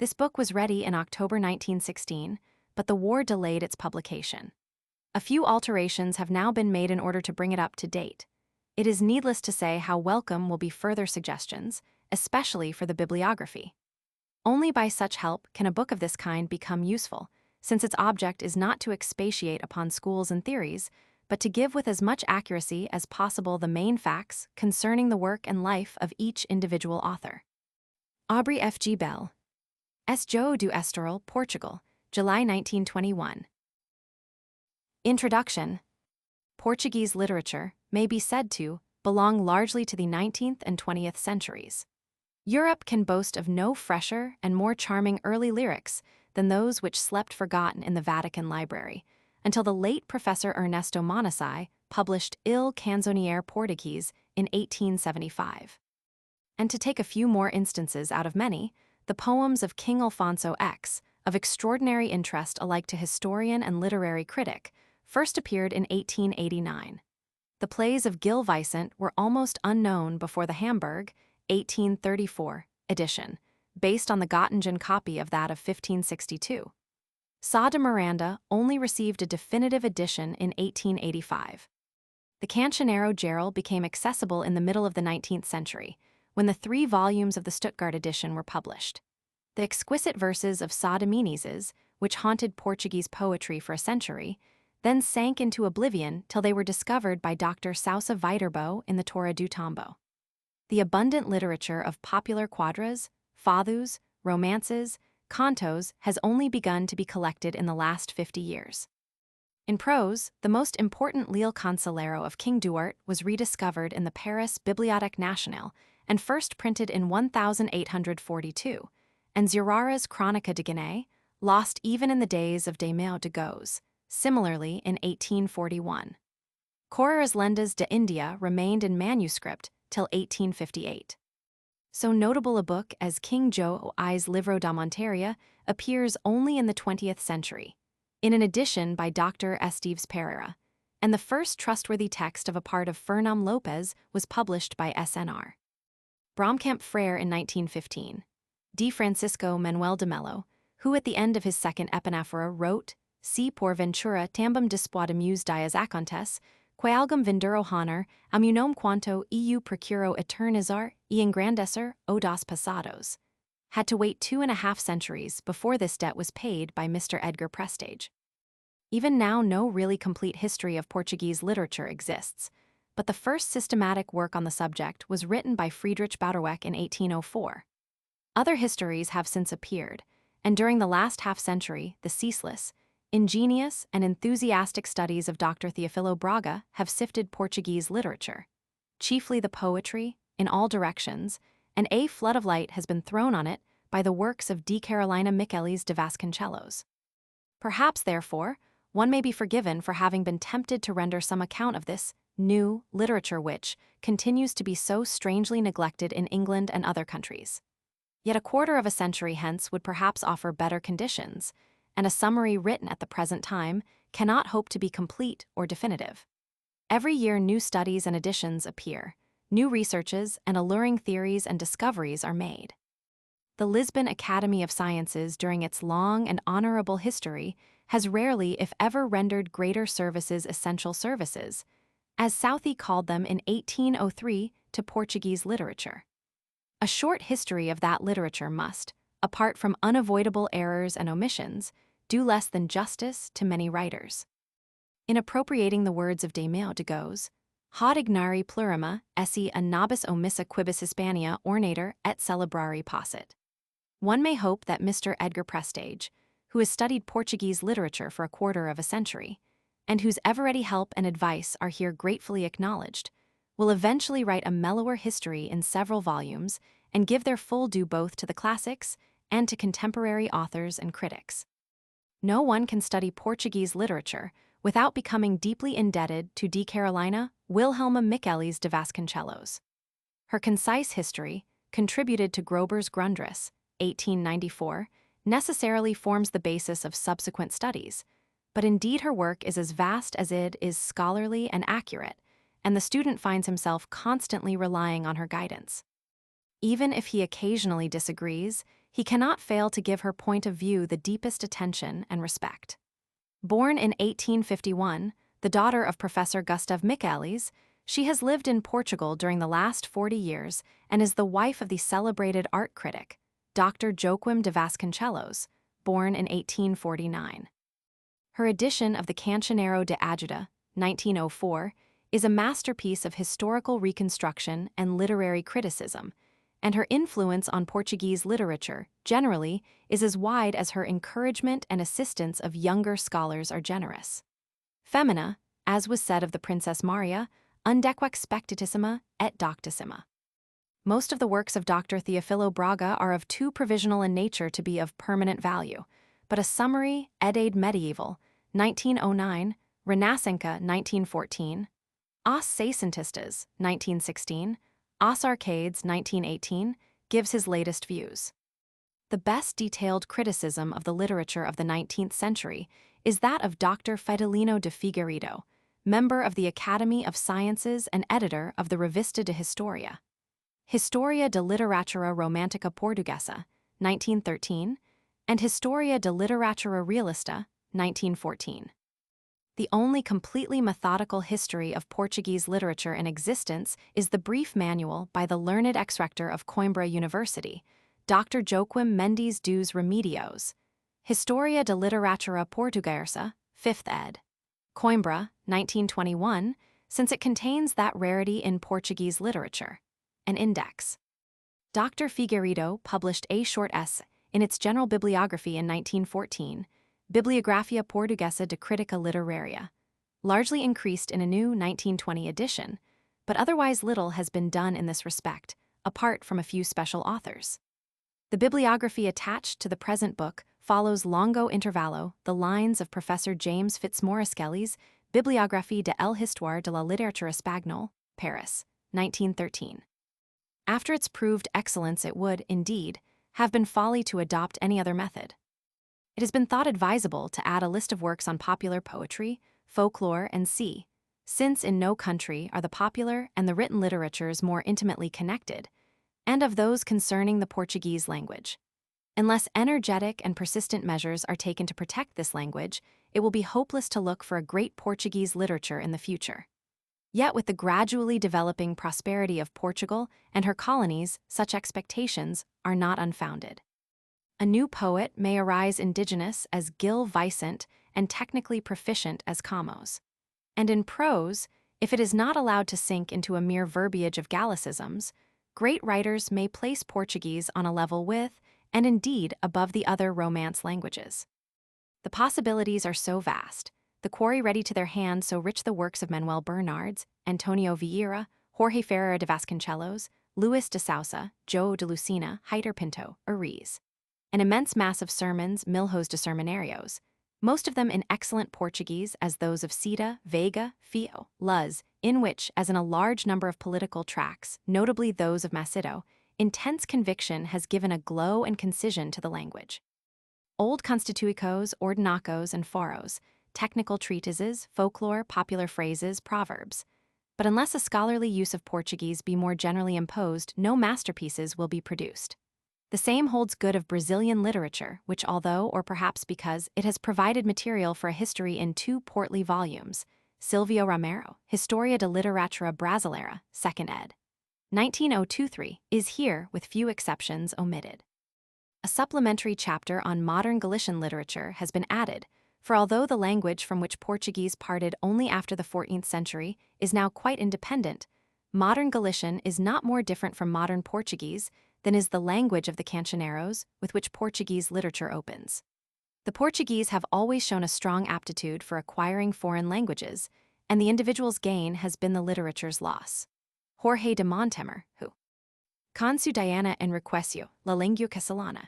This book was ready in October 1916, but the war delayed its publication. A few alterations have now been made in order to bring it up to date. It is needless to say how welcome will be further suggestions, especially for the bibliography. Only by such help can a book of this kind become useful, since its object is not to expatiate upon schools and theories, but to give with as much accuracy as possible the main facts concerning the work and life of each individual author. Aubrey F. G. Bell, S. João do Estoril, Portugal, July 1921. Introduction. Portuguese literature may be said to belong largely to the 19th and 20th centuries. Europe can boast of no fresher and more charming early lyrics than those which slept forgotten in the Vatican Library, until the late Professor Ernesto Monasai published Il Canzoniere Portuguese in 1875. And to take a few more instances out of many, the poems of King Alfonso X, of extraordinary interest alike to historian and literary critic, first appeared in 1889. The plays of Gil Vicent were almost unknown before the Hamburg, 1834, edition, based on the Göttingen copy of that of 1562. Sá de Miranda only received a definitive edition in 1885. The Cancioneiro Geral became accessible in the middle of the 19th century, when the 3 volumes of the Stuttgart edition were published. The exquisite verses of Sá de Menezes, which haunted Portuguese poetry for a century, then sank into oblivion till they were discovered by Dr. Sousa Viterbo in the Torre do Tombo. The abundant literature of popular quadras, fados, romances, cantos has only begun to be collected in the last 50 years. In prose, the most important L'Il Cancelero of King Duarte was rediscovered in the Paris Bibliothèque Nationale and first printed in 1842, and Zurara's Chronica de Guinée, lost even in the days of Desmails de Gauze, similarly in 1841. Correas Lendas de India remained in manuscript till 1858. So notable a book as King João I's Livro da Monteria appears only in the 20th century, in an edition by Dr. Esteves Pereira, and the first trustworthy text of a part of Fernão Lopes was published by SNR. Bromkamp Frere in 1915. D. Francisco Manuel de Melo, who at the end of his second Epinaphora wrote, Si por ventura também despois de meus dias acontece, que algum vinduro honor, a meu nome quanto eu procuro eternizar e engrandecer o dos passados, had to wait 2.5 centuries before this debt was paid by Mr. Edgar Prestage. Even now no really complete history of Portuguese literature exists, but the first systematic work on the subject was written by Friedrich Bauderweg in 1804. Other histories have since appeared, and during the last half-century, the ceaseless, ingenious and enthusiastic studies of Dr. Theofilo Braga have sifted Portuguese literature, chiefly the poetry, in all directions, and a flood of light has been thrown on it by the works of D. Carolina Michelis de Vasconcelos. Perhaps, therefore, one may be forgiven for having been tempted to render some account of this new literature which continues to be so strangely neglected in England and other countries. Yet a quarter of a century hence would perhaps offer better conditions, and a summary written at the present time cannot hope to be complete or definitive. Every year new studies and editions appear, new researches and alluring theories and discoveries are made. The Lisbon Academy of Sciences during its long and honorable history has rarely, if ever, rendered greater services essential services, as Southey called them in 1803 to Portuguese literature. A short history of that literature must, apart from unavoidable errors and omissions, do less than justice to many writers. In appropriating the words of Desmails de Gauze, Haud ignari plurima, esse a nobis omissa quibus Hispania ornator et celebrari possit. One may hope that Mr. Edgar Prestage, who has studied Portuguese literature for a quarter of a century, and whose ever-ready help and advice are here gratefully acknowledged, will eventually write a mellower history in several volumes and give their full due both to the classics and to contemporary authors and critics. No one can study Portuguese literature without becoming deeply indebted to D. Carolina Wilhelma Michelis de Vasconcelos. Her concise history, contributed to Grober's Grundriss, 1894, necessarily forms the basis of subsequent studies, but indeed her work is as vast as it is scholarly and accurate, and the student finds himself constantly relying on her guidance. Even if he occasionally disagrees, he cannot fail to give her point of view the deepest attention and respect. Born in 1851, the daughter of Professor Gustav Michaelis, she has lived in Portugal during the last 40 years and is the wife of the celebrated art critic, Dr. Joaquim de Vasconcelos, born in 1849. Her edition of the Cancioneiro de Ajuda, 1904, is a masterpiece of historical reconstruction and literary criticism, and her influence on Portuguese literature, generally, is as wide as her encouragement and assistance of younger scholars are generous. Femina, as was said of the Princess Maria, undequac spectatissima et doctissima. Most of the works of Dr. Theophilo Braga are of too provisional in nature to be of permanent value, but a summary Edade Medieval, 1909, Renascença, 1914, Os Seiscentistas, 1916, Os Arcades, 1918, gives his latest views. The best detailed criticism of the literature of the 19th century is that of Dr. Fidelino de Figueiredo, member of the Academy of Sciences and editor of the Revista de Historia. Historia de Literatura Romantica Portuguesa, 1913, and Historia de Literatura Realista, 1914. The only completely methodical history of Portuguese literature in existence is the brief manual by the learned ex-rector of Coimbra University, Dr. Joaquim Mendes dos Remedios, Historia de Literatura Portuguesa, 5th ed. Coimbra, 1921, since it contains that rarity in Portuguese literature, an index. Dr. Figueiredo published a short essay in its general bibliography in 1914, Bibliografia Portuguesa de Critica Literaria, largely increased in a new 1920 edition, but otherwise little has been done in this respect, apart from a few special authors. The bibliography attached to the present book follows longo intervallo the lines of Professor James Fitzmaurice Kelly's Bibliographie de l'Histoire de la Littérature Espagnole, Paris, 1913. After its proved excellence it would, indeed, have been folly to adopt any other method. It has been thought advisable to add a list of works on popular poetry, folklore, and sea, since in no country are the popular and the written literatures more intimately connected, and of those concerning the Portuguese language. Unless energetic and persistent measures are taken to protect this language, it will be hopeless to look for a great Portuguese literature in the future. Yet with the gradually developing prosperity of Portugal and her colonies, such expectations are not unfounded. A new poet may arise indigenous as Gil Vicente and technically proficient as Camões. And in prose, if it is not allowed to sink into a mere verbiage of Gallicisms, great writers may place Portuguese on a level with, and indeed above the other Romance languages. The possibilities are so vast, the quarry ready to their hand so rich the works of Manuel Bernardes, Antonio Vieira, Jorge Ferreira de Vasconcelos, Luis de Sousa, João de Lucena, Heitor Pinto, Ariz. An immense mass of sermons, Milhos de Sermonarios, most of them in excellent Portuguese as those of Cida, Veiga, Fio, Luz, in which, as in a large number of political tracts, notably those of Macedo, intense conviction has given a glow and concision to the language. Old constituicos, ordinacos, and foros, technical treatises, folklore, popular phrases, proverbs. But unless a scholarly use of Portuguese be more generally imposed, no masterpieces will be produced. The same holds good of Brazilian literature, which although, or perhaps because, it has provided material for a history in 2 portly volumes, Silvio Romero, Historia de Literatura Brasileira, 2nd ed. 19023, is here, with few exceptions, omitted. A supplementary chapter on modern Galician literature has been added, for although the language from which Portuguese parted only after the 14th century is now quite independent, modern Galician is not more different from modern Portuguese than is the language of the Cancioneiros with which Portuguese literature opens. The Portuguese have always shown a strong aptitude for acquiring foreign languages, and the individual's gain has been the literature's loss. Jorge de Montemer, who, con su Diana enriqueció la lengua catalana,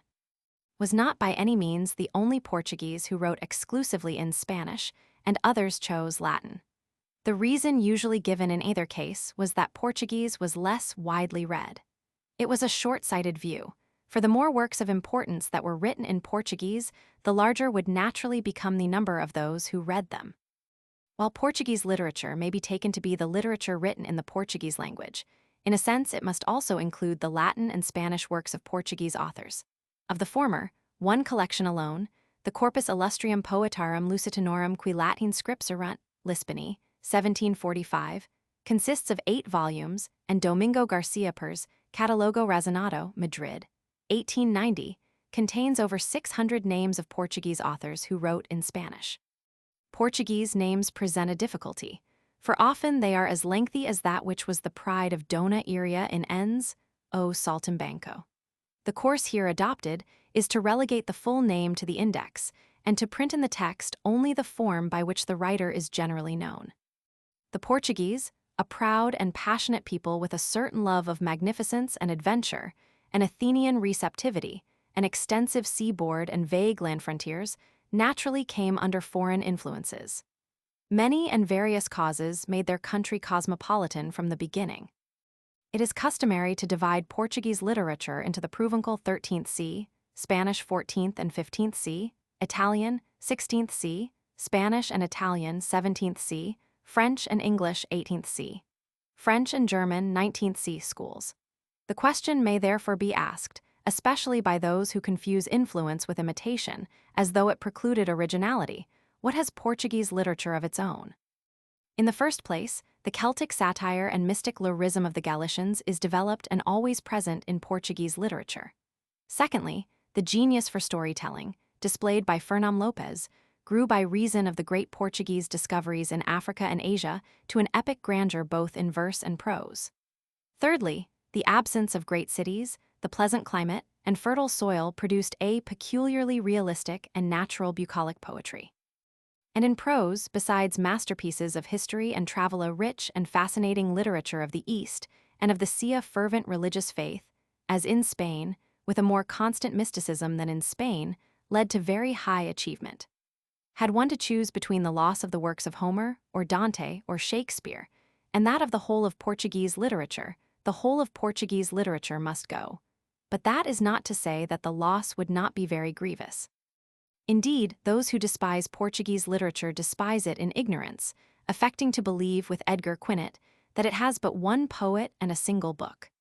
was not by any means the only Portuguese who wrote exclusively in Spanish, and others chose Latin. The reason usually given in either case was that Portuguese was less widely read. It was a short-sighted view, for the more works of importance that were written in Portuguese, the larger would naturally become the number of those who read them. While Portuguese literature may be taken to be the literature written in the Portuguese language, in a sense it must also include the Latin and Spanish works of Portuguese authors. Of the former, one collection alone, the Corpus Illustrium Poetarum Lusitanorum qui Latin scripserunt, Lispani, 1745, consists of 8 volumes, and Domingo Garcia Per's Catalogo Razonado, Madrid, 1890, contains over 600 names of Portuguese authors who wrote in Spanish. Portuguese names present a difficulty, for often they are as lengthy as that which was the pride of Dona Iria in Ens, o Saltimbanco. The course here adopted is to relegate the full name to the index, and to print in the text only the form by which the writer is generally known. The Portuguese, a proud and passionate people with a certain love of magnificence and adventure, an Athenian receptivity, an extensive seaboard and vague land frontiers, naturally came under foreign influences. Many and various causes made their country cosmopolitan from the beginning. It is customary to divide Portuguese literature into the Provençal 13th C, Spanish 14th and 15th C, Italian 16th C, Spanish and Italian 17th C, French and English 18th C, French and German 19th C schools. The question may therefore be asked, especially by those who confuse influence with imitation, as though it precluded originality, what has Portuguese literature of its own? In the first place, the Celtic satire and mystic lyrism of the Galicians is developed and always present in Portuguese literature. Secondly, the genius for storytelling, displayed by Fernão Lopes, grew by reason of the great Portuguese discoveries in Africa and Asia to an epic grandeur both in verse and prose. Thirdly, the absence of great cities, the pleasant climate, and fertile soil produced a peculiarly realistic and natural bucolic poetry. And in prose, besides masterpieces of history and travel, a rich and fascinating literature of the East and of the sea fervent religious faith, as in Spain, with a more constant mysticism than in Spain, led to very high achievement. Had one to choose between the loss of the works of Homer, or Dante, or Shakespeare, and that of the whole of Portuguese literature, the whole of Portuguese literature must go. But that is not to say that the loss would not be very grievous. Indeed, those who despise Portuguese literature despise it in ignorance, affecting to believe with Edgar Quinet that it has but one poet and a single book.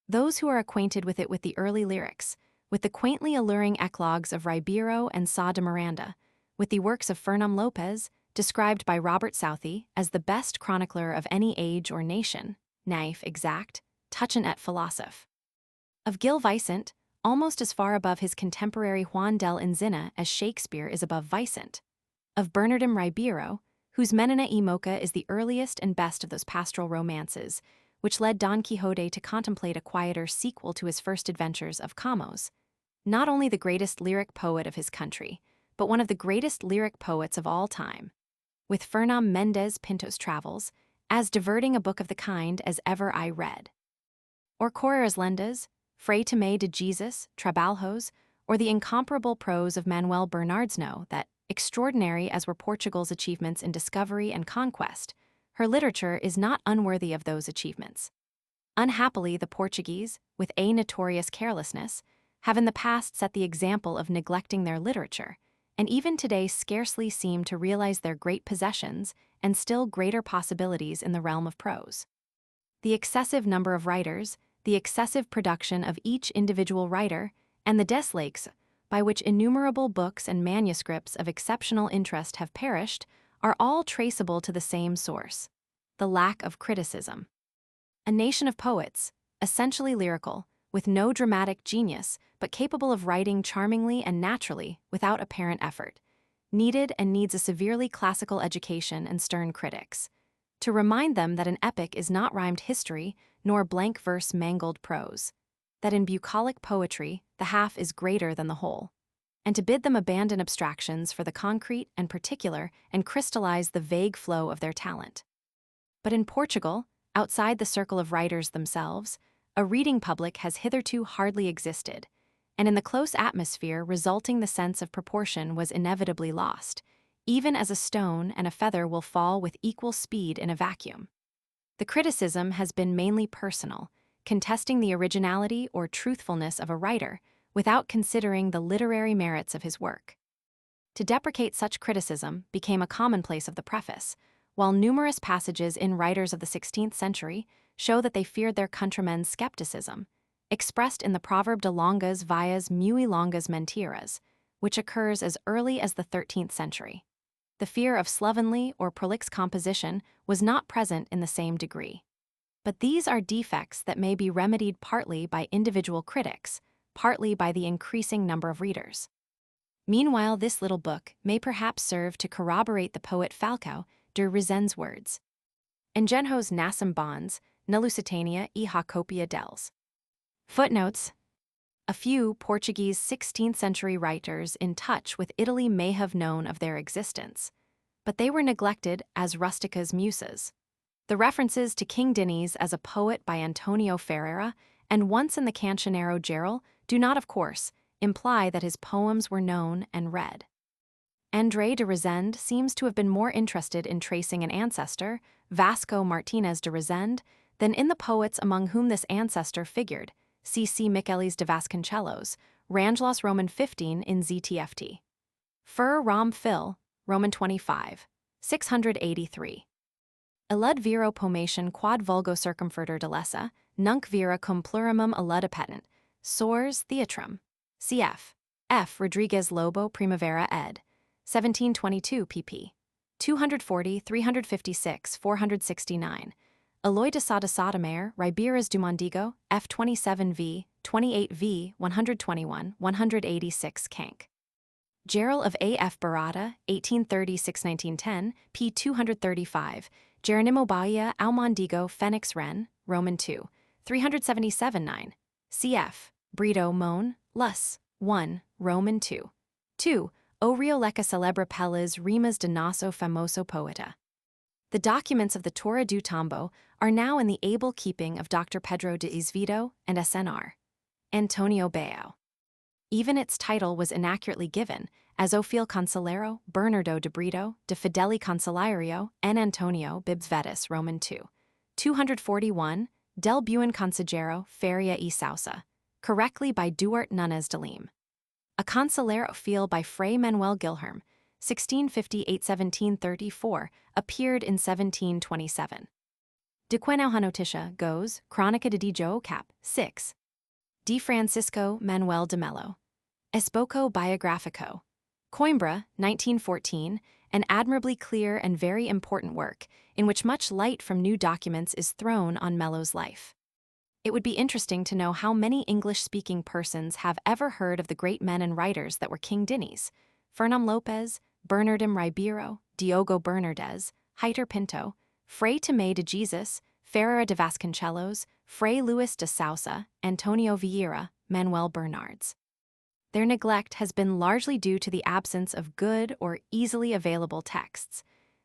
Those who are acquainted with it with the early lyrics, with the quaintly alluring eclogues of Ribeiro and Sá de Miranda, with the works of Fernão Lopes, described by Robert Southey as the best chronicler of any age or nation, naif exact, touchant et philosophe. Of Gil Vicente, almost as far above his contemporary Juan del Enzina as Shakespeare is above Vicente. Of Bernardino Ribeiro, whose Menina y Mocha is the earliest and best of those pastoral romances, which led Don Quixote to contemplate a quieter sequel to his first adventures of Camões, not only the greatest lyric poet of his country, but one of the greatest lyric poets of all time. With Fernão Mendes Pinto's Travels, as diverting a book of the kind as ever I read. Or Correas Lendas, Fray Tomé de Jesus, Trabalhos, or the incomparable prose of Manuel Bernardsno that, extraordinary as were Portugal's achievements in discovery and conquest, her literature is not unworthy of those achievements. Unhappily, the Portuguese, with a notorious carelessness, have in the past set the example of neglecting their literature, and even today scarcely seem to realize their great possessions and still greater possibilities in the realm of prose. The excessive number of writers, the excessive production of each individual writer, and the deslaques by which innumerable books and manuscripts of exceptional interest have perished are all traceable to the same source: the lack of criticism. A nation of poets, essentially lyrical, with no dramatic genius, but capable of writing charmingly and naturally without apparent effort, needed and needs a severely classical education and stern critics, to remind them that an epic is not rhymed history nor blank verse mangled prose, that in bucolic poetry the half is greater than the whole, and to bid them abandon abstractions for the concrete and particular and crystallize the vague flow of their talent. But in Portugal, outside the circle of writers themselves, a reading public has hitherto hardly existed, and in the close atmosphere resulting the sense of proportion was inevitably lost, even as a stone and a feather will fall with equal speed in a vacuum. The criticism has been mainly personal, contesting the originality or truthfulness of a writer without considering the literary merits of his work. To deprecate such criticism became a commonplace of the Preface, while numerous passages in writers of the 16th century show that they feared their countrymen's skepticism, expressed in the proverb de longas vias muy longas mentiras, which occurs as early as the 13th century. The fear of slovenly or prolix composition was not present in the same degree. But these are defects that may be remedied partly by individual critics, partly by the increasing number of readers. Meanwhile, this little book may perhaps serve to corroborate the poet Falcão de Rezen's words. Engenhos nascem bons, na Lusitania e ha copia deles. Footnotes. A few Portuguese 16th century writers in touch with Italy may have known of their existence, but they were neglected as Rustica's muses. The references to King Dinis as a poet by Antonio Ferreira and once in the Cancioneiro Geral do not, of course, imply that his poems were known and read. André de Rezende seems to have been more interested in tracing an ancestor, Vasco Martínez de Rezende, than in the poets among whom this ancestor figured, C.C. Michelis de Vasconcelos, Rangelos Roman 15 in ZTFT. Fur Rom Phil, Roman 25, 683. Elud viro pomation quad vulgo circumfertor delessa, nunc vira cum plurimum elud appetent, sors theatrum. Cf. F. Rodriguez Lobo Primavera ed. 1722 pp. 240, 356, 469. Eloy de Sada Sotomayor, Ribeiras do Mondego, F. 27v, 28v, 121, 186 Cank. Gerald of A. F. Barata, 1836-1910, p. 235, Geronimo Bahia ao Mondego Fenix Ren, Roman 2, 377-9, cf. Brito Mon, Lus, 1, Roman 2. 2. O Rio Leca celebra pelas rimas de nosso famoso poeta. The documents of the Torre do Tombo are now in the able keeping of Dr. Pedro de Isvido and SNR. Antonio Baio. Even its title was inaccurately given, as O Fiel Conselheiro, Bernardo de Brito, de Fideli Consigliario, and Antonio Bibs Vetus, Roman 2. 241, Del Buen Consejero, Feria e Sousa, correctly by Duarte Nunes de Lima. A Conselheiro Fiel by Fray Manuel Guilherme, 1658-1734, appeared in 1727. De Quenau Noticia goes, Crónica de Dijo Cap. 6. De Francisco Manuel de Melo. Esboco Biográfico. Coimbra, 1914, an admirably clear and very important work, in which much light from new documents is thrown on Melo's life. It would be interesting to know how many English-speaking persons have ever heard of the great men and writers that were King Dinis: Fernão Lopes, Bernardim Ribeiro, Diogo Bernardes, Heitor Pinto, Frei Tomé de Jesus, Ferreira de Vasconcelos, Frei Luis de Sousa, Antonio Vieira, Manuel Bernardes. Their neglect has been largely due to the absence of good or easily available texts.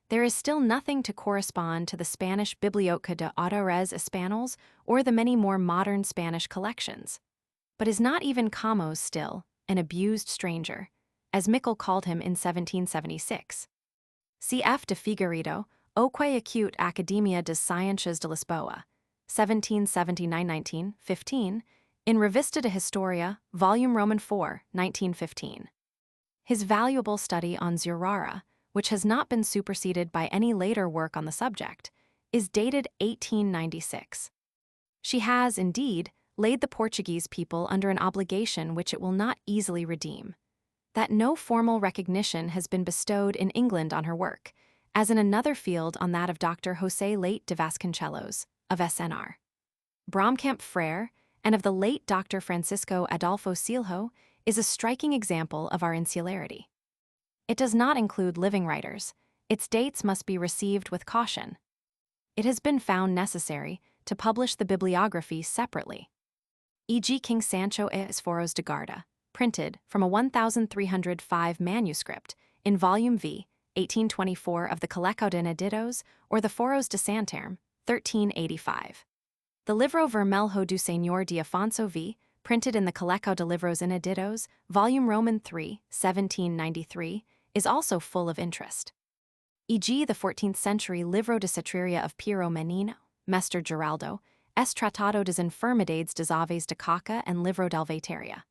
There is still nothing to correspond to the Spanish Biblioteca de Autores Espanyols or the many more modern Spanish collections. But is not even Camões still an abused stranger, as Mickle called him in 1776? Cf. de Figueiredo, O que acute Academia das Ciências de Lisboa, 1779-19, 15, in Revista de Historia, Volume Roman 4, 1915. His valuable study on Zurara, which has not been superseded by any later work on the subject, is dated 1896. She has, indeed, laid the Portuguese people under an obligation which it will not easily redeem: that no formal recognition has been bestowed in England on her work, as in another field on that of Dr. José Leite de Vasconcelos, of SNR. Bromkamp Frere, and of the late Dr. Francisco Adolfo Silho, is a striking example of our insularity. It does not include living writers. Its dates must be received with caution. It has been found necessary to publish the bibliography separately. E.g. King Sancho e Esforos de Guarda, printed from a 1305 manuscript in Volume V, 1824 of the Colecao de Neditos, or the Foros de Santerme, 1385. The Livro Vermelho do Senhor de Afonso V, printed in the Colecao de Livros Ineditos, Volume Roman 3, 1793, is also full of interest. E.g. the 14th century Livro de Cetreria of Piero Menino, Mestre Geraldo, es Tratado das Enfermidades das Aves de Caca and Livro d'Alveteria.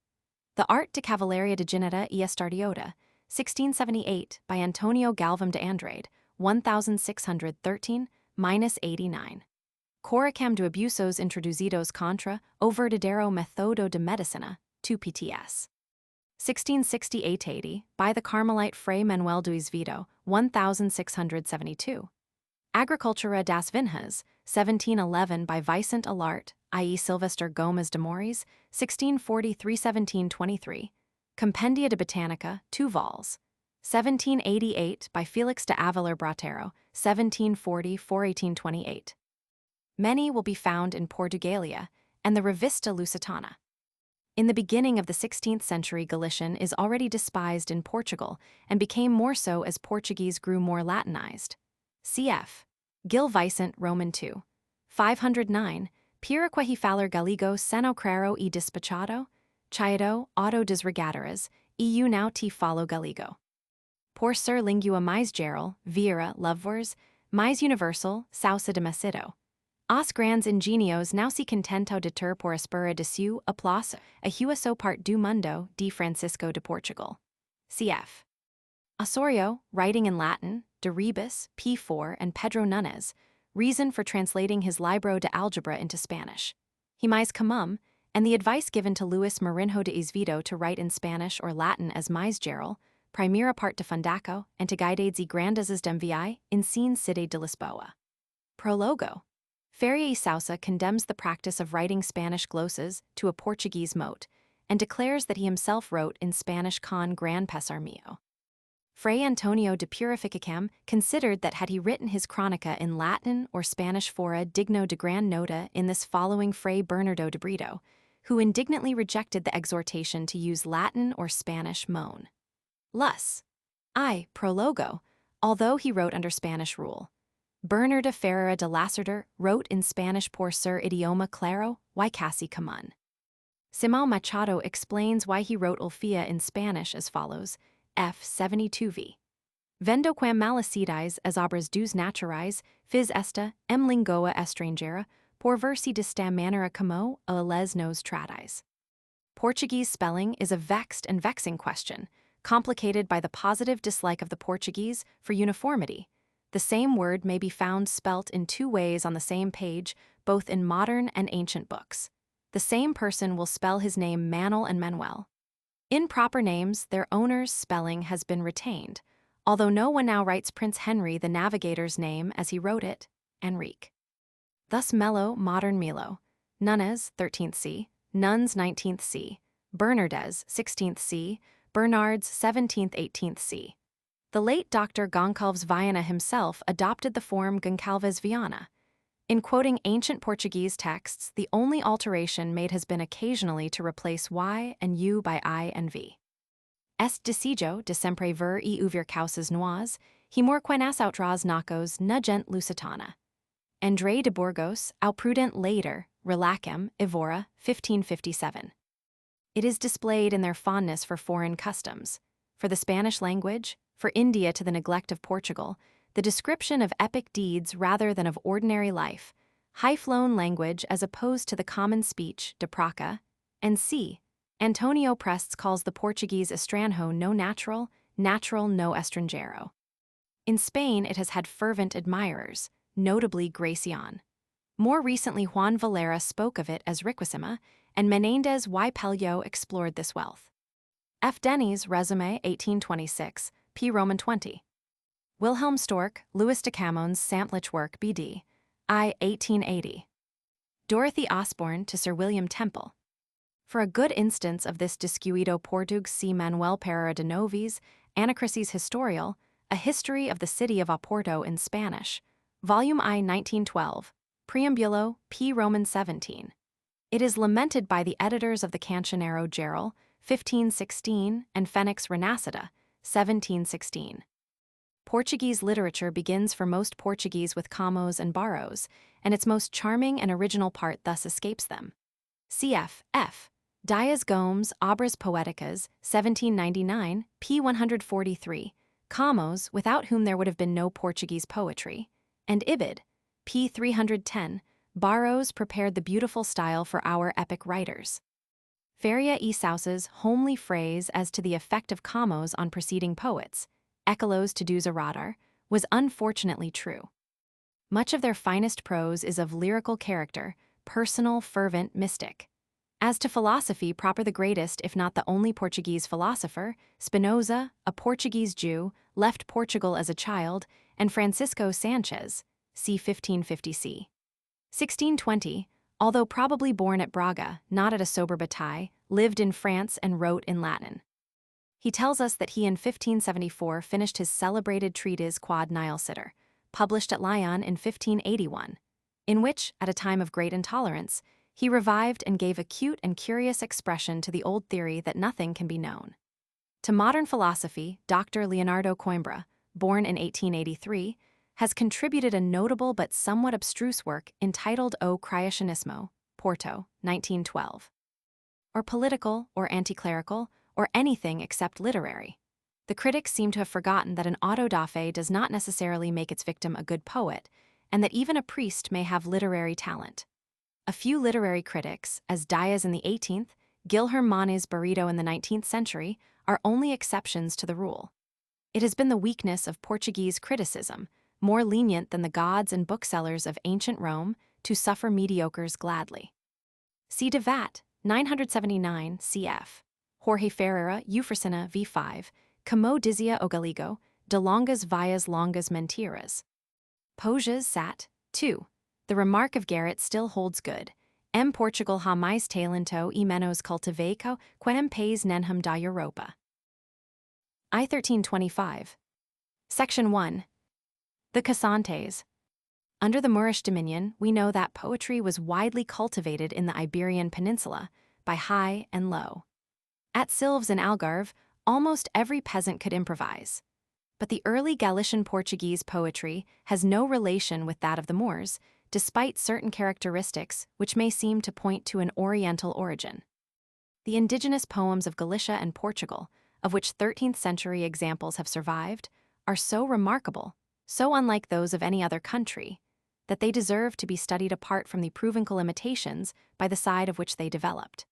The Arte de Cavalaria de Gineta e Estardiota, 1678, by Antonio Galvam de Andrade, 1613-89. Coricam de abusos introducidos contra o verdadeiro método de medicina, 2 pts. 1660-880, by the Carmelite Fray Manuel Duís Vito, 1672. Agricultura das Vinhas, 1711, by Vicente Alart, i.e. Sylvester Gomes de Moraes, 1643-1723. Compendia de Botanica, 2 vols. 1788, by Felix de Avilar Bratero, 1740-1828. Many will be found in Portugalia and the Revista Lusitana. In the beginning of the 16th century, Galician is already despised in Portugal and became more so as Portuguese grew more Latinized. Cf. Gil Vicente Roman II. 509, Pira que falar Galigo seno crero e despachado, chaido auto desregadaras, eu não te falo Galigo. Por ser língua mais geral, vira, lovers, mais universal, sausa de mesido. Os grandes ingenios não se contento de ter por espera de seu aplauso a huaso part do mundo de Francisco de Portugal. Cf. Osorio, writing in Latin, de Rebus, P4, and Pedro Nunes, reason for translating his Libro de Algebra into Spanish. He mais comum, and the advice given to Luis Marinho de Izvito to write in Spanish or Latin as mais geral, primera part de fundaco, and to guidades e grandezas d'enviai, in sin cide de Lisboa. Prologo. Ferreira e Sousa condemns the practice of writing Spanish glosses to a Portuguese mote, and declares that he himself wrote in Spanish con gran pesar mio. Fray Antonio de Purificacam considered that had he written his chronica in Latin or Spanish fora digno de gran nota in this following Fray Bernardo de Brito, who indignantly rejected the exhortation to use Latin or Spanish moan. Lus. Prologo, although he wrote under Spanish rule. Bernard de Ferreira de Lacerda wrote in Spanish por ser idioma claro, y casi común. Simão Machado explains why he wrote Ulfia in Spanish as follows, f. 72v. Vendo quam malacidais as obras dos naturais, phys esta, lingua estrangeira, por versi desta manera como a les nos tradis. Portuguese spelling is a vexed and vexing question, complicated by the positive dislike of the Portuguese for uniformity. The same word may be found spelt in 2 ways on the same page, both in modern and ancient books. The same person will spell his name Manuel and Manuel. In proper names, their owner's spelling has been retained, although no one now writes Prince Henry the Navigator's name as he wrote it, Enrique. Thus Melo, modern Milo, Nunes, 13th C, Nuns, 19th C, Bernardes, 16th C, Bernards, 17th, 18th C. The late Dr. Goncalves Viana himself adopted the form Goncalves Viana. In quoting ancient Portuguese texts, the only alteration made has been occasionally to replace y and u by I and v. Est decijo de sempre ver e ouvir causas noas, he more quenas outras nacos nugent lusitana. André de Burgos, au prudent later, relacem, Evora, 1557. It is displayed in their fondness for foreign customs, for the Spanish language, for India to the neglect of Portugal, the description of epic deeds rather than of ordinary life, high-flown language as opposed to the common speech, de praca, and c. Antonio Prestes calls the Portuguese estranjo no natural, natural no estrangeiro. In Spain it has had fervent admirers, notably Gracian. More recently Juan Valera spoke of it as riquissima, and Menéndez y Pello explored this wealth. F. Denny's Resume, 1826, p. Roman 20. Wilhelm Storck, Louis de Camões' samplage work B.D. I. 1880. Dorothy Osborne to Sir William Temple. For a good instance of this discuido Portugues see Manuel Pereira de Noves, Anacrasis Historial, A History of the City of Oporto in Spanish, Volume I 1912, Preambulo, p. Roman 17. It is lamented by the editors of the Cancionero Geral, 1516, and Phoenix Renascida, 1716. Portuguese literature begins for most Portuguese with Camões and Barros, and its most charming and original part thus escapes them. Cf. F. Dias Gomes, Obras Poéticas, 1799, p. 143, Camões, without whom there would have been no Portuguese poetry, and Ibid, p. 310, Barros prepared the beautiful style for our epic writers. Ferreira e Sousa's homely phrase as to the effect of Camões on preceding poets, Eccolos to dus a radar, was unfortunately true. Much of their finest prose is of lyrical character, personal, fervent, mystic. As to philosophy proper, the greatest, if not the only Portuguese philosopher, Spinoza, a Portuguese Jew, left Portugal as a child, and Francisco Sanchez, c. 1550 c. 1620, although probably born at Braga, not at a sober bataille, lived in France and wrote in Latin. He tells us that he in 1574 finished his celebrated treatise Quod Nihil Sitter, published at Lyon in 1581, in which, at a time of great intolerance, he revived and gave acute and curious expression to the old theory that nothing can be known. To modern philosophy, Dr. Leonardo Coimbra, born in 1883, has contributed a notable but somewhat abstruse work entitled O Creationismo, Porto, 1912. Or political, or anti-clerical, or anything except literary. The critics seem to have forgotten that an auto-da-fe does not necessarily make its victim a good poet, and that even a priest may have literary talent. A few literary critics, as Dias in the 18th, Guilherme Manes Barreto in the 19th century, are only exceptions to the rule. It has been the weakness of Portuguese criticism, more lenient than the gods and booksellers of ancient Rome, to suffer mediocres gladly. C. de Vat, 979 cf. Jorge Ferreira, Eufrosina v5, Como dizia o Galigo, de longas vias longas mentiras. Poges sat. 2. The remark of Garrett still holds good. Portugal ha mais talento e menos cultiveco quem país nenhum da Europa. I 1325. Section 1. The cossantes. Under the Moorish dominion, we know that poetry was widely cultivated in the Iberian Peninsula, by high and low. At Silves and Algarve, almost every peasant could improvise. But the early Galician Portuguese poetry has no relation with that of the Moors, despite certain characteristics which may seem to point to an Oriental origin. The indigenous poems of Galicia and Portugal, of which 13th century examples have survived, are so remarkable, so unlike those of any other country, that they deserve to be studied apart from the provincial imitations by the side of which they developed.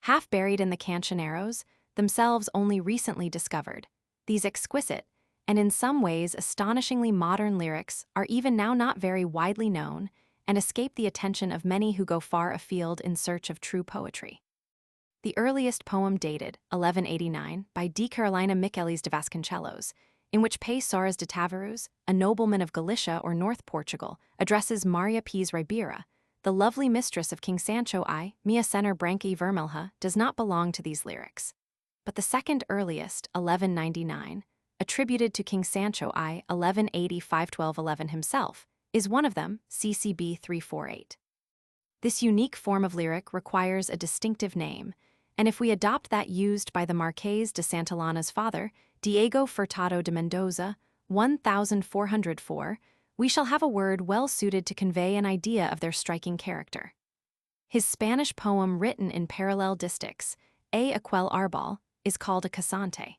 Half buried in the cancioneros, themselves only recently discovered, these exquisite, and in some ways astonishingly modern lyrics are even now not very widely known and escape the attention of many who go far afield in search of true poetry. The earliest poem dated, 1189, by D. Carolina Michelis de Vasconcelos, in which Pais Soares de Tavares, a nobleman of Galicia or North Portugal, addresses Maria Pires Ribeira, the lovely mistress of King Sancho I, Mia Sener Branca Vermelha, does not belong to these lyrics. But the second earliest, 1199, attributed to King Sancho I, 1180-512-11 himself, is one of them, CCB 348. This unique form of lyric requires a distinctive name, and if we adopt that used by the Marquês de Santillana's father, Diego Furtado de Mendoza, 1404, we shall have a word well suited to convey an idea of their striking character. His Spanish poem written in parallel distichs, A Aquel Arbal, is called a cosante.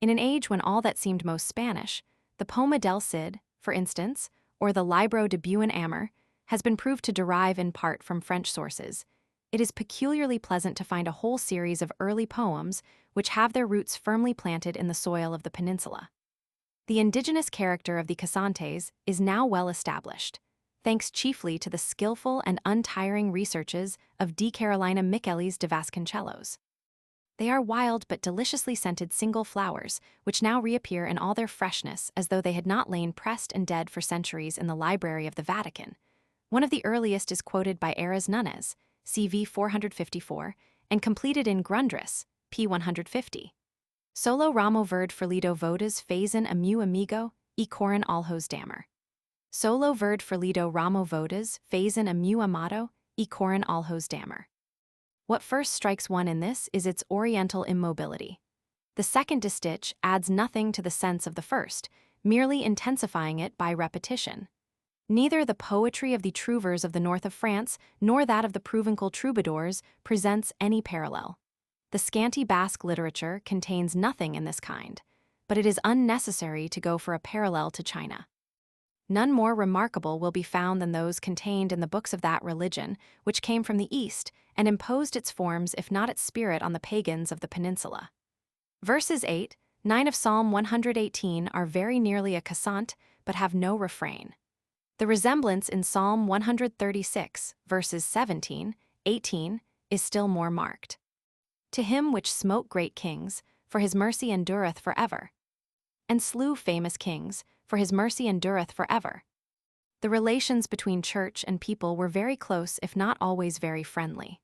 In an age when all that seemed most Spanish, the Poma del Cid, for instance, or the Libro de Buen Amor, has been proved to derive in part from French sources. It is peculiarly pleasant to find a whole series of early poems which have their roots firmly planted in the soil of the peninsula. The indigenous character of the cossantes is now well established, thanks chiefly to the skillful and untiring researches of D. Carolina Michelis de Vasconcelos. They are wild but deliciously scented single flowers, which now reappear in all their freshness as though they had not lain pressed and dead for centuries in the library of the Vatican. One of the earliest is quoted by Aras Nunes, CV 454, and completed in Grundrisse, P 150. Solo ramo verde ferlido vodas fazem a meu amigo, e corin alhos damer. Solo verde ferlido ramo vodas fazem a meu amado, e corin alhos damer. What first strikes one in this is its oriental immobility. The second distich adds nothing to the sense of the first, merely intensifying it by repetition. Neither the poetry of the trouvers of the north of France nor that of the provincial troubadours presents any parallel. The scanty Basque literature contains nothing in this kind, but it is unnecessary to go for a parallel to China. None more remarkable will be found than those contained in the books of that religion, which came from the East and imposed its forms if not its spirit on the pagans of the peninsula. Verses 8, 9 of Psalm 118 are very nearly a cassant, but have no refrain. The resemblance in Psalm 136, verses 17, 18, is still more marked. To him which smote great kings, for his mercy endureth forever. And slew famous kings, for his mercy endureth forever. The relations between church and people were very close, if not always very friendly.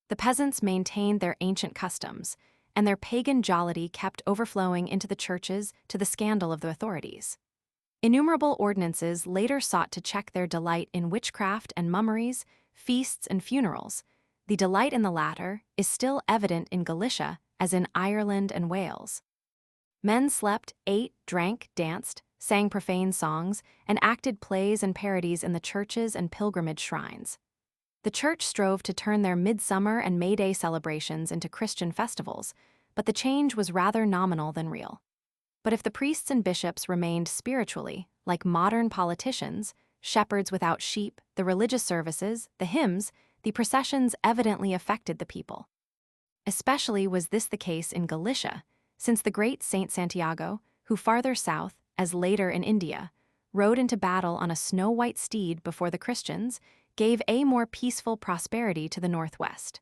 The peasants maintained their ancient customs, and their pagan jollity kept overflowing into the churches to the scandal of the authorities. Innumerable ordinances later sought to check their delight in witchcraft and mummeries, feasts and funerals. The delight in the latter is still evident in Galicia as in Ireland and Wales. Men slept, ate, drank, danced, sang profane songs, and acted plays and parodies in the churches and pilgrimage shrines. The church strove to turn their midsummer and May Day celebrations into Christian festivals, but the change was rather nominal than real. But if the priests and bishops remained spiritually, like modern politicians, shepherds without sheep, the religious services, the hymns, the processions evidently affected the people. Especially was this the case in Galicia, since the great Saint Santiago, who farther south, as later in India, rode into battle on a snow-white steed before the Christians, gave a more peaceful prosperity to the northwest.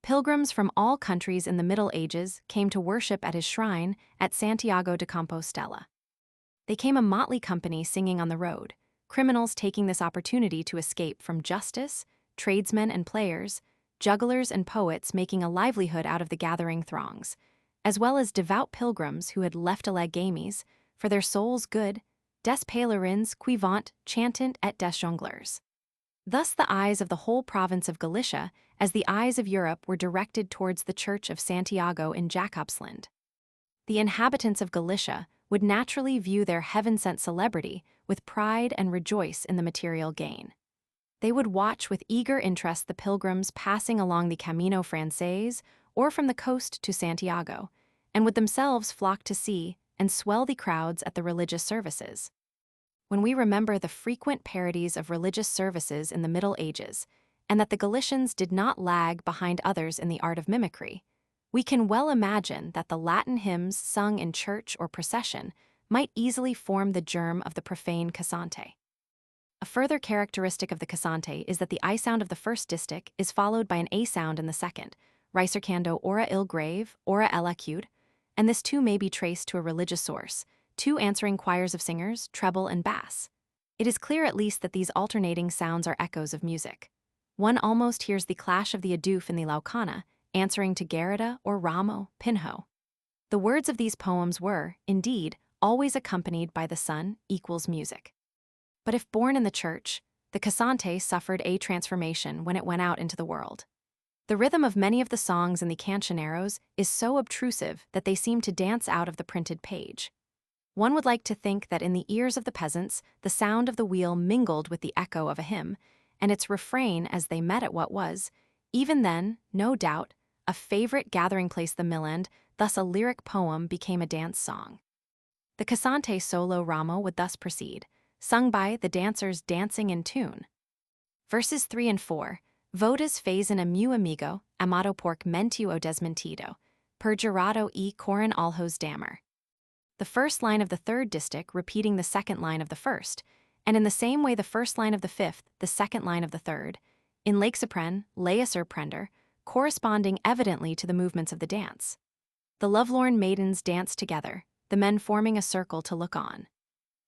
Pilgrims from all countries in the Middle Ages came to worship at his shrine at Santiago de Compostela. They came a motley company singing on the road, criminals taking this opportunity to escape from justice, tradesmen and players, jugglers and poets making a livelihood out of the gathering throngs, as well as devout pilgrims who had left a legamies, for their souls' good, des pèlerins qui vont chantant et des jongleurs. Thus the eyes of the whole province of Galicia, as the eyes of Europe, were directed towards the Church of Santiago in Jakobsland. The inhabitants of Galicia would naturally view their heaven-sent celebrity with pride and rejoice in the material gain. They would watch with eager interest the pilgrims passing along the Camino Francés or from the coast to Santiago, and would themselves flock to see and swell the crowds at the religious services. When we remember the frequent parodies of religious services in the Middle Ages, and that the Galicians did not lag behind others in the art of mimicry, we can well imagine that the Latin hymns sung in church or procession might easily form the germ of the profane cassante. A further characteristic of the cassante is that the I sound of the first distich is followed by an A sound in the second, ricercando ora il grave, ora el acute, and this too may be traced to a religious source, two answering choirs of singers, treble and bass. It is clear at least that these alternating sounds are echoes of music. One almost hears the clash of the adoof in the laucana, answering to garida or ramo, pinho. The words of these poems were, indeed, always accompanied by the sun equals music. But if born in the church, the cassante suffered a transformation when it went out into the world. The rhythm of many of the songs in the cancioneros is so obtrusive that they seem to dance out of the printed page. One would like to think that in the ears of the peasants, the sound of the wheel mingled with the echo of a hymn, and its refrain as they met at what was, even then, no doubt, a favorite gathering place the milland, thus a lyric poem became a dance song. The cassante solo ramo would thus proceed, sung by the dancers dancing in tune. Verses 3 and 4, Votas fazem a meu amigo, amado porc mentiu o desmentido, perjurado e corin alhos damer. The first line of the third distich repeating the second line of the first, and in the same way the first line of the fifth, the second line of the third, in lexapren, leaser prender, corresponding evidently to the movements of the dance. The lovelorn maidens danced together, the men forming a circle to look on.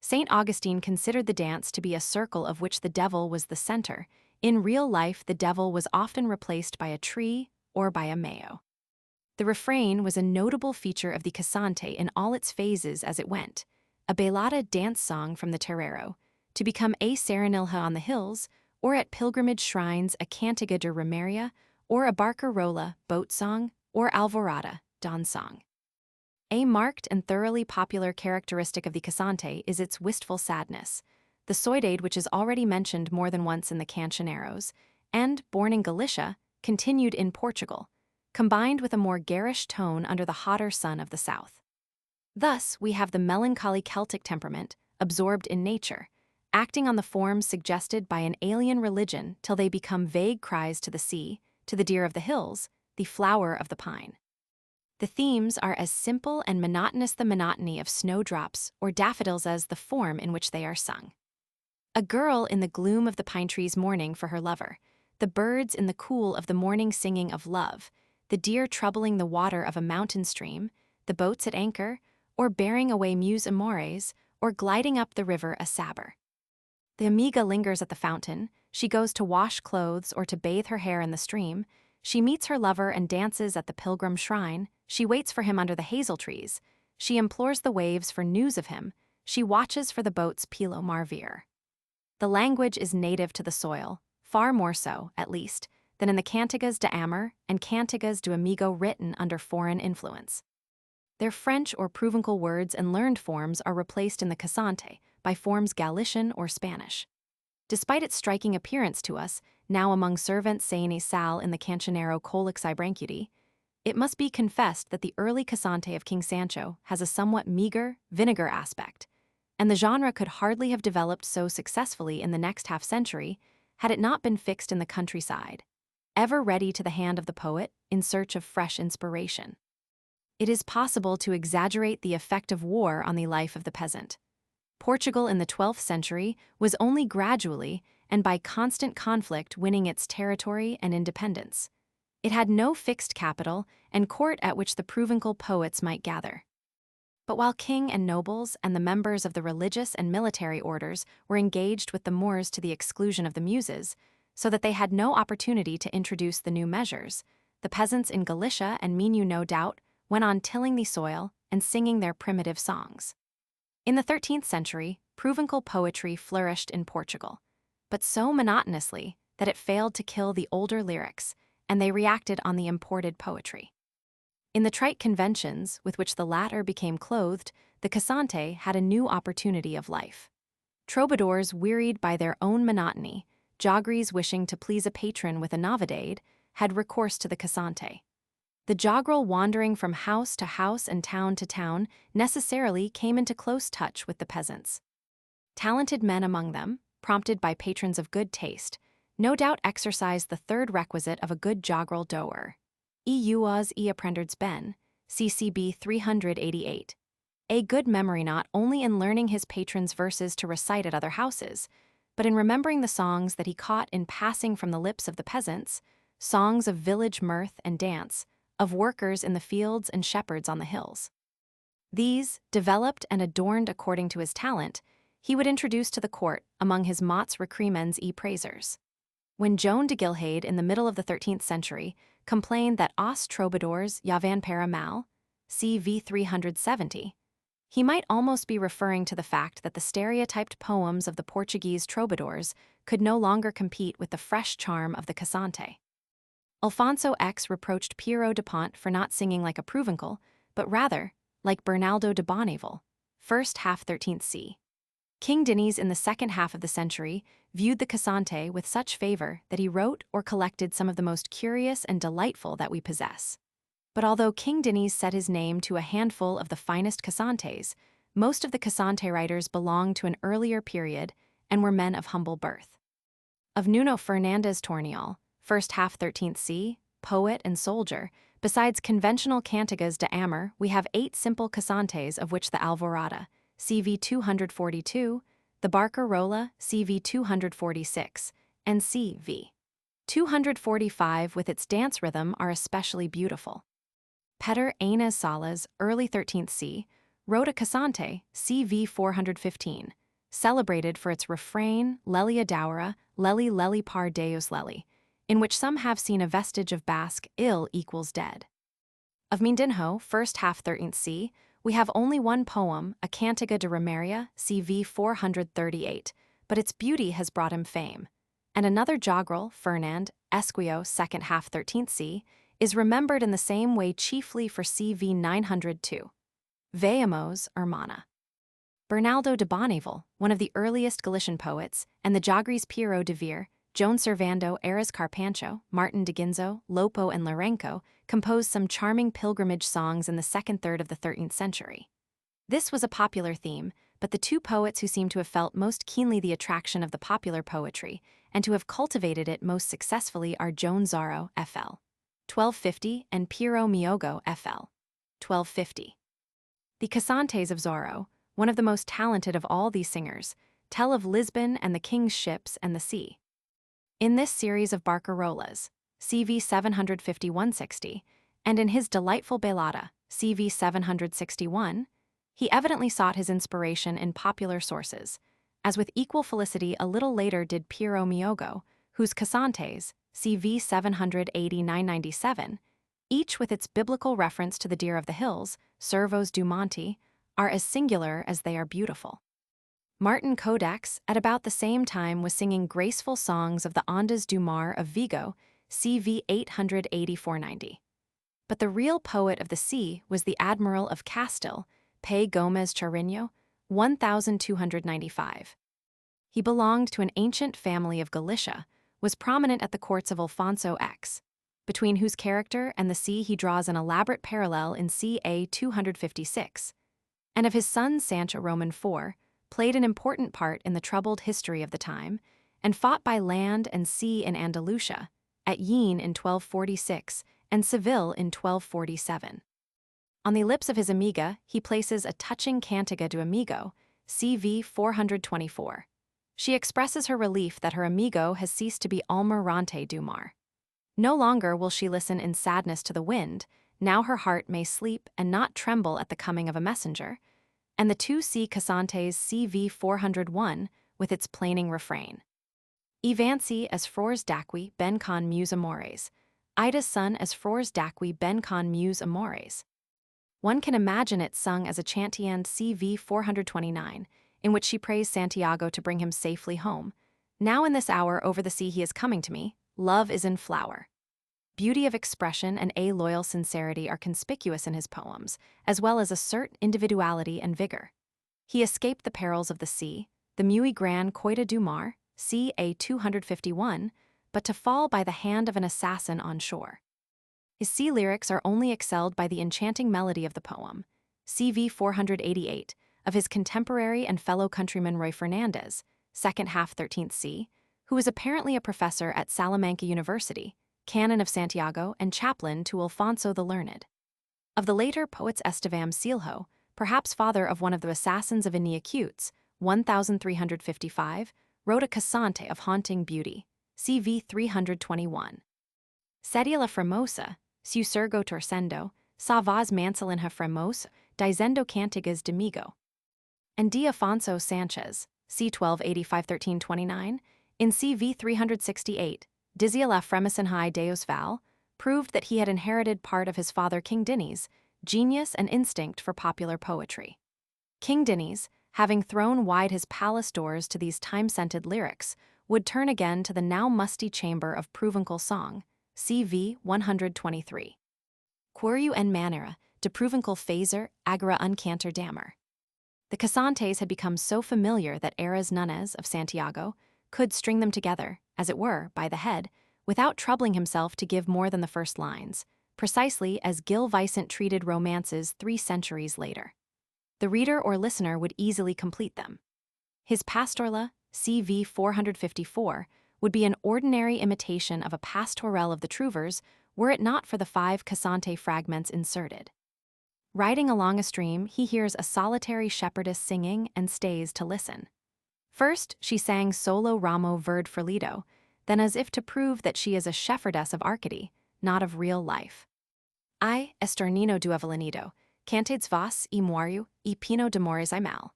St. Augustine considered the dance to be a circle of which the devil was the center. In real life, the devil was often replaced by a tree or by a mayo. The refrain was a notable feature of the cassante in all its phases as it went, a bailada dance song from the terreiro, to become a serenilha on the hills, or at pilgrimage shrines a cantiga de romeria, or a barcarola boat song, or alvorada dawn song. A marked and thoroughly popular characteristic of the cassante is its wistful sadness, the soidade which is already mentioned more than once in the cancioneros, and, born in Galicia, continued in Portugal, combined with a more garish tone under the hotter sun of the south. Thus, we have the melancholy Celtic temperament, absorbed in nature, acting on the forms suggested by an alien religion till they become vague cries to the sea, to the deer of the hills, the flower of the pine. The themes are as simple and monotonous the monotony of snowdrops or daffodils as the form in which they are sung. A girl in the gloom of the pine trees mourning for her lover, the birds in the cool of the morning singing of love, the deer troubling the water of a mountain stream, the boats at anchor, or bearing away muse amores, or gliding up the river a saber. The amiga lingers at the fountain, she goes to wash clothes or to bathe her hair in the stream, she meets her lover and dances at the pilgrim shrine, she waits for him under the hazel trees, she implores the waves for news of him, she watches for the boat's pilo marvir. The language is native to the soil, far more so, at least, than in the Cantigas de Amor and Cantigas do Amigo written under foreign influence. Their French or Provençal words and learned forms are replaced in the cosante by forms Galician or Spanish. Despite its striking appearance to us, now among servants saying sal in the Cancionero Colix Ibrancuti, it must be confessed that the early cosante of King Sancho has a somewhat meager, vinegar aspect, and the genre could hardly have developed so successfully in the next half-century had it not been fixed in the countryside, ever ready to the hand of the poet in search of fresh inspiration. It is possible to exaggerate the effect of war on the life of the peasant. Portugal in the 12th century was only gradually and by constant conflict winning its territory and independence. It had no fixed capital and court at which the Provençal poets might gather. But while king and nobles and the members of the religious and military orders were engaged with the Moors to the exclusion of the muses, so that they had no opportunity to introduce the new measures, the peasants in Galicia and Minho no doubt went on tilling the soil and singing their primitive songs. In the 13th century, Provençal poetry flourished in Portugal, but so monotonously that it failed to kill the older lyrics, and they reacted on the imported poetry. In the trite conventions with which the latter became clothed, the cosante had a new opportunity of life. Troubadours wearied by their own monotony, jogries wishing to please a patron with a novedade, had recourse to the cosante. The jogrel wandering from house to house and town to town necessarily came into close touch with the peasants. Talented men among them, prompted by patrons of good taste, no doubt exercised the third requisite of a good jogrel doer. Euas e aprenderds ben, CCB 388. A good memory not only in learning his patron's verses to recite at other houses, but in remembering the songs that he caught in passing from the lips of the peasants, songs of village mirth and dance, of workers in the fields and shepherds on the hills. These, developed and adorned according to his talent, he would introduce to the court among his mots recrimens e praisers. When Joan de Gilhade in the middle of the 13th century complained that os troubadours yavan para mal, CV 370, he might almost be referring to the fact that the stereotyped poems of the Portuguese troubadours could no longer compete with the fresh charm of the cosante. Alfonso X reproached Piero de Pont for not singing like a Provençal, but rather like Bernaldo de Bonneville, first half 13th c. King Dinis in the second half of the century viewed the cosante with such favor that he wrote or collected some of the most curious and delightful that we possess. But although King Dinis set his name to a handful of the finest cossantes, most of the cosante writers belonged to an earlier period and were men of humble birth. Of Nuno Fernandes Tornial, first half 13th c, poet and soldier, besides conventional cantigas de amor, we have 8 simple cossantes of which the Alvorada, CV 242, the Barcarola, CV 246, and CV 245 with its dance rhythm are especially beautiful. Pedro Inés Salas, early 13th c, wrote a cosante, CV 415, celebrated for its refrain, Lelia Daura, Leli Leli par Deus Leli, in which some have seen a vestige of Basque ill equals dead. Of Mindinho, first half 13th c, we have only one poem, a Cantiga de Remeria, CV 438, but its beauty has brought him fame. And another jogrel, Fernand, Esquio, second half 13th c, is remembered in the same way chiefly for CV 902. Veamos, Hermana. Bernaldo de Bonneville, one of the earliest Galician poets, and the jogries Piero de Vir, Joan Servando, Aras Carpancho, Martin de Ginzo, Lopo, and Lourenco composed some charming pilgrimage songs in the second third of the 13th century. This was a popular theme, but the two poets who seem to have felt most keenly the attraction of the popular poetry and to have cultivated it most successfully are Joan Zaro, FL. 1250, and Piero Miogo, FL. 1250. The Cossantes of Zaro, one of the most talented of all these singers, tell of Lisbon and the king's ships and the sea. In this series of barcarollas, CV 751-60, and in his delightful Belada, CV 761, he evidently sought his inspiration in popular sources, as with equal felicity a little later did Piero Miogo, whose cossantes, CV 789-97, each with its biblical reference to the deer of the hills, Servos du Monte, are as singular as they are beautiful. Martin Codex, at about the same time, was singing graceful songs of the Ondas do Mar of Vigo, CV 884-90. But the real poet of the sea was the Admiral of Castile, Pay Gomez Chariño, 1295. He belonged to an ancient family of Galicia, was prominent at the courts of Alfonso X, between whose character and the sea he draws an elaborate parallel in CA 256, and of his son Sancho Roman IV, played an important part in the troubled history of the time, and fought by land and sea in Andalusia, at Jaén in 1246 and Seville in 1247. On the lips of his amiga, he places a touching cantiga do amigo, CV 424. She expresses her relief that her amigo has ceased to be almirante do mar. No longer will she listen in sadness to the wind, now her heart may sleep and not tremble at the coming of a messenger, and the two sea cossantes CV 401 with its plaining refrain. Evancy as frores daqui ben con meus amores, Ida's son as frores daqui ben con meus amores. One can imagine it sung as a chantian CV 429, in which she praised Santiago to bring him safely home. Now in this hour over the sea he is coming to me, love is in flower. Beauty of expression and a loyal sincerity are conspicuous in his poems, as well as assert individuality and vigor. He escaped the perils of the sea, the muy gran coita du mar, CA 251, but to fall by the hand of an assassin on shore. His sea lyrics are only excelled by the enchanting melody of the poem, CV 488, of his contemporary and fellow countryman Roy Fernandez, second half 13th C, who was apparently a professor at Salamanca University, canon of Santiago and chaplain to Alfonso the Learned. Of the later poets Estevam Silho, perhaps father of one of the assassins of Iniacutes, 1355, wrote a cassante of haunting beauty, CV 321. Sedia la Fremosa, su surgo torcendo, sa voz mansalinha fremos, dizendo cantigas d'amigo. And D. Afonso Sanchez, C. 1285-1329, in CV 368, Dizia la Fremisinhai Deus Val, proved that he had inherited part of his father King Dinny's genius and instinct for popular poetry. King Dinny's, having thrown wide his palace doors to these time-scented lyrics, would turn again to the now musty chamber of Provencal song, CV 123. Queriu en manera, de Provencal phaser, agra uncanter dammer. The Cassantes had become so familiar that Eras Nunes of Santiago could string them together, as it were, by the head, without troubling himself to give more than the first lines, precisely as Gil Vicent treated romances 3 centuries later. The reader or listener would easily complete them. His Pastorla, CV 454, would be an ordinary imitation of a pastorelle of the Trouvers were it not for the 5 cassante fragments inserted. Riding along a stream, he hears a solitary shepherdess singing and stays to listen. First, she sang solo ramo verde ferlido, then as if to prove that she is a shepherdess of Arcady, not of real life. I, estornino du avelanido, cantades vas e moariu e pino de mores I mal.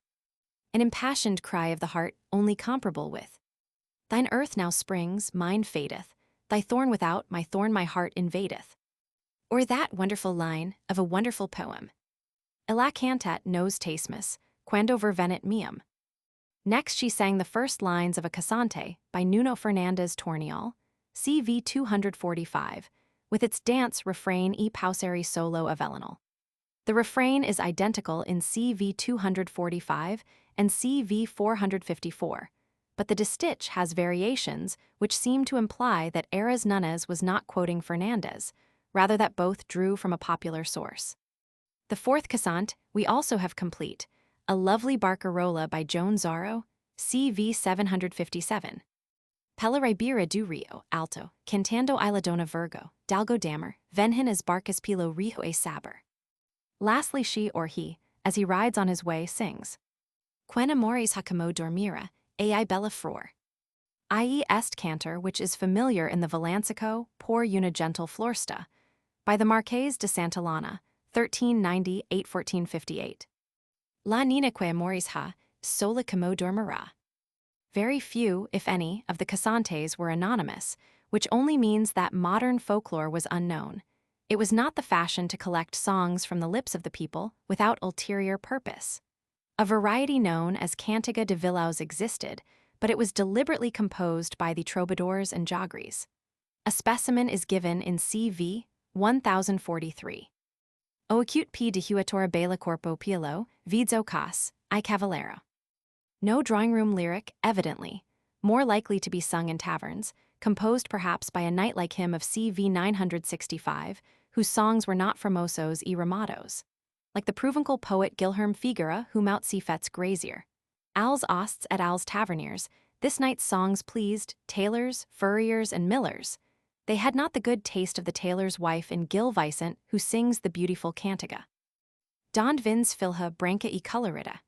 An impassioned cry of the heart only comparable with thine earth now springs, mine fadeth, thy thorn without, my thorn my heart invadeth. Or that wonderful line of a wonderful poem. Illa cantat nos tasmus, quando vervenit meum. Next she sang the first lines of a cassante by Nuno Fernandes Tornial, CV 245, with its dance refrain e pauseri solo avellanal. The refrain is identical in CV 245 and CV 454, but the distich has variations which seem to imply that Eras Nunes was not quoting Fernandez, rather that both drew from a popular source. The fourth cassant we also have complete, a lovely barcarola by Joan Zaro, CV 757. Pela Ribeira do Rio, alto, cantando Isla Dona Virgo, dalgo dammer, venhin as barcas pelo rio e saber. Lastly she or he, as he rides on his way, sings. Quen amores hacamo dormira, ai bella flor. I.e. est cantor which is familiar in the Villancico por una gentle florsta, by the Marqués de Santillana, 1390–1458. La ninaque morisha, sola como dormirá. Very few, if any, of the cossantes were anonymous, which only means that modern folklore was unknown. It was not the fashion to collect songs from the lips of the people without ulterior purpose. A variety known as cantiga de villaus existed, but it was deliberately composed by the troubadours and jagres. A specimen is given in CV 1043. O acute p de huatora bella corpo pielo, vides ocas, I cavallero. No drawing-room lyric, evidently, more likely to be sung in taverns, composed perhaps by a knight like him of CV 965, whose songs were not famosos y ramados. Like the Provencal poet Guilherme Figueira, whom out Cefet's grazier. Als osts et als taverniers, this knight's songs pleased tailors, furriers, and millers. They had not the good taste of the tailor's wife in Gil Vicent, who sings the beautiful cantiga. Dond vins filha branca y colorida.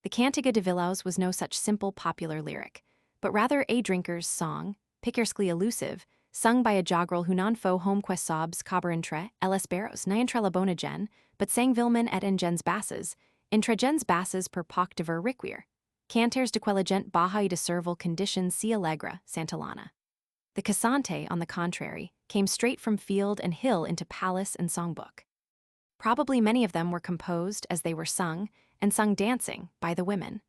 The Cantiga de Villaus was no such simple popular lyric, but rather a drinker's song, picaresquely elusive, sung by a jogrel who non fo homeque sobs cabarentre, el esperos ni entre la bona gen, but sang vilmen et en gens basses, intra gens basses per poc dever requir. Canters de quella gent baja y de serval condition si allegra, Santillana. The cassante, on the contrary, came straight from field and hill into palace and songbook. Probably many of them were composed as they were sung, and sung dancing, by the women.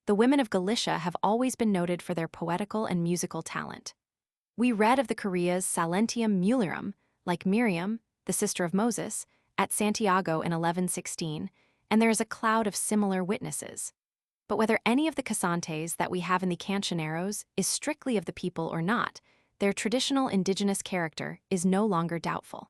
The women of Galicia have always been noted for their poetical and musical talent. We read of the Korea's Salentium Mulierum, like Miriam, the sister of Moses, at Santiago in 1116, and there is a cloud of similar witnesses. But whether any of the cossantes that we have in the cancioneros is strictly of the people or not, their traditional indigenous character is no longer doubtful.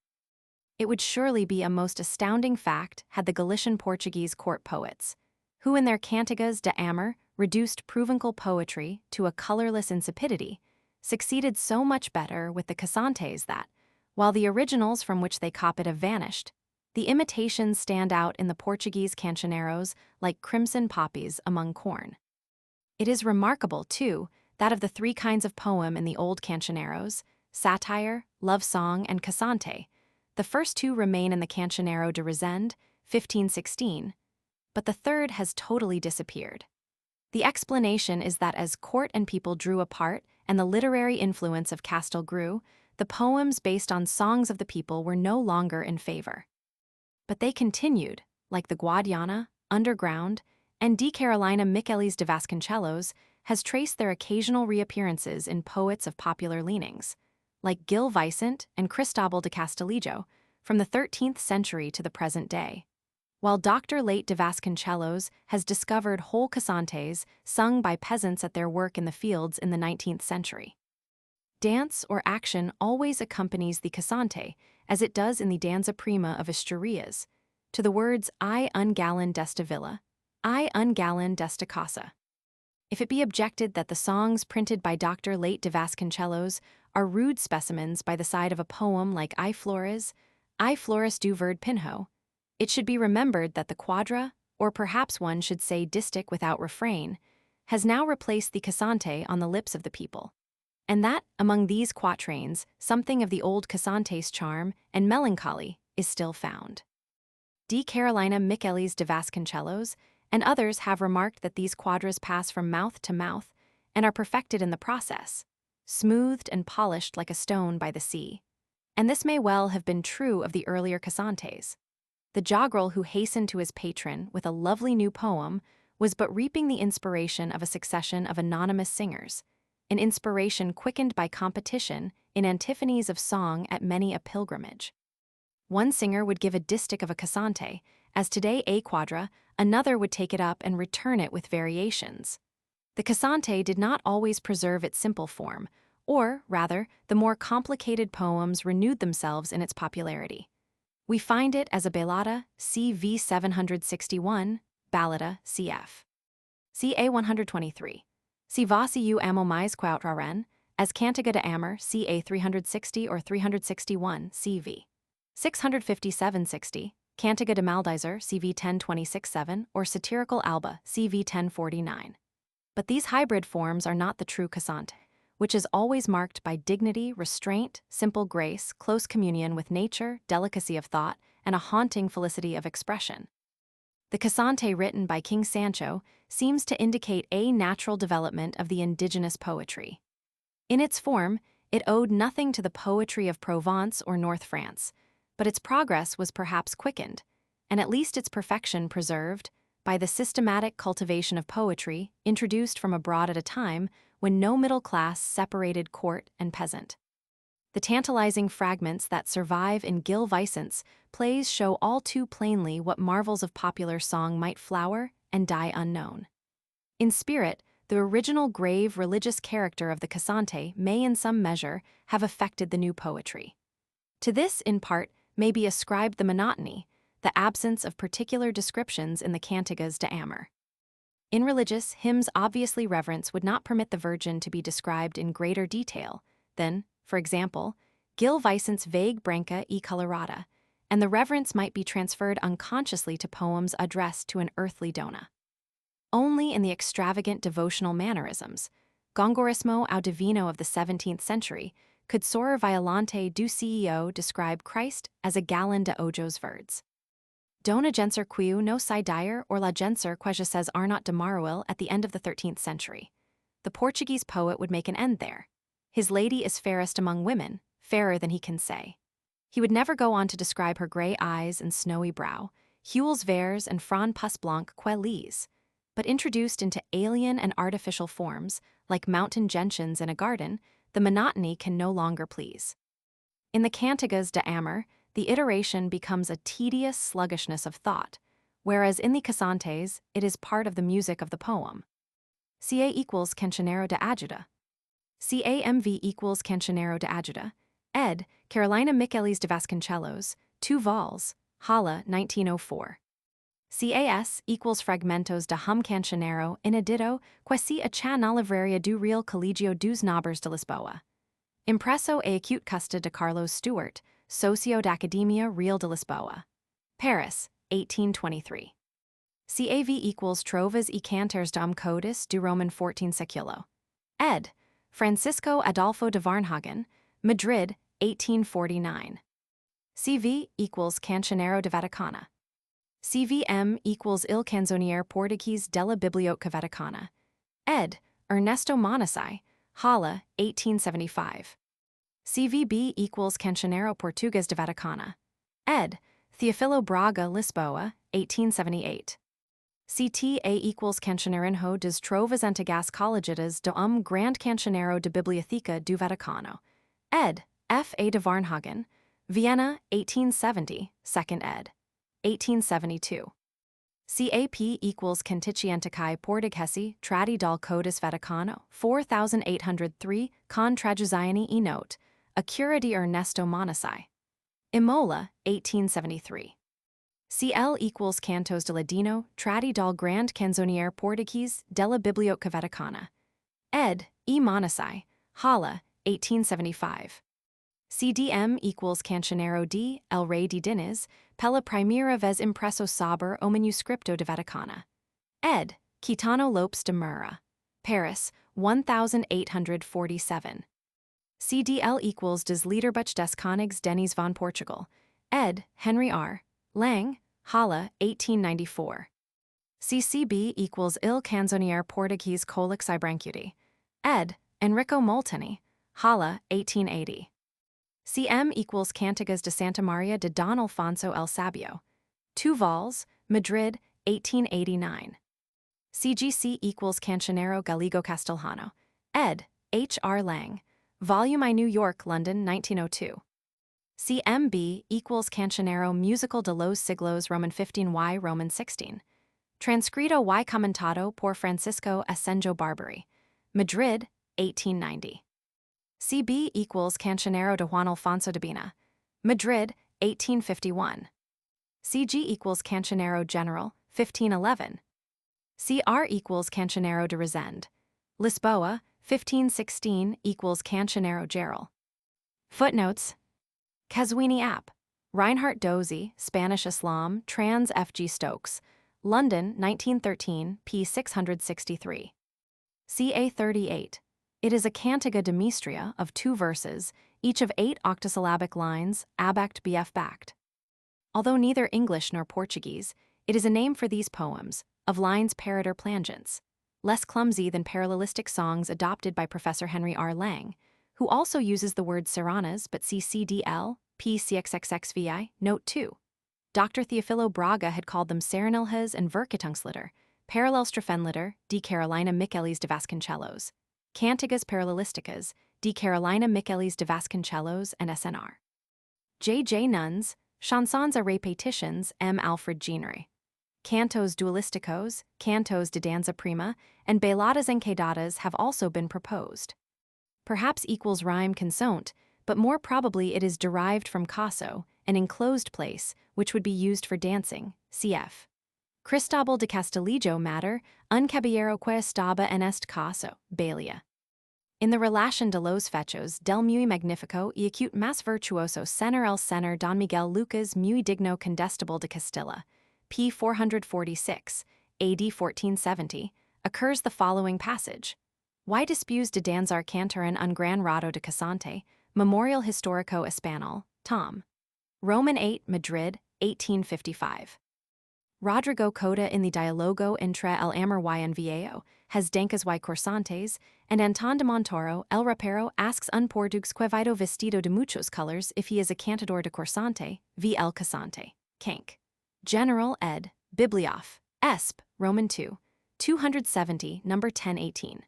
It would surely be a most astounding fact had the Galician Portuguese court poets, who in their cantigas de amor reduced Provencal poetry to a colorless insipidity, succeeded so much better with the cossantes that, while the originals from which they copied have vanished, the imitations stand out in the Portuguese cancioneros like crimson poppies among corn. It is remarkable, too, that of the three kinds of poem in the old cancioneros, satire, love song, and cassante, the first two remain in the Cancionero de Resende, 1516, but the third has totally disappeared. The explanation is that as court and people drew apart and the literary influence of Castile grew, the poems based on songs of the people were no longer in favor. But they continued, like the Guadiana, Underground, and De Carolina Michelis de Vasconcelos has traced their occasional reappearances in poets of popular leanings, like Gil Vicent and Cristobal de Castillejo, from the 13th century to the present day, while Dr. Late de Vasconcelos has discovered whole cassantes sung by peasants at their work in the fields in the 19th century. Dance or action always accompanies the cassante, as it does in the danza prima of Asturias, to the words I ungallan desta villa, I ungallan desta casa. If it be objected that the songs printed by Dr. Late de Vasconcelos are rude specimens by the side of a poem like I Flores du Verd Pinho, it should be remembered that the quadra, or perhaps one should say distich without refrain, has now replaced the cassante on the lips of the people, and that, among these quatrains, something of the old cassante's charm and melancholy is still found. De Carolina Michelis de Vasconcelos and others have remarked that these quadras pass from mouth to mouth and are perfected in the process, smoothed and polished like a stone by the sea. And this may well have been true of the earlier cassantes. The jogrel who hastened to his patron with a lovely new poem was but reaping the inspiration of a succession of anonymous singers, an inspiration quickened by competition in antiphonies of song at many a pilgrimage. One singer would give a distich of a cassante, as today a quadra, another would take it up and return it with variations. The cassante did not always preserve its simple form, or, rather, the more complicated poems renewed themselves in its popularity. We find it as a ballada, CV 761, ballada, cf. CA 123. Si vasi u amo mais quoutraren, as cantiga de amor, CA 360 or 361, CV. 657-60, Cantiga de Maldizer, CV 1026-7, or Satirical Alba, CV 1049. But these hybrid forms are not the true cosante, which is always marked by dignity, restraint, simple grace, close communion with nature, delicacy of thought, and a haunting felicity of expression. The cosante written by King Sancho seems to indicate a natural development of the indigenous poetry. In its form, it owed nothing to the poetry of Provence or North France, but its progress was perhaps quickened, and at least its perfection preserved, by the systematic cultivation of poetry introduced from abroad at a time when no middle class separated court and peasant. The tantalizing fragments that survive in Gil Vicent's plays show all too plainly what marvels of popular song might flower and die unknown. In spirit, the original grave religious character of the cosante may in some measure have affected the new poetry. To this, in part, may be ascribed the monotony, the absence of particular descriptions in the cantigas de amor. In religious hymns, obviously reverence would not permit the Virgin to be described in greater detail than, for example, Gil Vicent's vague branca y colorada, and the reverence might be transferred unconsciously to poems addressed to an earthly donna. Only in the extravagant devotional mannerisms, gongorismo au divino of the 17th century, could Sor Violante du CEO describe Christ as a gallon de ojos verdes. Dona genser quiu no si dire or la genser queja says Arnott de Maruil at the end of the 13th century. The Portuguese poet would make an end there. His lady is fairest among women, fairer than he can say. He would never go on to describe her grey eyes and snowy brow, huiles verts and fron pus blanc que lise, but introduced into alien and artificial forms, like mountain gentians in a garden, the monotony can no longer please. In the cantigas de amor, the iteration becomes a tedious sluggishness of thought, whereas in the cossantes, it is part of the music of the poem. Ca equals Cancionero de Ajuda. CAMV equals Cancionero de Ajuda. Ed. Carolina Michelis de Vasconcelos, 2 vols, Hala, 1904. CAS equals Fragmentos de hum Cancionero inedito quasi a chan Livraria do Real Colegio dos Nobres de Lisboa. Impresso e acute custa de Carlos Stuart, Socio de Academia Real de Lisboa. Paris, 1823. CAV equals Trovas e Canters de Codis do Roman 14 Seculo. Ed. Francisco Adolfo de Varnhagen, Madrid, 1849. CV equals Cancionero de Vaticana. CVM equals Il Canzoniere Portuguese della Biblioteca Vaticana. Ed. Ernesto Monasai, Hala, 1875. CVB equals Cancionero Português de Vaticana. Ed. Theofilo Braga, Lisboa, 1878. CTA equals Cancionerinho dos Trovas Antigas Colegiadas do Grande Cancionero de Biblioteca do Vaticano. Ed. F. A. de Varnhagen, Vienna, 1870, 2nd ed. 1872. CAP equals Canticienticae Portuguesi Tradi dal Codis Vaticano, 4803, con traduzione e note, a cura di Ernesto Monasai. Imola, 1873. CL equals Cantos de Ladino Tradi dal Grande Canzoniere Portuguese della Biblioteca Vaticana. Ed. E. Monasai, Hala, 1875. CDM equals Cancionero di El Rey de Diniz, pela primera vez impresso sobre o manuscripto de Vaticana. Ed. Quitano Lopes de Mura. Paris, 1847. CDL equals Des Liederbuch des Königs Denis von Portugal. Ed. Henry R. Lang, Hala, 1894. CCB equals Il Canzoniere Portuguese Colix Ibrancuti. Ed. Enrico Molteni, Hala, 1880. CM equals Cantigas de Santa Maria de Don Alfonso El Sabio. 2 vols, Madrid, 1889. CGC equals Cancionero Gallego Castellano. Ed. H. R. Lang. Volume I. New York, London, 1902. CMB equals Cancionero Musical de los Siglos Roman 15 y Roman 16. Transcrito y Commentado por Francisco Asenjo Barbary. Madrid, 1890. CB equals Cancionero de Juan Alfonso de Bina. Madrid, 1851. CG equals Cancionero General, 1511. CR equals Cancionero de Resende. Lisboa, 1516 equals Cancionero Geral. Footnotes. Casuini app. Reinhard Dozy, Spanish Islam, trans F. G. Stokes. London, 1913, p. 663. ca. 38. It is a cantiga demistria of 2 verses, each of 8 octosyllabic lines, abact bf backed. Although neither English nor Portuguese, it is a name for these poems, of lines parrot or plangents, less clumsy than parallelistic songs adopted by Professor Henry R. Lang, who also uses the word seranas but see CDL, P6xxvi, note 2. Dr. Theophilo Braga had called them serenilhas and verketungslitter, parallelstrofenlitter, de Carolina Michelis de Vasconcelos, cantigas parallelisticas, de Carolina Michelis de Vasconcelos and SNR. J. Nuns, chansons a repetitions M. Alfred Genere. Cantos dualisticos, cantos de danza prima, and bailadas enquedadas have also been proposed. Perhaps equals rhyme consonant, but more probably it is derived from caso, an enclosed place, which would be used for dancing, cf. Cristóbal de Castillo matter, un caballero que estaba en este caso, Balia. In the Relación de los Fechos del muy magnifico y acute más virtuoso señor el señor Don Miguel Lucas muy digno condestable de Castilla, p. 446, AD 1470, occurs the following passage. Why disputes de danzar cantaran un gran rado de casante, Memorial Historico Español, Tom. Roman 8, Madrid, 1855. Rodrigo Coda in the Dialogo entre el amor y en viejo, has dancas y corsantes, and Antón de Montoro, el rapero, asks un portugués que vido vestido de muchos colors if he is a cantador de corsante, v el casante, cank. General ed. Bibliof. Esp. Roman 2. 270, number 1018.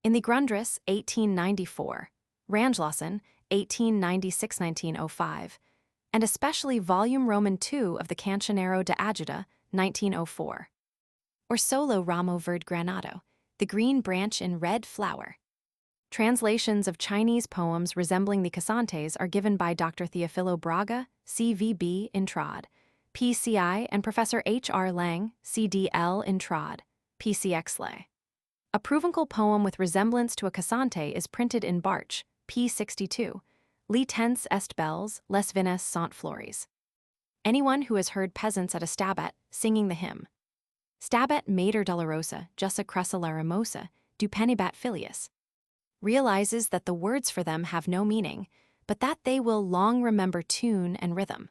In the Grundrisse, 1894, Rangelausen, 1896-1905, and especially Volume Roman 2 of the Cancionero de Ajuda, 1904. Or Solo Ramo Verde Granado, the green branch in red flower. Translations of Chinese poems resembling the cossantes are given by Dr. Theophilo Braga, CVB in Trod, PCI, and Professor H.R. Lang, CDL in Trod, PCX Lay. A provincial poem with resemblance to a cassante is printed in Barch, p. 62, Li Tense est Belles, les Vines sont Flores. Anyone who has heard peasants at a stabat singing the hymn, Stabat Mater Dolorosa, Jussa Crussa Larimosa, du Penibat Filius, realizes that the words for them have no meaning, but that they will long remember tune and rhythm.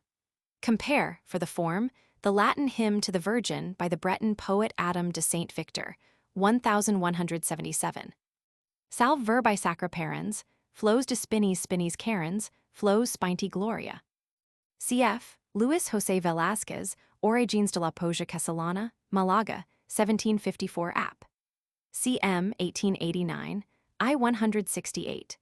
Compare, for the form, the Latin hymn to the Virgin by the Breton poet Adam de Saint Victor, 1177. Salve verbi sacra parens, flows de spinis carens, flows spinti gloria. Cf. Luis José Velázquez, Origines de la Poesia Castellana, Malaga, 1754 app. Cm. 1889, I 168.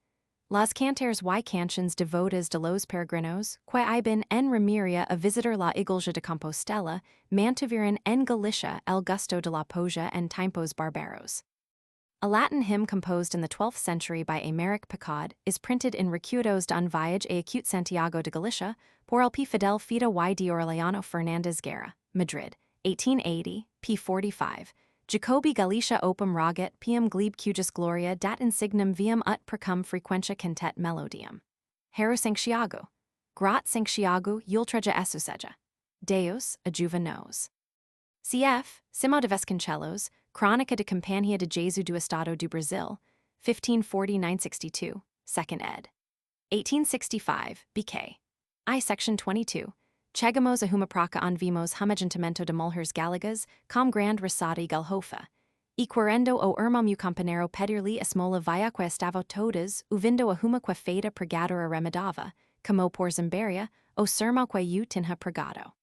Las cantares y canciones devotas de los peregrinos, que iban en Remiria a visitar la Iglesia de Compostela, mantuvieron en Galicia el gusto de la poesia en tiempos barbaros. A Latin hymn composed in the 12th century by Aymeric Picard is printed in Recuerdos de un viaje a acute Santiago de Galicia por el P. Fidel Fida y de Orellano Fernández Guerra, Madrid, 1880, p. 45. Jacobi Galicia opum raget pm glebe cujus gloria dat insignum viam ut precum frequentia cantet melodium. Hero Santiago. Grat Santiago ultraja essuseja. Deus, adjuva nos. Cf. Simão de Vasconcelos, Crónica de Companhia de Jesu do Estado do Brasil, 1540-962, 2nd ed. 1865, BK. I. Section 22. Chegamos a uma praca on vimos humagentamento de mulheres galegas, com grande risada e galhofa. E querendo o irmão meu companheiro pedir-lhe esmola via que estava todas, uvindo a uma que feita pregador arremedava, como por Zamberia, o sermão que eu tinha pregado.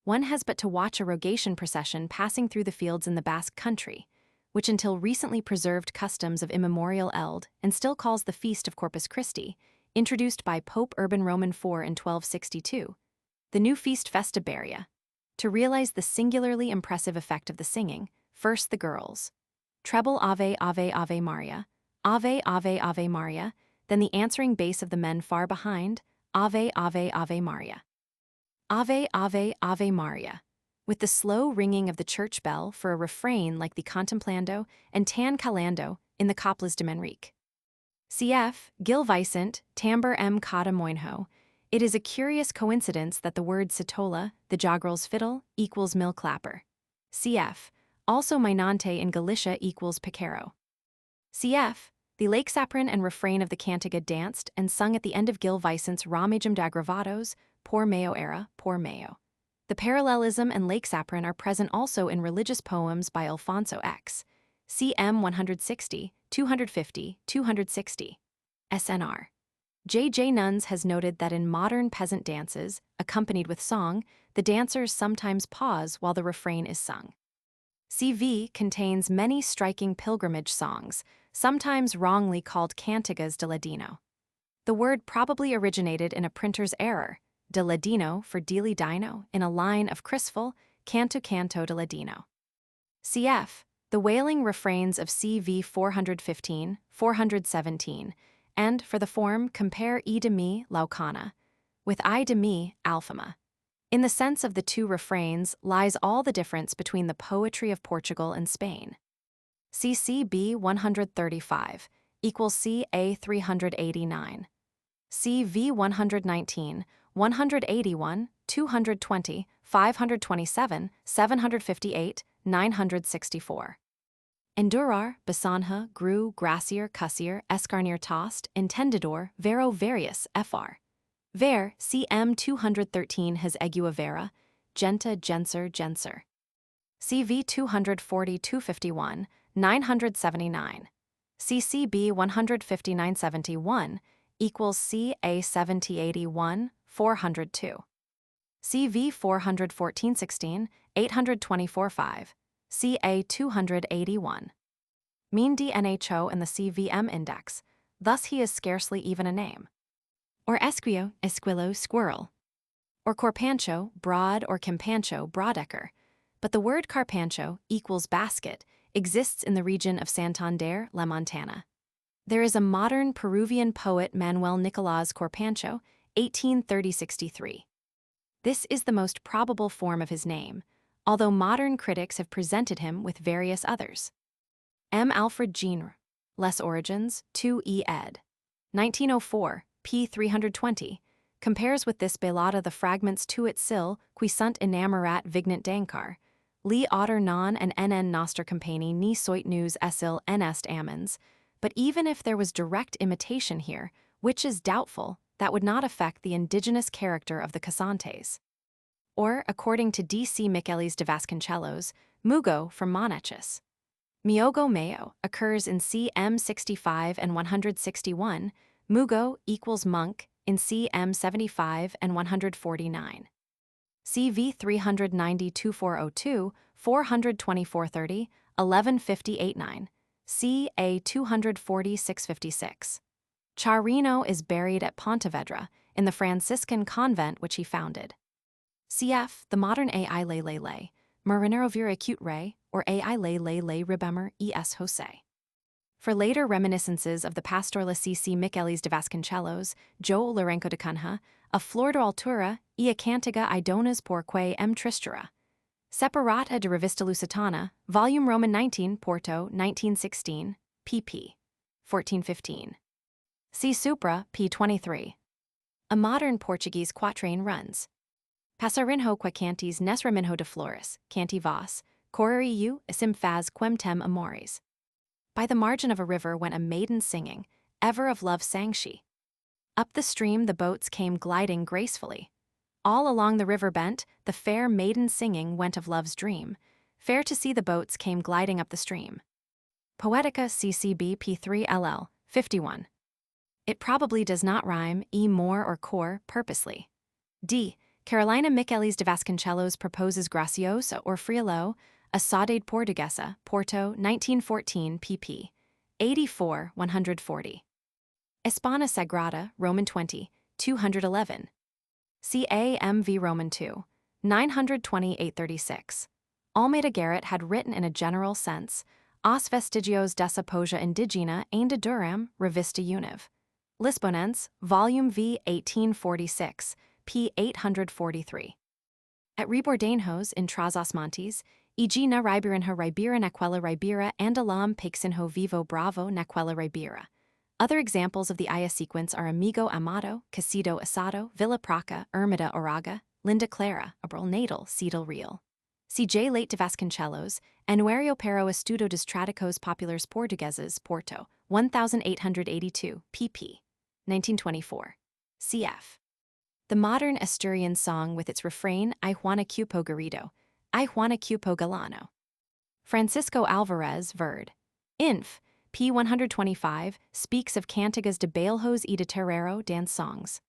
One has but to watch a rogation procession passing through the fields in the Basque country, which until recently preserved customs of immemorial eld and still calls the Feast of Corpus Christi, introduced by Pope Urban Roman IV in 1262, the new feast Festa Beria, to realize the singularly impressive effect of the singing, first the girls, treble Ave Ave Ave Maria, Ave Ave Ave Maria, then the answering bass of the men far behind, Ave Ave Ave Maria. Ave Ave Ave Maria, with the slow ringing of the church bell for a refrain like the Contemplando and Tan Calando in the Coplas de Manrique. Cf. Gil Vicent, Timbre M. Cada Moinho. It is a curious coincidence that the word citola, the jogrel's fiddle, equals mill clapper. Cf. Also Mainante in Galicia equals picaro. Cf. The Lakesapron and refrain of the cantiga danced and sung at the end of Gil Vicent's Ramagem d'Agravados, Por Mayo era, Por Mayo. The parallelism and Lakesapron are present also in religious poems by Alfonso X. cm 160, 250, 260. SNR. J. Nuns has noted that in modern peasant dances, accompanied with song, the dancers sometimes pause while the refrain is sung. CV contains many striking pilgrimage songs, sometimes wrongly called cantigas de ladino. The word probably originated in a printer's error, de ladino for Dili Dino, in a line of Crisful, Canto de ladino. Cf. The wailing refrains of CV 415, 417, and for the form compare I de mi, Laucana, with I de mi, Alfama. In the sense of the two refrains lies all the difference between the poetry of Portugal and Spain. CCB 135 equals CA 389. CV 119, 181, 220, 527, 758, 964. Endurar, Besanha, Gru, Gracier, Cussier, Escarnier Tost, Intendidor, Vero Various, FR. Ver, CM 213 has Egua Vera, Genta Genser. CV 240 251, 979. CCB 15971 equals CA 7081, 402. CV 414 16, 824 5. CA 281. Mean DNHO and the CVM index, thus he is scarcely even a name. Or esquillo, esquillo, squirrel. Or corpancho, broad or campancho, broadecker. But the word carpancho equals basket exists in the region of Santander, La Montana. There is a modern Peruvian poet Manuel Nicolás Corpancho, 1830-63. This is the most probable form of his name, although modern critics have presented him with various others. M. Alfred Genre, Les Origins, 2 ed. 1904, p. 320, compares with this Belada the fragments tuit sil, qui sunt enamorat vignant dankar, li otter non and nn noster compani ni soit news esil nest amens, but even if there was direct imitation here, which is doubtful, that would not affect the indigenous character of the cossantes. Or, according to D.C. Michelis de Vasconcelos, mugo from Monechus. Miogo Mayo occurs in CM 65 and 161, mugo equals monk in CM 75 and 149. CV 390 2402, 42430, 1158-9, CA 240 656. Charino is buried at Pontevedra in the Franciscan convent which he founded. Cf. The modern AI lay, Marinero Vera Acute Ray, or AI lay Ribemer es Jose. For later reminiscences of the Pastorla C.C. Michelis de Vasconcelos, Joel Lorenco de Cunha, a flor de altura, y a cantiga idonas porque m tristura. Separata de Revista Lusitana, Volume Roman 19, Porto, 1916, pp. 1415. See Supra, p. 23. A modern Portuguese quatrain runs. Passarinho qua cantis nes reminho de flores, canti vas, correriu sim faz quem tem amores. By the margin of a river went a maiden singing, ever of love sang she. Up the stream the boats came gliding gracefully. All along the river bent, the fair maiden singing went of love's dream. Fair to see the boats came gliding up the stream. Poetica CCB P3 LL, 51. It probably does not rhyme e more or core purposely. D. Carolina Michelis de Vasconcelos proposes graciosa or friolo, a saudade portuguesa, Porto, 1914 pp. 84, 140. Espana Sagrada, Roman 20, 211. CAMV Roman 2, 928-36. Almeida Garrett had written in a general sense, Os vestigios dessa poja indigena ainda duram, revista univ. Lisbonense, Volume V, 1846, p. 843. At Rebordainhos in Trás Montes, e.g. na Ribeirãha Ribeira naquela Ribeira andalam peixinho vivo bravo naquela Ribeira. Other examples of the Aya sequence are Amigo Amado, Casido Asado, Villa Praca, Ermida Oraga, Linda Clara, Abril Natal, Cedal Real. C.J. Leite de Vasconcelos, Anuario para o Estudo dos Tradicos Populares Portugueses, Porto, 1882, pp. 1924. Cf. The modern Asturian song with its refrain, I Juana Cupo Garrido, I Juana Cupo Galano. Francisco Alvarez, Verd. Inf. p. 125, speaks of cantigas de bailhos y de terrero dance songs.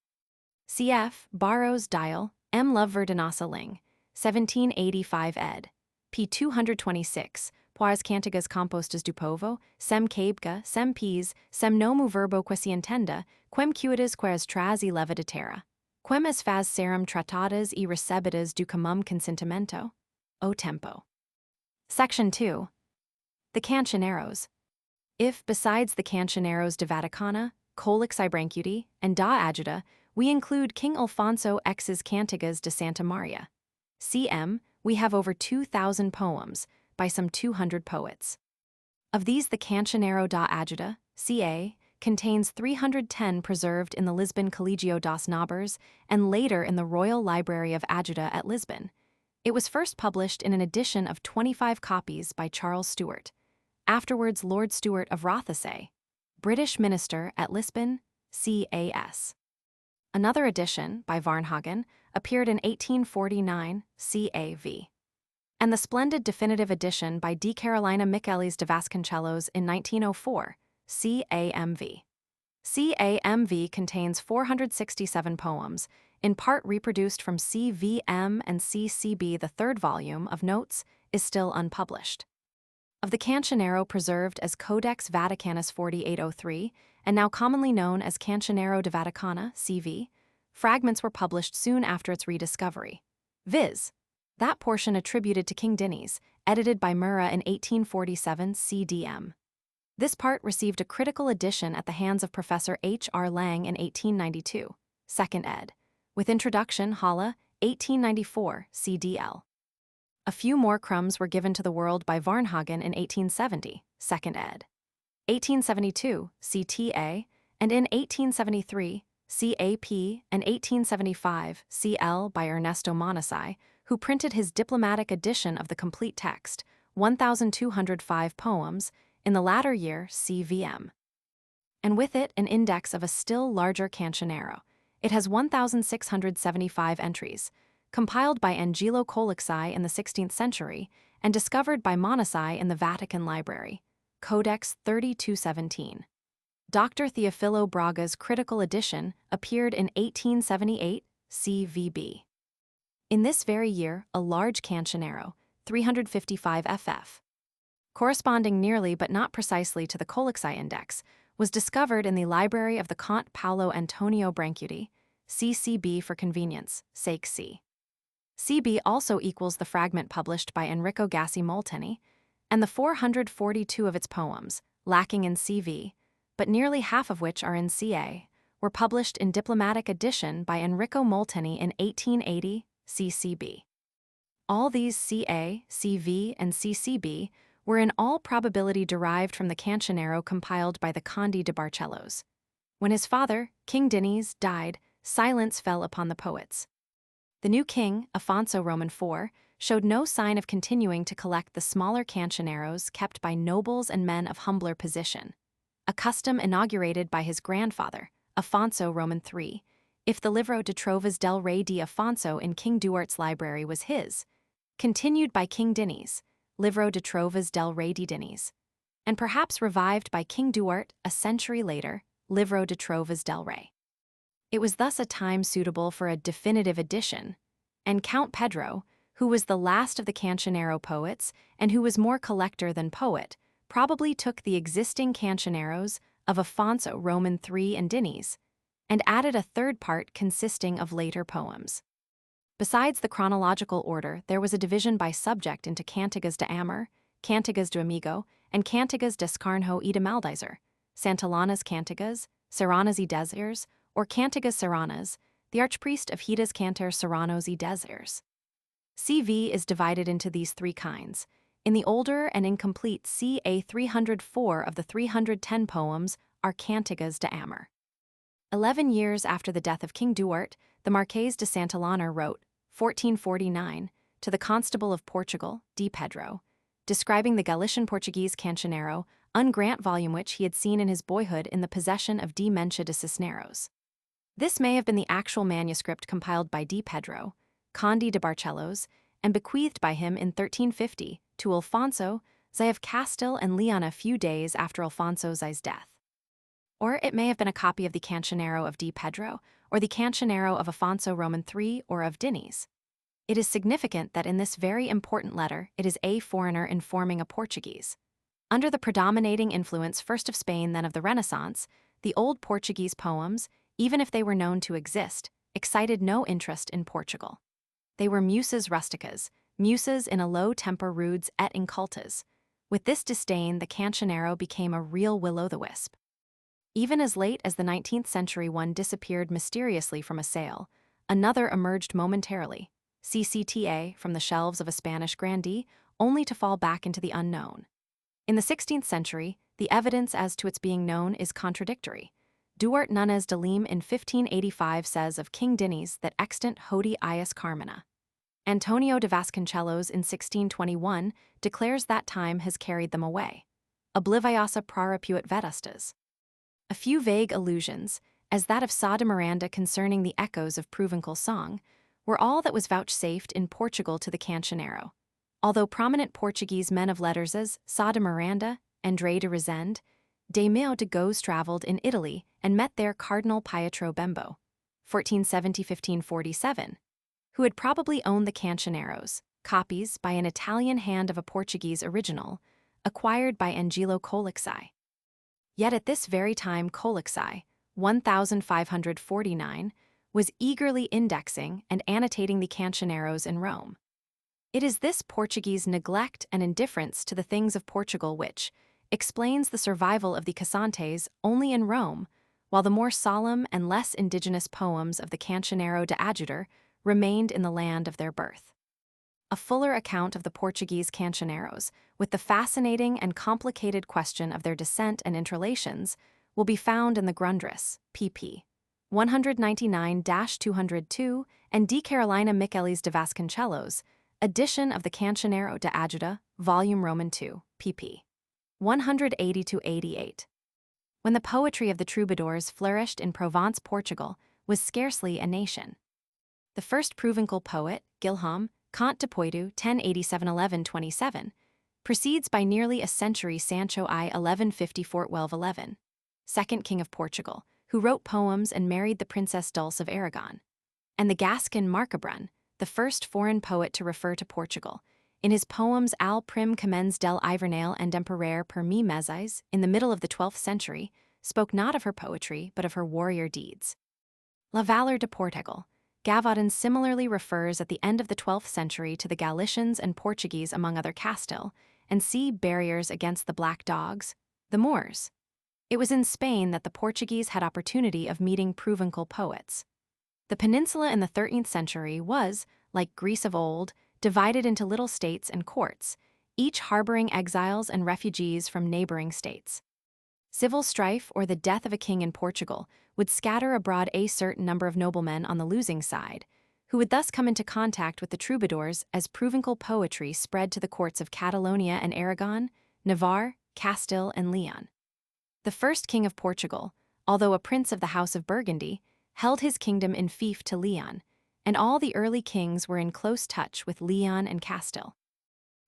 Cf. Barros Dial, M. Love Verdenasa Ling, 1785 ed. p. 226, Pois cantigas compostas do povo, sem cabga, sem pis, sem nomu verbo que se entenda, quem cuidas quas traz e leva de terra. Quem as faz serum tratadas e recebidas do comum consentimento? O tempo. Section 2. The Cancioneros. If, besides the Cancioneros de Vaticana, Colix Ibrancuti, and da Ajuda, we include King Alfonso X's Cantigas de Santa Maria. Cm. We have over 2,000 poems, by some 200 poets. Of these, the Cancionero da Ajuda, ca. contains 310 preserved in the Lisbon Collegio dos Nobres and later in the Royal Library of Ajuda at Lisbon. It was first published in an edition of 25 copies by Charles Stuart, afterwards Lord Stuart of Rothesay, British minister at Lisbon, CAS. Another edition, by Varnhagen, appeared in 1849, CAV. And the splendid definitive edition by D. Carolina Michelis de Vasconcelos in 1904, CAMV. CAMV contains 467 poems, in part reproduced from CVM and CCB. The third volume of notes is still unpublished. Of the Cancionero preserved as Codex Vaticanus 4803, and now commonly known as Cancionero de Vaticana, CV, fragments were published soon after its rediscovery, viz., that portion attributed to King Dinis, edited by Murra in 1847 CDM. This part received a critical edition at the hands of Professor H. R. Lang in 1892, 2nd ed., with introduction Halle, 1894 CDL. A few more crumbs were given to the world by Varnhagen in 1870, 2nd ed. 1872, CTA, and in 1873, CAP, and 1875, CL by Ernesto Monasai, who printed his diplomatic edition of the complete text, 1,205 poems, in the latter year CVM. And with it an index of a still larger Cancionero. It has 1,675 entries, compiled by Angelo Colixi in the 16th century and discovered by Monasai in the Vatican Library, Codex 3217. Dr. Theophilo Braga's critical edition appeared in 1878 CVB. In this very year, a large Cancionero, 355 ff, corresponding nearly but not precisely to the Colixi index, was discovered in the library of the Count Paolo Antonio Brancuti, CCB for convenience, sake C. CB also equals the fragment published by Enrico Gassi Molteni, and the 442 of its poems, lacking in CV, but nearly half of which are in CA, were published in diplomatic edition by Enrico Molteni in 1880 CCB. All these CA, CV, and CCB were in all probability derived from the Cancionero compiled by the Conde de Barcellos. When his father, King Dinis, died, silence fell upon the poets. The new king, Afonso Roman IV, showed no sign of continuing to collect the smaller Cancioneros kept by nobles and men of humbler position, a custom inaugurated by his grandfather, Afonso Roman III, if the Livro de Trovas del Rei de Afonso in King Duarte's library was his, continued by King Dinis, Livro de Trovas del Rei de Dinis, and perhaps revived by King Duarte a century later, Livro de Trovas del Rei. It was thus a time suitable for a definitive edition, and Count Pedro, who was the last of the Cancionero poets and who was more collector than poet, probably took the existing Cancioneros of Afonso Roman III and Dinis, and added a third part consisting of later poems. Besides the chronological order, there was a division by subject into Cantigas de Amor, Cantigas do Amigo, and Cantigas de Escarnjo y de Maldizer, Santillana's Cantigas, Serranas y Deseres, or Cantigas Serranas, the archpriest of Hidas Canter Serranos y Deseres. CV is divided into these three kinds. In the older and incomplete CA 304 of the 310 poems are Cantigas de Amor. 11 years after the death of King Duarte, the Marqués de Santillana wrote, 1449, to the Constable of Portugal, D. Pedro, describing the Galician Portuguese cancioneiro, ungrant volume which he had seen in his boyhood in the possession of D. Mencha de Cisneros. This may have been the actual manuscript compiled by D. Pedro, Conde de Barcelos, and bequeathed by him in 1350 to Alfonso I of Castile and Leon a few days after Alfonso I's death. Or it may have been a copy of the Cancionero of D. Pedro, or the Cancionero of Afonso Roman III, or of Diniz. It is significant that in this very important letter it is a foreigner informing a Portuguese. Under the predominating influence first of Spain then of the Renaissance, the old Portuguese poems, even if they were known to exist, excited no interest in Portugal. They were muses rusticas, muses in a low temper rudes et incultas. With this disdain, the cancionero became a real will-o'-the-wisp. Even as late as the 19th century one disappeared mysteriously from a sale, another emerged momentarily, CCTA, from the shelves of a Spanish grandee, only to fall back into the unknown. In the 16th century, the evidence as to its being known is contradictory. Duarte Nunes de Lima in 1585 says of King Diniz that extant hodie ius carmina. Antonio de Vasconcelos in 1621 declares that time has carried them away. Obliviosa prarapuit vedustas. A few vague allusions, as that of Sá de Miranda concerning the echoes of Provençal song, were all that was vouchsafed in Portugal to the cancionero. Although prominent Portuguese men of letters as Sá de Miranda, André de Rezende, Daimio de Goes traveled in Italy and met there Cardinal Pietro Bembo, 1470–1547, who had probably owned the cancioneros, copies by an Italian hand of a Portuguese original, acquired by Angelo Colixai. Yet at this very time Colixai, 1549, was eagerly indexing and annotating the cancioneros in Rome. It is this Portuguese neglect and indifference to the things of Portugal which explains the survival of the cossantes only in Rome, while the more solemn and less indigenous poems of the Cancionero de Adjutor remained in the land of their birth. A fuller account of the Portuguese cancioneros, with the fascinating and complicated question of their descent and interrelations, will be found in the Grundrisse, pp. 199–202, and D. Carolina Michelis de Vasconcelos, edition of the Cancionero de Adjuda, volume Roman II, pp. 180–88. When the poetry of the troubadours flourished in Provence, Portugal was scarcely a nation. The first Provençal poet, Guillaume, Comte de Poitou, 1087–1127, precedes by nearly a century Sancho I 1150–1211, second king of Portugal, who wrote poems and married the Princess Dulce of Aragon, and the Gascon Marcabrun, the first foreign poet to refer to Portugal, in his poems Al prim commends del Ivernale and Empereur per mi meses, in the middle of the 12th century, spoke not of her poetry but of her warrior deeds. La Valeur de Portugal. Gavaudan similarly refers at the end of the 12th century to the Galicians and Portuguese among other Castile, and see barriers against the black dogs, the Moors. It was in Spain that the Portuguese had opportunity of meeting Provençal poets. The peninsula in the 13th century was, like Greece of old, divided into little states and courts, each harboring exiles and refugees from neighboring states. Civil strife or the death of a king in Portugal would scatter abroad a certain number of noblemen on the losing side, who would thus come into contact with the troubadours as Provençal poetry spread to the courts of Catalonia and Aragon, Navarre, Castile, and Leon. The first king of Portugal, although a prince of the House of Burgundy, held his kingdom in fief to Leon, and all the early kings were in close touch with Leon and Castile.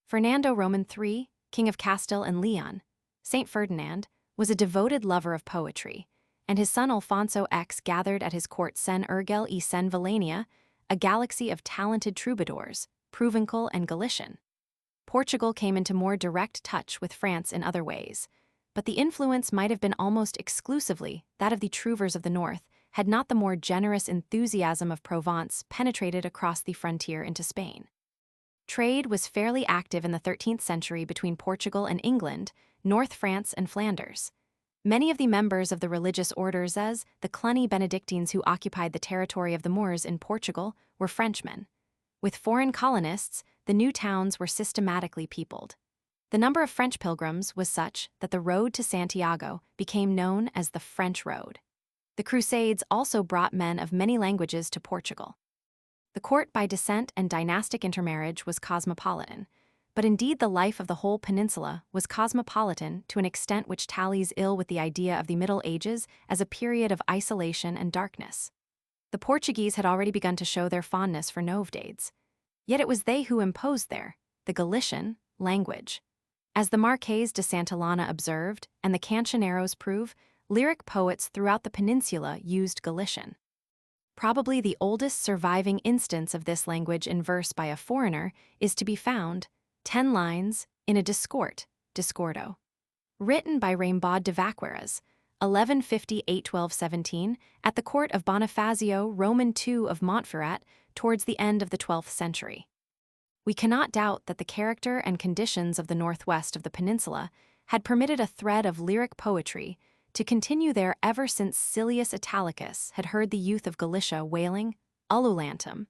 Fernando Roman III, king of Castile and Leon, Saint Ferdinand, was a devoted lover of poetry, and his son Alfonso X gathered at his court Sen Urgel y Sen Villania, a galaxy of talented troubadours, Provençal and Galician. Portugal came into more direct touch with France in other ways, but the influence might have been almost exclusively that of the trouvers of the north, had not the more generous enthusiasm of Provence penetrated across the frontier into Spain. Trade was fairly active in the 13th century between Portugal and England, North France and Flanders. Many of the members of the religious orders as the Cluny Benedictines who occupied the territory of the Moors in Portugal were Frenchmen. With foreign colonists, the new towns were systematically peopled. The number of French pilgrims was such that the road to Santiago became known as the French Road. The Crusades also brought men of many languages to Portugal. The court by descent and dynastic intermarriage was cosmopolitan, but indeed the life of the whole peninsula was cosmopolitan to an extent which tallies ill with the idea of the Middle Ages as a period of isolation and darkness. The Portuguese had already begun to show their fondness for novedades, yet it was they who imposed the Galician, language. As the Marquês de Santillana observed, and the Cancioneiros prove, lyric poets throughout the peninsula used Galician. Probably the oldest surviving instance of this language in verse by a foreigner is to be found, 10 lines, in a discourse, Discordo. Written by Raimbaud de Vaqueiras, 1150–812–17, at the court of Bonifacio Roman II of Montferrat towards the end of the 12th century. We cannot doubt that the character and conditions of the northwest of the peninsula had permitted a thread of lyric poetry to continue there ever since Silius Italicus had heard the youth of Galicia wailing ululantum,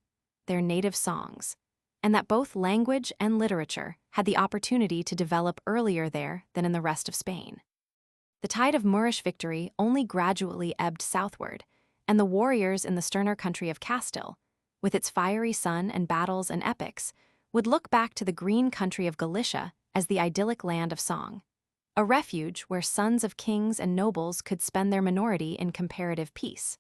their native songs, and that both language and literature had the opportunity to develop earlier there than in the rest of Spain. The tide of Moorish victory only gradually ebbed southward, and the warriors in the sterner country of Castile, with its fiery sun and battles and epochs, would look back to the green country of Galicia as the idyllic land of song, a refuge where sons of kings and nobles could spend their minority in comparative peace.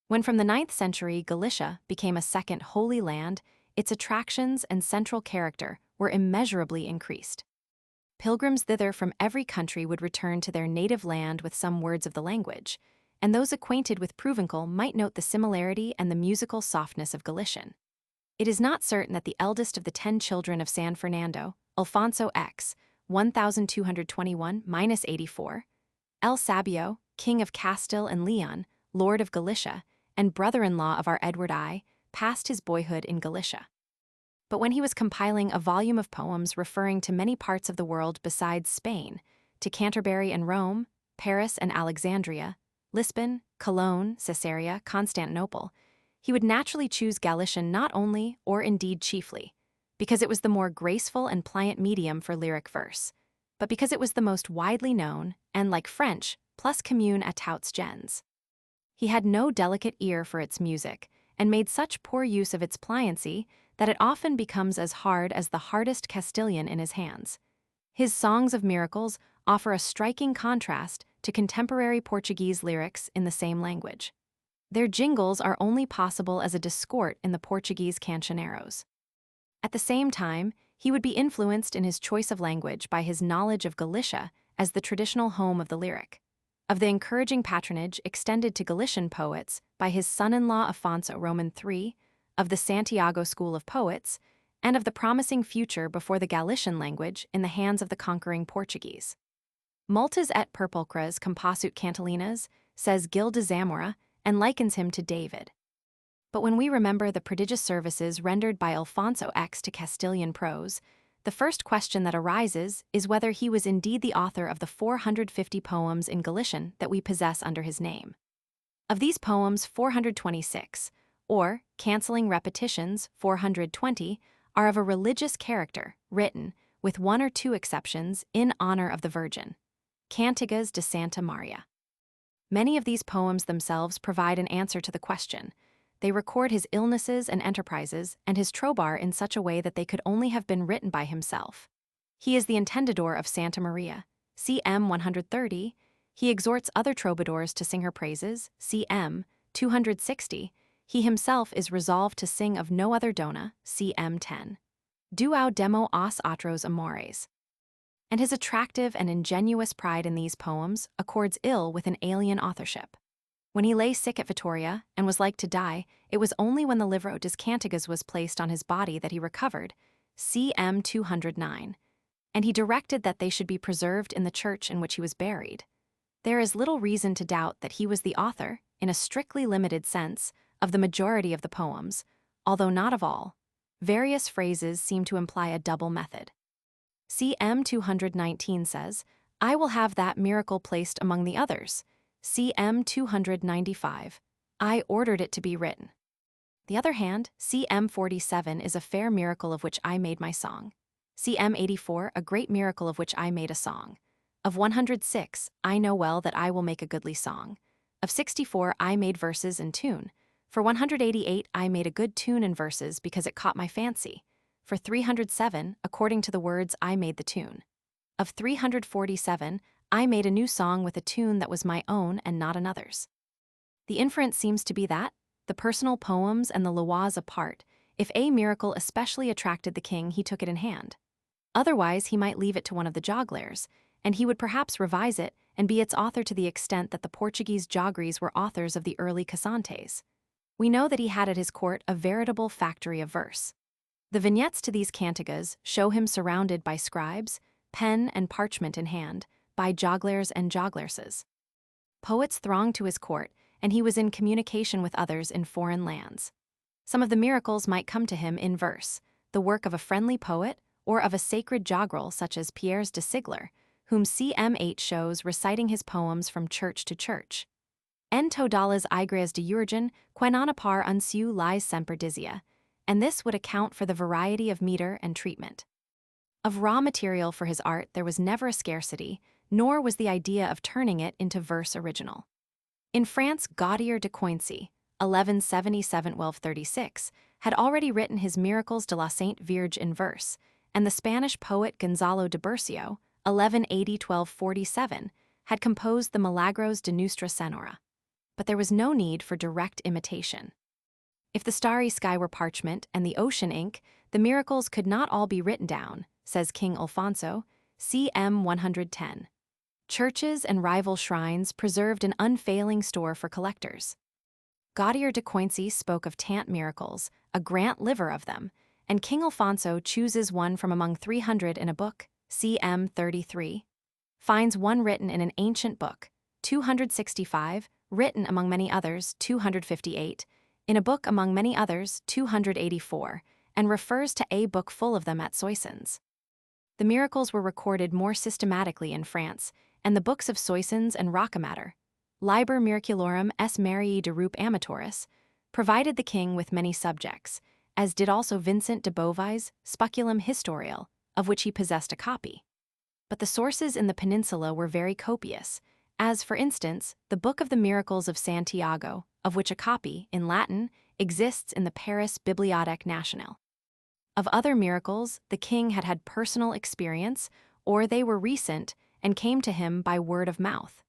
When from the 9th century Galicia became a second holy land, its attractions and central character were immeasurably increased. Pilgrims thither from every country would return to their native land with some words of the language, and those acquainted with Provencal might note the similarity and the musical softness of Galician. It is not certain that the eldest of the 10 children of San Fernando, Alfonso X, 1221–84, El Sabio, king of Castile and Leon, lord of Galicia, and brother-in-law of our Edward I, passed his boyhood in Galicia. But when he was compiling a volume of poems referring to many parts of the world besides Spain, to Canterbury and Rome, Paris and Alexandria, Lisbon, Cologne, Caesarea, Constantinople, he would naturally choose Galician not only, or indeed chiefly, because it was the more graceful and pliant medium for lyric verse, but because it was the most widely known, and like French, plus commune à tous gens. He had no delicate ear for its music, and made such poor use of its pliancy that it often becomes as hard as the hardest Castilian in his hands. His songs of miracles offer a striking contrast to contemporary Portuguese lyrics in the same language. Their jingles are only possible as a discourse in the Portuguese cancioneiros. At the same time, he would be influenced in his choice of language by his knowledge of Galicia as the traditional home of the lyric, of the encouraging patronage extended to Galician poets by his son-in-law Afonso Roman III, of the Santiago school of poets, and of the promising future before the Galician language in the hands of the conquering Portuguese. Multas et purpulchras composuit cantilinas, says Gil de Zamora, and likens him to David. But when we remember the prodigious services rendered by Alfonso X to Castilian prose, the first question that arises is whether he was indeed the author of the 450 poems in Galician that we possess under his name. Of these poems, 426, or, cancelling repetitions, 420, are of a religious character, written, with one or two exceptions, in honor of the Virgin. Cantigas de Santa Maria. Many of these poems themselves provide an answer to the question. They record his illnesses and enterprises and his trobar in such a way that they could only have been written by himself. He is the intendidor of Santa Maria, cm 130. He exhorts other troubadours to sing her praises, cm 260. He himself is resolved to sing of no other dona, cm 10. Duau demo os otros amores. And his attractive and ingenuous pride in these poems accords ill with an alien authorship. When he lay sick at Vitoria and was like to die, it was only when the Livro dos Cantigas was placed on his body that he recovered, cm 209, and he directed that they should be preserved in the church in which he was buried. There is little reason to doubt that he was the author, in a strictly limited sense, of the majority of the poems, although not of all. Various phrases seem to imply a double method. cm 219 says, I will have that miracle placed among the others. cm 295, I ordered it to be written. The other hand, cm 47 is a fair miracle of which I made my song. cm 84, a great miracle of which I made a song. Of 106, I know well that I will make a goodly song. Of 64, I made verses and tune. For 188, I made a good tune in verses because it caught my fancy. For 307, according to the words, I made the tune. Of 347, I made a new song with a tune that was my own and not another's. The inference seems to be that, the personal poems and the lois apart, if a miracle especially attracted the king, he took it in hand. Otherwise, he might leave it to one of the jogglers, and he would perhaps revise it and be its author to the extent that the Portuguese jogleries were authors of the early cossantes. We know that he had at his court a veritable factory of verse. The vignettes to these cantigas show him surrounded by scribes, pen and parchment in hand, by jogglers and jogglerses. Poets thronged to his court, and he was in communication with others in foreign lands. Some of the miracles might come to him in verse, the work of a friendly poet or of a sacred joggrel such as Pierre's de Sigler, whom CMH shows reciting his poems from church to church. En todas igrejas de Urgen, quenana par unsu lies semper dizia, and this would account for the variety of meter and treatment. Of raw material for his art there was never a scarcity, nor was the idea of turning it into verse original. In France, Gaudier de Coincy, 1177–1236, had already written his Miracles de la Sainte Vierge in verse, and the Spanish poet Gonzalo de Bercio, 1180–1247, had composed the Milagros de Nuestra Senora. But there was no need for direct imitation. If the starry sky were parchment and the ocean ink, the miracles could not all be written down, says King Alfonso, cm 110. Churches and rival shrines preserved an unfailing store for collectors. Gaudier de Coincy spoke of tant miracles, a grant liver of them, and King Alfonso chooses one from among 300 in a book, cm 33, finds one written in an ancient book, 265, written among many others, 258, in a book among many others, 284, and refers to a book full of them at Soissons. The miracles were recorded more systematically in France, and the books of Soissons and Rocamatter, Liber Miraculorum S. Marii de Rupe Amatoris, provided the king with many subjects, as did also Vincent de Beauvais' Speculum Historial, of which he possessed a copy. But the sources in the peninsula were very copious, as, for instance, the Book of the Miracles of Santiago, of which a copy, in Latin, exists in the Paris Bibliothèque Nationale. Of other miracles, the king had had personal experience, or they were recent and came to him by word of mouth.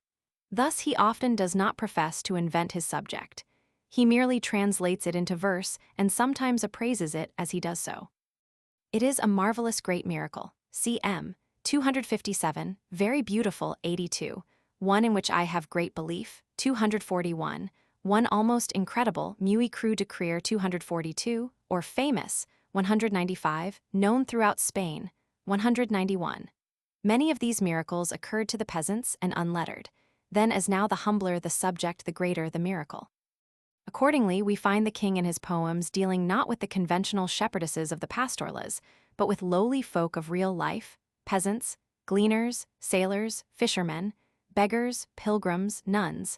Thus he often does not profess to invent his subject. He merely translates it into verse and sometimes appraises it as he does so. It is a marvelous great miracle, cm. 257, very beautiful, 82, one in which I have great belief, 241, one almost incredible, muy cru de creer, 242, or famous, 195, known throughout Spain, 191. Many of these miracles occurred to the peasants and unlettered. Then as now the humbler the subject, the greater the miracle. Accordingly, we find the king in his poems dealing not with the conventional shepherdesses of the pastorales, but with lowly folk of real life, peasants, gleaners, sailors, fishermen, beggars, pilgrims, nuns.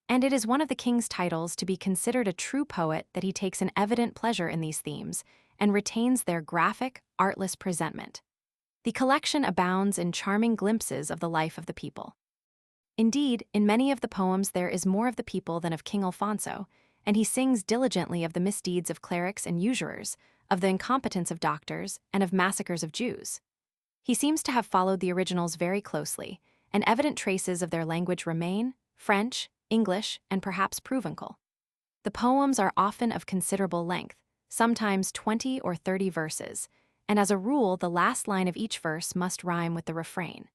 And it is one of the king's titles to be considered a true poet that he takes an evident pleasure in these themes and retains their graphic, artless presentment. The collection abounds in charming glimpses of the life of the people. Indeed, in many of the poems there is more of the people than of King Alfonso, and he sings diligently of the misdeeds of clerics and usurers, of the incompetence of doctors, and of massacres of Jews. He seems to have followed the originals very closely, and evident traces of their language remain, French, English, and perhaps Provençal. The poems are often of considerable length, sometimes 20 or 30 verses, and as a rule the last line of each verse must rhyme with the refrain.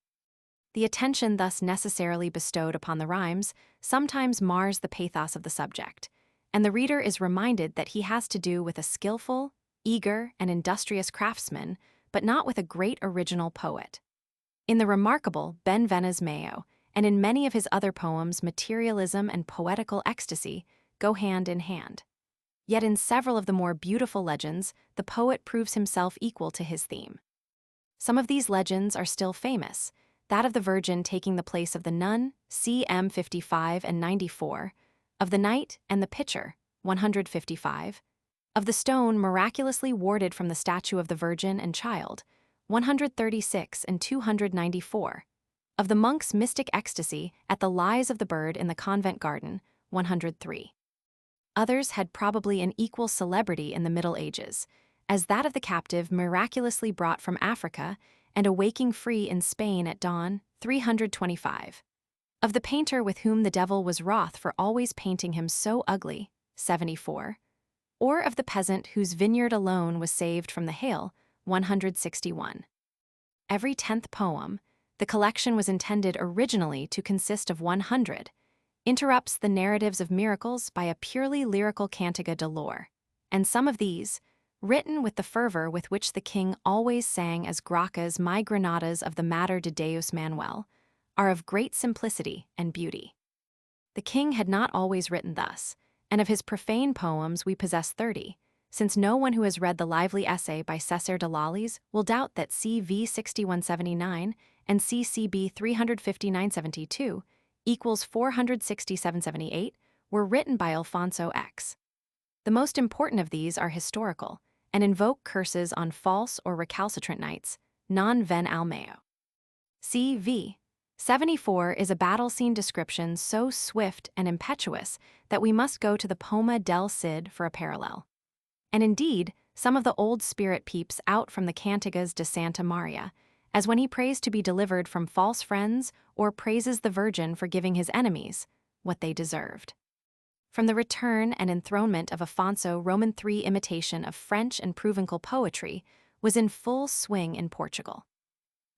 The attention thus necessarily bestowed upon the rhymes sometimes mars the pathos of the subject, and the reader is reminded that he has to do with a skillful, eager, and industrious craftsman, but not with a great original poet. In the remarkable Ben Venez Mayo, and in many of his other poems, materialism and poetical ecstasy go hand in hand. Yet in several of the more beautiful legends, the poet proves himself equal to his theme. Some of these legends are still famous, that of the Virgin taking the place of the nun, cm 55 and 94, of the knight and the pitcher, 155, of the stone miraculously warded from the statue of the Virgin and Child, 136 and 294, of the monk's mystic ecstasy at the lies of the bird in the convent garden, 103. others had probably an equal celebrity in the Middle Ages, as that of the captive miraculously brought from Africa and awaking free in Spain at dawn, 325. Of the painter with whom the devil was wroth for always painting him so ugly, 74. Or of the peasant whose vineyard alone was saved from the hail, 161. Every 10th poem, the collection was intended originally to consist of 100, interrupts the narratives of miracles by a purely lyrical cantiga dolor, and some of these, written with the fervor with which the king always sang as Gracchus my Granadas of the Mater de Deus Manuel, are of great simplicity and beauty. The king had not always written thus, and of his profane poems we possess 30, since no one who has read the lively essay by César de Lollies will doubt that CV 6179 and CCB 35972 equals 46778 were written by Alfonso X. The most important of these are historical, and invoke curses on false or recalcitrant knights, non ven almeo. CV 74 is a battle scene description so swift and impetuous that we must go to the Poma del Cid for a parallel. And indeed, some of the old spirit peeps out from the Cantigas de Santa Maria, as when he prays to be delivered from false friends or praises the Virgin for giving his enemies what they deserved. From the return and enthronement of Afonso, Roman III imitation of French and Provençal poetry was in full swing in Portugal.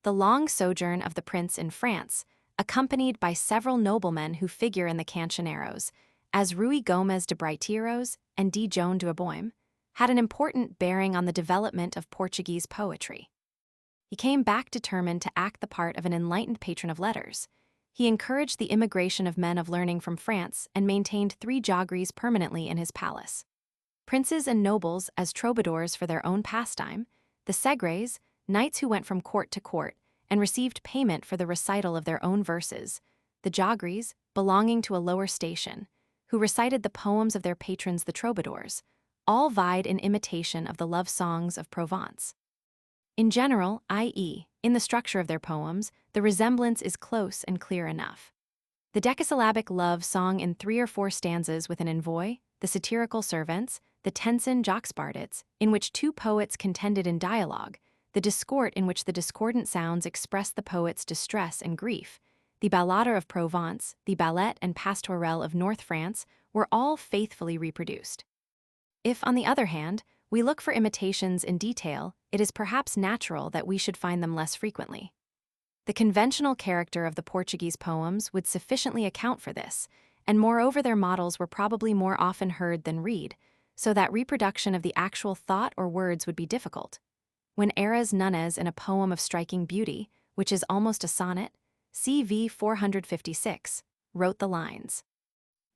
The long sojourn of the prince in France, accompanied by several noblemen who figure in the Cancioneros, as Rui Gomes de Breiteiros and D. Joan de Aboim, had an important bearing on the development of Portuguese poetry. He came back determined to act the part of an enlightened patron of letters. He encouraged the immigration of men of learning from France and maintained 3 joggeries permanently in his palace. Princes and nobles as troubadours for their own pastime, the segres, knights who went from court to court and received payment for the recital of their own verses, the joggeries, belonging to a lower station, who recited the poems of their patrons the troubadours, all vied in imitation of the love songs of Provence. In general, i.e., in the structure of their poems, the resemblance is close and clear enough. The decasyllabic love song in 3 or 4 stanzas with an envoy, the satirical servants, the tension joxbardits, in which 2 poets contended in dialogue, the discord in which the discordant sounds express the poet's distress and grief, the ballader of Provence, the ballet and pastorelle of North France were all faithfully reproduced. If, on the other hand, we look for imitations in detail, it is perhaps natural that we should find them less frequently. The conventional character of the Portuguese poems would sufficiently account for this, and moreover their models were probably more often heard than read, so that reproduction of the actual thought or words would be difficult. When Eras Nunes in a poem of striking beauty, which is almost a sonnet, CV 456, wrote the lines: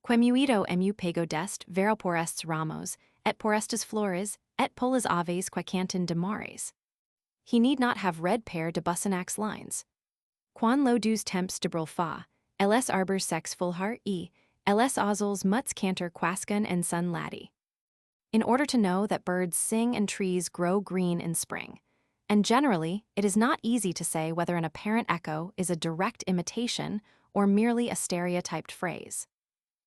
Quemuito emu pego dest vero por estes ramos, et por estas flores, et polas aves que cantan de mares. He need not have read Pere de Bussenac's lines. Quan lo dus temps de brolfa, ls arbors sex fulhar e, ls ozels muts canter quascan and sun laddie. In order to know that birds sing and trees grow green in spring. And generally, it is not easy to say whether an apparent echo is a direct imitation or merely a stereotyped phrase.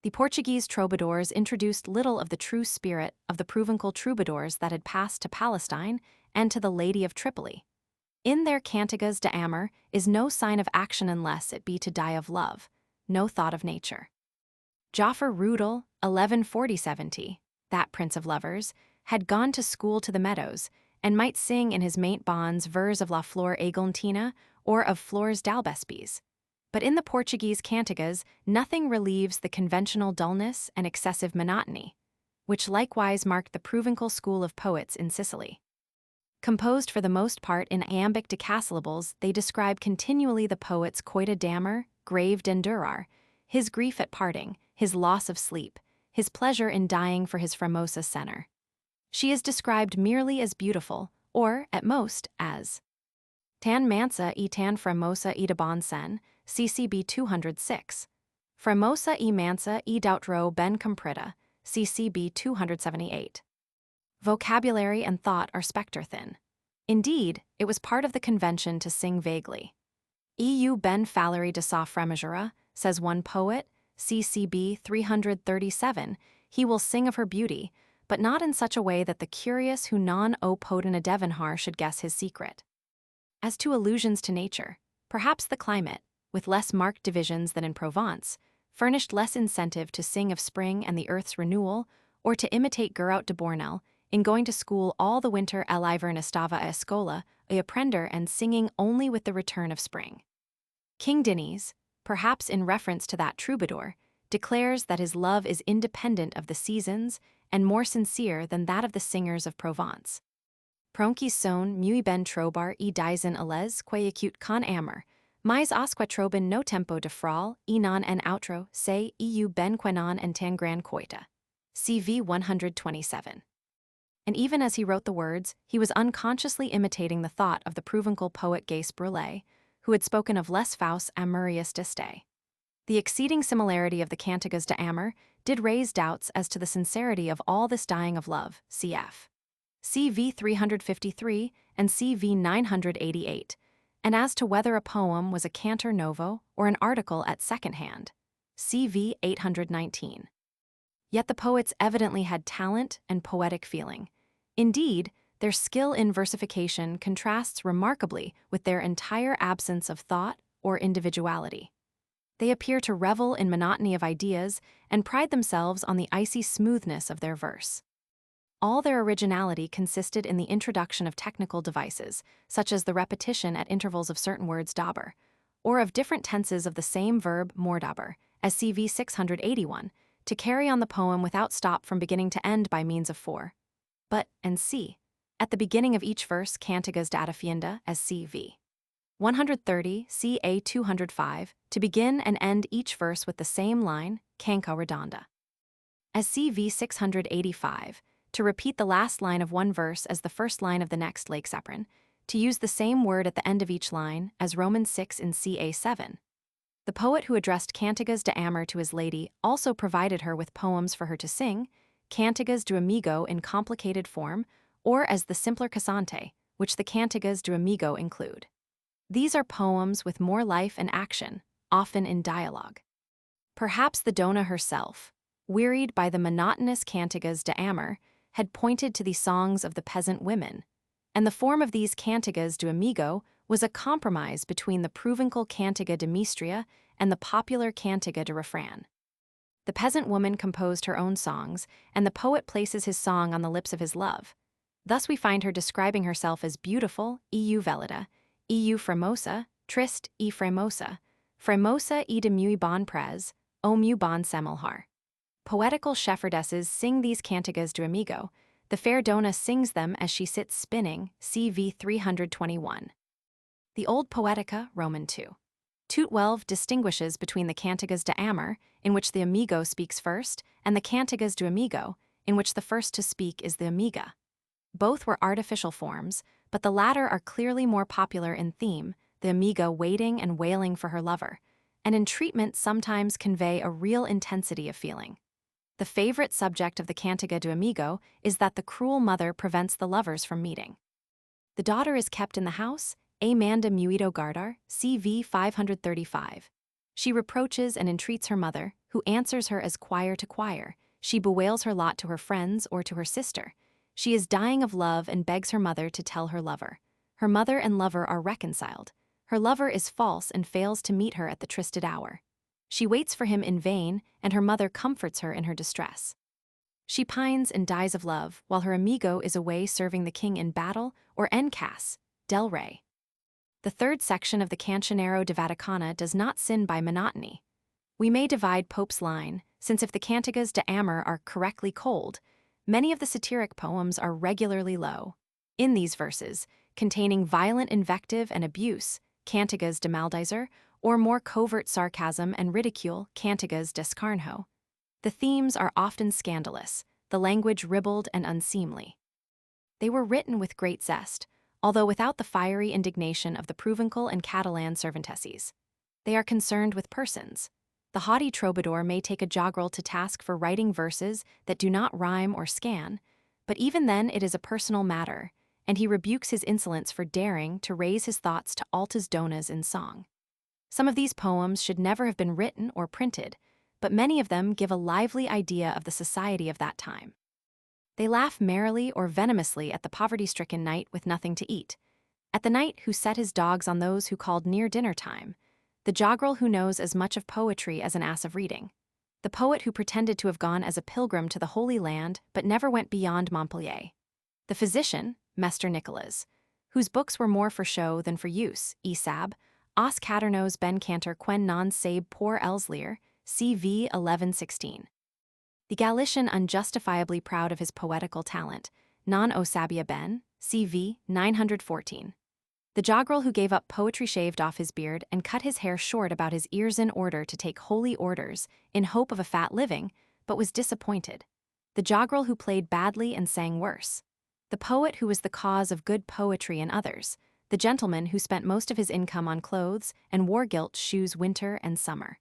The Portuguese troubadours introduced little of the true spirit of the Provençal troubadours that had passed to Palestine and to the Lady of Tripoli. In their cantigas de amor is no sign of action unless it be to die of love, no thought of nature. Joffre Rudel, 1140-70, that prince of lovers, had gone to school to the meadows, and might sing in his maint bonds vers of la flor eglantina or of flores d'albespes. But in the Portuguese cantigas, nothing relieves the conventional dullness and excessive monotony, which likewise marked the Provençal school of poets in Sicily. Composed for the most part in iambic decasyllables, they describe continually the poet's coita d'amor, grave d'endurar, his grief at parting, his loss of sleep, his pleasure in dying for his Formosa senner. She is described merely as beautiful, or, at most, as tan mansa e tan Formosa e de bon sen, CCB 206. Formosa e mansa e doutro ben comprida, CCB 278. Vocabulary and thought are spectre-thin. Indeed, it was part of the convention to sing vaguely. Eu ben fallery de sa fremajura, says one poet, CCB 337, he will sing of her beauty, but not in such a way that the curious who non o podna devanhar should guess his secret. As to allusions to nature, perhaps the climate, with less marked divisions than in Provence, furnished less incentive to sing of spring and the earth's renewal, or to imitate Geraut de Bornel in going to school all the winter a l'hivern estava a escola, a aprender and singing only with the return of spring. King Diniz, perhaps in reference to that troubadour, declares that his love is independent of the seasons and more sincere than that of the singers of Provence. Pronki son muy ben trobar e dizem ales que acute con amor, mais asque trobin no tempo de fral, e non en outro, se eu ben quenon en tan gran coita. CV 127. And even as he wrote the words, he was unconsciously imitating the thought of the Provençal poet Gais Brulé, who had spoken of les faus amourius d'este. The exceeding similarity of the Cantigas de Amor did raise doubts as to the sincerity of all this dying of love, cf. CV 353 and CV 988, and as to whether a poem was a cantor novo or an article at second hand, CV 819. Yet the poets evidently had talent and poetic feeling. Indeed, their skill in versification contrasts remarkably with their entire absence of thought or individuality. They appear to revel in monotony of ideas and pride themselves on the icy smoothness of their verse. All their originality consisted in the introduction of technical devices, such as the repetition at intervals of certain words daber, or of different tenses of the same verb mordaber, as CV 681, to carry on the poem without stop from beginning to end by means of for, but, and c, at the beginning of each verse Cantigas de Adafienda, as CV 130, CA 205, to begin and end each verse with the same line, canca redonda. As CV 685, to repeat the last line of one verse as the first line of the next lake sepron, to use the same word at the end of each line, as Romans 6 in CA 7. The poet who addressed Cantigas de Amor to his lady also provided her with poems for her to sing, Cantigas do Amigo in complicated form, or as the simpler cosante, which the Cantigas do Amigo include. These are poems with more life and action, often in dialogue. Perhaps the Dona herself, wearied by the monotonous Cantigas de Amor, had pointed to the songs of the peasant women, and the form of these Cantigas do Amigo was a compromise between the Provençal Cantiga de Mistria and the popular Cantiga de Refran. The peasant woman composed her own songs, and the poet places his song on the lips of his love. Thus we find her describing herself as beautiful, eu velida, eu fremosa, trist, e fremosa e de muy bon pres, o muy bon semelhar. Poetical shepherdesses sing these Cantigas do Amigo. The fair Dona sings them as she sits spinning, CV 321. The Old Poetica, Roman 2. Tutwelve distinguishes between the Cantigas de Amor, in which the amigo speaks first, and the Cantigas do Amigo, in which the first to speak is the amiga. Both were artificial forms, but the latter are clearly more popular in theme, the amiga waiting and wailing for her lover, and in treatment sometimes convey a real intensity of feeling. The favorite subject of the Cantiga do Amigo is that the cruel mother prevents the lovers from meeting. The daughter is kept in the house, a manda muito guardar, CV 535. She reproaches and entreats her mother, who answers her as choir to choir. She bewails her lot to her friends or to her sister. She is dying of love and begs her mother to tell her lover. Her mother and lover are reconciled. Her lover is false and fails to meet her at the trysted hour. She waits for him in vain, and her mother comforts her in her distress. She pines and dies of love, while her amigo is away serving the king in battle or en cas, del rey. The third section of the Cancionero de Vaticana does not sin by monotony. We may divide Pope's line, since if the Cantigas de Amor are correctly cold, many of the satiric poems are regularly low. In these verses, containing violent invective and abuse, Cantigas de Maldizer, or more covert sarcasm and ridicule, Cantigas d'Escarnjo, the themes are often scandalous, the language ribald and unseemly. They were written with great zest, although without the fiery indignation of the Provençal and Catalan servantesses. They are concerned with persons. The haughty troubadour may take a joggerel to task for writing verses that do not rhyme or scan, but even then it is a personal matter, and he rebukes his insolence for daring to raise his thoughts to altas donas in song. Some of these poems should never have been written or printed, but many of them give a lively idea of the society of that time. They laugh merrily or venomously at the poverty-stricken knight with nothing to eat, at the knight who set his dogs on those who called near dinner time, the joggerel who knows as much of poetry as an ass of reading, the poet who pretended to have gone as a pilgrim to the Holy Land but never went beyond Montpellier, the physician, Mester Nicholas, whose books were more for show than for use, Esab, os caternos ben cantor quen non sab por elslir, CV 1116. The Galician unjustifiably proud of his poetical talent, non o sabia ben, CV 914. The joggerel who gave up poetry shaved off his beard and cut his hair short about his ears in order to take holy orders, in hope of a fat living, but was disappointed. The joggerel who played badly and sang worse. The poet who was the cause of good poetry in others. The gentleman who spent most of his income on clothes and wore gilt shoes winter and summer.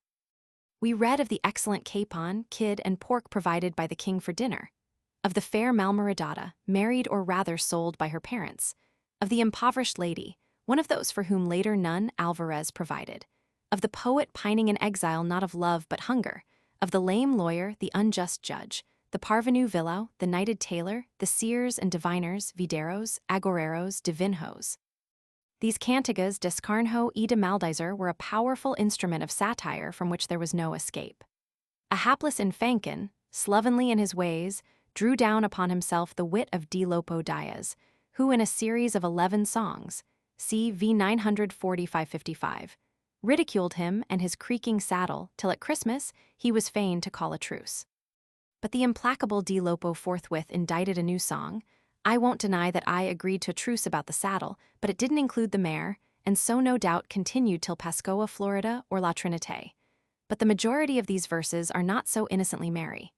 We read of the excellent capon, kid, and pork provided by the king for dinner, of the fair Malmorodata, married or rather sold by her parents, of the impoverished lady, one of those for whom later nun Alvarez provided, of the poet pining in exile not of love but hunger, of the lame lawyer, the unjust judge, the parvenu villau, the knighted tailor, the seers and diviners, videros, agoreros, divinhos. These cantigas d'escarnho e de maldizer were a powerful instrument of satire from which there was no escape. A hapless infankin, slovenly in his ways, drew down upon himself the wit of D. Lopo Diaz, who in a series of 11 songs, CV 945-55, ridiculed him and his creaking saddle till at Christmas he was fain to call a truce. But the implacable D. Lopo forthwith indicted a new song. I won't deny that I agreed to a truce about the saddle, but it didn't include the mare, and so no doubt continued till Pascoa, Florida, or La Trinité. But the majority of these verses are not so innocently merry.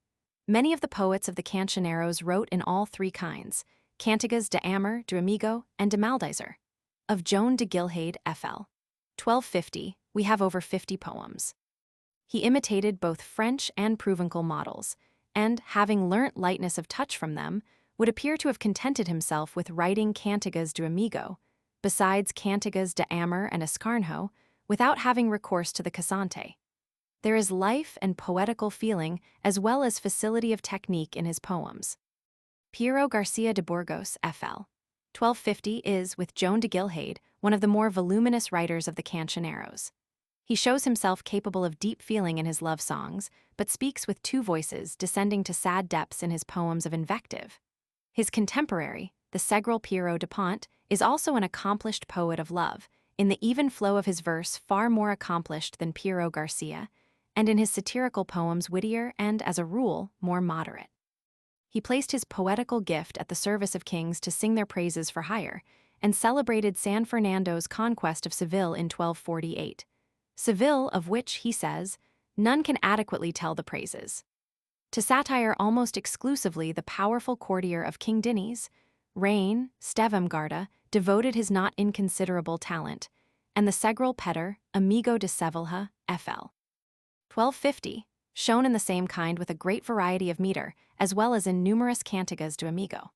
Many of the poets of the Cancioneros wrote in all three kinds, cantigas de amor, de amigo, and de maldizer. Of Joan de Gilhade, F.L. 1250, we have over 50 poems. He imitated both French and Provençal models, and, having learnt lightness of touch from them, would appear to have contented himself with writing cantigas de amigo, besides cantigas de amor and escarnjo, without having recourse to the cosante. There is life and poetical feeling as well as facility of technique in his poems. Piero Garcia de Burgos, F.L. 1250 is, with Joan de Gilhade, one of the more voluminous writers of the Cancioneros. He shows himself capable of deep feeling in his love songs, but speaks with two voices, descending to sad depths in his poems of invective. His contemporary, the Segral Piero de Pont, is also an accomplished poet of love, in the even flow of his verse far more accomplished than Piero Garcia, and in his satirical poems wittier and, as a rule, more moderate. He placed his poetical gift at the service of kings to sing their praises for hire, and celebrated San Fernando's conquest of Seville in 1248. Seville, of which, he says, none can adequately tell the praises. To satire almost exclusively the powerful courtier of King Diniz, Reign, Stevamgarda, devoted his not inconsiderable talent, and the Segral Petter, amigo de Sevilla, F.L. 1250, shown in the same kind with a great variety of meter, as well as in numerous cantigas de amigo.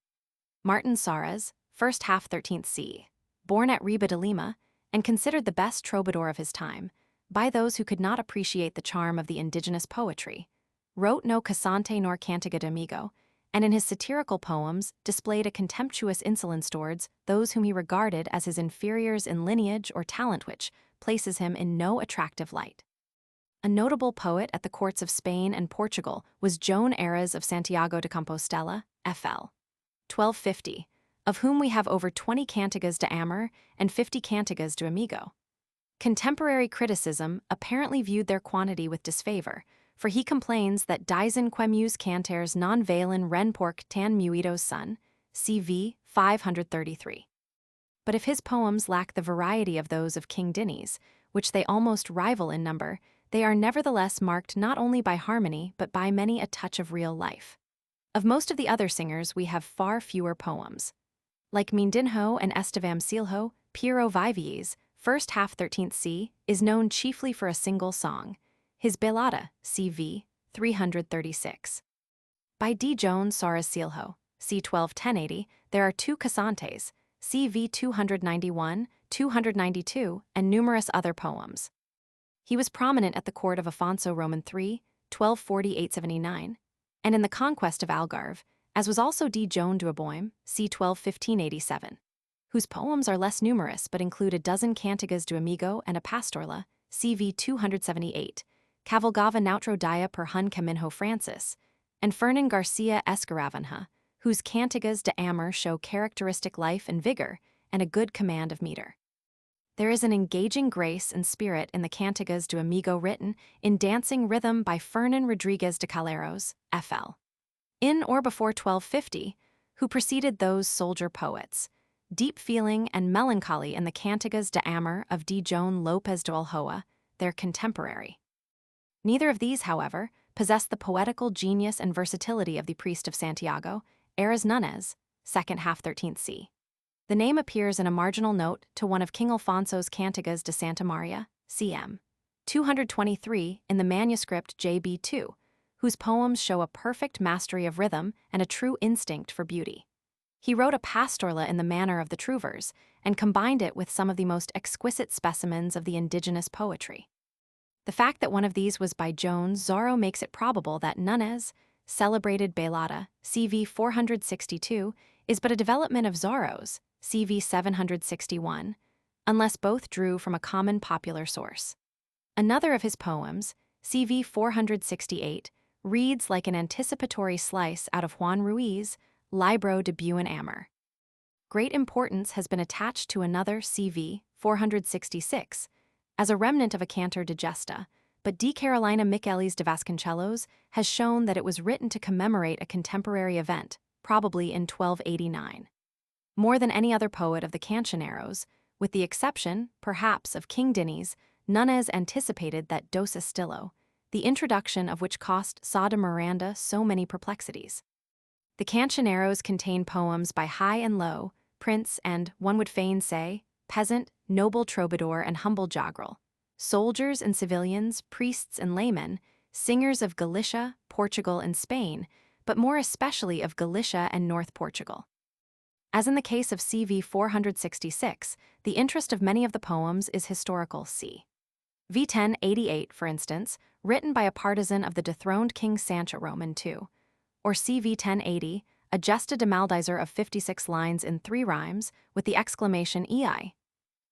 Martin Sarraz, first half 13th c., born at Riba de Lima, and considered the best troubadour of his time, by those who could not appreciate the charm of the indigenous poetry, wrote no cosante nor cantiga de amigo, and in his satirical poems displayed a contemptuous insolence towards those whom he regarded as his inferiors in lineage or talent, which places him in no attractive light. A notable poet at the courts of Spain and Portugal was Joan Aras of Santiago de Compostela, F.L. 1250, of whom we have over 20 cantigas de amor and 50 cantigas de amigo. Contemporary criticism apparently viewed their quantity with disfavor, for he complains that Dyson quemus canters non valen ren porc tan muitos son, CV 533. But if his poems lack the variety of those of King Diniz, which they almost rival in number, they are nevertheless marked not only by harmony but by many a touch of real life. Of most of the other singers we have far fewer poems. Like Mindinho and Estevam Silho, Piero Vivies, first half 13th c., is known chiefly for a single song, his Belada, CV 336. By D. Jones Sarras Silho, c. 121080, there are two cossantes, CV 291, 292, and numerous other poems. He was prominent at the court of Afonso Roman III, 1240–879, and in the conquest of Algarve, as was also D. Joan de Aboim, c. 1215–87, whose poems are less numerous but include a dozen cantigas do amigo and a pastorla, cv 278, Cavalgava Noutro Dia per Hun Caminho Francis, and Fernan Garcia Escaravanha, whose cantigas de amor show characteristic life and vigor and a good command of meter. There is an engaging grace and spirit in the cantigas do amigo written in dancing rhythm by Fernan Rodriguez de Caleros, FL. In or before 1250, who preceded those soldier poets. Deep feeling and melancholy in the cantigas de amor of D. Joan López de Olhoa, their contemporary. Neither of these, however, possess the poetical genius and versatility of the priest of Santiago, Aras Nunes, second half 13th c. The name appears in a marginal note to one of King Alfonso's Cantigas de Santa Maria, cm. 223 in the manuscript JB2, whose poems show a perfect mastery of rhythm and a true instinct for beauty. He wrote a pastorla in the manner of the trouvers and combined it with some of the most exquisite specimens of the indigenous poetry. The fact that one of these was by Jones Zorro makes it probable that Nunes, celebrated Bailada, cv 462, is but a development of Zorro's, cv 761, unless both drew from a common popular source. Another of his poems, cv 468, reads like an anticipatory slice out of Juan Ruiz' Libro de Buen Amor. Great importance has been attached to another cv 466, as a remnant of a cantor de gesta, but D. Carolina Michelis de Vasconcelos has shown that it was written to commemorate a contemporary event, probably in 1289. More than any other poet of the Cancioneros, with the exception, perhaps, of King Dinis, Nunes anticipated that Dos Estilo, the introduction of which cost Sá de Miranda so many perplexities. The Cancioneros contain poems by high and low, prince and, one would fain say, peasant, noble troubadour and humble jogral, soldiers and civilians, priests and laymen, singers of Galicia, Portugal and Spain, but more especially of Galicia and North Portugal. As in the case of cv 466, the interest of many of the poems is historical c. v 1088, for instance, written by a partisan of the dethroned King Sancho Roman II, or cv 1080, a gesta de Maldizer of 56 lines in 3 rhymes with the exclamation ei.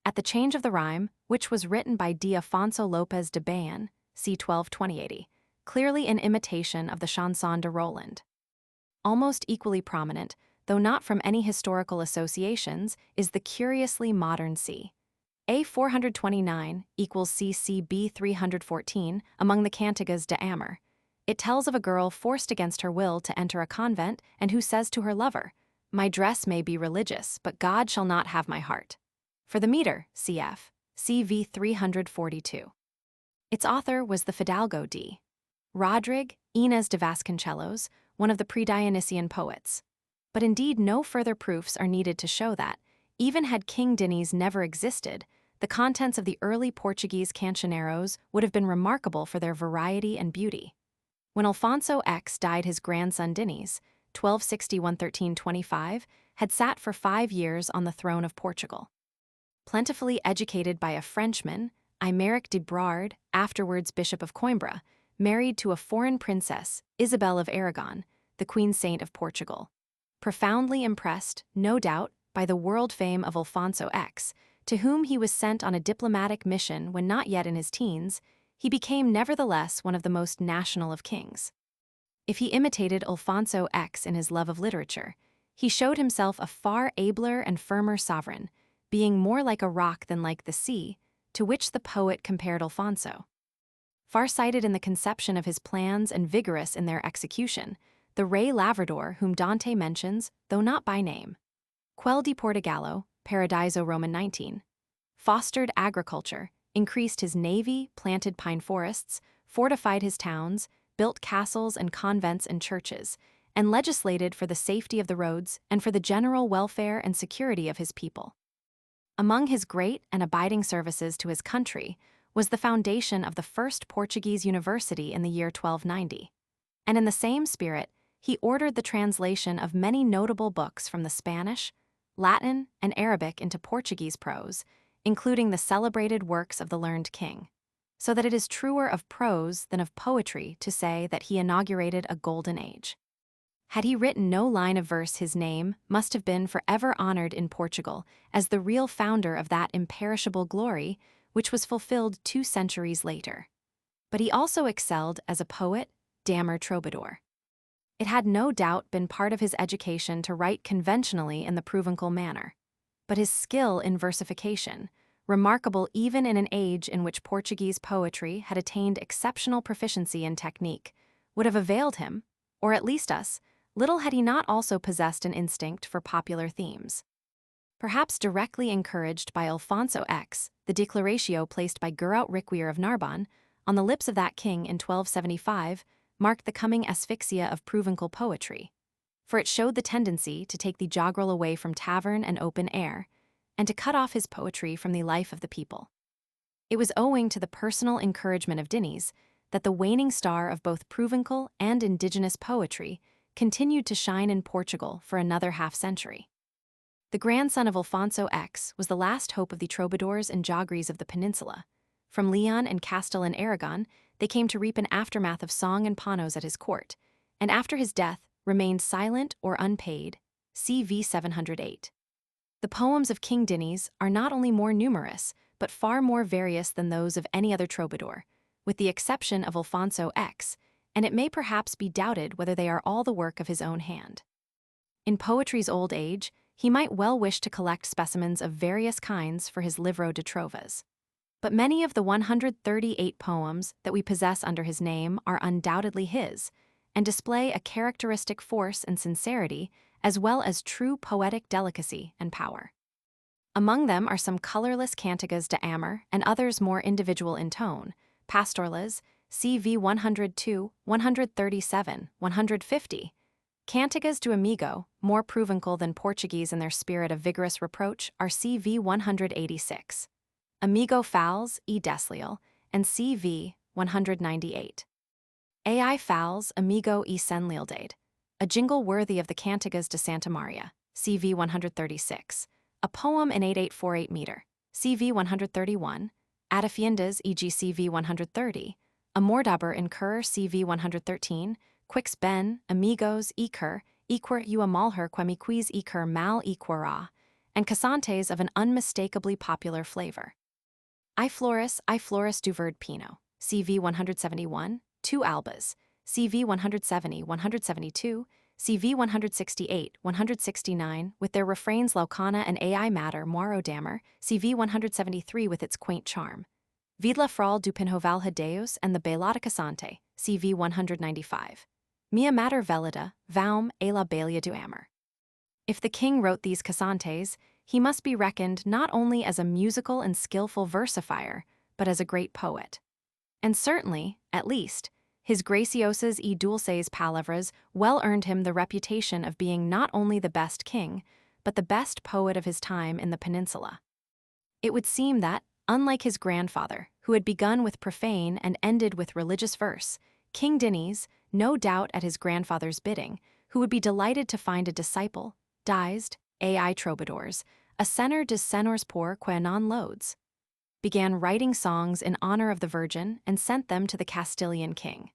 At the change of the rhyme, which was written by D. Afonso López de Bayan, c. 122080, clearly in imitation of the Chanson de Roland. Almost equally prominent, though not from any historical associations, is the curiously modern c. A 429 equals CCB 314 among the Cantigas de Amor. It tells of a girl forced against her will to enter a convent and who says to her lover, "My dress may be religious, but God shall not have my heart." For the meter, cf. cv 342. Its author was the Fidalgo D. Rodrigue Inés de Vasconcelos, one of the pre-Dionysian poets. But indeed no further proofs are needed to show that, even had King Dinis never existed, the contents of the early Portuguese cancioneros would have been remarkable for their variety and beauty. When Alfonso X died, his grandson Dinis, 1260–1325, had sat for 5 years on the throne of Portugal. Plentifully educated by a Frenchman, Aymeric de Brard, afterwards Bishop of Coimbra, married to a foreign princess, Isabel of Aragon, the Queen Saint of Portugal. Profoundly impressed, no doubt, by the world fame of Alfonso X, to whom he was sent on a diplomatic mission when not yet in his teens, he became nevertheless one of the most national of kings. If he imitated Alfonso X in his love of literature, he showed himself a far abler and firmer sovereign, being more like a rock than like the sea, to which the poet compared Alfonso. Far-sighted in the conception of his plans and vigorous in their execution, the Rey Lavrador whom Dante mentions, though not by name, Quel di Portogallo, Paradiso Roman 19, fostered agriculture, increased his navy, planted pine forests, fortified his towns, built castles and convents and churches, and legislated for the safety of the roads and for the general welfare and security of his people. Among his great and abiding services to his country was the foundation of the first Portuguese university in the year 1290. And in the same spirit, he ordered the translation of many notable books from the Spanish, Latin, and Arabic into Portuguese prose, including the celebrated works of the learned king. so that it is truer of prose than of poetry to say that he inaugurated a golden age. Had he written no line of verse, his name must have been forever honored in Portugal as the real founder of that imperishable glory which was fulfilled 2 centuries later. But he also excelled as a poet, dammer, troubadour. It had no doubt been part of his education to write conventionally in the Provençal manner, but his skill in versification, remarkable even in an age in which Portuguese poetry had attained exceptional proficiency in technique, would have availed him, or at least us, little had he not also possessed an instinct for popular themes. Perhaps directly encouraged by Alfonso X, the declaratio placed by Geraut Riquier of Narbonne on the lips of that king in 1275 marked the coming asphyxia of Provençal poetry, for it showed the tendency to take the joggerel away from tavern and open air, and to cut off his poetry from the life of the people. It was owing to the personal encouragement of Diniz that the waning star of both Provençal and indigenous poetry continued to shine in Portugal for another half-century. The grandson of Alfonso X was the last hope of the troubadours and joggeries of the peninsula. From Leon and Castile and Aragon, they came to reap an aftermath of song and panos at his court, and after his death remained silent or unpaid, CV 708. The poems of King Diniz are not only more numerous, but far more various than those of any other troubadour, with the exception of Alfonso X, and it may perhaps be doubted whether they are all the work of his own hand. In poetry's old age, he might well wish to collect specimens of various kinds for his livro de trovas. But many of the 138 poems that we possess under his name are undoubtedly his, and display a characteristic force and sincerity, as well as true poetic delicacy and power. Among them are some colorless cantigas de amor and others more individual in tone, pastorales, CV 102, 137, 150. Cantigas do Amigo, more Provençal than Portuguese in their spirit of vigorous reproach, are CV 186. Amigo Fowls, e Desleal, and CV 198. AI Fowls, Amigo e Senlealdade, a jingle worthy of the Cantigas de Santa Maria, CV 136. A poem in 8848 meter, CV 131. Adafiendas, e.g. CV 130. A Mordaber in Cur, CV 113. Quix ben, amigos, equer, equer ua malher quemiquis equer mal equera, and cossantes of an unmistakably popular flavor. I Floris du Verde Pino, CV 171, 2 albas, CV 170, 172, CV 168, 169, with their refrains Laucana and AI Matter Moiro Dammer, CV 173 with its quaint charm. Vidla Fral du Pinhoval Hadeus and the Belata Cassante, CV 195. Mia Mater Velida, Vaum e la Balia du Amor. If the king wrote these Cassantes, he must be reckoned not only as a musical and skillful versifier, but as a great poet. And certainly, at least, his Graciosas y Dulces Palabras well earned him the reputation of being not only the best king, but the best poet of his time in the peninsula. It would seem that, unlike his grandfather, who had begun with profane and ended with religious verse, King Diniz, no doubt at his grandfather's bidding, who would be delighted to find a disciple, dised, AI troubadours, a senor de senors por quenan loads, began writing songs in honor of the Virgin and sent them to the Castilian king.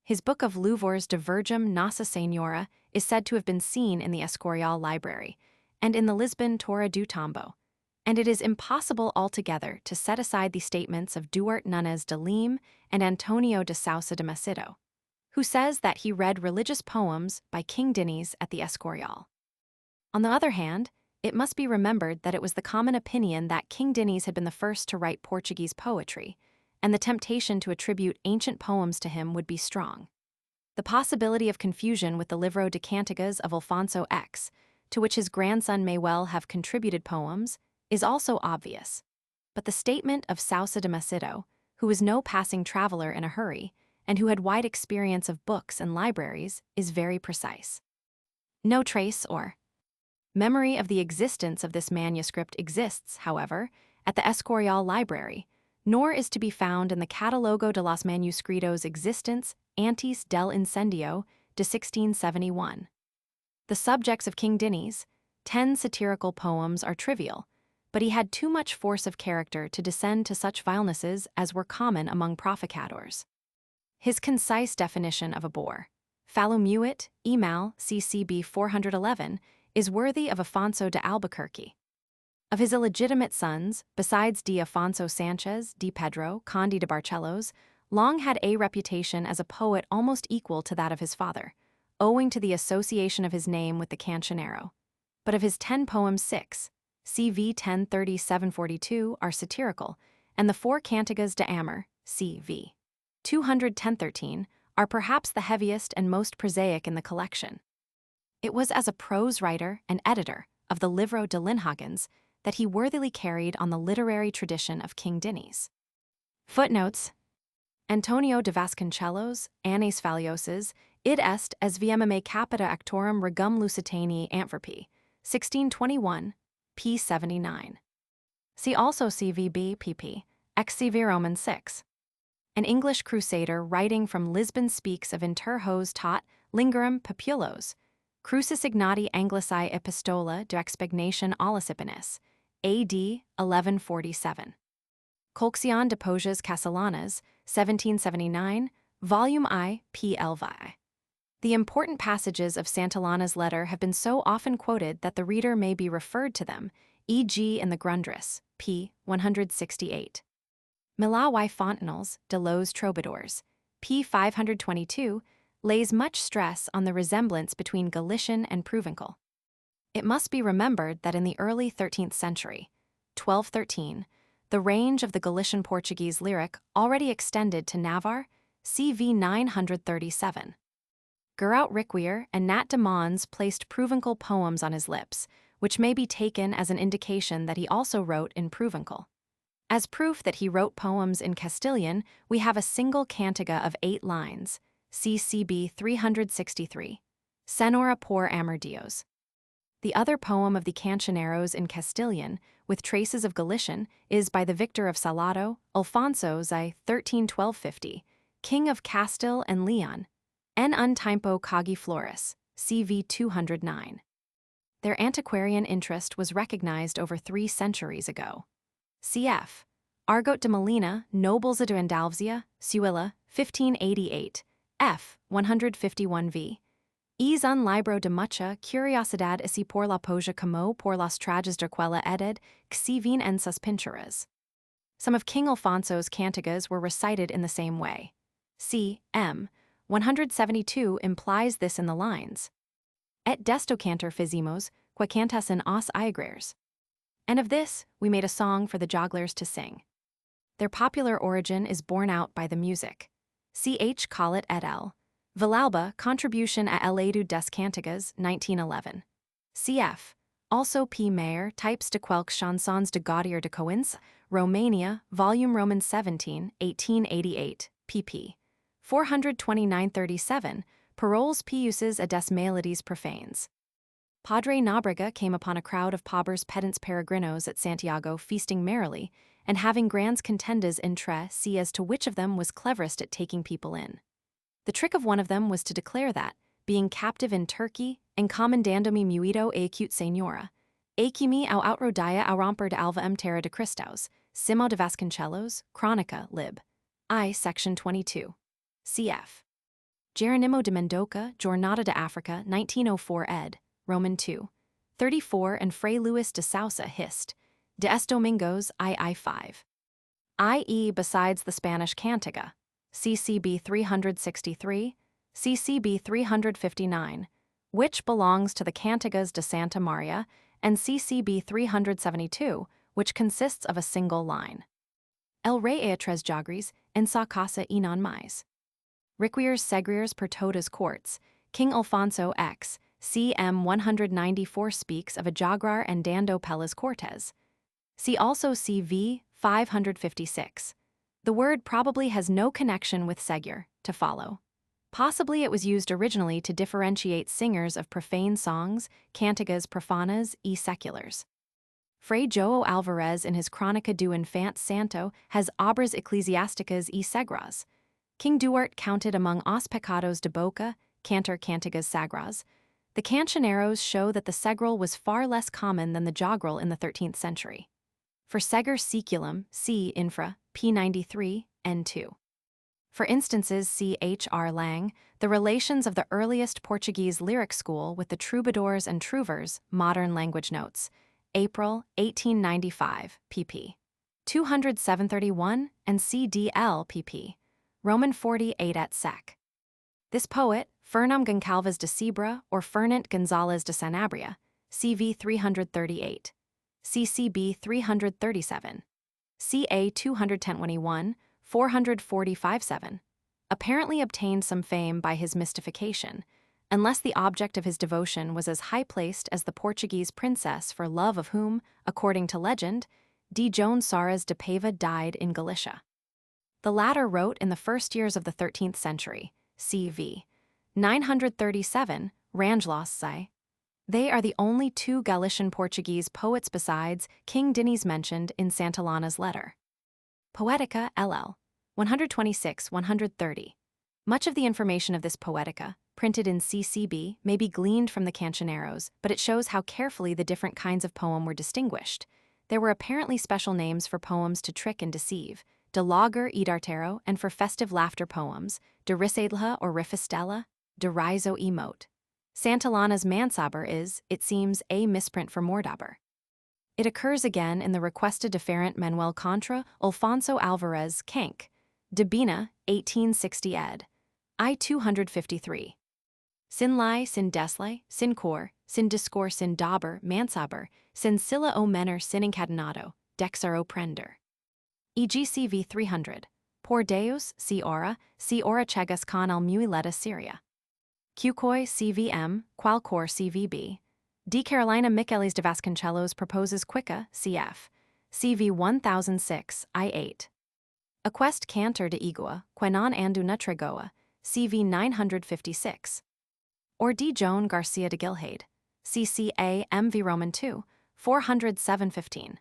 His book of Louvors de Virgem Nossa Senhora is said to have been seen in the Escorial Library and in the Lisbon Torre do Tombo, and it is impossible altogether to set aside the statements of Duarte Nunes de Lima and Antonio de Sousa de Macedo, who says that he read religious poems by King Diniz at the Escorial. On the other hand, it must be remembered that it was the common opinion that King Diniz had been the first to write Portuguese poetry, and the temptation to attribute ancient poems to him would be strong. The possibility of confusion with the Livro de Cantigas of Alfonso X, to which his grandson may well have contributed poems, is also obvious. But the statement of Sousa de Macedo, who was no passing traveler in a hurry, and who had wide experience of books and libraries, is very precise. No trace or memory of the existence of this manuscript exists, however, at the Escorial Library, nor is to be found in the Catalogo de los Manuscritos existence antes del incendio de 1671. The subjects of King Diniz, 10 satirical poems, are trivial, but he had too much force of character to descend to such vilenesses as were common among proficadors. His concise definition of a bore, falumuit, emal, ccb 411, is worthy of Afonso de Albuquerque. Of his illegitimate sons, besides D. Afonso Sanchez, D. Pedro, Conde de Barcelos, Long had a reputation as a poet almost equal to that of his father, owing to the association of his name with the cancionero. But of his 10 poems, 6, CV 103742, are satirical, and the 4 cantigas de amor, CV 21013, are perhaps the heaviest and most prosaic in the collection. It was as a prose writer and editor of the Livro de Linhagens that he worthily carried on the literary tradition of King Dinis. Footnotes: Antonio de Vasconcelos, Annes Falioses, id est as vmme capita actorum regum Lusitanii Antwerpi, 1621, p. 79. See also CVB pp. XCV Roman 6. An English crusader writing from Lisbon speaks of inter hos tot lingurum populos, crucis ignati Anglici epistola de expugnation Olicipinis, AD 1147. Colxion de Poges Castellanas, 1779, Volume I, p. Lvi. The important passages of Santillana's letter have been so often quoted that the reader may be referred to them, e.g. in the Grundrisse, p. 168. Millau y Fontenelles, de los Troubadours, p. 522, lays much stress on the resemblance between Galician and Provençal. It must be remembered that in the early 13th century, 1213, the range of the Galician Portuguese lyric already extended to Navarre, CV 937. Geraut Riquier and Nat de Mons placed Provençal poems on his lips, which may be taken as an indication that he also wrote in Provençal. As proof that he wrote poems in Castilian, we have a single cantiga of 8 lines, CCB 363, Senora por amor Dios. The other poem of the Cancioneros in Castilian, with traces of Galician, is by the victor of Salado, Alfonso Xi 131250, King of Castile and Leon, en un tiempo cagi flores, CV 209. Their antiquarian interest was recognized over 3 centuries ago. Cf. Argot de Molina, Nobles de Andalvia, Suilla, 1588, f. 151v. Es un libro de mucha curiosidad y por la poja como por las trajes de quella edad, que ven en sus pinturas. Some of King Alfonso's cantigas were recited in the same way. C. M. 172 implies this in the lines. Et desto cantor fizimos, que cantasen os aigreres. And of this, we made a song for the jogglers to sing. Their popular origin is borne out by the music. C.H. Collett et al. Villalba, Contribution à l'étude des Cantigas, 1911. Cf. Also P. Mayer, Types de quelques chansons de Gaudier de Coins, Romania, Volume Roman 17, 1888, pp. 429-37, Paroles piuses a des melodies profanes. Padre Nobrega came upon a crowd of paupers pedants peregrinos at Santiago feasting merrily, and having grands contendas entre si as to which of them was cleverest at taking people in. The trick of one of them was to declare that, being captive in Turkey, encomendandomi muito a acute senora, acimi au outrodia au romper de alva terra de Christos, Simo de Vasconcelos, Chronica, lib. I, section 22. Cf. Geronimo de Mendoca, Jornada de Africa, 1904 ed., Roman 2. 34 and Fray Luis de Sousa, Hist. De Estomingos, II 5. I.e. besides the Spanish Cantiga, CCB 363, CCB 359, which belongs to the Cantigas de Santa Maria, and CCB 372, which consists of a single line. El rey a tres jagres, en sa casa y non mais. Riquier's Segriers per todas courts, King Alfonso X, CM 194 speaks of a jagrar and dando pelas cortes. See also CV 556. The word probably has no connection with Segur, to follow. Possibly it was used originally to differentiate singers of profane songs, cantigas profanas y seculars. Fray João Alvarez in his Crónica do Infante Santo has obras eclesiásticas y segras. King Duarte counted among os pecados de boca, cantor cantigas sagras. The cancioneros show that the segral was far less common than the jogral in the 13th century. For seger seculum, see infra, p93, n2. For instances, see H.R. Lang, The Relations of the Earliest Portuguese Lyric School with the Troubadours and Trouvers, Modern Language Notes, April, 1895, pp. 207-31, and C.D.L. pp. Roman 48 at sec. This poet, Fernam Goncalves de Cibra or Fernand González de Sanabria, CV 338, CCB 337, CA 210-21, 445-7, apparently obtained some fame by his mystification, unless the object of his devotion was as high-placed as the Portuguese princess for love of whom, according to legend, D. Joan Soares de Paiva died in Galicia. The latter wrote in the first years of the 13th century, CV 937, Rangelos Sai. They are the only two Galician Portuguese poets besides King Dinis mentioned in Santillana's letter. Poetica LL 126-130. Much of the information of this Poetica, printed in CCB, may be gleaned from the Cancioneros, but it shows how carefully the different kinds of poem were distinguished. There were apparently special names for poems to trick and deceive, de lager e d'artero, and for festive laughter poems, de risedla or rifistella, de riso e mote. Santillana's Mansaber is, it seems, a misprint for Mordaber. It occurs again in the Requesta deferent Manuel contra Alfonso Alvarez Kenk, de Bina, 1860 ed. I 253. Sin lai, sin deslai, sin cor, sin discourse, sin dauber, mansaber, sin silla o menor sin encadenado, dexar o prender. EGCV 300. Por Deus, si ora chegas con al muy leta Syria. Qkoi CVM, qualcor CVB. D. Carolina Michelis de Vasconcelos proposes Quica, cf. CV 1006, I8. Aquest cantor de igua, quenon andu nutrigoa, CV 956. Or D. Joan Garcia de Gilhade, CCA MV Roman 2, 407-15.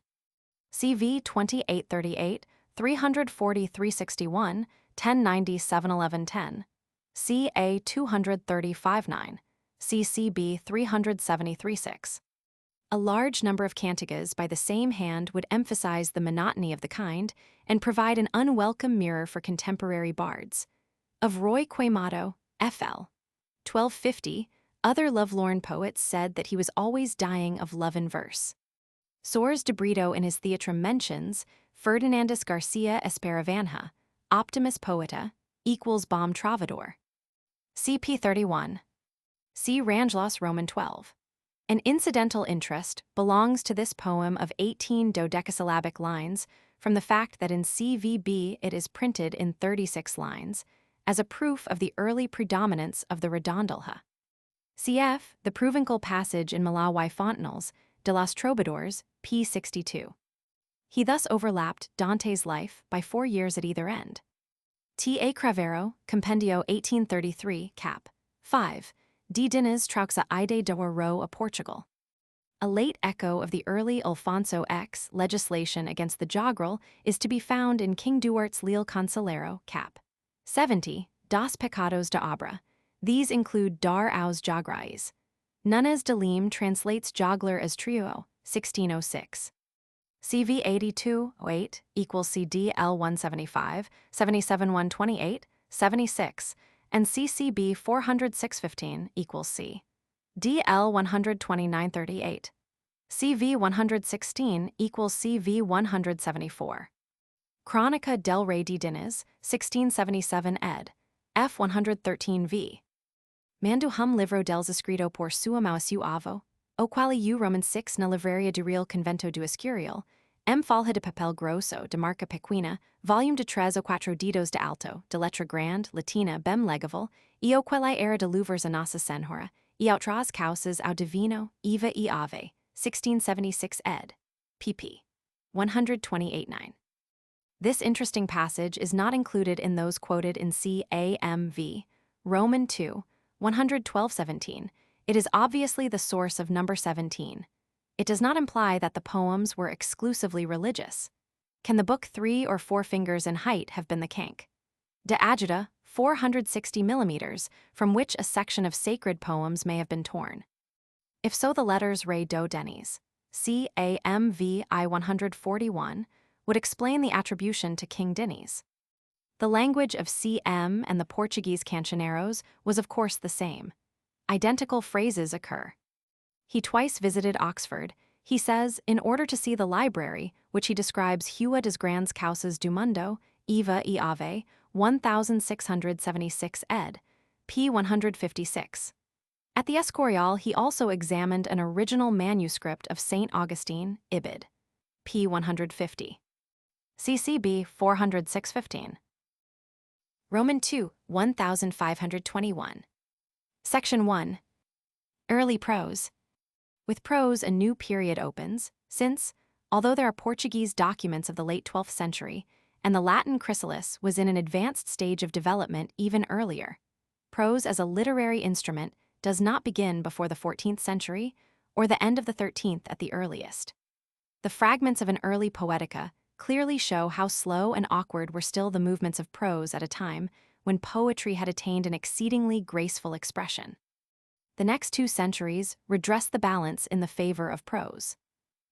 CV 2838, 340-361, 1090-71110. CA 235-9. CCB 373-6. A large number of cantigas by the same hand would emphasize the monotony of the kind and provide an unwelcome mirror for contemporary bards. Of Roy Queimado, FL. 1250, other lovelorn poets said that he was always dying of love in verse. Soares de Brito in his Theatrum mentions Ferdinandus Garcia Esperavanha, Optimus Poeta, equals Bomb Trovador. CP 31. See Rangelos Roman 12. An incidental interest belongs to this poem of 18 dodecasyllabic lines from the fact that in CVB it is printed in 36 lines, as a proof of the early predominance of the redondalha. Cf. the Provencal passage in Malawi Fontenelles, de los Troubadours, p. 62. He thus overlapped Dante's life by 4 years at either end. T. A. Cravero, Compendio 1833, cap. 5. D. Dinas Trauxa Ide de Ro a Portugal. A late echo of the early Alfonso X legislation against the jogrel is to be found in King Duarte's Leal Conselheiro, cap. 70, Dos Pecados de Obra. These include Dar aos Jograis. Nunes de Lima translates jogler as trio, 1606. CV 8208 equals CDL 175, 77 128, 76, and CCB 406-15 equals C. DL 129-38. CV 116 equals CV 174. Chronica del Rey de Dinas, 1677 ed. F 113v. Mando hum livro dels escrito por sua mão seu avô, o qual u Roman 6 na livraria de Real Convento do Escurial, M. Folha de Papel Grosso de Marca Pequina, volume de 3 o 4 dedos de alto, de letra grande, latina, bem legavel, e o quelai era de Louvres a nossa senhora, e outras causas ao divino, Eva e Ave, 1676 ed. pp. 128-9. This interesting passage is not included in those quoted in CAMV, Roman 2, 112-17. It is obviously the source of number 17. It does not imply that the poems were exclusively religious. Can the book 3 or 4 fingers in height have been the cank? De agita, 460 millimeters, from which a section of sacred poems may have been torn. If so, the letters Re do Denis, Camvi 141, would explain the attribution to King Dinis. The language of CM and the Portuguese cancioneiros was of course the same. Identical phrases occur. He twice visited Oxford. He says, in order to see the library, which he describes Rua das Grandes Causas do Mundo, Eva e Ave, 1676 ed. p. 156. At the Escorial, he also examined an original manuscript of St. Augustine, Ibid. p. 150. CCB 406-15. Roman II, 1521. Section 1. Early prose. With prose, a new period opens, since, although there are Portuguese documents of the late 12th century, and the Latin chrysalis was in an advanced stage of development even earlier, prose as a literary instrument does not begin before the 14th century or the end of the 13th at the earliest. The fragments of an early poetica clearly show how slow and awkward were still the movements of prose at a time when poetry had attained an exceedingly graceful expression. The next 2 centuries redressed the balance in the favor of prose.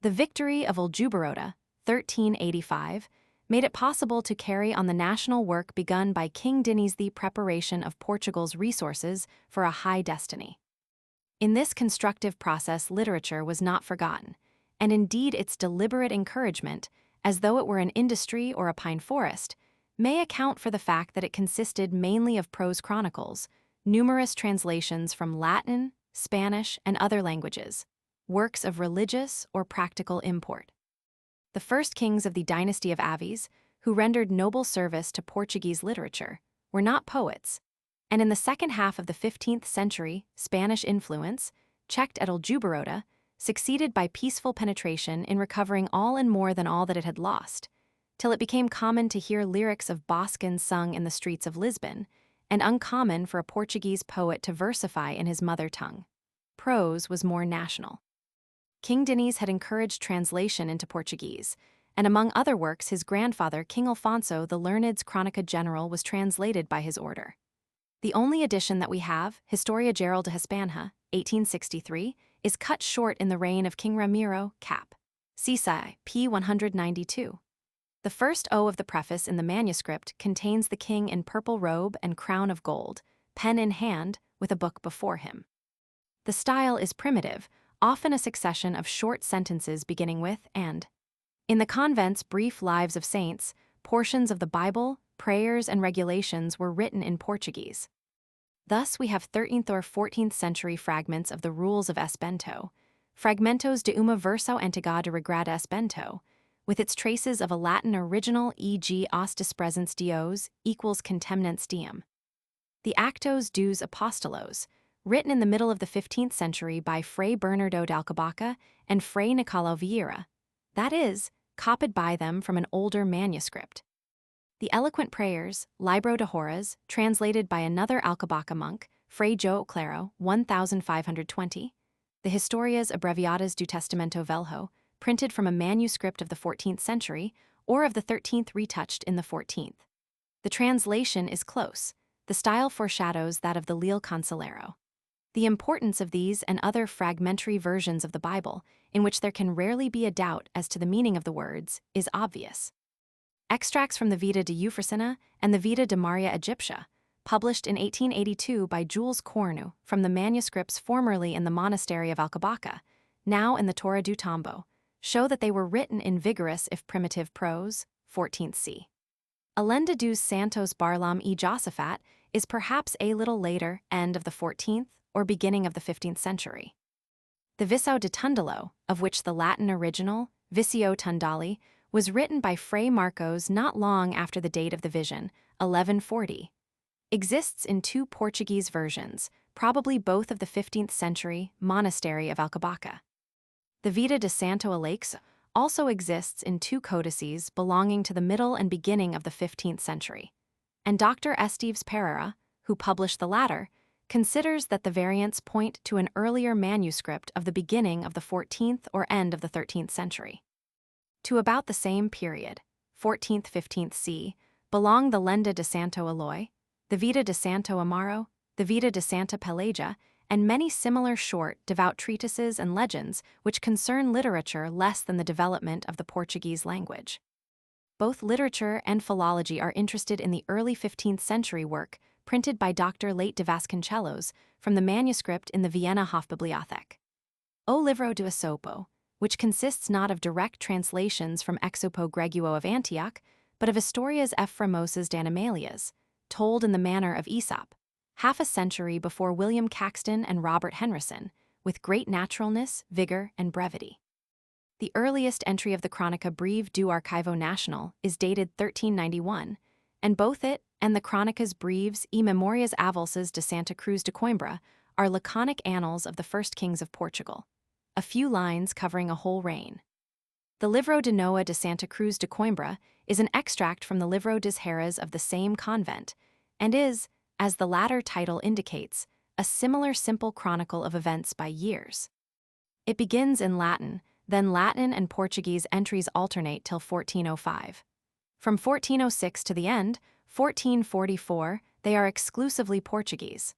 The victory of Aljubarrota, 1385, made it possible to carry on the national work begun by King Dinis, the preparation of Portugal's resources for a high destiny. In this constructive process, literature was not forgotten, and indeed its deliberate encouragement, as though it were an industry or a pine forest, may account for the fact that it consisted mainly of prose chronicles, numerous translations from Latin, Spanish, and other languages, works of religious or practical import. The first kings of the dynasty of Aves, who rendered noble service to Portuguese literature, were not poets, and in the second half of the 15th century, Spanish influence, checked at Aljubarrota, succeeded by peaceful penetration in recovering all and more than all that it had lost, till it became common to hear lyrics of Boscan sung in the streets of Lisbon, and uncommon for a Portuguese poet to versify in his mother tongue. Prose was more national. King Dinis had encouraged translation into Portuguese, and among other works his grandfather King Alfonso the Learned's Chronica General was translated by his order. The only edition that we have, Historia Geral de Hispania, 1863, is cut short in the reign of King Ramiro, cap. Cisai, p. 192. The first O of the preface in the manuscript contains the king in purple robe and crown of gold, pen in hand, with a book before him. The style is primitive, often a succession of short sentences beginning with and. In the convent's brief lives of saints, portions of the Bible, prayers, and regulations were written in Portuguese. Thus we have 13th or 14th century fragments of the rules of Esbento, fragmentos de uma versão antiga de regrada Esbento, with its traces of a Latin original, e.g. os desprezents Dios equals contemnens Diem. The Actos dos Apostolos, written in the middle of the 15th century by Fray Bernardo de Alcobaça and Fray Nicolau Vieira, that is, copied by them from an older manuscript. The Eloquent Prayers, Libro de Horas, translated by another Alcobaça monk, Fray João Claro, 1520, the Historias Abreviadas do Testamento Velho, printed from a manuscript of the 14th century, or of the 13th retouched in the 14th. The translation is close. The style foreshadows that of the Lille Cancelero. The importance of these and other fragmentary versions of the Bible, in which there can rarely be a doubt as to the meaning of the words, is obvious. Extracts from the Vita de Eufrosina and the Vita de Maria Aegyptia, published in 1882 by Jules Cornu from the manuscripts formerly in the monastery of Alcobaça, now in the Torre do Tombo, show that they were written in vigorous if primitive prose, 14th c. Alenda dos Santos Barlam e Josaphat is perhaps a little later, end of the 14th or beginning of the 15th century. The Visão de Tundalo, of which the Latin original, Visio Tundali, was written by Fray Marcos not long after the date of the vision, 1140, exists in 2 Portuguese versions, probably both of the 15th century monastery of Alcobaça. The Vida de Santo Aleixo also exists in 2 codices belonging to the middle and beginning of the 15th century, and Dr. Esteves Pereira, who published the latter, considers that the variants point to an earlier manuscript of the beginning of the 14th or end of the 13th century. To about the same period, 14th-15th c, belong the Lenda de Santo Eloy, the Vida de Santo Amaro, the Vida de Santa Pelagia, and many similar short, devout treatises and legends which concern literature less than the development of the Portuguese language. Both literature and philology are interested in the early 15th century work printed by Dr. Leite de Vasconcelos from the manuscript in the Vienna Hofbibliothek. O Livro do Esopo, which consists not of direct translations from Exopo Greguo of Antioch, but of Historias F. Famosas de Animalias, told in the manner of Aesop, half a century before William Caxton and Robert Henryson, with great naturalness, vigor, and brevity. The earliest entry of the Chronica Breve do Arquivo Nacional is dated 1391, and both it and the Chronicas Breves e Memorias Avulsas de Santa Cruz de Coimbra are laconic annals of the first kings of Portugal, a few lines covering a whole reign. The Livro de Noa de Santa Cruz de Coimbra is an extract from the Livro das Heras of the same convent, and is, as the latter title indicates, a similar simple chronicle of events by years. It begins in Latin, then Latin and Portuguese entries alternate till 1405. From 1406 to the end, 1444, they are exclusively Portuguese.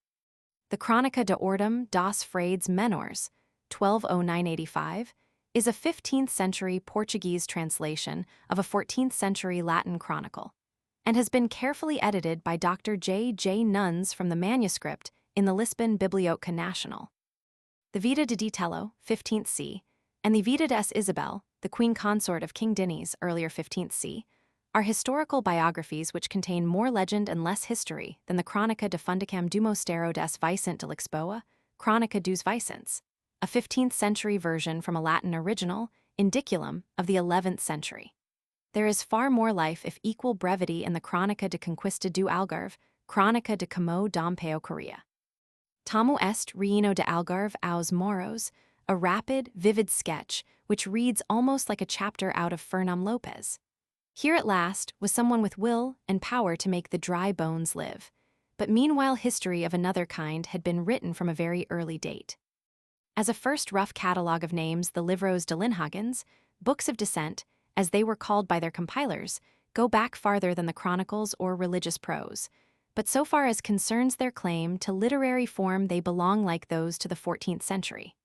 The Chronica de Ordem dos Frades Menores, 1209-85, is a 15th century Portuguese translation of a 14th century Latin chronicle, and has been carefully edited by Dr. J. J. Nuns from the manuscript in the Lisbon Biblioteca Nacional. The Vida de Ditello, 15th c., and the Vida de Isabel, the queen consort of King Dinis, earlier 15th c., are historical biographies which contain more legend and less history than the Chronica de Fundicam do Mosteiro des Vicente de Lisboa, Chronica dos Vicentes, a 15th century version from a Latin original, indiculum, of the 11th century. There is far more life if equal brevity in the Chronica de Conquista do Algarve, Chronica de Camões dom Peo Correa. Tamu est Reino de Algarve aos Moros, a rapid, vivid sketch which reads almost like a chapter out of Fernão Lopes. Here at last was someone with will and power to make the dry bones live, but meanwhile history of another kind had been written from a very early date. As a first rough catalogue of names, the Livros de Linhagens, books of descent, as they were called by their compilers, go back farther than the chronicles or religious prose, but so far as concerns their claim to literary form they belong like those to the 14th century.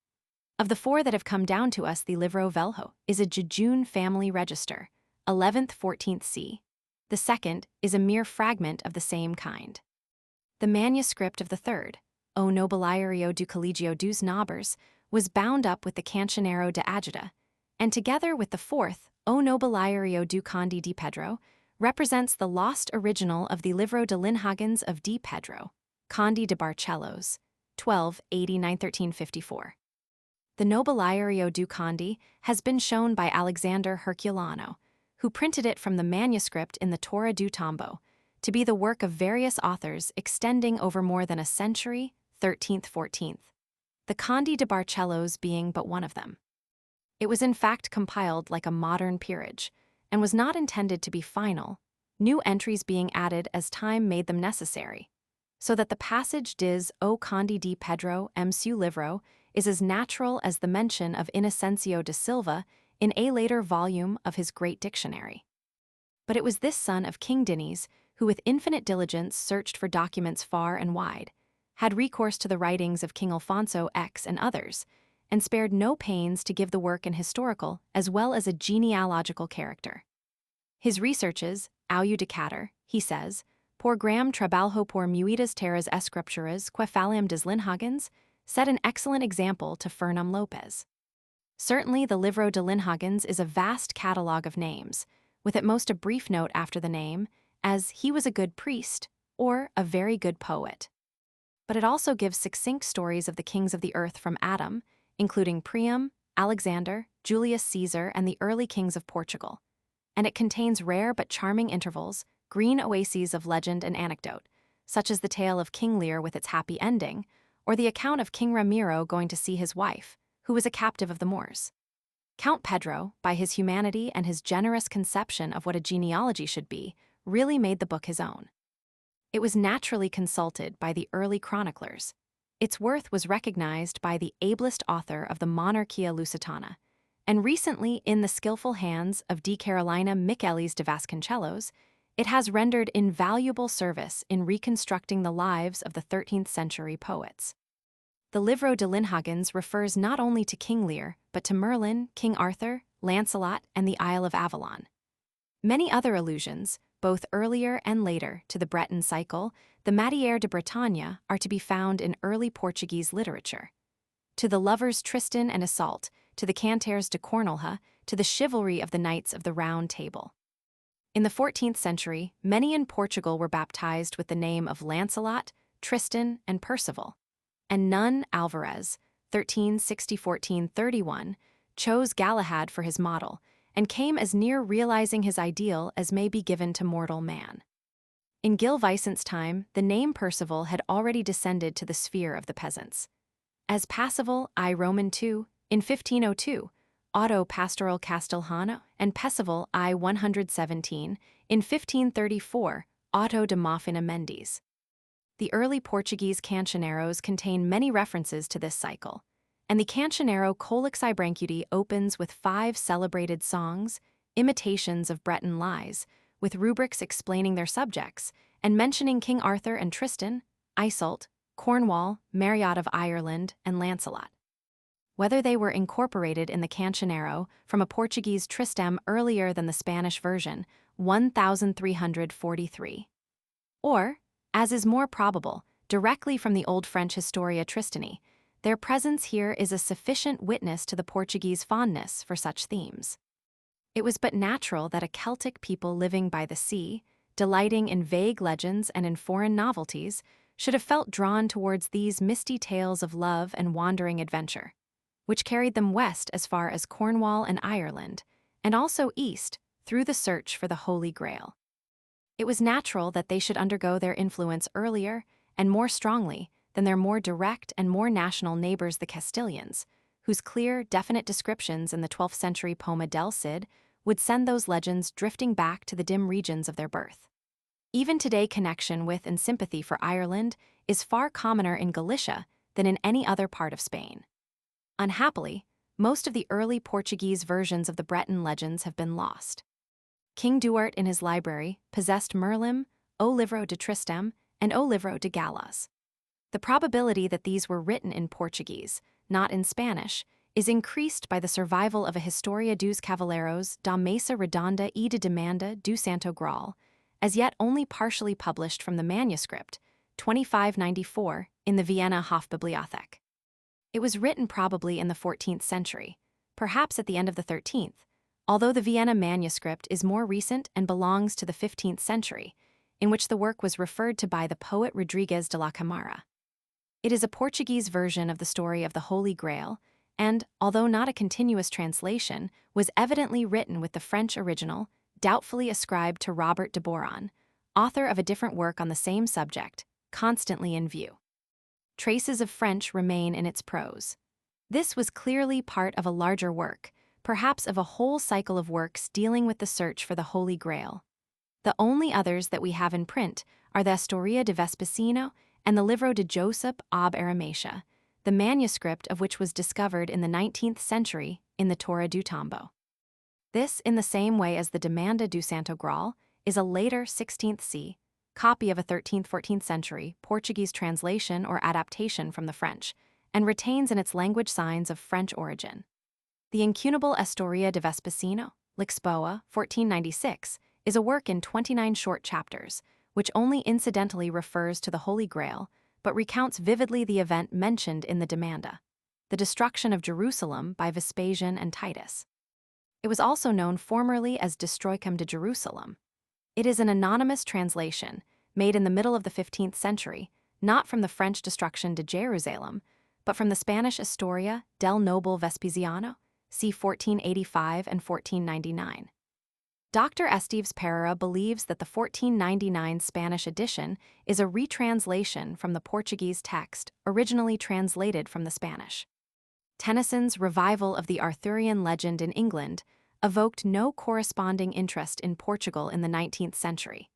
Of the four that have come down to us, the Livro Velho is a jejune family register, 11th-14th c. The second is a mere fragment of the same kind. The manuscript of the third, O Nobiliario do Collegio dos Nobres, was bound up with the Cancioneiro de Agita, and together with the fourth, O Nobiliario do Conde de Pedro, represents the lost original of the Livro de Linhagens of D. Pedro, Conde de Barcelos, 1280-1354. The Nobiliario do Conde has been shown by Alexander Herculano, who printed it from the manuscript in the Torre do Tombo, to be the work of various authors extending over more than a century, 13th-14th, the Conde de Barcelos being but one of them. It was in fact compiled like a modern peerage, and was not intended to be final, new entries being added as time made them necessary, so that the passage diz O Conde de Pedro M. Seu Livro is as natural as the mention of Inocencio de Silva in a later volume of his great dictionary. But it was this son of King Dinis who with infinite diligence searched for documents far and wide, had recourse to the writings of King Alfonso X and others, and spared no pains to give the work an historical as well as a genealogical character. His researches, au decatur, he says, por gram trabalho por muitas terras escripturas que falam des Linhagens, set an excellent example to Fernão Lopes. Certainly the Livro de Linhagens is a vast catalogue of names, with at most a brief note after the name, as he was a good priest, or a very good poet. But it also gives succinct stories of the kings of the earth from Adam, including Priam, Alexander, Julius Caesar, and the early kings of Portugal. And it contains rare but charming intervals, green oases of legend and anecdote, such as the tale of King Lear with its happy ending, or the account of King Ramiro going to see his wife, who was a captive of the Moors. Count Pedro, by his humanity and his generous conception of what a genealogy should be, really made the book his own. It was naturally consulted by the early chroniclers. Its worth was recognized by the ablest author of the Monarchia Lusitana, and recently in the skillful hands of D. Carolina Michelis de Vasconcelos, it has rendered invaluable service in reconstructing the lives of the 13th century poets. The Livro de Linhagens refers not only to King Lear, but to Merlin, King Arthur, Lancelot, and the Isle of Avalon. Many other allusions, both earlier and later, to the Breton cycle, the Matière de Bretagne, are to be found in early Portuguese literature. To the lovers Tristan and Iseult, to the cantares de Cornolha, to the chivalry of the Knights of the Round Table. In the 14th century, many in Portugal were baptized with the name of Lancelot, Tristan, and Percival. And Nun Alvarez, 1360–1431, chose Galahad for his model, and came as near realizing his ideal as may be given to mortal man. In Gil Vicent's time, the name Percival had already descended to the sphere of the peasants. As Passival I Roman II, in 1502, Otto Pastoral Castelhano, and Percival I 117, in 1534, Otto de Mafina Mendes. The early Portuguese cancioneiros contain many references to this cycle, and the Cancioneiro Colixi Brancuti opens with 5 celebrated songs, imitations of Breton lies, with rubrics explaining their subjects, and mentioning King Arthur and Tristan, Iseult, Cornwall, Marriott of Ireland, and Lancelot. Whether they were incorporated in the Cancioneiro from a Portuguese Tristem earlier than the Spanish version, 1343, or, as is more probable, directly from the Old French Historia Tristani, their presence here is a sufficient witness to the Portuguese fondness for such themes. It was but natural that a Celtic people living by the sea, delighting in vague legends and in foreign novelties, should have felt drawn towards these misty tales of love and wandering adventure, which carried them west as far as Cornwall and Ireland, and also east through the search for the Holy Grail. It was natural that they should undergo their influence earlier and more strongly than their more direct and more national neighbors the Castilians, whose clear, definite descriptions in the 12th century Poma del Cid would send those legends drifting back to the dim regions of their birth. Even today, connection with and sympathy for Ireland is far commoner in Galicia than in any other part of Spain. Unhappily, most of the early Portuguese versions of the Breton legends have been lost. King Duart in his library possessed Merlin, O Livro de Tristem, and O Livro de Galas. The probability that these were written in Portuguese, not in Spanish, is increased by the survival of a Historia dos Cavaleiros da Mesa Redonda e de Demanda do Santo Graal, as yet only partially published from the manuscript, 2594, in the Vienna Hofbibliothek. It was written probably in the 14th century, perhaps at the end of the 13th, although the Vienna manuscript is more recent and belongs to the 15th century, in which the work was referred to by the poet Rodrigues de la Camara. It is a Portuguese version of the story of the Holy Grail, and, although not a continuous translation, was evidently written with the French original, doubtfully ascribed to Robert de Boron, author of a different work on the same subject, constantly in view. Traces of French remain in its prose. This was clearly part of a larger work, perhaps of a whole cycle of works dealing with the search for the Holy Grail. The only others that we have in print are the Historia de Vespasino and the Livro de Josep ab Arimathea, the manuscript of which was discovered in the 19th century in the Torre do Tombo. This, in the same way as the Demanda do Santo Graal, is a later 16th c. copy of a 13th–14th century Portuguese translation or adaptation from the French, and retains in its language signs of French origin. The incunable Historia de Vespasino, Lisboa, 1496, is a work in 29 short chapters, which only incidentally refers to the Holy Grail, but recounts vividly the event mentioned in the Demanda, the destruction of Jerusalem by Vespasian and Titus. It was also known formerly as Destroicum de Jerusalem. It is an anonymous translation, made in the middle of the 15th century, not from the French destruction de Jerusalem, but from the Spanish Historia del Noble Vespasiano, c. 1485 and 1499. Dr. Esteves Pereira believes that the 1499 Spanish edition is a retranslation from the Portuguese text originally translated from the Spanish. Tennyson's revival of the Arthurian legend in England evoked no corresponding interest in Portugal in the 19th century,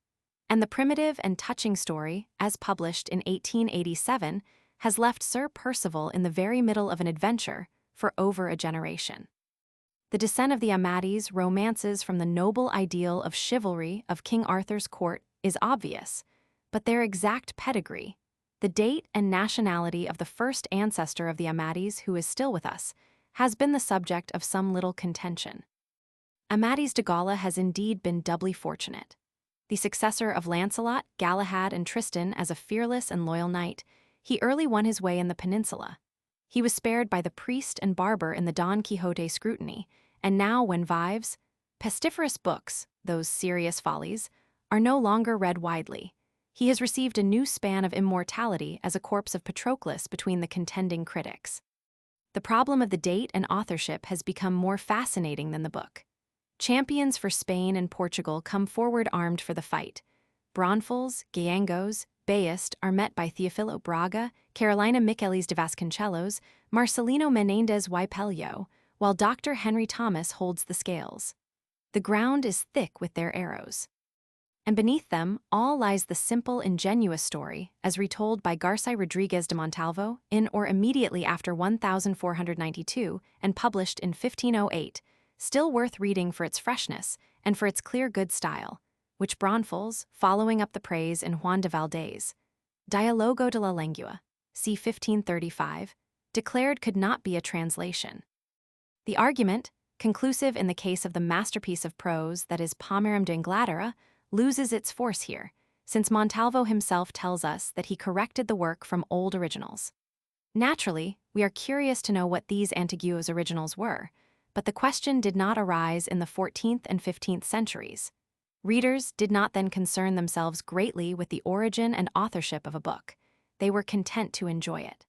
and the primitive and touching story, as published in 1887, has left Sir Percival in the very middle of an adventure for over a generation. The Descent of the Amadis romances from the noble ideal of chivalry of King Arthur's court is obvious, but their exact pedigree, The date and nationality of the first ancestor of the Amadis who is still with us has been the subject of some little contention. Amadis de Gaula has indeed been doubly fortunate. The successor of Lancelot, Galahad, and Tristan as a fearless and loyal knight, he early won his way in the peninsula. He was spared by the priest and barber in the Don Quixote scrutiny, and now when Vives, pestiferous books, those serious follies, are no longer read widely, he has received a new span of immortality as a corpse of Patroclus between the contending critics. The problem of the date and authorship has become more fascinating than the book. Champions for Spain and Portugal come forward armed for the fight. Braunfels, Gallegos, Bayest are met by Teofilo Braga, Carolina Michelis de Vasconcelos, Marcelino Menendez y Pello, while Dr. Henry Thomas holds the scales. The ground is thick with their arrows. And beneath them all lies the simple, ingenuous story, as retold by Garcia Rodriguez de Montalvo in or immediately after 1492 and published in 1508, still worth reading for its freshness and for its clear good style, which Braunfels, following up the praise in Juan de Valdez, Dialogo de la Lengua, c. 1535, declared could not be a translation. The argument, conclusive in the case of the masterpiece of prose that is Pomerum de Inglaterra, loses its force here, since Montalvo himself tells us that he corrected the work from old originals. Naturally, we are curious to know what these Antiguo's originals were, but the question did not arise in the 14th and 15th centuries. Readers did not then concern themselves greatly with the origin and authorship of a book. They were content to enjoy it.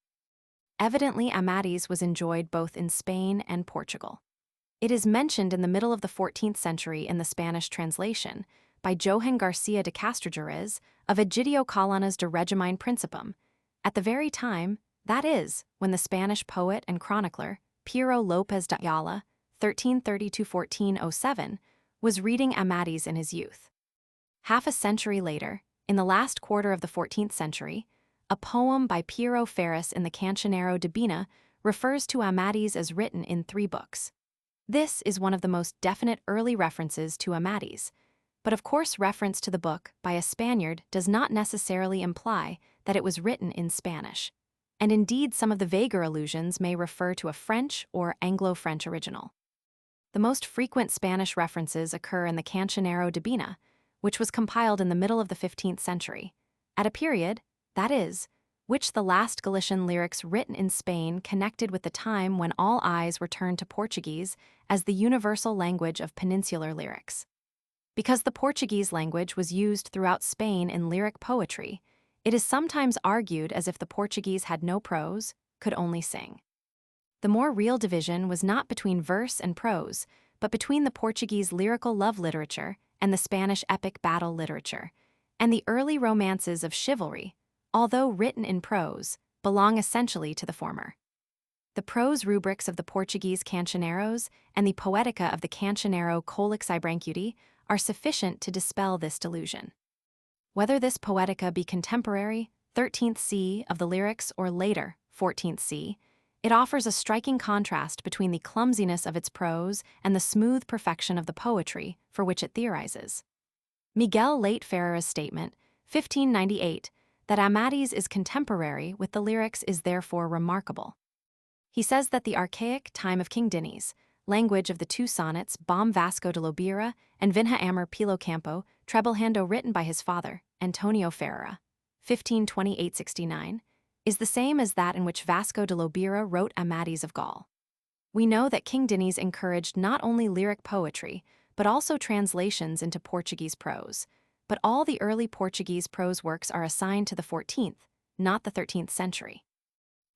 Evidently, Amadis was enjoyed both in Spain and Portugal. It is mentioned in the middle of the 14th century in the Spanish translation by Johann Garcia de Castrojeriz of Egidio Colonna's De Regimine Principum, at the very time, that is, when the Spanish poet and chronicler Piero López de Ayala, 1330–1407, was reading Amadis in his youth. Half a century later, in the last quarter of the 14th century, a poem by Piero Ferris in the Cancionero Divina refers to Amadis as written in 3 books. This is one of the most definite early references to Amadis, but of course reference to the book by a Spaniard does not necessarily imply that it was written in Spanish, and indeed some of the vaguer allusions may refer to a French or Anglo-French original. The most frequent Spanish references occur in the Cancionero Divina, which was compiled in the middle of the 15th century, at a period, that is, which the last Galician lyrics written in Spain connected with the time when all eyes were turned to Portuguese as the universal language of peninsular lyrics. Because the Portuguese language was used throughout Spain in lyric poetry, it is sometimes argued as if the Portuguese had no prose, could only sing. The more real division was not between verse and prose, but between the Portuguese lyrical love literature and the Spanish epic battle literature, and the early romances of chivalry, although written in prose, belong essentially to the former. The prose rubrics of the Portuguese cancioneros and the poetica of the Cancionero Colix I Brancuti are sufficient to dispel this delusion. Whether this poetica be contemporary, 13th C of the lyrics, or later, 14th C, it offers a striking contrast between the clumsiness of its prose and the smooth perfection of the poetry for which it theorizes. Miguel Late Ferrera's statement, 1598, that Amadis is contemporary with the lyrics is therefore remarkable. He says that the archaic time of King Dinis, language of the 2 sonnets Bom Vasco de Lobira and Vinha Amor Pelo Campo, Trebelhando written by his father, Antonio Ferreira, 1528–69, is the same as that in which Vasco de Lobira wrote Amadis of Gaul. We know that King Dinis encouraged not only lyric poetry, but also translations into Portuguese prose, but all the early Portuguese prose works are assigned to the 14th, not the 13th century.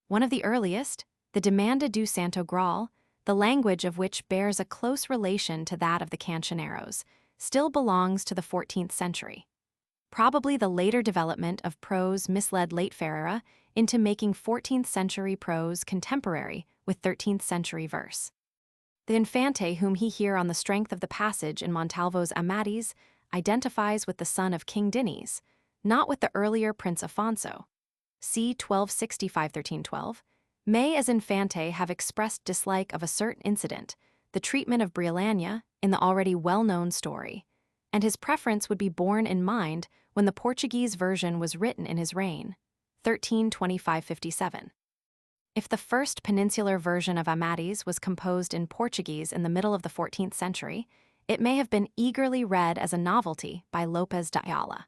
One of the earliest, the Demanda do Santo Graal, the language of which bears a close relation to that of the Cancioneros, still belongs to the 14th century. Probably the later development of prose misled Late Ferreira into making 14th century prose contemporary with 13th century verse. The Infante whom he here on the strength of the passage in Montalvo's Amadis identifies with the son of King Dinis, not with the earlier Prince Afonso, c. 1265–1312, may as Infante have expressed dislike of a certain incident, the treatment of Briolania, in the already well-known story, and his preference would be borne in mind when the Portuguese version was written in his reign, 1325–57. If the first peninsular version of Amadis was composed in Portuguese in the middle of the 14th century, it may have been eagerly read as a novelty by Lopes de Ayala.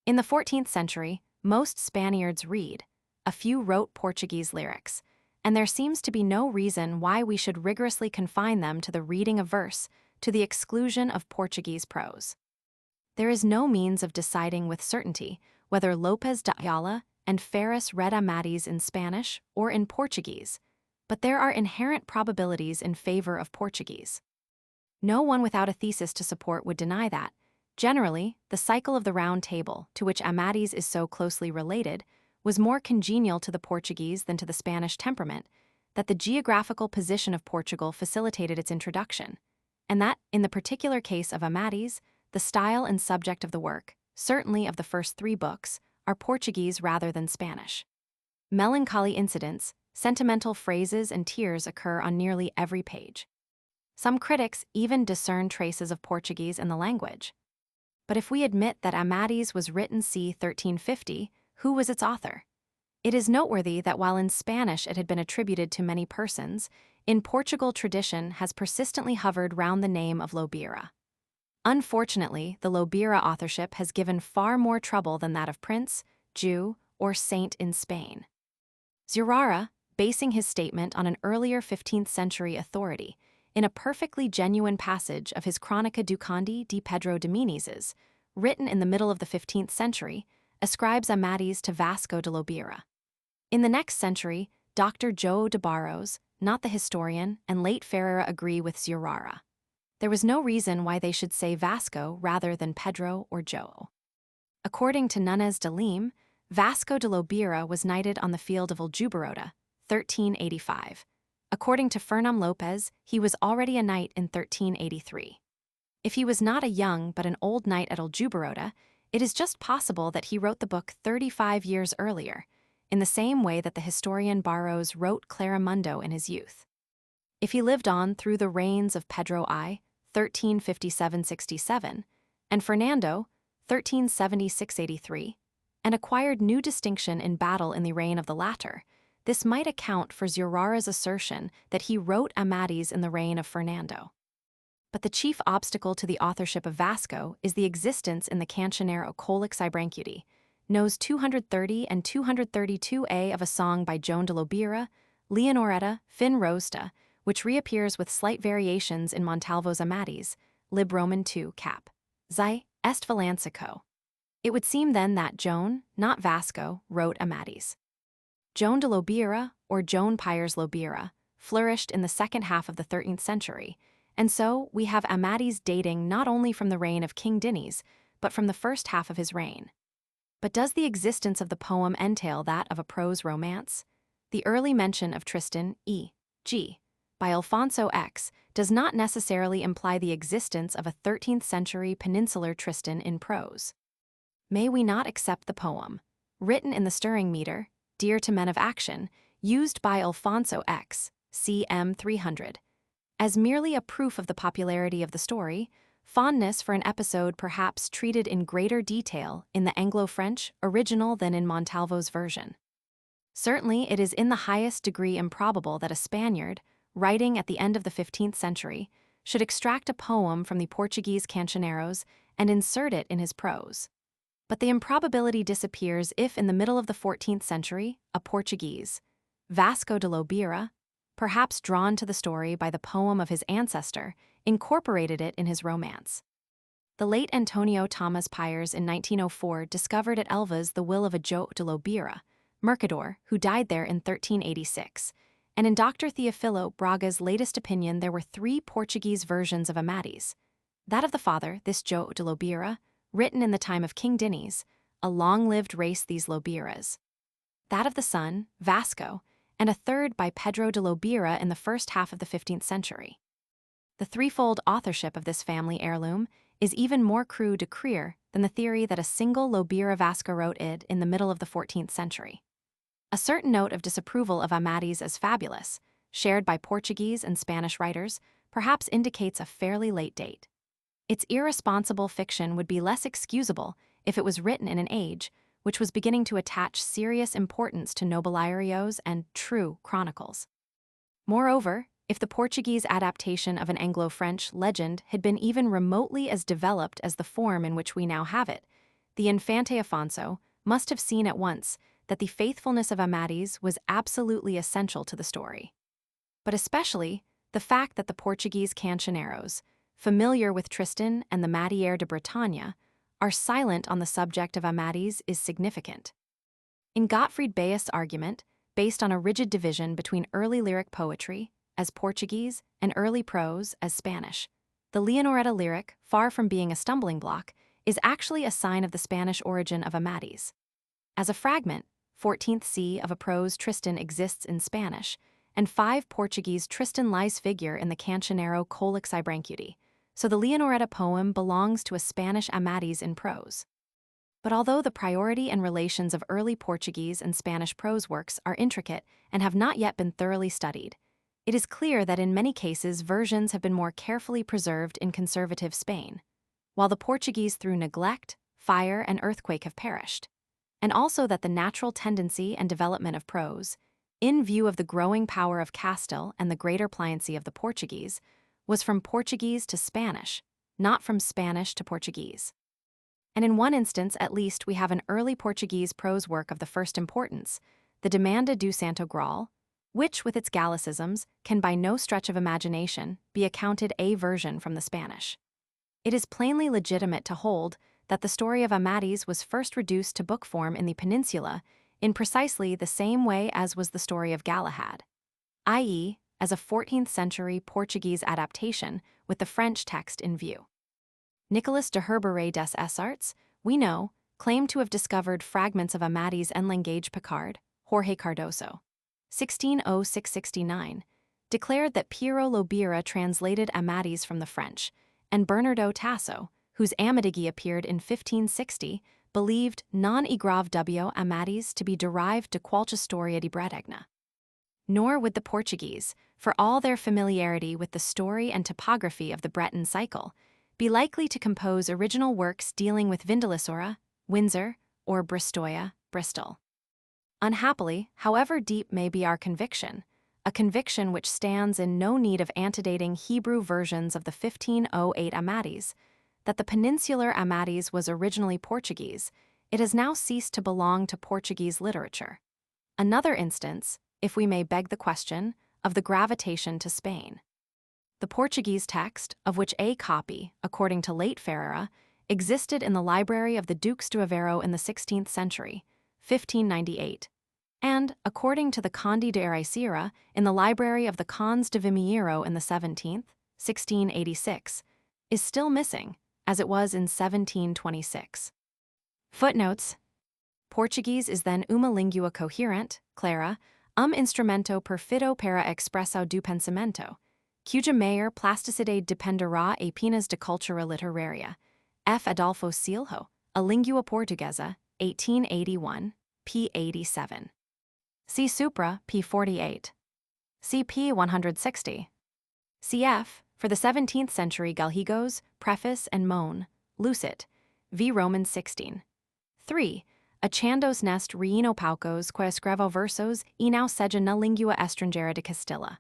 In the 14th century, most Spaniards read, a few wrote Portuguese lyrics, and there seems to be no reason why we should rigorously confine them to the reading of verse to the exclusion of Portuguese prose. There is no means of deciding with certainty whether Lopes de Ayala and Ferris read Amadis in Spanish or in Portuguese, but there are inherent probabilities in favor of Portuguese. No one without a thesis to support would deny that, generally, the cycle of the Round Table, to which Amadis is so closely related, was more congenial to the Portuguese than to the Spanish temperament, that the geographical position of Portugal facilitated its introduction, and that, in the particular case of Amadis, the style and subject of the work, certainly of the first 3 books, are Portuguese rather than Spanish. Melancholy incidents, sentimental phrases and tears occur on nearly every page. Some critics even discern traces of Portuguese in the language. But if we admit that Amadis was written c. 1350, who was its author? It is noteworthy that while in Spanish it had been attributed to many persons, in Portugal tradition has persistently hovered round the name of Lobira. Unfortunately, the Lobira authorship has given far more trouble than that of prince, Jew, or saint in Spain. Zurara, basing his statement on an earlier 15th century authority, in a perfectly genuine passage of his Chronica do Conde de Pedro de Menezes, written in the middle of the 15th century, ascribes Amadis to Vasco de Lobira. In the next century, Dr. João de Barros, not the historian, and late Ferreira agree with Zurara. There was no reason why they should say Vasco rather than Pedro or João. According to Nunes de Lima, Vasco de Lobira was knighted on the field of Aljubarrota, 1385. According to Fernão Lopes, he was already a knight in 1383. If he was not a young but an old knight at Aljubarrota, it is just possible that he wrote the book 35 years earlier, in the same way that the historian Barros wrote Claramundo in his youth. If he lived on through the reigns of Pedro I, 1357–67, and Fernando, 1376–83, and acquired new distinction in battle in the reign of the latter, this might account for Zurara's assertion that he wrote Amadis in the reign of Fernando. But the chief obstacle to the authorship of Vasco is the existence in the Cancioneiro Colics Ibrancuti, nos 230 and 232a of a song by João de Lobira, Leonoretta, Fin Rosta, which reappears with slight variations in Montalvo's Amadis, Lib Roman 2 cap. Xi est Valancico. It would seem then that Joan, not Vasco, wrote Amadis. João de Lobira, or Joan Pires Lobira, flourished in the second half of the 13th century, and so we have Amadis dating not only from the reign of King Diniz, but from the first half of his reign. But does the existence of the poem entail that of a prose romance? The early mention of Tristan, e.g., by Alfonso X, does not necessarily imply the existence of a 13th century peninsular Tristan in prose. May we not accept the poem, written in the stirring meter, Dear to Men of Action, used by Alfonso X, cm 300, as merely a proof of the popularity of the story, fondness for an episode perhaps treated in greater detail in the Anglo-French original than in Montalvo's version? Certainly, it is in the highest degree improbable that a Spaniard, writing at the end of the 15th century, should extract a poem from the Portuguese cancioneiros and insert it in his prose. But the improbability disappears if in the middle of the 14th century, a Portuguese, Vasco de Lobira, perhaps drawn to the story by the poem of his ancestor, incorporated it in his romance. The late Antonio Tomás Pires in 1904 discovered at Elvas the will of a João de Lobira, mercador, who died there in 1386, and in Dr. Theofilo Braga's latest opinion there were 3 Portuguese versions of Amadis. That of the father, this João de Lobira, written in the time of King Diniz, a long-lived race these Lobiras. That of the son, Vasco, and a third by Pedro de Lobira in the first half of the 15th century. The threefold authorship of this family heirloom is even more crude de crer than the theory that a single Lobira Vasco wrote it in the middle of the 14th century. A certain note of disapproval of Amadis as fabulous, shared by Portuguese and Spanish writers, perhaps indicates a fairly late date. Its irresponsible fiction would be less excusable if it was written in an age which was beginning to attach serious importance to nobiliarios and true chronicles. Moreover, if the Portuguese adaptation of an Anglo-French legend had been even remotely as developed as the form in which we now have it, the Infante Afonso must have seen at once that the faithfulness of Amadis was absolutely essential to the story. But especially, the fact that the Portuguese cancioneros, familiar with Tristan and the Matière de Bretagne, are silent on the subject of Amadis is significant. In Gottfried Bayes' argument, based on a rigid division between early lyric poetry, as Portuguese, and early prose, as Spanish, the Leonoretta lyric, far from being a stumbling block, is actually a sign of the Spanish origin of Amadis. As a fragment, 14th C of a prose Tristan exists in Spanish, and 5 Portuguese Tristan lies figure in the cancionero Colix Ibrancuti, so the Leonoretta poem belongs to a Spanish Amadis in prose. But although the priority and relations of early Portuguese and Spanish prose works are intricate and have not yet been thoroughly studied, it is clear that in many cases versions have been more carefully preserved in conservative Spain, while the Portuguese through neglect, fire, and earthquake have perished, and also that the natural tendency and development of prose, in view of the growing power of Castile and the greater pliancy of the Portuguese, was from Portuguese to Spanish, not from Spanish to Portuguese. And in one instance at least we have an early Portuguese prose work of the first importance, the Demanda do Santo Graal, which with its Gallicisms can by no stretch of imagination be accounted a version from the Spanish. It is plainly legitimate to hold that the story of Amadis was first reduced to book form in the Peninsula in precisely the same way as was the story of Galahad, i.e., as a 14th century Portuguese adaptation with the French text in view. Nicolas de Herberet des Essarts, we know, claimed to have discovered fragments of Amadis en langage Picard, Jorge Cardoso, 1606-69, declared that Piero Lobira translated Amadis from the French, and Bernardo Tasso, whose Amadigi appeared in 1560, believed non igrav w Amadis to be derived de qualche storia di Bretagne. Nor would the Portuguese, for all their familiarity with the story and topography of the Breton cycle, be likely to compose original works dealing with Vindelisaura, Windsor, or Bristoia, Bristol. Unhappily, however deep may be our conviction, a conviction which stands in no need of antedating Hebrew versions of the 1508 Amadis, that the peninsular Amadis was originally Portuguese, it has now ceased to belong to Portuguese literature. Another instance, if we may beg the question, of the gravitation to Spain. The Portuguese text, of which a copy, according to late Ferreira, existed in the library of the Dukes de Aveiro in the 16th century, 1598, and, according to the Conde de Ericeira, in the library of the Cons de Vimiero in the 17th, 1686, is still missing, as it was in 1726. Footnotes. Portuguese is then uma língua coherente, clara, instrumento perfido para expressão do pensamento, cuja maior plasticidade dependerá apenas de cultura literária. F. Adolfo Silho, A Língua Portuguesa, 1881, p. 87. See Supra, p. 48. See p. 160. Cf. For the 17th century Gallegos, Preface and Moan, Lucet, v. Romans 16. 3. Achandos nest reino paucos que escrevo versos e não seja na língua estrangeira de Castilla.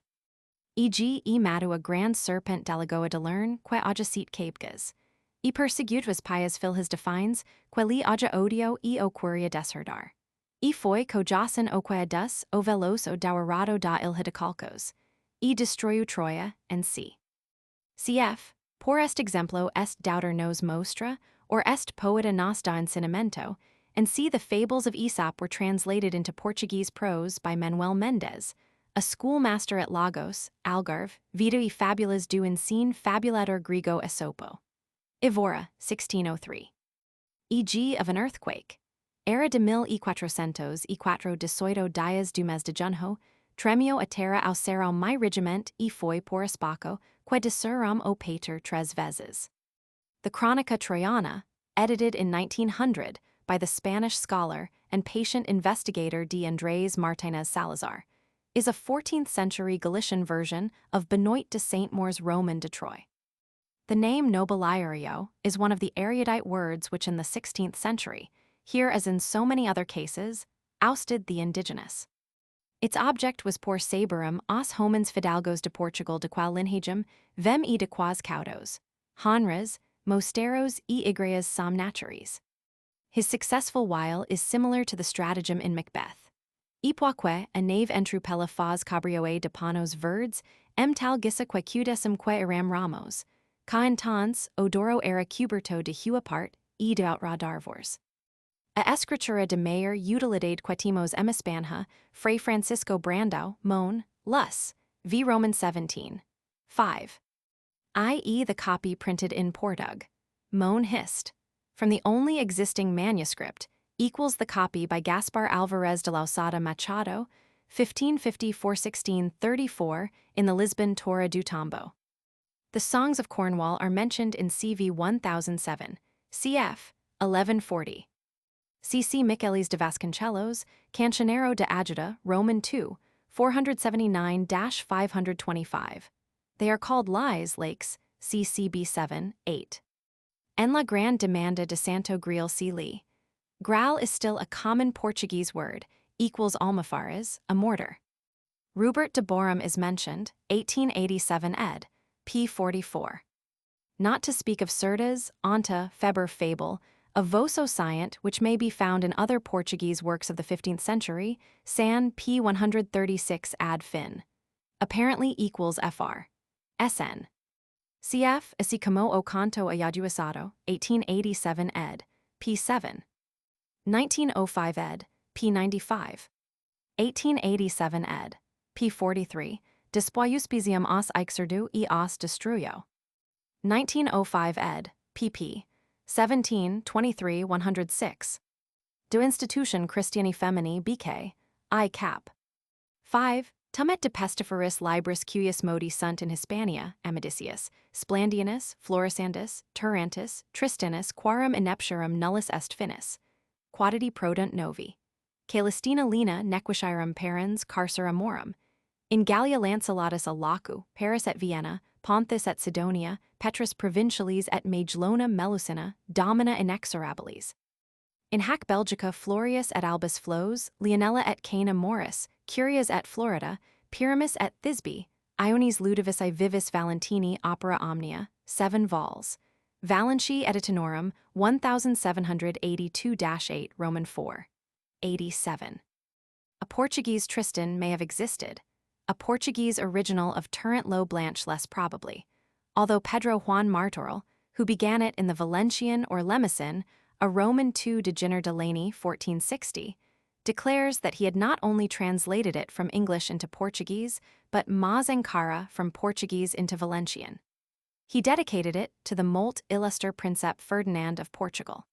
E.g. e matu a grand serpent da lagoa de Lerne que adjacit cabegas. E perseguitas pias filhas defines que li aja odio e ocuria desherdar. E foi cojasen oqueadus o veloso dourado da ilha de Calcos. E destruiu Troia, and c. Cf. Por est exemplo est dauter nos mostra, or est poeta nos da ensinamento, and see the Fables of Aesop were translated into Portuguese prose by Manuel Mendes, a schoolmaster at Lagos, Algarve, vita e fabulas do ensino fabulator grego Aesopo. Evora, 1603. E.g. of an earthquake. Era de 1418 dias do mês de junho, tremio a terra ao serão mai regiment e foi por espaco, que desceram o pater tres vezes. The Chronica Troiana, edited in 1900 by the Spanish scholar and patient investigator D. Andrés Martínez Salazar, is a 14th century Galician version of Benoit de Saint-Maur's Roman de Troyes. The name nobiliario is one of the erudite words which in the 16th century here as in so many other cases, ousted the indigenous. Its object was por saberum os homens fidalgos de Portugal de qual linhagem, vem e de quas caudos, honras, mosteros e igrejas som naturis. His successful wile is similar to the stratagem in Macbeth. Epochs a knave entru pella faz cabrioe de panos verdes, tal gissa que cudesum que iram ramos, ca intans odoro era cuberto de hua part, e de outra darvors. A escritura de mayor utilidade quatimos emispanha, Fray Francisco Brandão, Mon, Lus, v. Roman 17. 5. I.e. the copy printed in Portug, Mon Hist, from the only existing manuscript, equals the copy by Gaspar Alvarez de Lausada Machado, 1550–1634, in the Lisbon Torre do Tombo. The Songs of Cornwall are mentioned in CV 1007, cf. 1140. C.C. Michelis de Vasconcelos, Cancionero de Ajuda, Roman 2, 479–525. They are called lies lakes, CCB 7, 8. En la Grande Demanda de Santo Grial C. Lee. Graal is still a common Portuguese word, equals almafares, a mortar. Rupert de Borum is mentioned, 1887 ed., p. 44. Not to speak of certas, onta, feber fable, a vosso scient which may be found in other Portuguese works of the 15th century, San p. 136 ad fin. Apparently equals fr. Sn. Cf. Así como o canto ayaduasado, 1887 ed., p. 7. 1905 ed., p. 95. 1887 ed., p. 43, Despoiuspesium os ixerdu e os destruyo. 1905 ed., pp. 17, 23, 106. De Institution Christiani Femini BK, I cap. 5. Tumet de pestiferis libris cuius modi sunt in Hispania, Amadisius, Splandianus, Florisandus, Turantis, Tristanus, quarum inepturum nullus est finis. Quodity produnt novi. Caelestina lina nequiscirum parens carcera morum. In Gallia Lancellatus a Lacu, Paris et Vienna, Ponthus et Sidonia, Petrus provincialis et Magelona Melusina, domina inexorabilis. In hac Belgica Florius et Albus Flos, Leonella et Cana Moris, Curias et Florida, Pyramus et Thisbe, Ionis Ludovis I Vivis Valentini Opera Omnia, 7 vols. Valenci Editanorum, 1782–8, Roman 4. 87. A Portuguese Tristan may have existed. A Portuguese original of Turrent Low Blanche less probably, although Pedro Juan Martorell, who began it in the Valencian or Lemecin, a Roman 2 de Giner Delaney 1460, declares that he had not only translated it from English into Portuguese, but mas encara from Portuguese into Valencian. He dedicated it to the molt illustre Príncipe Ferdinand of Portugal.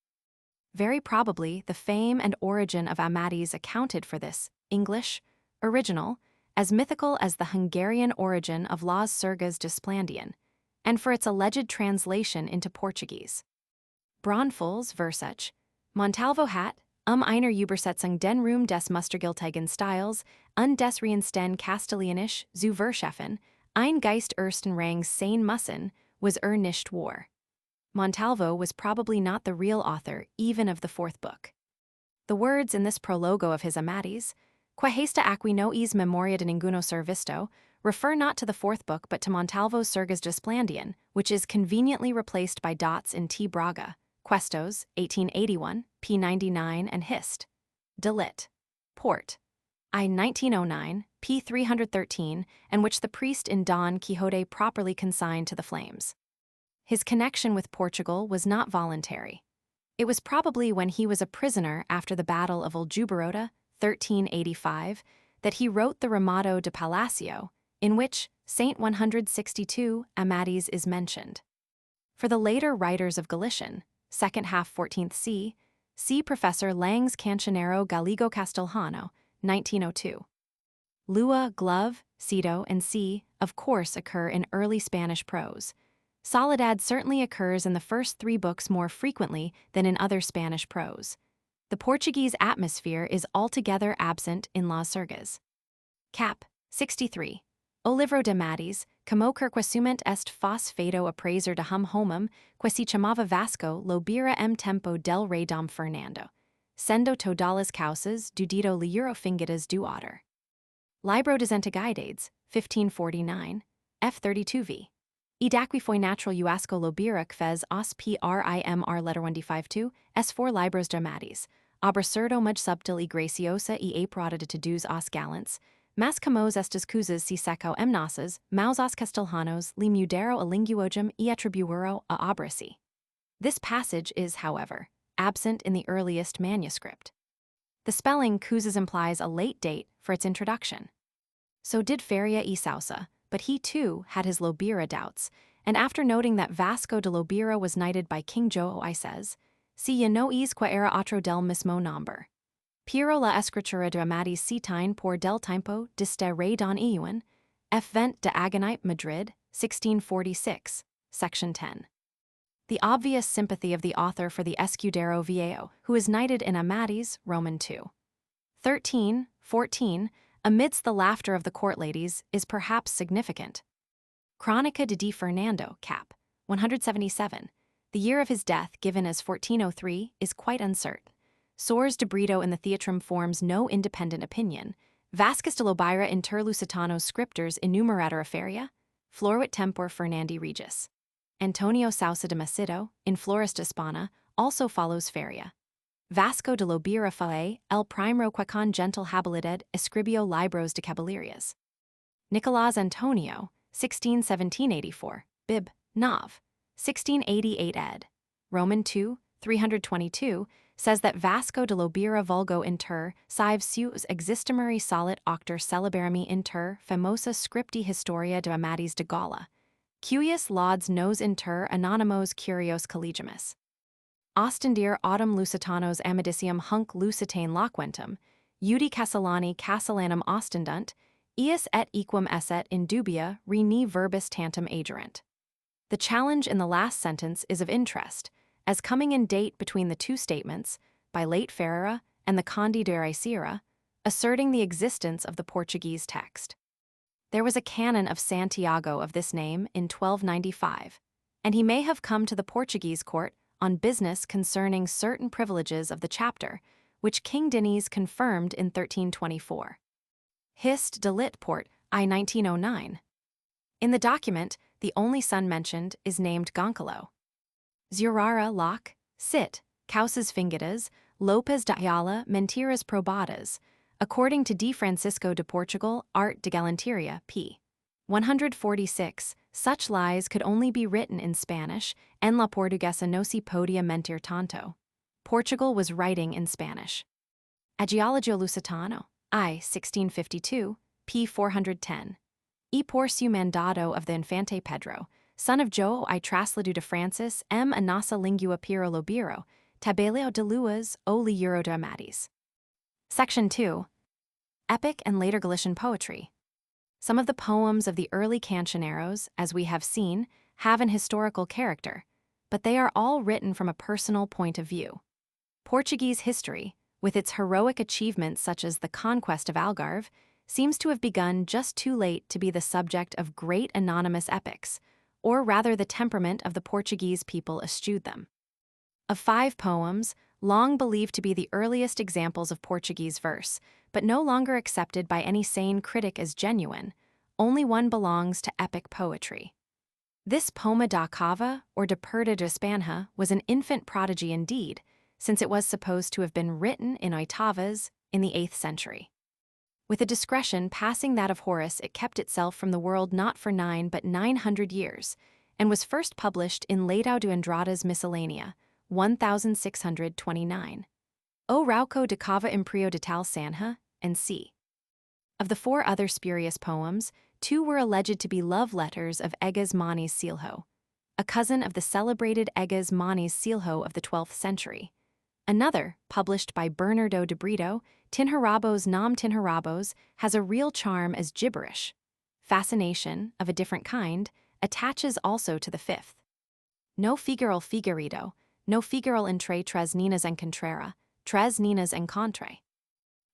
Very probably the fame and origin of Amadis accounted for this English original, as mythical as the Hungarian origin of Las Surgas de Splandian, and for its alleged translation into Portuguese. Braunfels Versuch, Montalvo hat, einer Übersetzung den Ruhm des Mustergiltigen Styles, des Reinsten Castellanisch zu verschaffen, ein Geist ersten Rangs sein müssen, was nicht war. Montalvo was probably not the real author even of the 4th book. The words in this prologo of his Amadis, Que hesta aqui no is memoria de ninguno ser visto, refer not to the 4th book but to Montalvo's Surgas de Splandian, which is conveniently replaced by dots in T. Braga, Questos, 1881, p. 99 and Hist. Delit. Port. I 1909, p. 313, and which the priest in Don Quixote properly consigned to the flames. His connection with Portugal was not voluntary. It was probably when he was a prisoner after the Battle of Aljubarrota, 1385, that he wrote the Ramado de Palacio, in which Saint 162 Amadis is mentioned. For the later writers of Galician, second half 14th C, see Professor Lang's Cancionero Gallego Castellano, 1902. Lua, glove, cedo, and c, of course, occur in early Spanish prose. Soledad certainly occurs in the first 3 books more frequently than in other Spanish prose. The Portuguese atmosphere is altogether absent in Las Surgas. Cap. 63. O livro de Amadis, como querquasument est fos fado appraiser de hum homum, que se chamava Vasco lo bira tempo del rei Dom Fernando. sendo todalas causas do dito liuro fingitas do otter. Libro des Antiguidades, 1549, f32v. Edaque foi natural uasco lobira kfez os primr letter 1d52, s4 libros dramatis, absurdo muj subtil e graciosa e aprada de todos os gallants, mas Camões estas cousas si seco emnosas, maus os castelhanos li mudero a linguogem e attribuero a obraci. This passage is, however, absent in the earliest manuscript. The spelling cousas implies a late date for its introduction. So did Feria e Sousa, but he too had his Lobira doubts, and after noting that Vasco de Lobira was knighted by King João I says, si no es qua era otro del mismo nombre. Pero la escritura dramatis citine por del tiempo deste rey don Iuan, F. Vent de Agonite Madrid, 1646, section 10. The obvious sympathy of the author for the Escudero Viejo, who is knighted in Amadis, Roman 2. 13, 14, amidst the laughter of the court ladies, is perhaps significant. Crónica de Di Fernando, cap. 177, the year of his death, given as 1403, is quite uncertain. Soares de Brito in the Theatrum forms no independent opinion. Vasquez de Lobira inter Lusitanos scriptors enumerator feria, floruit tempor Fernandi Regis. Antonio Sousa de Macedo, in Flores de España, also follows feria. Vasco de Lobira fae, el primero quacon gentil habilidad escribio libros de caballerías. Nicolás Antonio, 1617-84, Bib. Nav. 1688 ed. Roman 2, 322, says that Vasco de Lobira vulgo inter sive suus existimari solit octor celeberrimi inter famosa scripti historia de Amadis de Gaula, cuius lauds nos inter anonymos curios collegiumus. Ostendir autumn Lusitanos amadisium hunc Lusitane loquentum, Iudi Castellani Castellanum ostendunt, ius et equum esset in dubia reni verbis tantum agerent. The challenge in the last sentence is of interest, as coming in date between the two statements, by late Ferreira and the Conde de Riceira, asserting the existence of the Portuguese text. There was a canon of Santiago of this name in 1295, and he may have come to the Portuguese court on business concerning certain privileges of the chapter, which King Diniz confirmed in 1324. Hist de lit port, I 1909. In the document, the only son mentioned is named Goncalo. Zurara Locke, Sit, Causas Fingidas, Lopes de Ayala, Mentiras Probadas, according to D. Francisco de Portugal, Art de Galanteria, p. 146, such lies could only be written in Spanish, en la portuguesa no se podia mentir tanto. Portugal was writing in Spanish. Agiologio Lusitano, I. 1652, p. 410. E por su mandado of the Infante Pedro, son of João I traslado de Francis M. Anasa lingua Piero Lobiro, tabeleo de luas o liuro de Amadis. Section 2. Epic and later Galician poetry. Some of the poems of the early cancioneros, as we have seen, have an historical character, but they are all written from a personal point of view. Portuguese history, with its heroic achievements such as the conquest of Algarve, seems to have begun just too late to be the subject of great anonymous epics, or rather the temperament of the Portuguese people eschewed them. Of 5 poems, long believed to be the earliest examples of Portuguese verse, but no longer accepted by any sane critic as genuine, only one belongs to epic poetry. This Poema da Cava, or de Perda de Espanha, was an infant prodigy indeed, since it was supposed to have been written in oitavas in the 8th century. With a discretion passing that of Horace, it kept itself from the world not for 9 but 900 years, and was first published in Leitão de Andrada's Miscellanea, 1629. O Rauco de Cava Imprio de Tal Sanha, and c. Of the 4 other spurious poems, 2 were alleged to be love letters of Egas Manis Silho, a cousin of the celebrated Egas Manis Silho of the 12th century. Another, published by Bernardo de Brito, Tinharabos Nam Tinharabos, has a real charm as gibberish. Fascination, of a different kind, attaches also to the 5th. No figural figurito, no figural entre tres ninas encontrera, tres ninas encontre.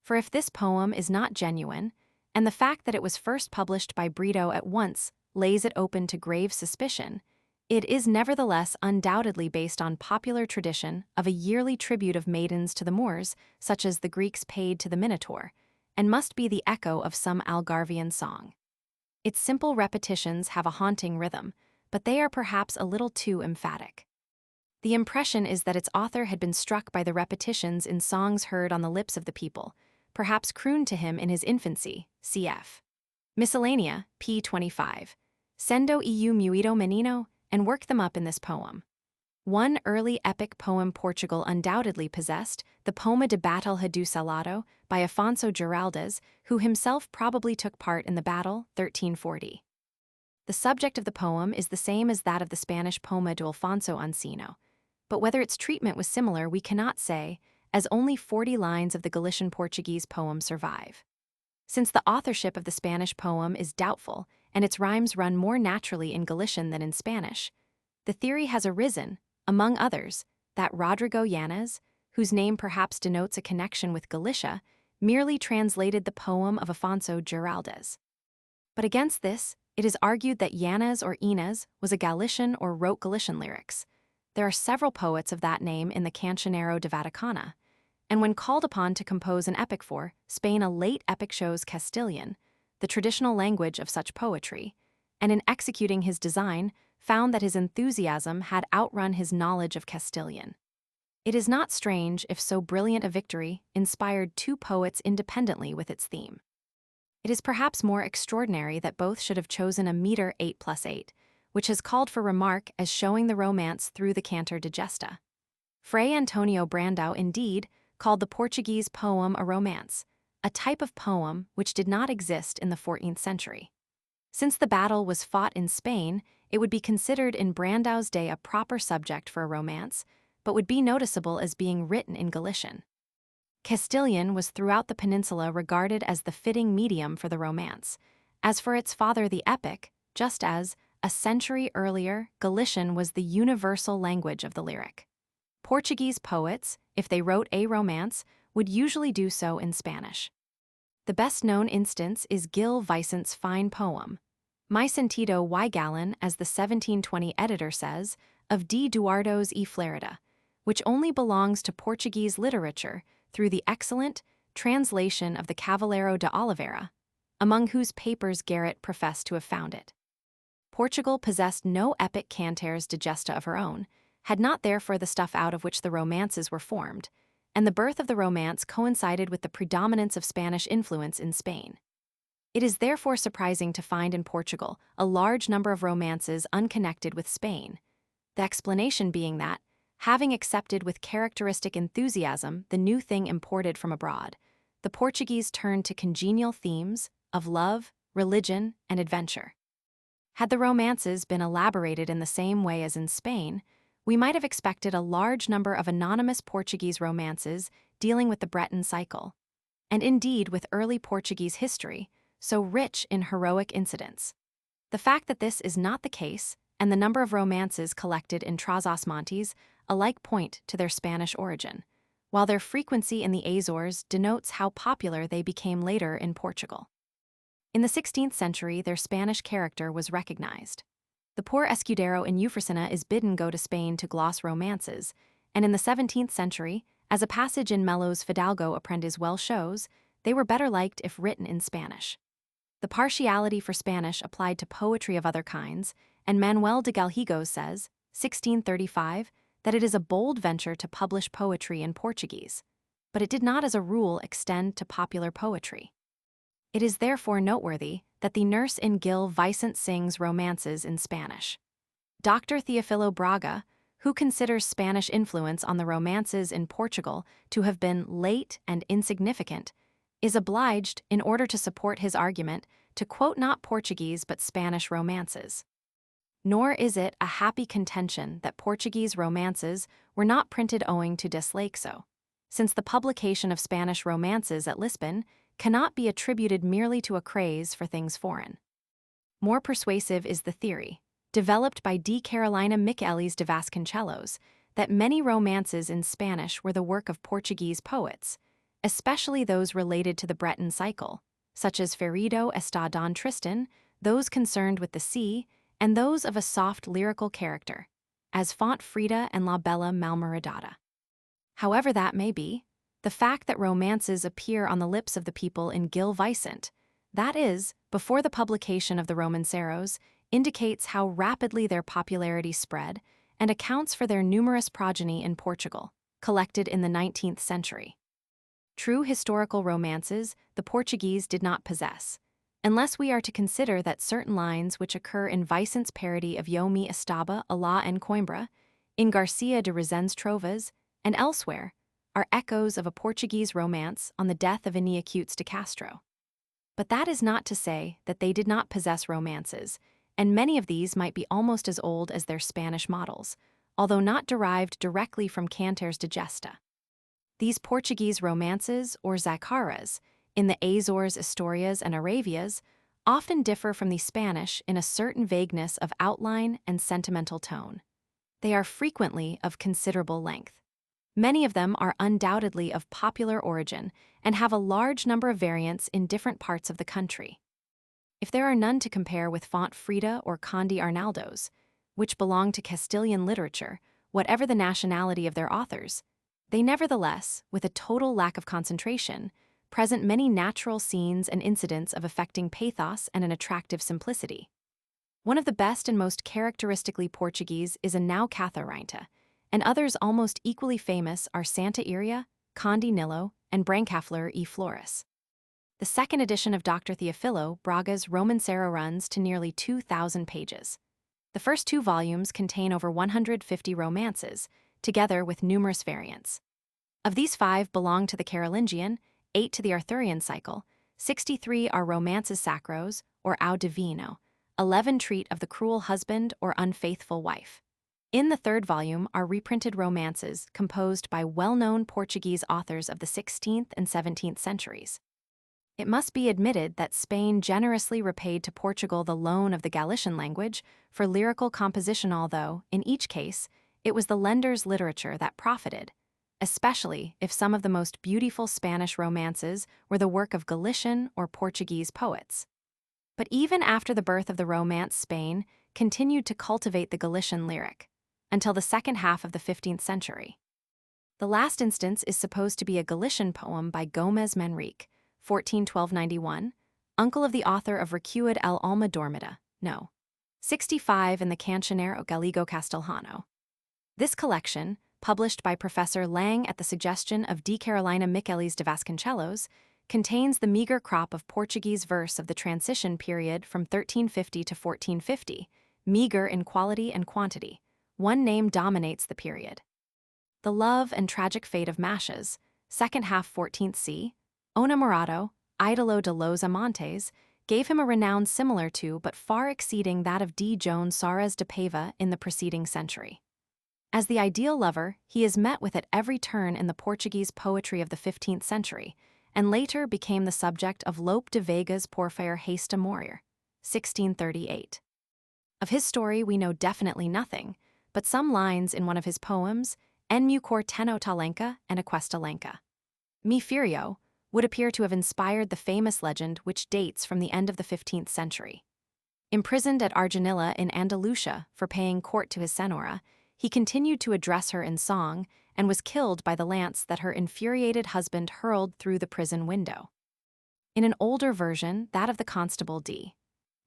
For if this poem is not genuine, and the fact that it was first published by Brito at once lays it open to grave suspicion, It is nevertheless undoubtedly based on popular tradition of a yearly tribute of maidens to the Moors, such as the Greeks paid to the Minotaur, and must be the echo of some Algarvian song. Its simple repetitions have a haunting rhythm, but they are perhaps a little too emphatic. The impression is that its author had been struck by the repetitions in songs heard on the lips of the people, perhaps crooned to him in his infancy, cf. Miscellanea, p. 25. Sendo eu muito menino, and work them up in this poem. One early epic poem Portugal undoubtedly possessed, the Poema de Batalha do Salado, by Afonso Giraldes, who himself probably took part in the battle, 1340. The subject of the poem is the same as that of the Spanish Poema de Alfonso Ancino, but whether its treatment was similar we cannot say, as only 40 lines of the Galician Portuguese poem survive. Since the authorship of the Spanish poem is doubtful and its rhymes run more naturally in Galician than in Spanish, the theory has arisen, among others, that Rodrigo Yanez, whose name perhaps denotes a connection with Galicia, merely translated the poem of Afonso Giraldes. But against this, it is argued that Yanez or Inez was a Galician or wrote Galician lyrics. There are several poets of that name in the Cancionero de Vaticana, and when called upon to compose an epic for Spain, a late epic chose Castilian, the traditional language of such poetry, and in executing his design, found that his enthusiasm had outrun his knowledge of Castilian. It is not strange if so brilliant a victory inspired two poets independently with its theme. It is perhaps more extraordinary that both should have chosen a meter 8+8, which has called for remark as showing the romance through the cantor de gesta. Fray Antonio Brandão, indeed, called the Portuguese poem a romance, a type of poem which did not exist in the 14th century. Since the battle was fought in Spain, it would be considered in Brandão's day a proper subject for a romance, but would be noticeable as being written in Galician. Castilian was throughout the peninsula regarded as the fitting medium for the romance. As for its father, the epic, just as, a century earlier, Galician was the universal language of the lyric. Portuguese poets, if they wrote a romance, would usually do so in Spanish. The best-known instance is Gil Vicent's fine poem, Mi Sentido y Galán, as the 1720 editor says, of D. Duardo's e Florida, which only belongs to Portuguese literature through the excellent translation of the Cavaleiro de Oliveira, among whose papers Garrett professed to have found it. Portugal possessed no epic cantares de gesta of her own, had not therefore the stuff out of which the romances were formed, and the birth of the romance coincided with the predominance of Spanish influence in Spain. It is therefore surprising to find in Portugal a large number of romances unconnected with Spain, the explanation being that, having accepted with characteristic enthusiasm the new thing imported from abroad, the Portuguese turned to congenial themes of love, religion, and adventure. Had the romances been elaborated in the same way as in Spain, we might have expected a large number of anonymous Portuguese romances dealing with the Breton cycle, and indeed with early Portuguese history, so rich in heroic incidents. The fact that this is not the case, and the number of romances collected in Trás-os-Montes alike point to their Spanish origin, while their frequency in the Azores denotes how popular they became later in Portugal. In the 16th century, their Spanish character was recognized. The poor escudero in Eufrosina is bidden go to Spain to gloss romances, and in the 17th century, as a passage in Mello's Fidalgo Aprendiz well shows, they were better liked if written in Spanish. The partiality for Spanish applied to poetry of other kinds, and Manuel de Gallegos says, 1635, that it is a bold venture to publish poetry in Portuguese, but it did not as a rule extend to popular poetry. It is therefore noteworthy that the nurse in Gil Vicent sings romances in Spanish. Dr. Theofilo Braga, who considers Spanish influence on the romances in Portugal to have been late and insignificant, is obliged, in order to support his argument, to quote not Portuguese but Spanish romances. Nor is it a happy contention that Portuguese romances were not printed owing to desleixo, since the publication of Spanish romances at Lisbon cannot be attributed merely to a craze for things foreign. More persuasive is the theory, developed by D. Carolina Michaelis de Vasconcelos, that many romances in Spanish were the work of Portuguese poets, especially those related to the Breton cycle, such as Ferido está Don Tristan, those concerned with the sea, and those of a soft lyrical character, as Font Frida and La Bella Malmeradata. However that may be, the fact that romances appear on the lips of the people in Gil Vicente, that is, before the publication of the Romanceros, indicates how rapidly their popularity spread and accounts for their numerous progeny in Portugal, collected in the 19th century. True historical romances the Portuguese did not possess, unless we are to consider that certain lines which occur in Vicente's parody of Yo me estaba a la en Coimbra, in Garcia de Rezen's Trovas, and elsewhere, are echoes of a Portuguese romance on the death of Iniacutes de Castro. But that is not to say that they did not possess romances, and many of these might be almost as old as their Spanish models, although not derived directly from Cantares de Gesta. These Portuguese romances, or zacaras, in the Azores, Asturias, and Aravias, often differ from the Spanish in a certain vagueness of outline and sentimental tone. They are frequently of considerable length. Many of them are undoubtedly of popular origin and have a large number of variants in different parts of the country. If there are none to compare with Font Frida or Conde Arnaldo's, which belong to Castilian literature, whatever the nationality of their authors, they nevertheless, with a total lack of concentration, present many natural scenes and incidents of affecting pathos and an attractive simplicity. One of the best and most characteristically Portuguese is a Now Catharina, and others almost equally famous are Santa Iria, Conde Nilo, and Brancafleur e Flores. The second edition of Dr. Theophilo Braga's Romancero runs to nearly 2,000 pages. The first two volumes contain over 150 romances, together with numerous variants. Of these 5 belong to the Carolingian, 8 to the Arthurian cycle, 63 are romances sacros, or au divino, 11 treat of the cruel husband or unfaithful wife. In the third volume are reprinted romances composed by well-known Portuguese authors of the 16th and 17th centuries. It must be admitted that Spain generously repaid to Portugal the loan of the Galician language for lyrical composition, although, in each case, it was the lender's literature that profited, especially if some of the most beautiful Spanish romances were the work of Galician or Portuguese poets. But even after the birth of the Romance, Spain continued to cultivate the Galician lyric, until the second half of the 15th century. The last instance is supposed to be a Galician poem by Gómez Manrique, 1412-91, uncle of the author of Recuid el Alma Dormida, no. 65 in the Cancionero Gallego Castellano. This collection, published by Professor Lang at the suggestion of D. Carolina Michelis de Vasconcelos, contains the meager crop of Portuguese verse of the transition period from 1350 to 1450, meager in quality and quantity. One name dominates the period. The Love and Tragic Fate of Machas, second half 14th c. Enamorado, Idolo de los Amantes, gave him a renown similar to but far exceeding that of D. Joan Saras de Paiva in the preceding century. As the ideal lover, he is met with at every turn in the Portuguese poetry of the 15th century, and later became the subject of Lope de Vega's Porfir Hesta Morir, 1638. Of his story we know definitely nothing, but some lines in one of his poems, En mu cor tenho talenca and aquesta lenca. Mi firio, would appear to have inspired the famous legend which dates from the end of the 15th century. Imprisoned at Arganilla in Andalusia for paying court to his senora, he continued to address her in song and was killed by the lance that her infuriated husband hurled through the prison window. In an older version, that of the Constable D.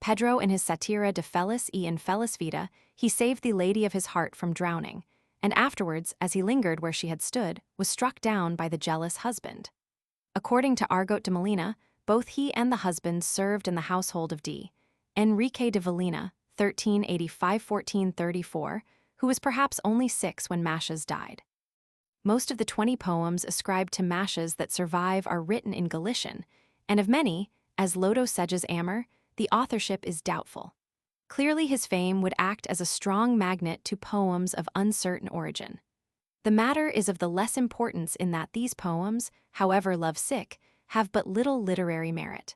Pedro in his Satira de Felis e Infelis Vida, he saved the lady of his heart from drowning, and afterwards, as he lingered where she had stood, was struck down by the jealous husband. According to Argot de Molina, both he and the husband served in the household of D. Enrique de Villena, 1385–1434, who was perhaps only 6 when Machas died. Most of the 20 poems ascribed to Machas that survive are written in Galician, and of many, as Lodo Seges Amer, the authorship is doubtful. Clearly his fame would act as a strong magnet to poems of uncertain origin. The matter is of the less importance in that these poems, however love-sick, have but little literary merit.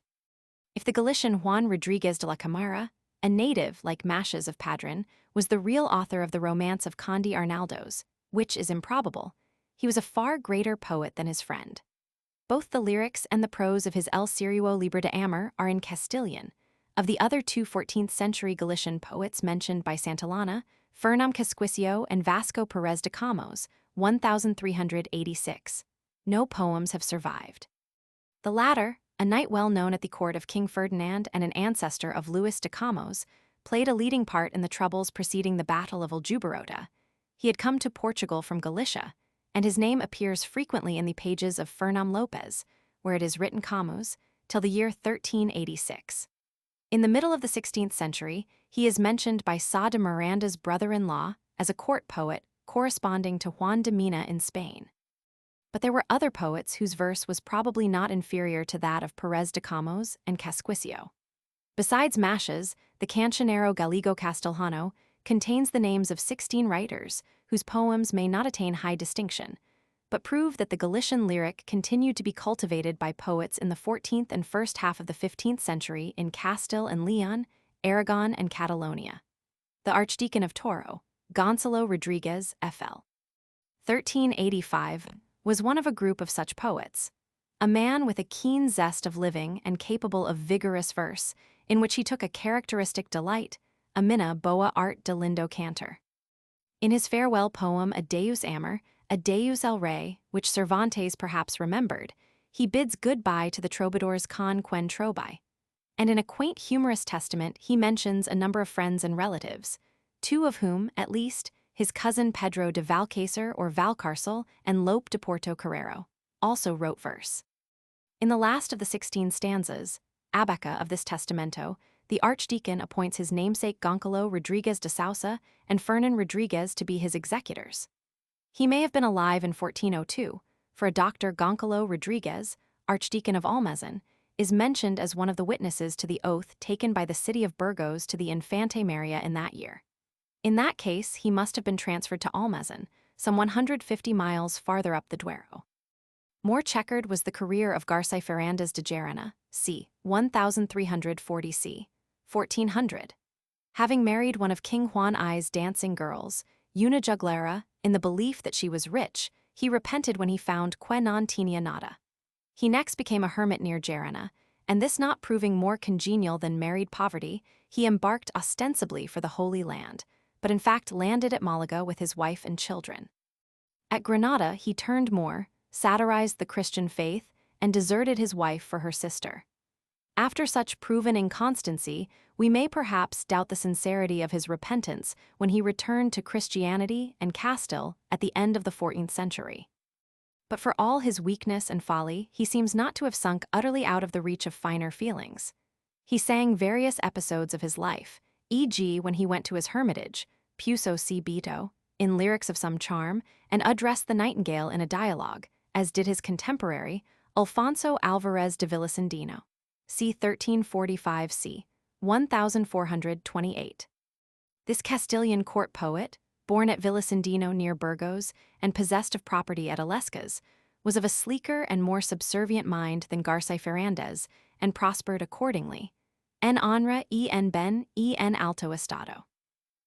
If the Galician Juan Rodriguez de la Camara, a native like Machas of Padrón, was the real author of the romance of Conde Arnaldo's, which is improbable, he was a far greater poet than his friend. Both the lyrics and the prose of his El Cirio Libre de Amor are in Castilian, Of the other two 14th-century Galician poets mentioned by Santillana, Fernam Casquicio and Vasco Pérez de Camões, 1386. No poems have survived. The latter, a knight well known at the court of King Ferdinand and an ancestor of Luis de Camões, played a leading part in the troubles preceding the Battle of Aljubarrota. He had come to Portugal from Galicia, and his name appears frequently in the pages of Fernam Lopes, where it is written Camões, till the year 1386. In the middle of the 16th century, he is mentioned by Sá de Miranda's brother-in-law as a court poet corresponding to Juan de Mina in Spain. But there were other poets whose verse was probably not inferior to that of Pérez de Camões and Casquicio. Besides Mashes, the Cancionero Gallego-Castellano contains the names of 16 writers whose poems may not attain high distinction, but prove that the Galician lyric continued to be cultivated by poets in the 14th and first half of the 15th century in Castile and Leon, Aragon, and Catalonia. The Archdeacon of Toro, Gonçalo Rodrigues F.L. 1385, was one of a group of such poets, a man with a keen zest of living and capable of vigorous verse, in which he took a characteristic delight, a mina boa art de lindo cantor. In his farewell poem A Deus Amor, A Deus el Rey, which Cervantes perhaps remembered, he bids goodbye to the troubadours con quen trobai. And in a quaint humorous testament he mentions a number of friends and relatives, two of whom, at least, his cousin Pedro de Valcácer or Valcarcel and Lope de Porto Carrero, also wrote verse. In the last of the 16 stanzas, Abaca of this testamento, the archdeacon appoints his namesake Gonçalo Rodrigues de Sousa and Fernan Rodrigues to be his executors. He may have been alive in 1402, for a Dr. Gonçalo Rodrigues, Archdeacon of Almazan, is mentioned as one of the witnesses to the oath taken by the city of Burgos to the Infante Maria in that year. In that case, he must have been transferred to Almazan, some 150 miles farther up the Duero. More checkered was the career of García Fernández de Gerona, c. 1340 c. 1400. Having married one of King Juan I's dancing girls, Una Juglara, in the belief that she was rich, he repented when he found que non tenía nada. He next became a hermit near Gerona, and this not proving more congenial than married poverty, he embarked ostensibly for the Holy Land, but in fact landed at Malaga with his wife and children. At Granada he turned Moor, satirized the Christian faith, and deserted his wife for her sister. After such proven inconstancy, we may perhaps doubt the sincerity of his repentance when he returned to Christianity and Castile at the end of the 14th century. But for all his weakness and folly, he seems not to have sunk utterly out of the reach of finer feelings. He sang various episodes of his life, e.g. when he went to his hermitage, Puso si Beto, in lyrics of some charm, and addressed the nightingale in a dialogue, as did his contemporary, Alfonso Álvarez de Villasandino, c. 1345 c. 1428. This Castilian court poet, born at Villasandino near Burgos and possessed of property at Illescas, was of a sleeker and more subservient mind than García Fernández, and prospered accordingly. En honra y en ben y en alto estado.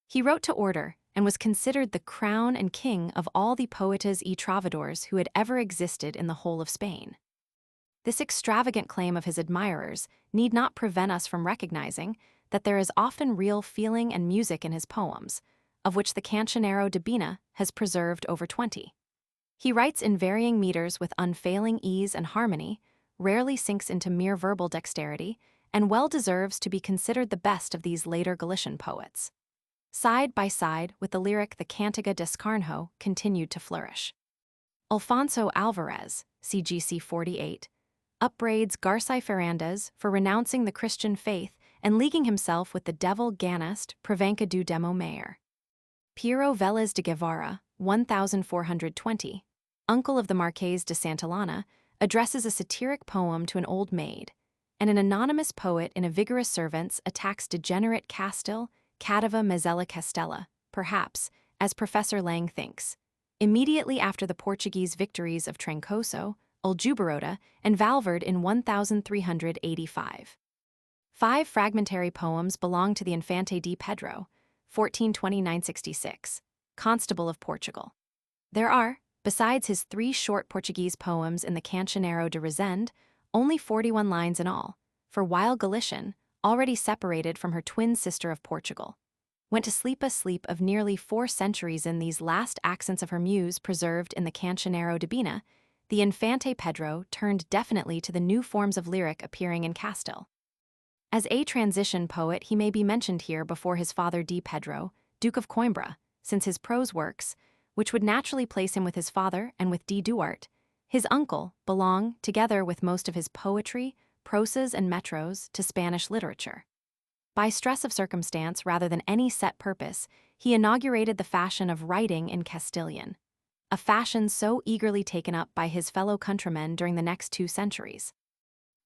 He wrote to order and was considered the crown and king of all the poetas y trovadores who had ever existed in the whole of Spain. This extravagant claim of his admirers need not prevent us from recognizing that there is often real feeling and music in his poems, of which the Cancionero de Bina has preserved over 20. He writes in varying meters with unfailing ease and harmony, rarely sinks into mere verbal dexterity, and well deserves to be considered the best of these later Galician poets. Side by side with the lyric the Cantiga d'Escarnjo continued to flourish. Alfonso Álvarez, CGC 48, upbraids García Fernández for renouncing the Christian faith and leaguing himself with the devil Ganist Provenca do Demo Mayor. Piero Vélez de Guevara, 1420, uncle of the Marqués de Santillana, addresses a satiric poem to an old maid, and an anonymous poet in a vigorous servants attacks degenerate Castile, Cadeva Mezela Castella, perhaps, as Professor Lang thinks, immediately after the Portuguese victories of Trancoso, Aljubarrota, and Valverde in 1385. 5 fragmentary poems belong to the Infante de Pedro, 1429-66, Constable of Portugal. There are, besides his 3 short Portuguese poems in the Cancionero de Resende, only 41 lines in all, for while Galician, already separated from her twin sister of Portugal. Went to sleep a sleep of nearly 4 centuries in these last accents of her muse preserved in the Cancionero Divina, the Infante Pedro turned definitely to the new forms of lyric appearing in Castile. As a transition poet, he may be mentioned here before his father D. Pedro, Duke of Coimbra, since his prose works, which would naturally place him with his father and with D. Duarte, his uncle, belong, together with most of his poetry, prosas and metros, to Spanish literature. By stress of circumstance rather than any set purpose, he inaugurated the fashion of writing in Castilian, a fashion so eagerly taken up by his fellow countrymen during the next 2 centuries.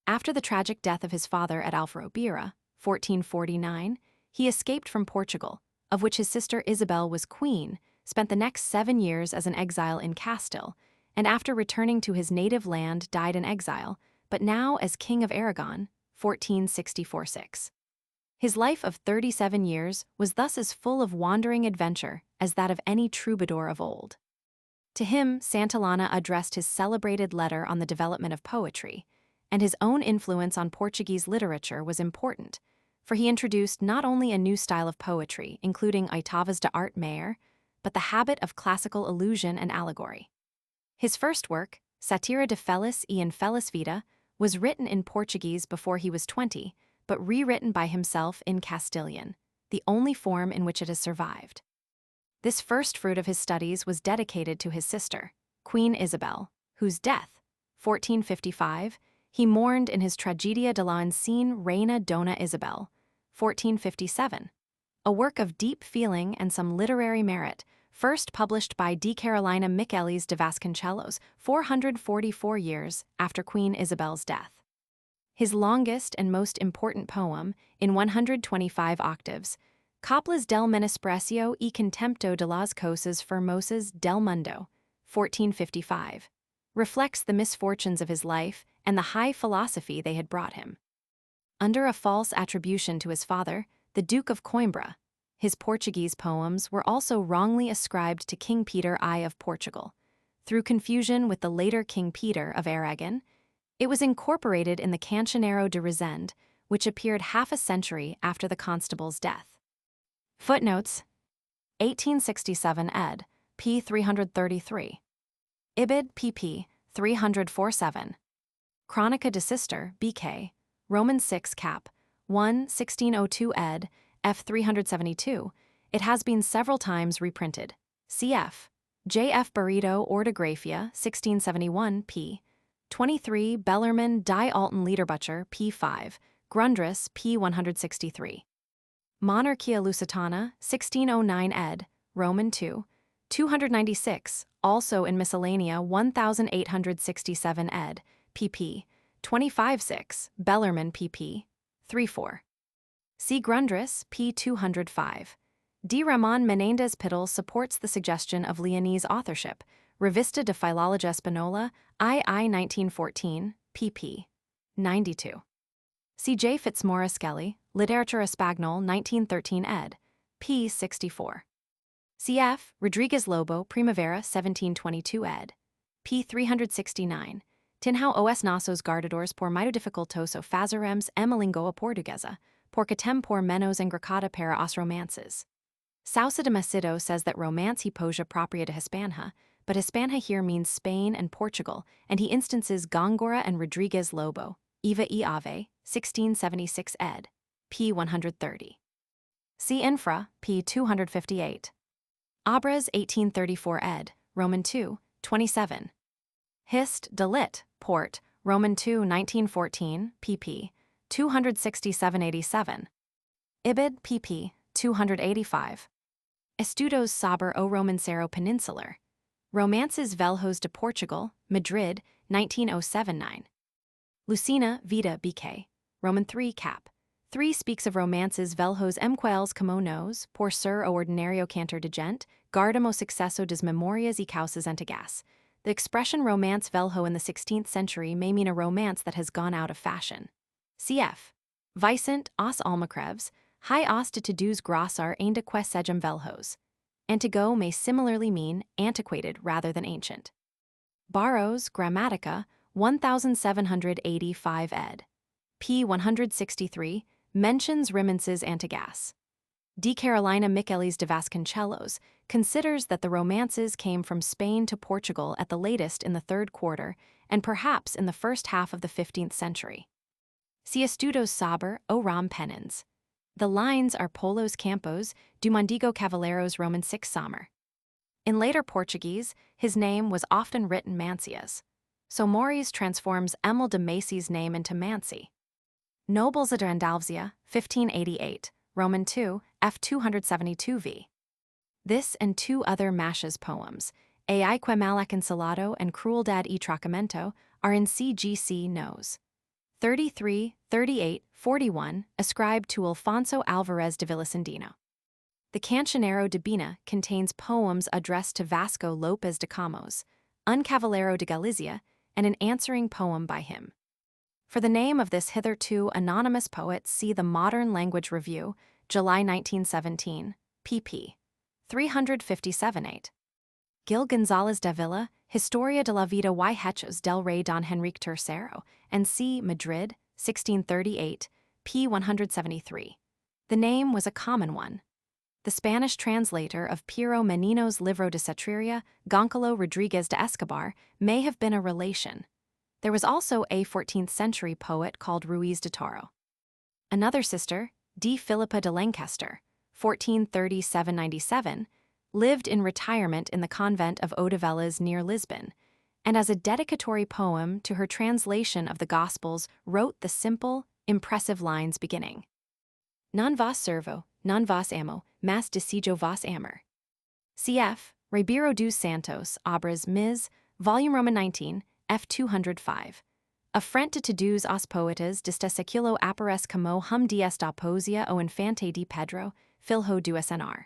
After the tragic death of his father at Alfarrobira, 1449, he escaped from Portugal, of which his sister Isabel was queen, spent the next 7 years as an exile in Castile, and after returning to his native land died in exile, but now as King of Aragon, 1464-6. His life of 37 years was thus as full of wandering adventure as that of any troubadour of old. To him, Santillana addressed his celebrated letter on the development of poetry, and his own influence on Portuguese literature was important, for he introduced not only a new style of poetry, including oitavas de arte maior, but the habit of classical allusion and allegory. His first work, Satira de Feliz e Infeliz Vida, was written in Portuguese before he was 20, but rewritten by himself in Castilian, the only form in which it has survived. This first fruit of his studies was dedicated to his sister, Queen Isabel, whose death, 1455, he mourned in his Tragedia de la Insine Reina Dona Isabel, 1457, a work of deep feeling and some literary merit, first published by D. Carolina Michelis de Vasconcelos 444 years after Queen Isabel's death. His longest and most important poem, in 125 octaves, Coplas del Menosprecio y Contempto de las Cosas Fermosas del Mundo, 1455, reflects the misfortunes of his life and the high philosophy they had brought him. Under a false attribution to his father, the Duke of Coimbra, his Portuguese poems were also wrongly ascribed to King Peter I of Portugal. Through confusion with the later King Peter of Aragon, it was incorporated in the Cancionero de Resende, which appeared half a century after the constable's death. Footnotes: 1867 ed., p. 333. Ibid. pp. 347. Chronica de Sister, B.K., Roman 6 cap. 1, 1602 ed., f. 372. It has been several times reprinted. Cf. J. F. Barreto Ortographia, 1671, p. 23, Bellarmine Die Alten Liederbücher, p. 5, Grundrisse, p. 163. Monarchia Lusitana, 1609 ed., Roman 2, 296, also in Miscellanea 1867 ed., pp. 25-6, Bellarmine pp. 3-4. See Grundrisse, p. 205. D. Ramon Menendez Pidal supports the suggestion of Leonese authorship, Revista de Filologia Espanola, II 1914, pp. 92. C. J. Fitzmaurice Skelly, Literatura Espagnole 1913 ed., p. 64. Cf. Rodriguez Lobo, Primavera 1722 ed., p. 369. Tinhau os nossos guardadores por muito dificultoso fazeremos uma língua portuguesa, porque tem por menos engracada para os romances. Sousa de Macedo says that romance he poja propria de Hispania, but Hispania here means Spain and Portugal, and he instances Góngora and Rodriguez Lobo, Eva e Ave, 1676 ed., p. 130. See Infra, p. 258. Obras 1834 ed., Roman 2, 27. Hist. de Lit. Port, Roman 2, 1914, pp. 267-87. Ibid. pp. 285. Estudos sobre o Romancero Peninsular. Romances Velhos de Portugal, Madrid, 1907-9. Lucina, Vida, B.K., Roman 3 cap. 3 speaks of romances velhos emqueles como nos, por ser o ordinario cantor de gente, guardam o sucesso das memorias e causas antigas. The expression romance velho in the 16th century may mean a romance that has gone out of fashion. Cf. Vicent os Almacreves, Hi os de todos grossar ainda que sejam velhos. Antigo may similarly mean antiquated rather than ancient. Barros, Grammatica, 1785 ed., p. 163, mentions Rimences Antigas. D. Carolina Michelis de Vasconcelos considers that the romances came from Spain to Portugal at the latest in the third quarter and perhaps in the first half of the 15th century. Si estudos saber o ram penins. The lines are Polos Campos, do Mondigo Cavaleiros Roman 6 Sommer. In later Portuguese, his name was often written Mancias, so Mores transforms Emil de Macy's name into Mancy. Nobles ad Andalvsia, 1588, Roman 2, f. 272 v. This and two other Masha's poems, Aique Malac Ensalado and Crueldad y Tracamento, are in CGC Nos. 33, 38, 41, ascribed to Alfonso Alvarez de Villasandino. The Cancionero de Bina contains poems addressed to Vasco Lopes de Camões, Un Cavaleiro de Galicia, and an answering poem by him. For the name of this hitherto anonymous poet, see the Modern Language Review, July 1917, pp. 357-8. Gil González de Villa, Historia de la Vida y Hechos del Rey Don Henrique III, and C. Madrid, 1638, p. 173. The name was a common one. The Spanish translator of Piero Menino's Libro de Cetreria, Goncalo Rodriguez de Escobar, may have been a relation. There was also a 14th-century poet called Ruiz de Toro. Another sister, D. Philippa de Lancaster, 1430–797, lived in retirement in the convent of Odivelas near Lisbon, and as a dedicatory poem to her translation of the Gospels wrote the simple, impressive lines beginning, Non vos servo, non vos amo, mas decido vos amer. Cf. Ribeiro dos Santos, Obras Ms., Volume Roman 19, f. 205. Afrenta to dos os poetas deste século aparece como hum dies da poesia o infante de Pedro, filho do SNR.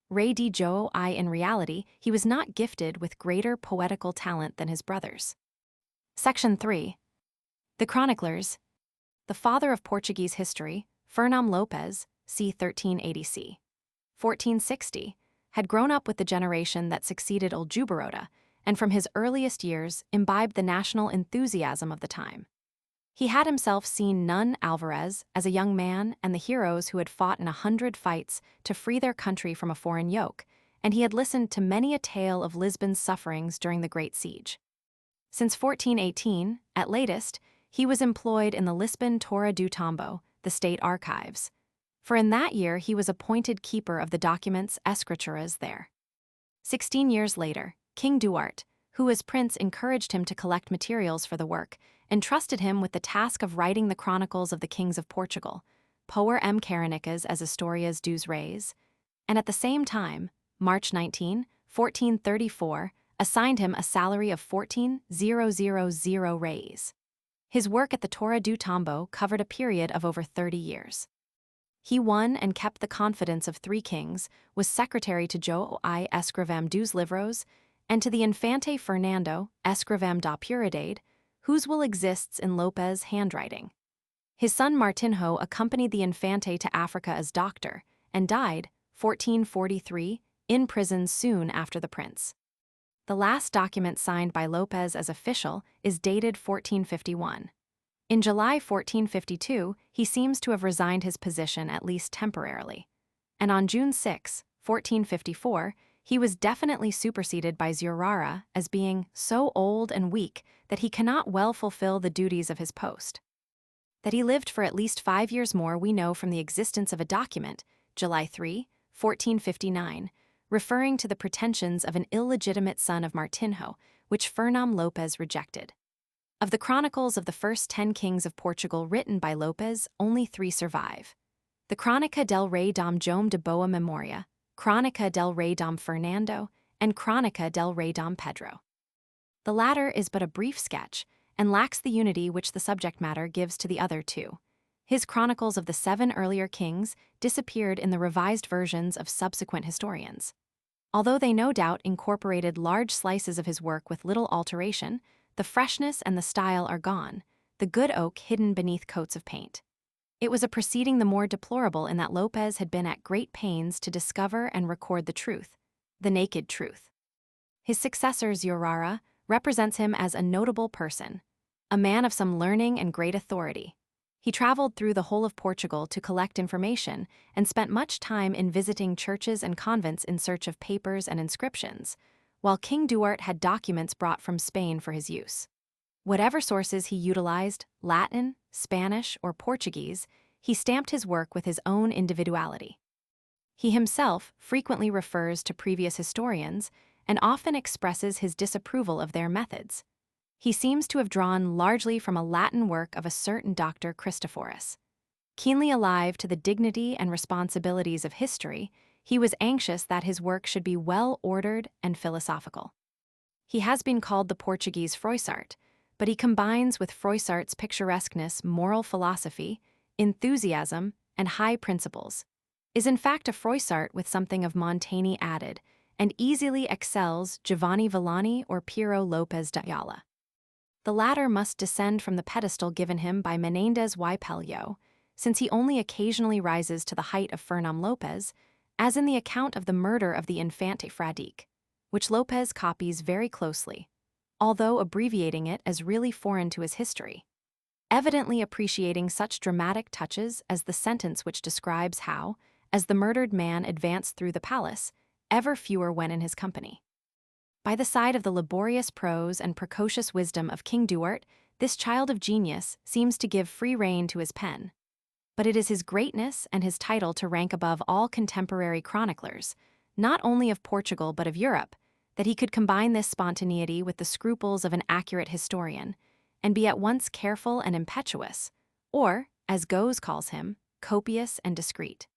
Rey de Jo I. In reality, he was not gifted with greater poetical talent than his brothers. Section 3. The chroniclers. The father of Portuguese history, Fernão Lopes, c. 1380 c. 1460, had grown up with the generation that succeeded Aljubarrota, and from his earliest years imbibed the national enthusiasm of the time. He had himself seen Nun Alvarez as a young man and the heroes who had fought in 100 fights to free their country from a foreign yoke, and he had listened to many a tale of Lisbon's sufferings during the Great Siege. Since 1418, at latest, he was employed in the Lisbon Torre do Tombo, the state archives, for in that year he was appointed keeper of the documents escrituras there. 16 years later, King Duarte, who as prince encouraged him to collect materials for the work, entrusted him with the task of writing the chronicles of the kings of Portugal, Poer M. Caranicas as Historias dos Reis, and at the same time, March 19, 1434, assigned him a salary of 14,000 reis. His work at the Torre do Tombo covered a period of over 30 years. He won and kept the confidence of 3 kings, was secretary to Jo I. Escrivão dos Livros, and to the Infante Fernando, Escrivão da Puridade, whose will exists in Lopes' handwriting. His son Martinho accompanied the Infante to Africa as doctor, and died, 1443, in prison soon after the prince. The last document signed by Lopes as official is dated 1451. In July 1452, he seems to have resigned his position at least temporarily, and on June 6, 1454, he was definitely superseded by Zurara as being so old and weak that he cannot well fulfill the duties of his post. That he lived for at least 5 years more we know from the existence of a document, July 3, 1459, referring to the pretensions of an illegitimate son of Martinho, which Fernão Lopes rejected. Of the chronicles of the first 10 kings of Portugal written by Lopes, only 3 survive. The Crónica del Rei Dom João de Boa Memória, Crónica del Rei Dom Fernando, and Crónica del Rei Dom Pedro. The latter is but a brief sketch, and lacks the unity which the subject matter gives to the other 2. His chronicles of the 7 earlier kings disappeared in the revised versions of subsequent historians. Although they no doubt incorporated large slices of his work with little alteration, the freshness and the style are gone, the good oak hidden beneath coats of paint. It was a proceeding the more deplorable in that Lopes had been at great pains to discover and record the truth, the naked truth. His successor Zurara represents him as a notable person, a man of some learning and great authority. He traveled through the whole of Portugal to collect information and spent much time in visiting churches and convents in search of papers and inscriptions, while King Duarte had documents brought from Spain for his use. Whatever sources he utilized, Latin, Spanish, or Portuguese, he stamped his work with his own individuality. He himself frequently refers to previous historians and often expresses his disapproval of their methods. He seems to have drawn largely from a Latin work of a certain Dr. Christophorus. Keenly alive to the dignity and responsibilities of history, he was anxious that his work should be well-ordered and philosophical. He has been called the Portuguese Froissart, but he combines with Froissart's picturesqueness moral philosophy, enthusiasm, and high principles, is in fact a Froissart with something of Montaigne added, and easily excels Giovanni Villani or Piero Lopez de Ayala. The latter must descend from the pedestal given him by Menéndez y Pello, since he only occasionally rises to the height of Fernam Lopez, as in the account of the murder of the Infante Fradique, which Lopez copies very closely, although abbreviating it as really foreign to his history, evidently appreciating such dramatic touches as the sentence which describes how, as the murdered man advanced through the palace, ever fewer went in his company. By the side of the laborious prose and precocious wisdom of King Duarte, this child of genius seems to give free rein to his pen. But it is his greatness and his title to rank above all contemporary chroniclers, not only of Portugal but of Europe, that he could combine this spontaneity with the scruples of an accurate historian, and be at once careful and impetuous, or, as Goes calls him, copious and discreet.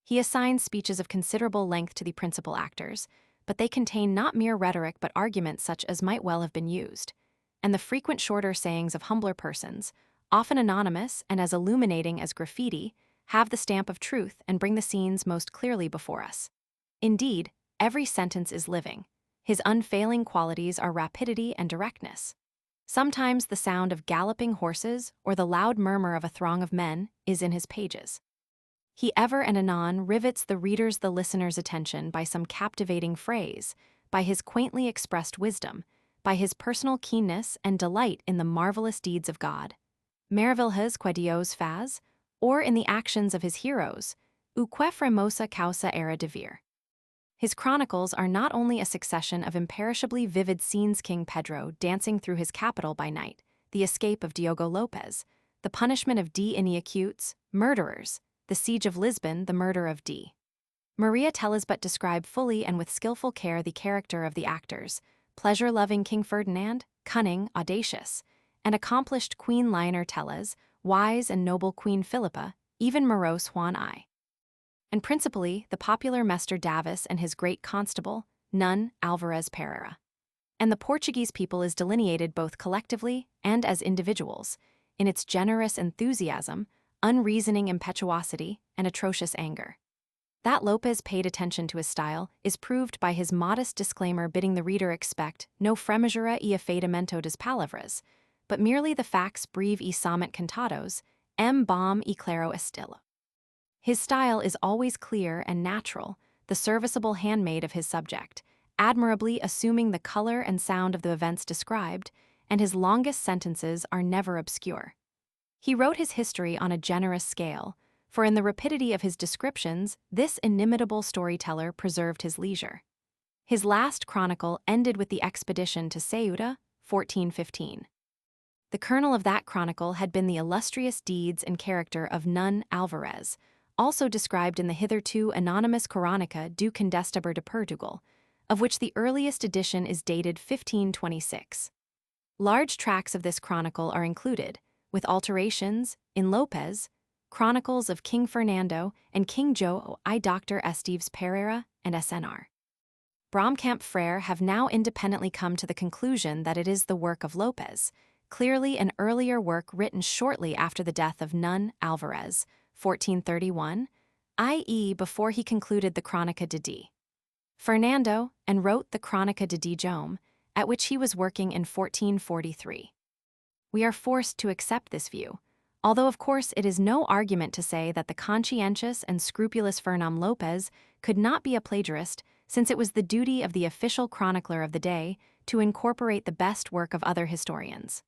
He assigns speeches of considerable length to the principal actors, but they contain not mere rhetoric but arguments such as might well have been used, and the frequent shorter sayings of humbler persons, often anonymous and as illuminating as graffiti, have the stamp of truth and bring the scenes most clearly before us. Indeed, every sentence is living. His unfailing qualities are rapidity and directness. Sometimes the sound of galloping horses or the loud murmur of a throng of men is in his pages. He ever and anon rivets the listener's attention by some captivating phrase, by his quaintly expressed wisdom, by his personal keenness and delight in the marvelous deeds of God, maravilhas que Dios faz, or in the actions of his heroes, o que fremosa causa era de vir. His chronicles are not only a succession of imperishably vivid scenes: King Pedro dancing through his capital by night, the escape of Diogo Lopez, the punishment of D. Inniacutes, murderers, the siege of Lisbon, the murder of D. Maria Tellez, but describe fully and with skillful care the character of the actors: pleasure-loving King Ferdinand, cunning, audacious, and accomplished Queen Leonor Tellez, wise and noble Queen Philippa, even morose Juan I. And principally the popular Mester Davis and his great constable, Nun Alvarez Pereira. And the Portuguese people is delineated both collectively and as individuals, in its generous enthusiasm, unreasoning impetuosity, and atrocious anger. That Lopez paid attention to his style is proved by his modest disclaimer bidding the reader expect no fremagura e afeitamento das palavras, but merely the facts breve e somente cantados, bom e claro estilo. His style is always clear and natural, the serviceable handmaid of his subject, admirably assuming the color and sound of the events described, and his longest sentences are never obscure. He wrote his history on a generous scale, for in the rapidity of his descriptions, this inimitable storyteller preserved his leisure. His last chronicle ended with the expedition to Ceuta, 1415. The kernel of that chronicle had been the illustrious deeds and character of Nun Alvarez, also described in the hitherto anonymous Crónica do Condestador de Portugal, of which the earliest edition is dated 1526. Large tracts of this chronicle are included, with alterations, in Lopez, Chronicles of King Fernando and King João I. Dr. Esteves Pereira and SNR. Bromkamp Frere have now independently come to the conclusion that it is the work of Lopez, clearly an earlier work written shortly after the death of Nun Alvarez, 1431, i.e. before he concluded the Crónica de D. Fernando and wrote the Crónica de D. Jome, at which he was working in 1443. We are forced to accept this view, although of course it is no argument to say that the conscientious and scrupulous Fernam Lopez could not be a plagiarist, since it was the duty of the official chronicler of the day to incorporate the best work of other historians.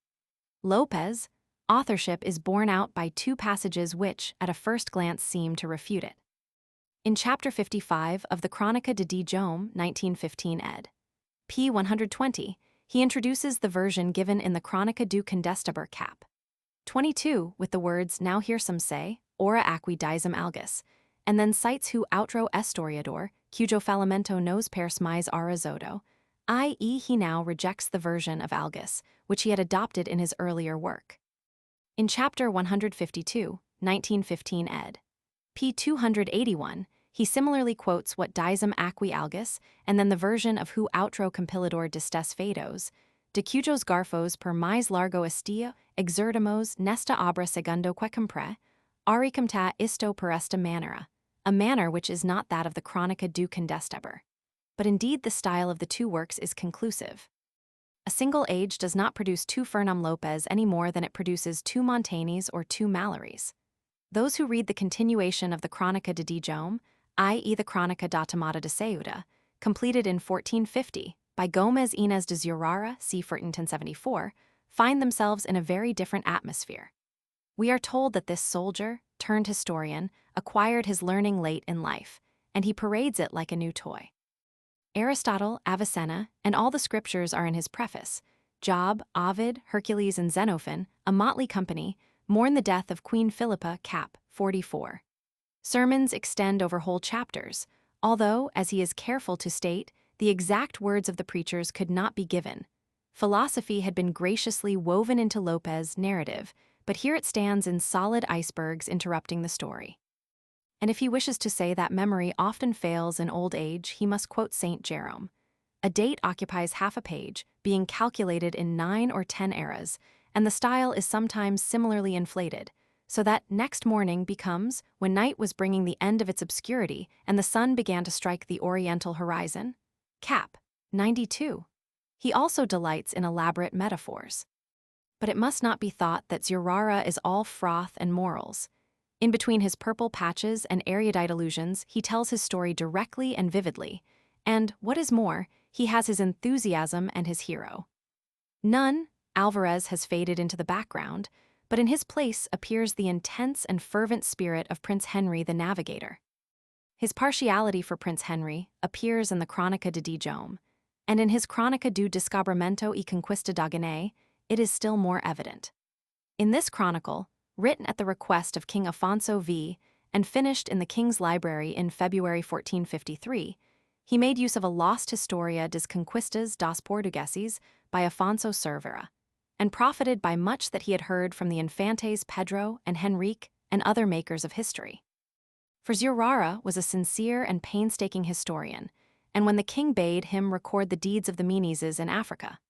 Lopez, authorship is borne out by two passages which, at a first glance, seem to refute it. In Chapter 55 of the Crónica de Dijon, 1915 ed. p. 120, he introduces the version given in the Crónica do Condestable cap. 22 with the words "Now hear some say, ora aqui dizem algus," and then cites who outro historiador, cujo falamento nos pers mais arazodo, i.e. he now rejects the version of algus, which he had adopted in his earlier work. In Chapter 152, 1915 ed. p. 281, he similarly quotes what dizem aqui algus, and then the version of who outro compilador destes fados, de cujos garfos per mais largo estia exertamos nesta obra segundo que compre, aricum ta isto per esta manera, a manner which is not that of the Crónica do Condestable. But indeed the style of the two works is conclusive. A single age does not produce two Fernão Lopes any more than it produces two Montaignes or two Malories. Those who read the continuation of the Crónica de Dijon, i.e. the Crónica da Tomada de Ceuta, completed in 1450 by Gomes Inés de Zurara, c. 1474, find themselves in a very different atmosphere. We are told that this soldier, turned historian, acquired his learning late in life, and he parades it like a new toy. Aristotle, Avicenna, and all the scriptures are in his preface. Job, Ovid, Hercules, and Xenophon, a motley company, mourn the death of Queen Philippa, cap. 44. Sermons extend over whole chapters, although, as he is careful to state, the exact words of the preachers could not be given. Philosophy had been graciously woven into Lopes' narrative, but here it stands in solid icebergs interrupting the story. And if he wishes to say that memory often fails in old age, he must quote Saint Jerome. A date occupies half a page, being calculated in 9 or 10 eras, and the style is sometimes similarly inflated, so that next morning becomes when night was bringing the end of its obscurity and the sun began to strike the oriental horizon. Cap. 92. He also delights in elaborate metaphors. But it must not be thought that Zurara is all froth and morals. In between his purple patches and erudite allusions, he tells his story directly and vividly, and, what is more, he has his enthusiasm and his hero. None, Alvarez has faded into the background, but in his place appears the intense and fervent spirit of Prince Henry the Navigator. His partiality for Prince Henry appears in the Crónica de Dijon, and in his Crónica do Descobrimento e Conquista da Guiné, it is still more evident. In this chronicle, written at the request of King Afonso V and finished in the King's Library in February 1453, he made use of a lost Historia das Conquistas dos Portugueses by Afonso Cervera, and profited by much that he had heard from the Infantes Pedro and Henrique and other makers of history. For Zurara was a sincere and painstaking historian, and when the king bade him record the deeds of the Menezes in Africa,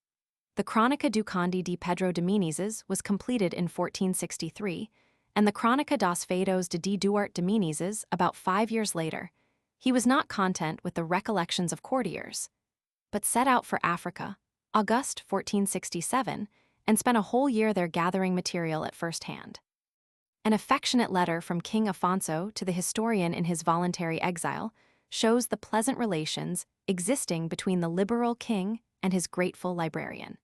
the Crónica do Conde de Pedro de Menezes was completed in 1463, and the Crónica dos Fados de Duarte de Menezes about 5 years later. He was not content with the recollections of courtiers, but set out for Africa, August 1467, and spent a whole year there gathering material at first hand. An affectionate letter from King Afonso to the historian in his voluntary exile shows the pleasant relations existing between the liberal king and his grateful librarian.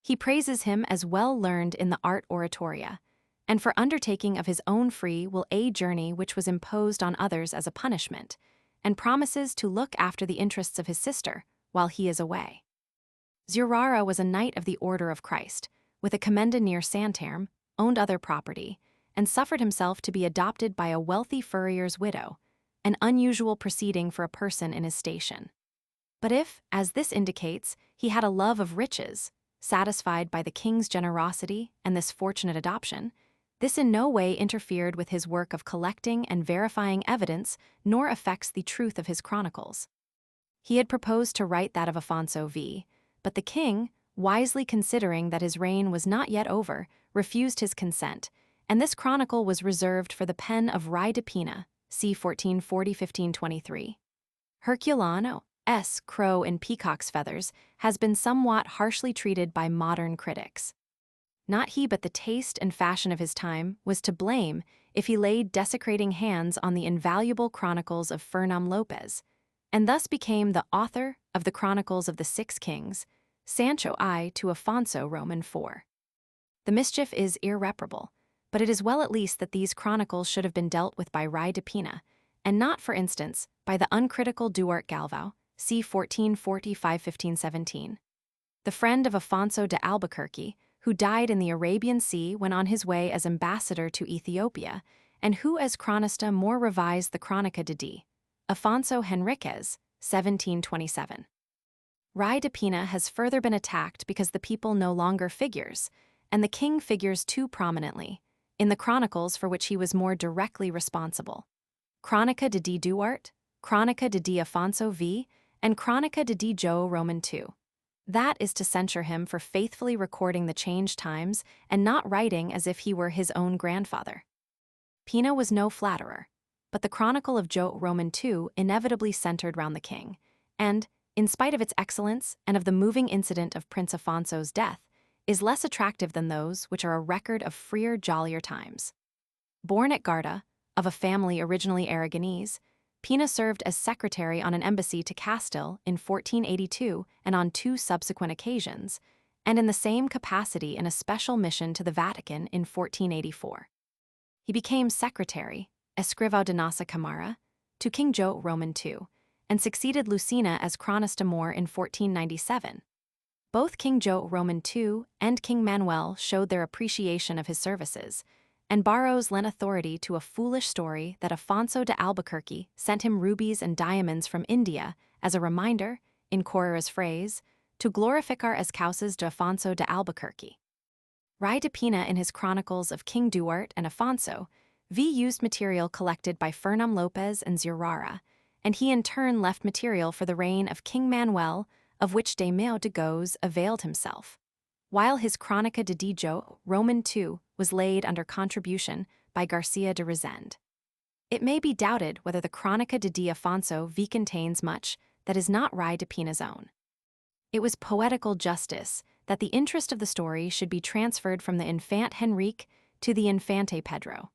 He praises him as well learned in the art oratoria, and for undertaking of his own free will a journey which was imposed on others as a punishment, and promises to look after the interests of his sister while he is away. Zurara was a knight of the Order of Christ, with a commenda near Santarém, owned other property, and suffered himself to be adopted by a wealthy furrier's widow, an unusual proceeding for a person in his station. But if, as this indicates, he had a love of riches, satisfied by the king's generosity and this fortunate adoption, this in no way interfered with his work of collecting and verifying evidence, nor affects the truth of his chronicles. He had proposed to write that of Afonso V, but the king, wisely considering that his reign was not yet over, refused his consent, and this chronicle was reserved for the pen of Rai de Pina, c. 1440–1523. Herculano S. Crow in Peacock's Feathers has been somewhat harshly treated by modern critics. Not he but the taste and fashion of his time was to blame if he laid desecrating hands on the invaluable chronicles of Fernão Lopes, and thus became the author of the Chronicles of the Six Kings, Sancho I to Afonso Roman IV. The mischief is irreparable, but it is well at least that these chronicles should have been dealt with by Rai de Pina, and not, for instance, by the uncritical Duarte Galvão, c. 1445–1517. The friend of Afonso de Albuquerque, who died in the Arabian Sea when on his way as ambassador to Ethiopia, and who as chronista more revised the Crónica de D. Afonso Henriquez, 1727. Rai de Pina has further been attacked because the people no longer figures, and the king figures too prominently, in the chronicles for which he was more directly responsible. Crónica de D. Duarte, Crónica de D. Afonso V, and Crónica de D. João Roman II. That is to censure him for faithfully recording the changed times and not writing as if he were his own grandfather. Pina was no flatterer, but the Chronicle of João Roman II inevitably centered round the king, and, in spite of its excellence and of the moving incident of Prince Afonso's death, is less attractive than those which are a record of freer, jollier times. Born at Garda, of a family originally Aragonese, Pina served as secretary on an embassy to Castile in 1482 and on 2 subsequent occasions, and in the same capacity in a special mission to the Vatican in 1484. He became secretary, escrivão de Nossa Câmara, to King João Roman II, and succeeded Lucena as chronista mor in 1497. Both King João Roman II and King Manuel showed their appreciation of his services, and Barros lent authority to a foolish story that Afonso de Albuquerque sent him rubies and diamonds from India as a reminder, in Correra's phrase, to glorificar as causas de Afonso de Albuquerque. Rai de Pina in his chronicles of King Duarte and Afonso used material collected by Fernão Lopes and Zurara, and he in turn left material for the reign of King Manuel, of which de Meo de Goes availed himself, while his Crónica de D. João Roman II was laid under contribution by Garcia de Rezende. It may be doubted whether the Crónica de D. Afonso V contains much that is not Rai de Pina's own. It was poetical justice that the interest of the story should be transferred from the Infant Henrique to the Infante Pedro.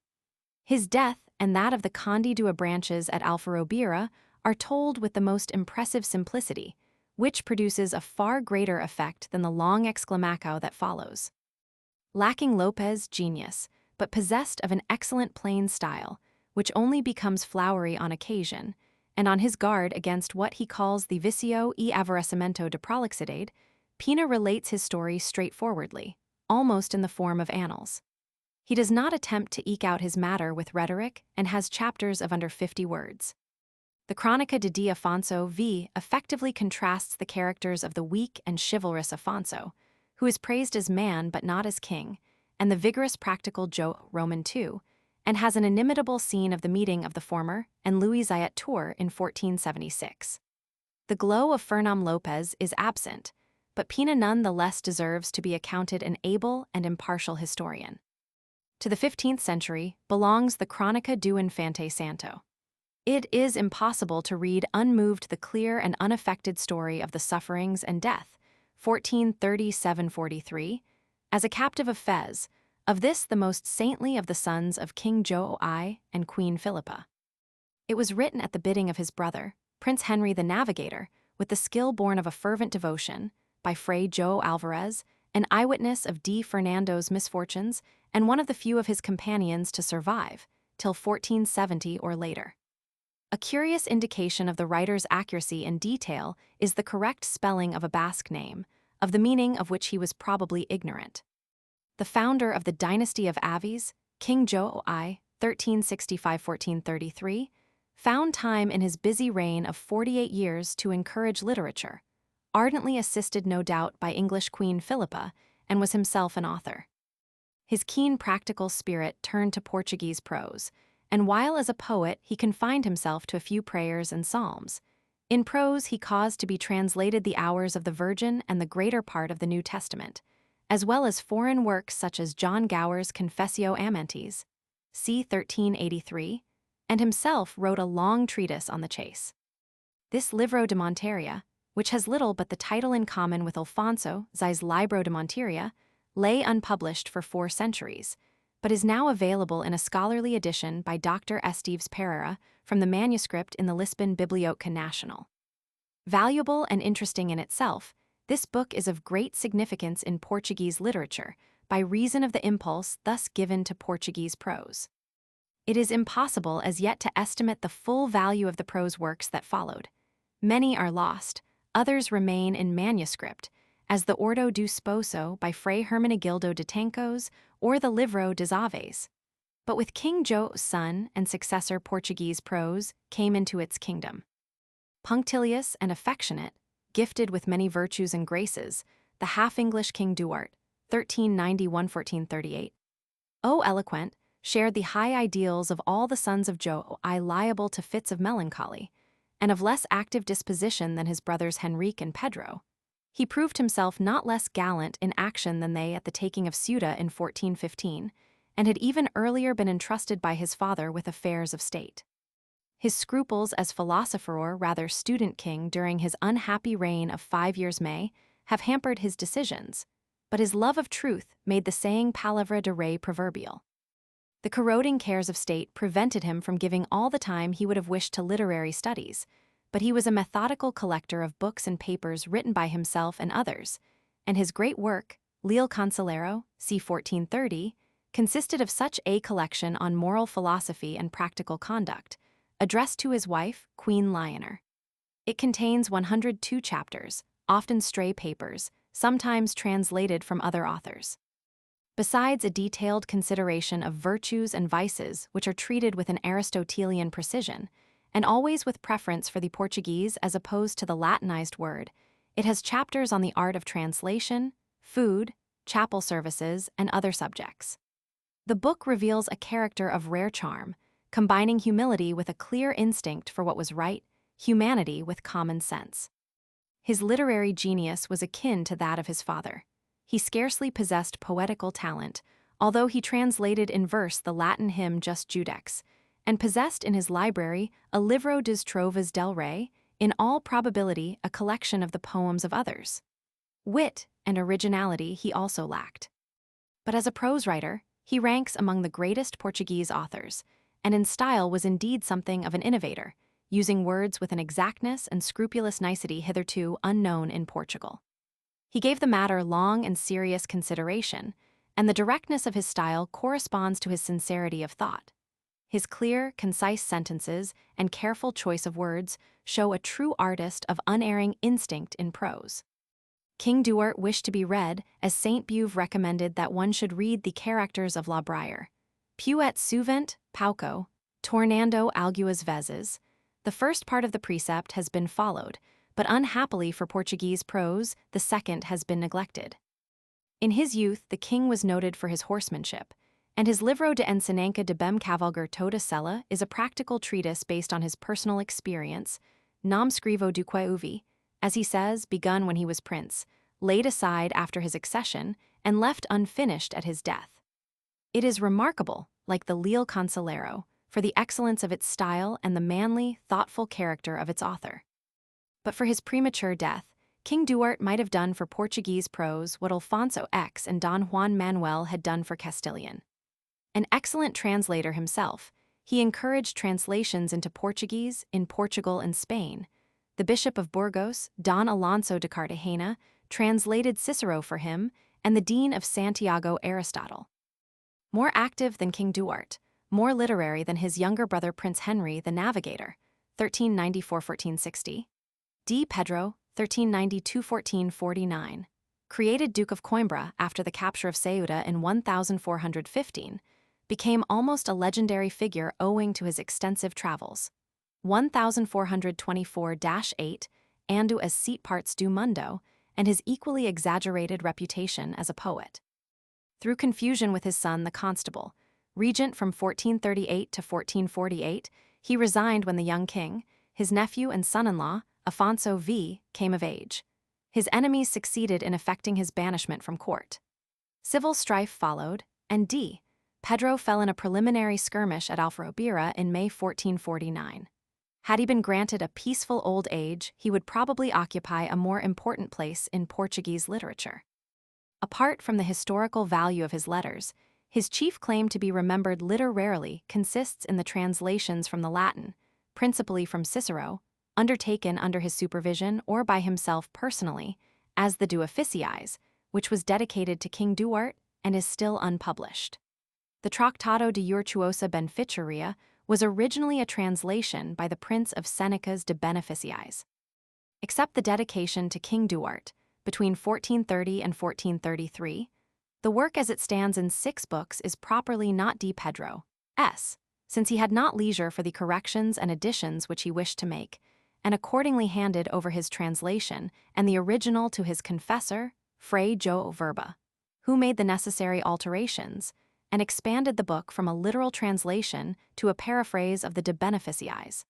His death and that of the Conde de Abranches at Alfarrobira are told with the most impressive simplicity, which produces a far greater effect than the long exclamacao that follows. Lacking Lopez' genius, but possessed of an excellent plain style, which only becomes flowery on occasion, and on his guard against what he calls the vicio y aborrecimiento de prolixidade, Pina relates his story straightforwardly, almost in the form of annals. He does not attempt to eke out his matter with rhetoric and has chapters of under 50 words. The Crónica de D. Afonso V effectively contrasts the characters of the weak and chivalrous Afonso, who is praised as man but not as king, and the vigorous practical João Roman II, and has an inimitable scene of the meeting of the former and Louis Zayat Tour in 1476. The glow of Fernão Lopes is absent, but Pina none the less deserves to be accounted an able and impartial historian. To the 15th century belongs the Crónica do Infante Santo. It is impossible to read unmoved the clear and unaffected story of the sufferings and death, 1437–43, as a captive of Fez, of this the most saintly of the sons of King João I and Queen Philippa. It was written at the bidding of his brother, Prince Henry the Navigator, with the skill born of a fervent devotion, by Fray João Alvarez, an eyewitness of D. Fernando's misfortunes and one of the few of his companions to survive, till 1470 or later. A curious indication of the writer's accuracy and detail is the correct spelling of a Basque name, of the meaning of which he was probably ignorant. The founder of the dynasty of Avis, King João I, 1365–1433, found time in his busy reign of 48 years to encourage literature, ardently assisted no doubt by English Queen Philippa, and was himself an author. His keen practical spirit turned to Portuguese prose, and while as a poet he confined himself to a few prayers and psalms, in prose he caused to be translated the Hours of the Virgin and the greater part of the New Testament, as well as foreign works such as John Gower's Confessio Amantis, c. 1383, and himself wrote a long treatise on the chase. This Livro de Monteria, which has little but the title in common with Alfonso Zay's Libro de Monteria, lay unpublished for 4 centuries, but is now available in a scholarly edition by Dr. Esteves Pereira from the manuscript in the Lisbon Biblioteca Nacional. Valuable and interesting in itself, this book is of great significance in Portuguese literature by reason of the impulse thus given to Portuguese prose. It is impossible as yet to estimate the full value of the prose works that followed. Many are lost, others remain in manuscript, as the Ordo do Sposo by Fray Hermenegildo de Tancos or the Livro das Aves. But with King João's son and successor Portuguese prose came into its kingdom. Punctilious and affectionate, gifted with many virtues and graces, the half-English King Duarte, 1391–1438. O eloquent, shared the high ideals of all the sons of João I liable to fits of melancholy, and of less active disposition than his brothers Henrique and Pedro. He proved himself not less gallant in action than they at the taking of Ceuta in 1415, and had even earlier been entrusted by his father with affairs of state. His scruples as philosopher or rather student king during his unhappy reign of 5 years may have hampered his decisions, but his love of truth made the saying palavra de rey proverbial. The corroding cares of state prevented him from giving all the time he would have wished to literary studies, but he was a methodical collector of books and papers written by himself and others, and his great work, L'Il Cancelero, c. 1430, consisted of such a collection on moral philosophy and practical conduct, addressed to his wife, Queen Leonor. It contains 102 chapters, often stray papers, sometimes translated from other authors. Besides a detailed consideration of virtues and vices which are treated with an Aristotelian precision, and always with preference for the Portuguese as opposed to the Latinized word, it has chapters on the art of translation, food, chapel services, and other subjects. The book reveals a character of rare charm, combining humility with a clear instinct for what was right, humanity with common sense. His literary genius was akin to that of his father. He scarcely possessed poetical talent, although he translated in verse the Latin hymn Just Judex, and possessed in his library a Livro das Trovas del Rei, in all probability a collection of the poems of others. Wit and originality he also lacked. But as a prose writer, he ranks among the greatest Portuguese authors, and in style was indeed something of an innovator, using words with an exactness and scrupulous nicety hitherto unknown in Portugal. He gave the matter long and serious consideration, and the directness of his style corresponds to his sincerity of thought. His clear, concise sentences and careful choice of words show a true artist of unerring instinct in prose. King Duarte wished to be read, as Saint Beuve recommended that one should read the characters of La Briar. Piu et suvent, pauco, tornando alguas vezes. The first part of the precept has been followed, but unhappily for Portuguese prose, the second has been neglected. In his youth, the king was noted for his horsemanship, and his Livro de Ensinança de Bem Cavalgar toda Sela is a practical treatise based on his personal experience, nam scrivo duque uvi, as he says, begun when he was prince, laid aside after his accession, and left unfinished at his death. It is remarkable, like the L'Il Cancelero, for the excellence of its style and the manly, thoughtful character of its author. But for his premature death, King Duarte might have done for Portuguese prose what Alfonso X and Don Juan Manuel had done for Castilian. An excellent translator himself, he encouraged translations into Portuguese in Portugal and Spain. The Bishop of Burgos, Don Alonso de Cartagena, translated Cicero for him, and the Dean of Santiago Aristotle. More active than King Duarte, more literary than his younger brother Prince Henry the Navigator, 1394–1460, D. Pedro, 1392–1449, created Duke of Coimbra after the capture of Ceuta in 1415, became almost a legendary figure owing to his extensive travels. 1424–8, andu as seat parts do mundo, and his equally exaggerated reputation as a poet. Through confusion with his son the Constable, regent from 1438 to 1448, he resigned when the young king, his nephew and son-in-law, Afonso V, came of age. His enemies succeeded in effecting his banishment from court. Civil strife followed, and D. Pedro fell in a preliminary skirmish at Alfarrobira in May 1449. Had he been granted a peaceful old age, he would probably occupy a more important place in Portuguese literature. Apart from the historical value of his letters, his chief claim to be remembered literarily consists in the translations from the Latin, principally from Cicero, undertaken under his supervision or by himself personally, as the De Officiis, which was dedicated to King Duarte and is still unpublished. The Tractado de Virtuosa Beneficaria was originally a translation by the Prince of Seneca's De Beneficiis. Except the dedication to King Duarte, between 1430 and 1433, the work as it stands in 6 books is properly not de Pedro's, since he had not leisure for the corrections and additions which he wished to make, and accordingly handed over his translation and the original to his confessor, Fray João Verba, who made the necessary alterations and expanded the book from a literal translation to a paraphrase of the De Beneficiis.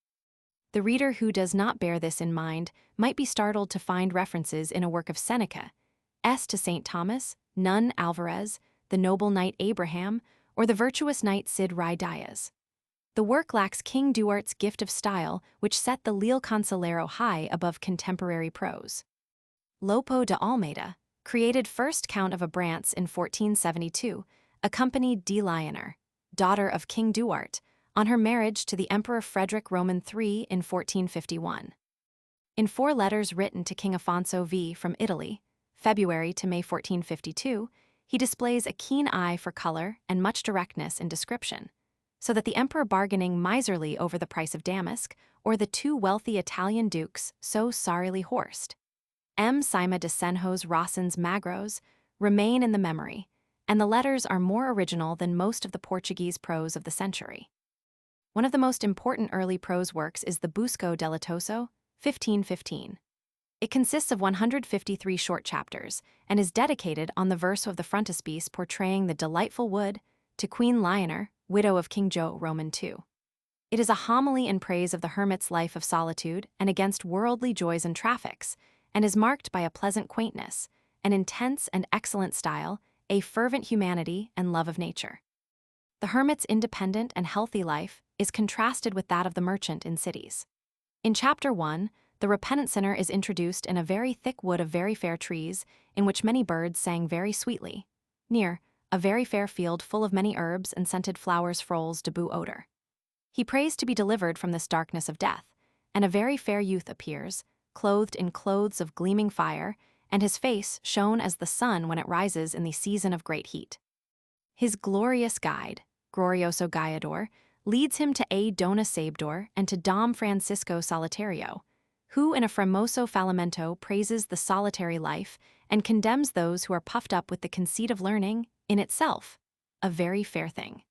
The reader who does not bear this in mind might be startled to find references in a work of Seneca, to St. Thomas, Nun Alvarez, the noble knight Abraham, or the virtuous knight Cid Rai Diaz. The work lacks King Duarte's gift of style, which set the Leal Cancelero high above contemporary prose. Lopo de Almeida, created first Count of Abrantes in 1472, accompanied de Lionner, daughter of King Duarte, on her marriage to the Emperor Frederick Roman III in 1451. In 4 letters written to King Afonso V from Italy, February to May 1452, he displays a keen eye for color and much directness in description, so that the emperor bargaining miserly over the price of damask, or the 2 wealthy Italian dukes so sorrily horsed, M. Sima de Senhos Rossins Magros, remain in the memory, and the letters are more original than most of the Portuguese prose of the century. One of the most important early prose works is the Busco Delitoso, 1515. It consists of 153 short chapters and is dedicated on the verse of the frontispiece portraying the delightful wood to Queen Lionner, widow of King João Roman II. It is a homily in praise of the hermit's life of solitude and against worldly joys and traffics, and is marked by a pleasant quaintness, an intense and excellent style, a fervent humanity and love of nature. The hermit's independent and healthy life is contrasted with that of the merchant in cities. In Chapter 1, the repentant sinner is introduced in a very thick wood of very fair trees, in which many birds sang very sweetly, near a very fair field full of many herbs and scented flowers frolls de beau odor. He prays to be delivered from this darkness of death, and a very fair youth appears, clothed in clothes of gleaming fire, and his face shone as the sun when it rises in the season of great heat. His glorious guide, Glorioso Guiador, leads him to A. Dona Sabdor and to Dom Francisco Solitario, who in a Fremoso Falamento praises the solitary life and condemns those who are puffed up with the conceit of learning, in itself, a very fair thing.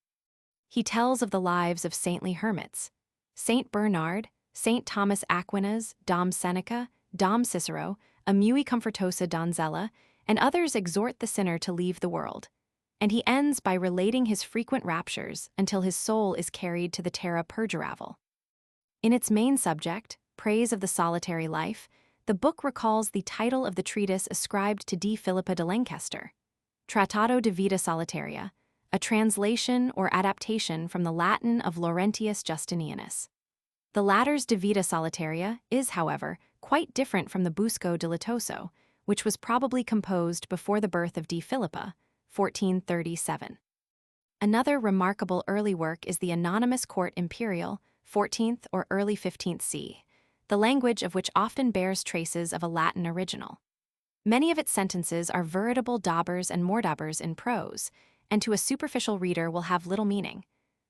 He tells of the lives of saintly hermits, Saint Bernard, Saint Thomas Aquinas, Dom Seneca, Dom Cicero, Amui Comfortosa Donzella, and others exhort the sinner to leave the world, and he ends by relating his frequent raptures until his soul is carried to the terra purguravel. In its main subject, praise of the solitary life, the book recalls the title of the treatise ascribed to D. Philippa de Lancaster, Trattado de Vida Solitaria, a translation or adaptation from the Latin of Laurentius Justinianus. The latter's De Vida Solitaria is, however, quite different from the Busco Delitoso, which was probably composed before the birth of D. Philippa, 1437. Another remarkable early work is the anonymous Court Imperial, 14th or early 15th C, the language of which often bears traces of a Latin original. Many of its sentences are veritable daubers and mordaubers in prose, and to a superficial reader will have little meaning,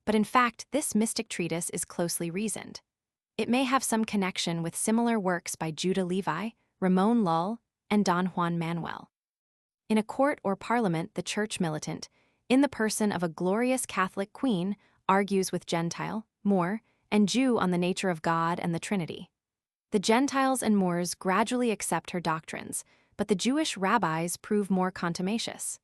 but in fact this mystic treatise is closely reasoned. It may have some connection with similar works by Judah Levi, Ramon Lull, and Don Juan Manuel. In a court or parliament, the church militant, in the person of a glorious Catholic queen, argues with Gentile, Moor, and Jew on the nature of God and the Trinity. The Gentiles and Moors gradually accept her doctrines, but the Jewish rabbis prove more contumacious.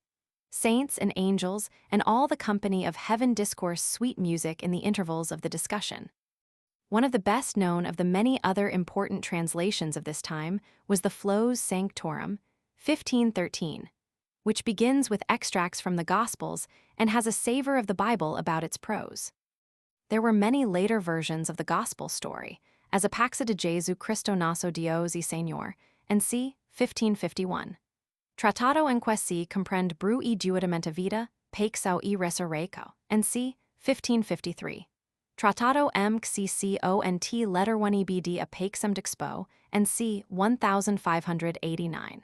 Saints and angels and all the company of heaven discourse sweet music in the intervals of the discussion. One of the best known of the many other important translations of this time was the Flos Sanctorum, 1513, which begins with extracts from the Gospels and has a savor of the Bible about its prose. There were many later versions of the Gospel story, as Apaxa de Jesu Cristo Nosso Dios y Señor, and c. 1551. Tratado en que se comprende bru y duidamente vida, paixão y resurreição, and c. 1553. Tratado m cont letter 1 ebd a paixam d'expo, and c. 1589.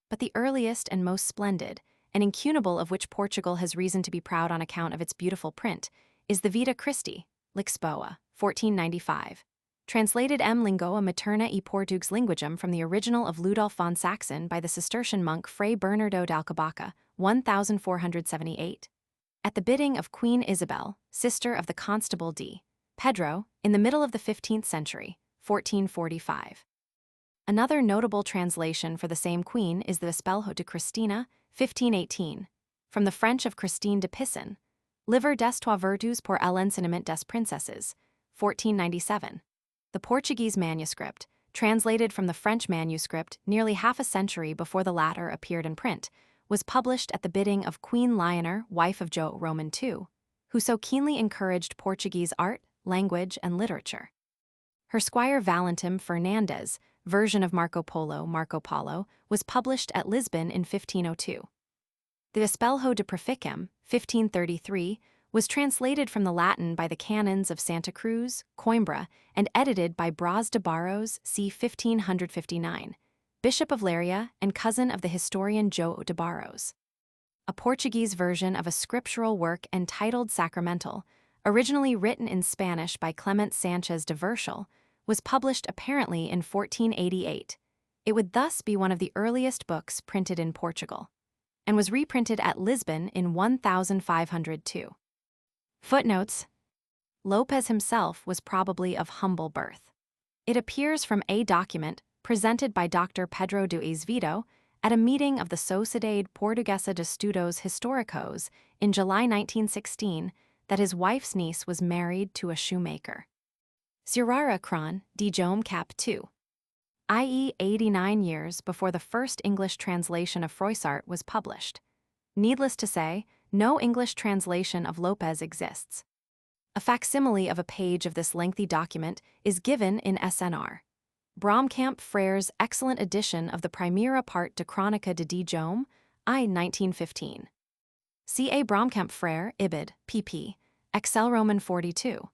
But the earliest and most splendid, and incunable of which Portugal has reason to be proud on account of its beautiful print, is the Vita Christi, Lisboa, 1495. Translated M. Lingua Materna e Portugues Linguagem from the original of Ludolf von Saxon by the Cistercian monk Fray Bernardo d'Alcobaça, 1478. At the bidding of Queen Isabel, sister of the Constable d. Pedro, in the middle of the 15th century, 1445. Another notable translation for the same queen is the Espelho de Cristina, 1518, from the French of Christine de Pizan, Livre d'Histoire Virtus pour l'enseignement des Princesses, 1497. The Portuguese manuscript, translated from the French manuscript nearly half a century before the latter appeared in print, was published at the bidding of Queen Leonor, wife of João Roman II, who so keenly encouraged Portuguese art, language, and literature. Her squire Valentim Fernandes, version of Marco Polo, was published at Lisbon in 1502. The Espelho de Preficem, 1533, was translated from the Latin by the canons of Santa Cruz, Coimbra, and edited by Braz de Barros c. 1559, Bishop of Leiria and cousin of the historian João de Barros. A Portuguese version of a scriptural work entitled Sacramental, originally written in Spanish by Clement Sanchez de Verschel, was published apparently in 1488. It would thus be one of the earliest books printed in Portugal, and was reprinted at Lisbon in 1502. Footnotes: Lopez himself was probably of humble birth. It appears from a document presented by Dr. Pedro de Azevedo at a meeting of the Sociedade Portuguesa de Estudos Históricos in July 1916 that his wife's niece was married to a shoemaker. Zurara Kron, de Jome Cap 2, i.e. 89 years before the first English translation of Froissart was published. Needless to say, no English translation of Lopez exists. A facsimile of a page of this lengthy document is given in SNR. Bromkamp Frere's excellent edition of the Primeira parte de Crônica de Jome, I. 1915. C.A. Bromkamp Frere, Ibid, pp. Excel Roman 42.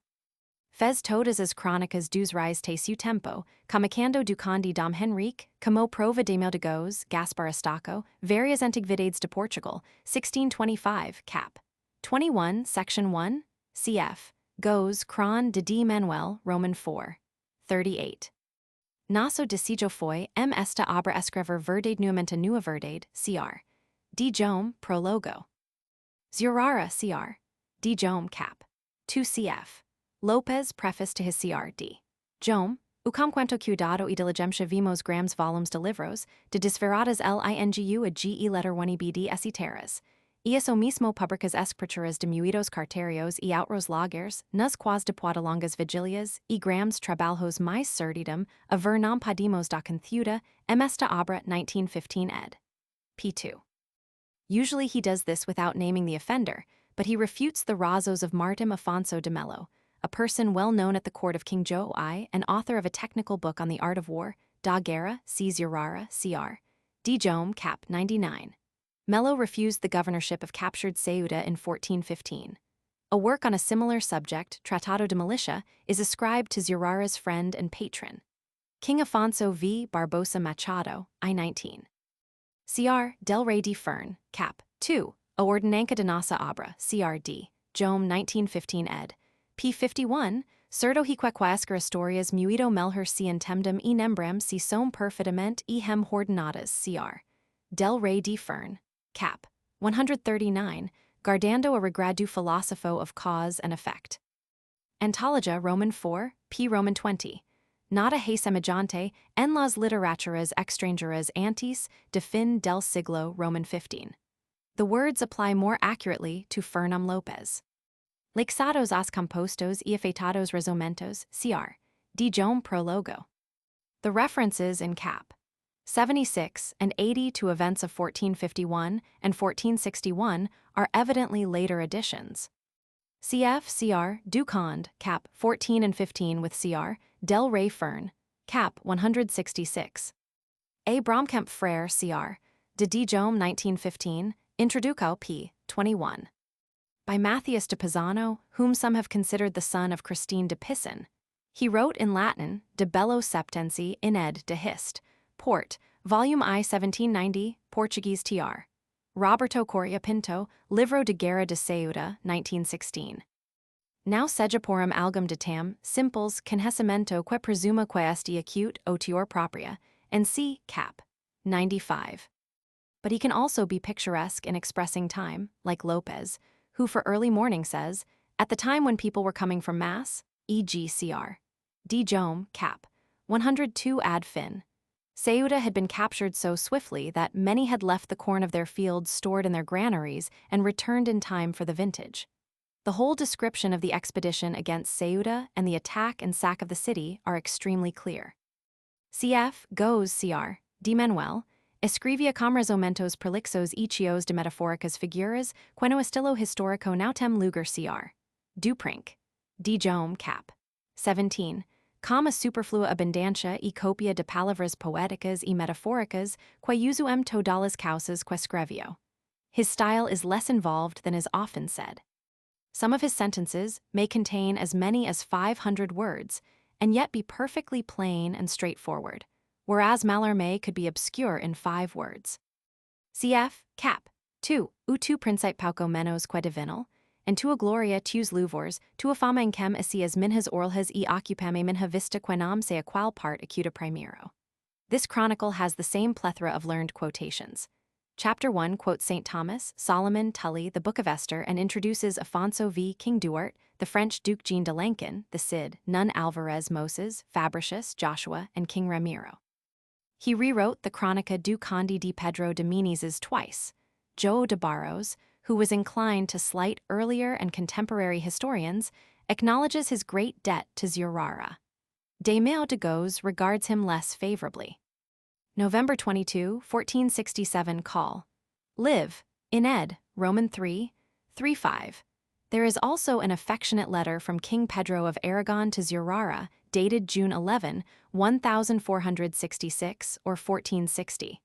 Fez todas as crônicas dos reis de seu tempo, comunicando do conde Dom Henrique, como prova de mel de goes, Gaspar Estaco, varias antiguidades de Portugal, 1625, cap. 21, section 1, cf. Goes, Cron de D. Manuel, Roman 4. 38. Naso decidio foi, esta obra escrever verdade nuamente nua verdade, cr. De Jome, prologo. Zurara, cr. De Jome, cap. 2 cf. Lopez, preface to his cr.d. Jome, quanto cuidado e diligencia vimos grams volumes de livros, de desveradas lingu a ge letter 1 ebd esiteras. Eso mismo publicas escrituras de muitos carterios e outros lagers, nas quas depuada longas vigilias, e grams trabalhos mais certidum, a ver não podemos da contheuda, esta obra 1915 ed. p2. Usually he does this without naming the offender, but he refutes the razos of Martim Afonso de Melo, a person well known at the court of King João I and author of a technical book on the art of war, Da Guerra, C. Zurara, cr. De Jome, cap. 99. Melo refused the governorship of captured Ceuta in 1415. A work on a similar subject, Tratado de Militia, is ascribed to Zurara's friend and patron, King Afonso V. Barbosa Machado, I-19. Cr. Del Rey de Fern, cap. 2, A Ordenanca de Nossa Obra, cr.d. Jome 1915 ed. P. 51, Certo hique quaescar historias muito melhor se entendem e nembrem se som perfidamente e hem ordenadas, cr. Del Rey de Fern, cap. 139, Guardando a regrado filosofo of cause and effect. Antologia Roman 4, p. Roman 20. Nada hay semejante en las literaturas extranjeras antes de fin del siglo Roman 15. The words apply more accurately to Fernam Lopez. Lixados as compostos y afeitados resumentos, cr. De Jome prologo. The references in cap. 76 and 80 to events of 1451 and 1461 are evidently later additions. Cr. Du Conde, cap. 14 and 15 with cr. Del Rey Fern, cap. 166. A. Bromkamp Frere, cr. De Jome 1915, Introduco p. 21. By Matthias de Pisano, whom some have considered the son of Christine de Pizan. He wrote in Latin, De Bello Septensi ined de Hist, Port, Volume I 1790, Portuguese tr. Roberto Coria Pinto, Livro de Guerra de Ceuta, 1916. Now sejaporum algum de tam, simples, conhecimento que presuma que este acute otior propria, and c. cap. 95. But he can also be picturesque in expressing time, like Lopez, who for early morning says, at the time when people were coming from Mass, e.g. cr. D. Jome, cap. 102 ad fin. Ceuta had been captured so swiftly that many had left the corn of their fields stored in their granaries and returned in time for the vintage. The whole description of the expedition against Ceuta and the attack and sack of the city are extremely clear. Cf. goes cr. D. Manuel, escrivia comrazomentos prolixos ichios de metaphoricas figuras, queno estilo historico nautem lugar cr. Duprink. D. Jome, cap. 17. Comma superflua abundantia e copia de palavras poéticas e metaphóricas, que usuem todas causas que escrevio. His style is less involved than is often said. Some of his sentences may contain as many as 500 words, and yet be perfectly plain and straightforward, whereas Mallarmé could be obscure in 5 words. Cf. cap. 2. Utu principe pauco menos que divinal, and tua gloria tuus luvors, tua fama in chem esias minhas orlhas e occupame minha vista quenam sea qual part acuta primero. This chronicle has the same plethora of learned quotations. Chapter 1 quotes St. Thomas, Solomon, Tully, the Book of Esther, and introduces Afonso V. King Duarte, the French Duke Jean de Lankin, the Cid, Nun Alvarez Moses, Fabricius, Joshua, and King Ramiro. He rewrote the Chronica du Conde de Pedro de Menezes twice. João de Barros, who was inclined to slight earlier and contemporary historians, acknowledges his great debt to Zurara. Daimao de Goes regards him less favorably. November 22, 1467 call. Live, in ed. Roman 3, 3-5. There is also an affectionate letter from King Pedro of Aragon to Zurara, dated June 11, 1466 or 1460.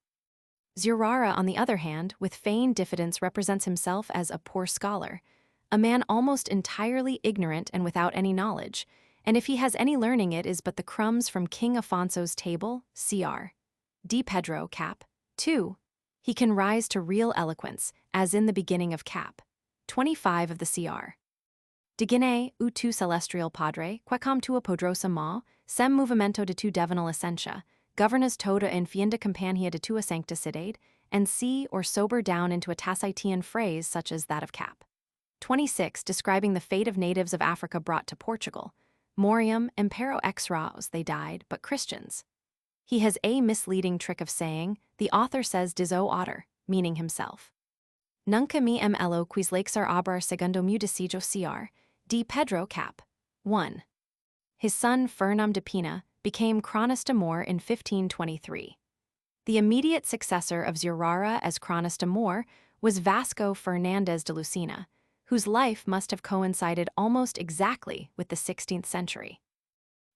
Zurara, on the other hand, with feigned diffidence represents himself as a poor scholar, a man almost entirely ignorant and without any knowledge, and if he has any learning it is but the crumbs from King Afonso's table, cr. D. Pedro, cap. 2. He can rise to real eloquence, as in the beginning of cap. 25 of the cr. De Guinea, u tu celestial padre, quecam tua podrosa ma, sem movimento de tu divinal essentia, governas toda in fienda campania de tua sancticidade, and see or sober down into a Tacitian phrase such as that of cap. 26 describing the fate of natives of Africa brought to Portugal. Morium, impero ex raos, they died, but Christians. He has a misleading trick of saying, the author says dizo otter, meaning himself. Nunca me elo quis lexar abrar segundo mu decijo cr. D. Pedro, cap. 1. His son Fernam de Pina became Chronis Moor in 1523. The immediate successor of Zurara as Chronis Moor was Vasco Fernandes de Lucena, whose life must have coincided almost exactly with the 16th century.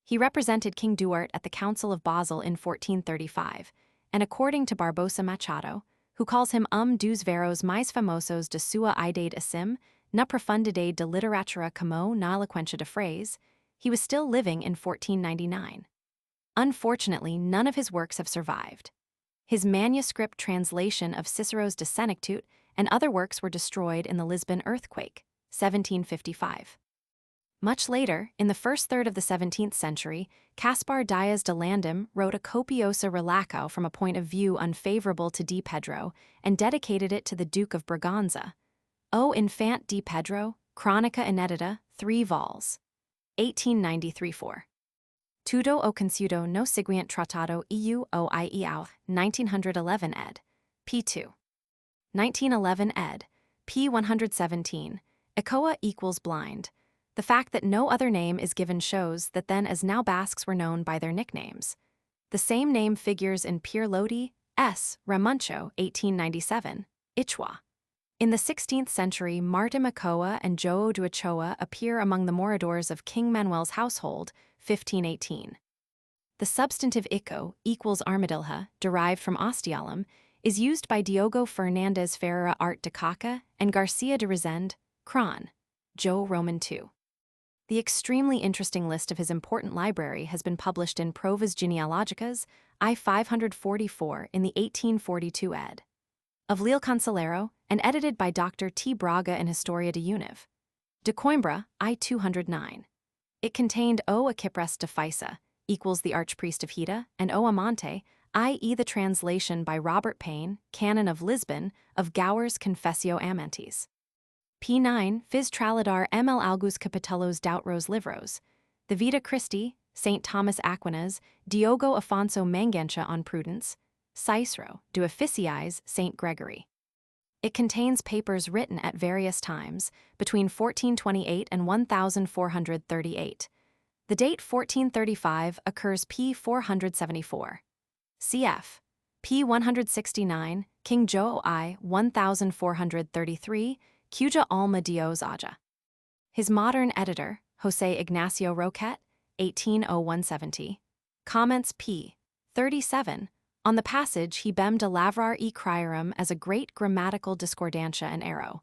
He represented King Duarte at the Council of Basel in 1435, and according to Barbosa Machado, who calls him dos veros mais famosos de sua idade assim, na profundidade de literatura como na eloquência de phrase, he was still living in 1499. Unfortunately, none of his works have survived. His manuscript translation of Cicero's De Senectute and other works were destroyed in the Lisbon earthquake, 1755. Much later, in the first third of the 17th century, Caspar Dias de Landim wrote a copiosa relacao from a point of view unfavorable to D. Pedro and dedicated it to the Duke of Braganza. O Infant D. Pedro, Chronica Inedita, 3 vols. 1893-4. Tudo o consudo no seguinte tratado eu o ieu, 1911 ed. p. 2. 1911 ed. p. 117. Ecoa equals blind. The fact that no other name is given shows that then as now Basques were known by their nicknames. The same name figures in Pierre Lodi, S. Ramuncho, 1897, Ichwa. In the 16th century, Martin Macoa and João de Ochoa appear among the moradores of King Manuel's household, 1518. The substantive ico equals armadilha, derived from ostialum, is used by Diogo Fernandes Ferreira Art de Caca and Garcia de Rezende, Cron. Joe Roman II. The extremely interesting list of his important library has been published in Provas Genealogicas, I 544 in the 1842 ed. of Leal Cancelero, and edited by Dr. T. Braga in Historia de Univ. De Coimbra, I 209. It contained O Equipres de Fisa, equals the Archpriest of Hida, and O Amante, i.e. the translation by Robert Payne, Canon of Lisbon, of Gower's Confessio Amantis. P9, Phys Traladar ml Algus Capitelos Doutros Livros, the Vita Christi, St. Thomas Aquinas, Diogo Afonso Mangancha on Prudence, Cicero, De Officiis, St. Gregory. It contains papers written at various times, between 1428 and 1438. The date 1435 occurs p. 474. Cf. p. 169, King Jo I 1433, Cuja Alma Dios Aja. His modern editor, José Ignacio Roquet, 180170, comments p. 37, on the passage he bem de lavrar e crierum as a great grammatical discordantia and error,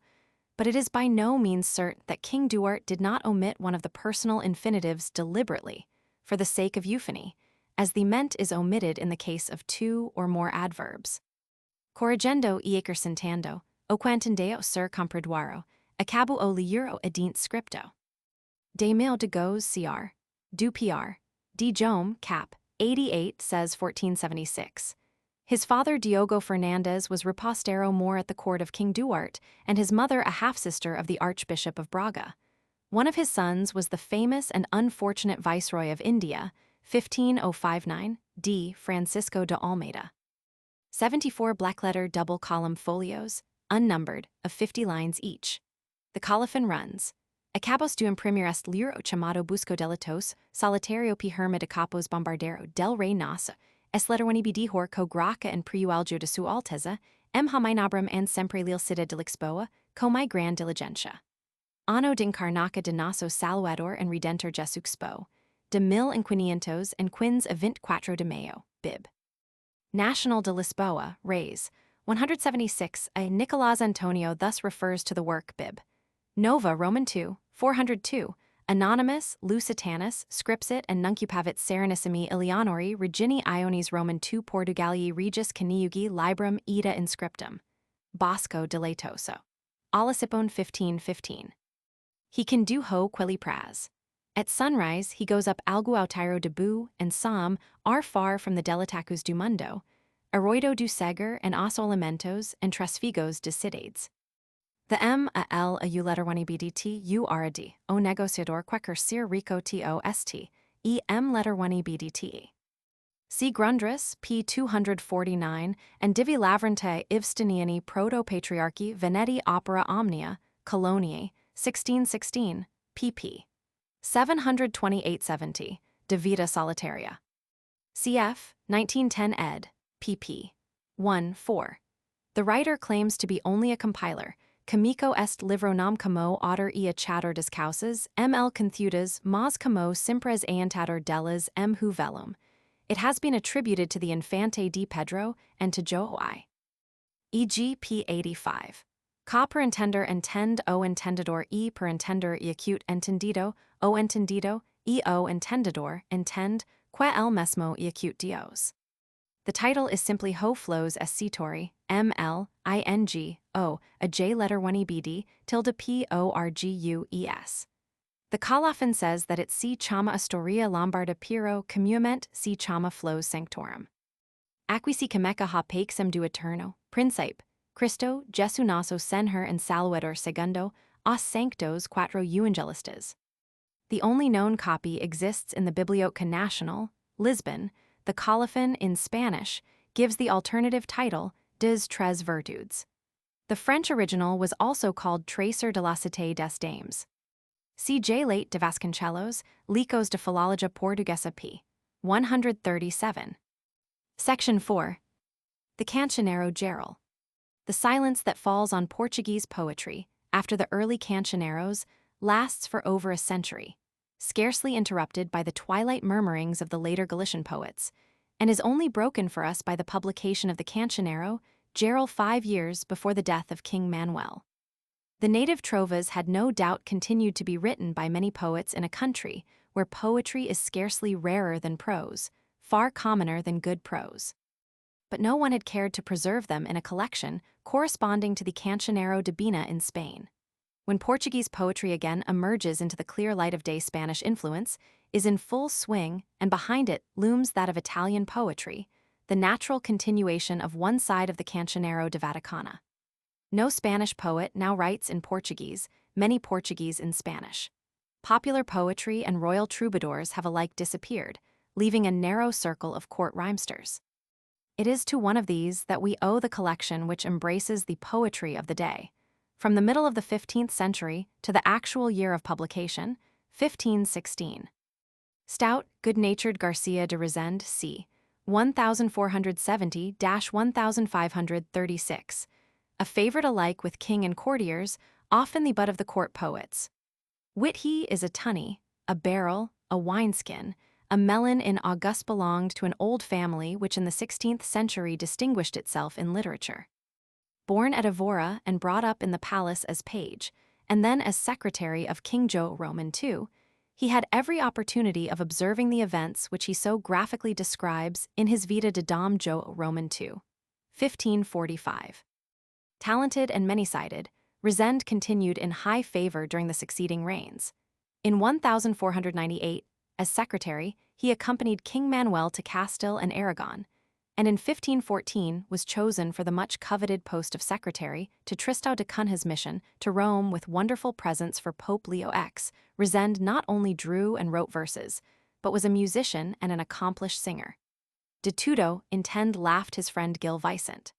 but it is by no means certain that King Duart did not omit one of the personal infinitives deliberately, for the sake of euphony, as the ment is omitted in the case of two or more adverbs. Corrigendo e acrescentando, o quantendeo sur compreduaro, acabo o liuro edint scripto. De mil de goes cr. Du pr. D. Jome, cap. 88 says 1476. His father Diogo Fernandes was repostero more at the court of King Duarte, and his mother a half-sister of the Archbishop of Braga. One of his sons was the famous and unfortunate Viceroy of India, 15059, D. Francisco de Almeida. 74 black-letter double-column folios, unnumbered, of 50 lines each. The colophon runs, Acabos de imprimir este libro chamado Busco deletos, solitario pi herma de capos bombardero del rey nasa, es letterwanibidihor co graca and priualgio de su alteza, haminabram and sempre lil cida de lixboa, co my gran diligentia. Anno d'incarnaca de naso salvador and redentor Jesuxpo, de 1500 and quins a 24 de mayo, bib. National de Lisboa, Reis, 176 a Nicolás Antonio thus refers to the work bib. Nova Roman 2, 402, Anonymous, Lusitanus, Scripsit and Nuncupavit Serenissimi Eleonori Regini Ionis Roman 2 Portugalii Regis Caniugi Librum Ida Inscriptum. Bosco de Leitoso. Alasipone 1515. He can do ho quelli praz. At sunrise he goes up algu autairo de bu and sam are far from the delatacus du mundo, Arroido du seger and os elementos and tresfigos de sidades. The M a L a U letter 1 BDT U R a D O negociador quecker sir rico TOST E M letter 1 BDT. C. Grundrisse, p. 249, and Divi Lavrente Ivstiniani Proto-Patriarchy Veneti Opera Omnia, Coloniae, 1616, pp. 728-70, De Vita Solitaria. Cf. 1910 ed., pp. 1-4. The writer claims to be only a compiler. Comico est livro nam camo otter ea chatter des causas, ml contheudas, mas camo simpres eantator delas hu velum. It has been attributed to the Infante di Pedro and to Joao I. E.g. p. 85. Ca per entender entend o entendedor e per entender e acute entendido, o entendido, e o entendedor, entend, que el mesmo e acute dios. The title is simply Ho flows as citori, ml, ing, o, a j letter 1 ebd, tilde porgues. The colophon says that it si chama astoria lombarda piro commuement si chama flows sanctorum. Acquisi cameca ha paxem du eterno, principe, Christo, Jesu naso senher and saluedor segundo, os sanctos quattro evangelistas. The only known copy exists in the Biblioteca Nacional, Lisbon. The colophon in Spanish gives the alternative title Des Tres Virtudes. The French original was also called Tracer de la Cité des Dames. C. J. Late de Vasconcelos, Licos de Philologia Portuguesa p. 137. Section 4. The Cancioneiro Geral. The silence that falls on Portuguese poetry after the early cancioneiros lasts for over a century, scarcely interrupted by the twilight murmurings of the later Galician poets, and is only broken for us by the publication of the Cancioneiro Geral 5 years before the death of King Manuel. The native trovas had no doubt continued to be written by many poets in a country where poetry is scarcely rarer than prose, far commoner than good prose. but no one had cared to preserve them in a collection corresponding to the Cancionero Divina in Spain. When Portuguese poetry again emerges into the clear light of day, Spanish influence is in full swing, and behind it looms that of Italian poetry, the natural continuation of one side of the Cancionero de Vaticana. No Spanish poet now writes in Portuguese, many Portuguese in Spanish. Popular poetry and royal troubadours have alike disappeared, leaving a narrow circle of court rhymesters. It is to one of these that we owe the collection which embraces the poetry of the day, from the middle of the 15th century to the actual year of publication, 1516. Stout, good-natured Garcia de Rezende c. 1470–1536, a favorite alike with king and courtiers, often the butt of the court poets. Wit he is a tunny, a barrel, a wineskin, a melon in August belonged to an old family which in the 16th century distinguished itself in literature. Born at Evora and brought up in the palace as page, and then as secretary of King João Roman II, he had every opportunity of observing the events which he so graphically describes in his Vida de Dom João Roman II, 1545. Talented and many-sided, Rezende continued in high favor during the succeeding reigns. In 1498, as secretary, he accompanied King Manuel to Castile and Aragon, and in 1514 was chosen for the much-coveted post of secretary to Tristão de Cunha's mission to Rome with wonderful presents for Pope Leo X. Rezende not only drew and wrote verses, but was a musician and an accomplished singer. De tudo intend laughed his friend Gil Vicente.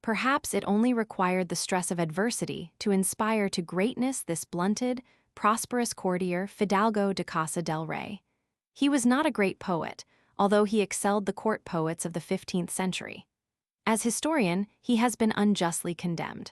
Perhaps it only required the stress of adversity to inspire to greatness this blunted, prosperous courtier Fidalgo de Casa del Rey. He was not a great poet, although he excelled the court poets of the 15th century. As historian, he has been unjustly condemned.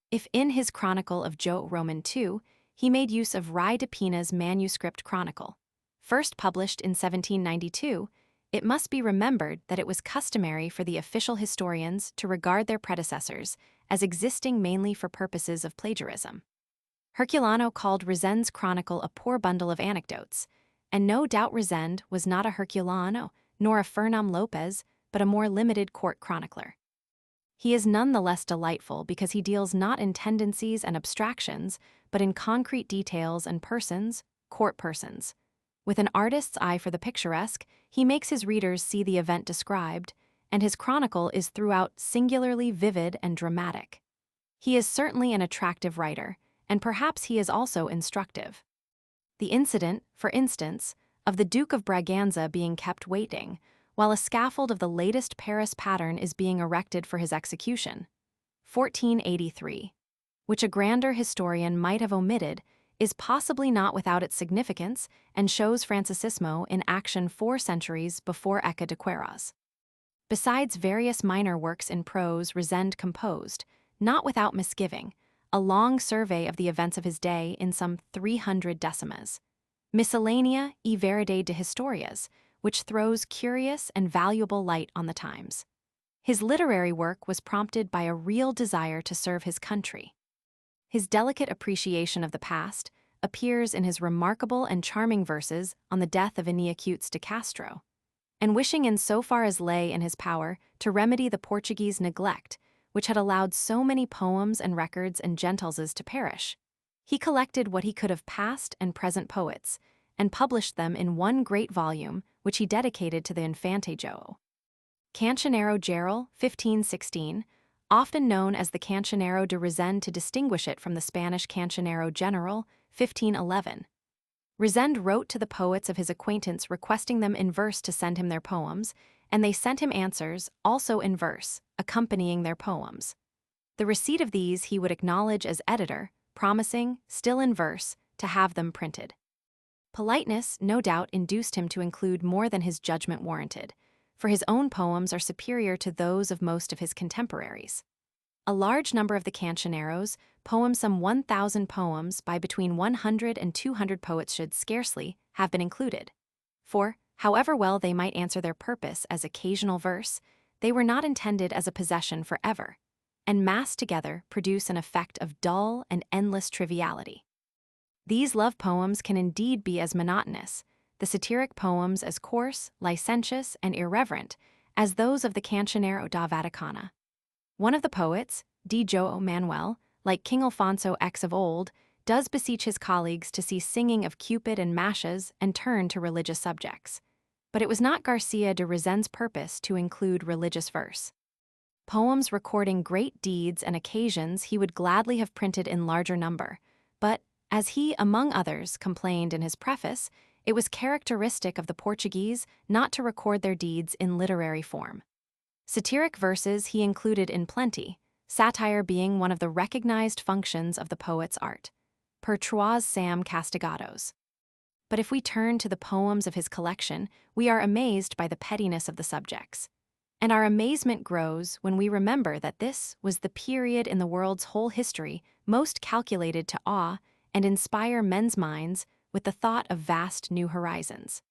If in his Chronicle of João Roman II, he made use of Rai de Pena's manuscript chronicle, first published in 1792, it must be remembered that it was customary for the official historians to regard their predecessors as existing mainly for purposes of plagiarism. Herculano called Rezende's chronicle a poor bundle of anecdotes, and no doubt Rezende was not a Herculano nor a Fernam Lopez, but a more limited court chronicler. He is none the less delightful because he deals not in tendencies and abstractions, but in concrete details and persons, court persons. With an artist's eye for the picturesque, he makes his readers see the event described, and his chronicle is throughout singularly vivid and dramatic. He is certainly an attractive writer, and perhaps he is also instructive. The incident, for instance, of the Duke of Braganza being kept waiting, while a scaffold of the latest Paris pattern is being erected for his execution, 1483, which a grander historian might have omitted, is possibly not without its significance and shows Francisismo in action 4 centuries before Eca de Queiroz. Besides various minor works in prose Rezende composed, not without misgiving, a long survey of the events of his day in some 300 decimas. Miscellanea e Veride de Historias, which throws curious and valuable light on the times. His literary work was prompted by a real desire to serve his country. His delicate appreciation of the past appears in his remarkable and charming verses on the death of Iniacutes de Castro, and wishing in so far as lay in his power to remedy the Portuguese neglect which had allowed so many poems and records and gentilesses to perish. He collected what he could of past and present poets, and published them in one great volume which he dedicated to the Infante João. Cancionero Geral, 1516, often known as the Cancionero de Rezende to distinguish it from the Spanish Cancionero General, 1511. Rezende wrote to the poets of his acquaintance requesting them in verse to send him their poems, and they sent him answers, also in verse, accompanying their poems. The receipt of these he would acknowledge as editor, promising, still in verse, to have them printed. Politeness, no doubt, induced him to include more than his judgment warranted, for his own poems are superior to those of most of his contemporaries. A large number of the Cancioneros poem some 1,000 poems by between 100 and 200 poets should scarcely have been included. For, however well they might answer their purpose as occasional verse, they were not intended as a possession forever, and massed together produce an effect of dull and endless triviality. These love poems can indeed be as monotonous, the satiric poems as coarse, licentious, and irreverent, as those of the Cancionero da Vaticana. One of the poets, D. João Manuel, like King Alfonso X of old, does beseech his colleagues to cease singing of Cupid and mashes and turn to religious subjects. But it was not Garcia de Rezen's purpose to include religious verse. Poems recording great deeds and occasions he would gladly have printed in larger number, but, as he, among others, complained in his preface, it was characteristic of the Portuguese not to record their deeds in literary form. Satiric verses he included in plenty, satire being one of the recognized functions of the poet's art, per Trois Sam Castigados. But if we turn to the poems of his collection, we are amazed by the pettiness of the subjects. And our amazement grows when we remember that this was the period in the world's whole history most calculated to awe and inspire men's minds with the thought of vast new horizons.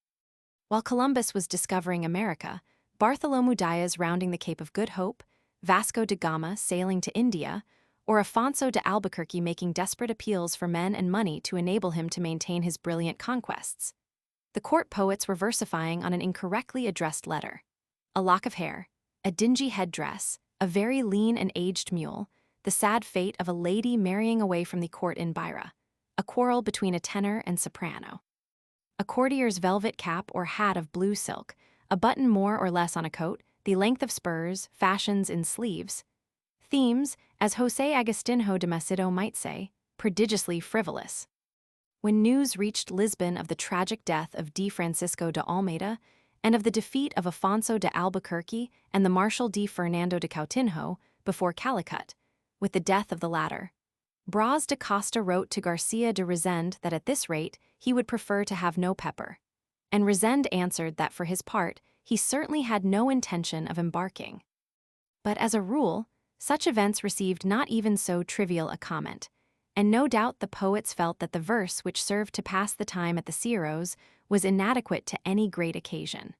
While Columbus was discovering America, Bartholomew Diaz rounding the Cape of Good Hope, Vasco da Gama sailing to India, or Afonso de Albuquerque making desperate appeals for men and money to enable him to maintain his brilliant conquests. The court poets were versifying on an incorrectly addressed letter. A lock of hair, a dingy headdress, a very lean and aged mule, the sad fate of a lady marrying away from the court in Beira, a quarrel between a tenor and soprano. A courtier's velvet cap or hat of blue silk, a button more or less on a coat, the length of spurs, fashions in sleeves. Themes, as José Agostinho de Macedo might say, prodigiously frivolous. When news reached Lisbon of the tragic death of D. Francisco de Almeida and of the defeat of Afonso de Albuquerque and the Marshal D. Fernando de Coutinho before Calicut, with the death of the latter, Braz de Costa wrote to Garcia de Rezende that at this rate he would prefer to have no pepper, and Rezende answered that for his part he certainly had no intention of embarking. But as a rule, such events received not even so trivial a comment, and no doubt the poets felt that the verse which served to pass the time at the Ciros was inadequate to any great occasion.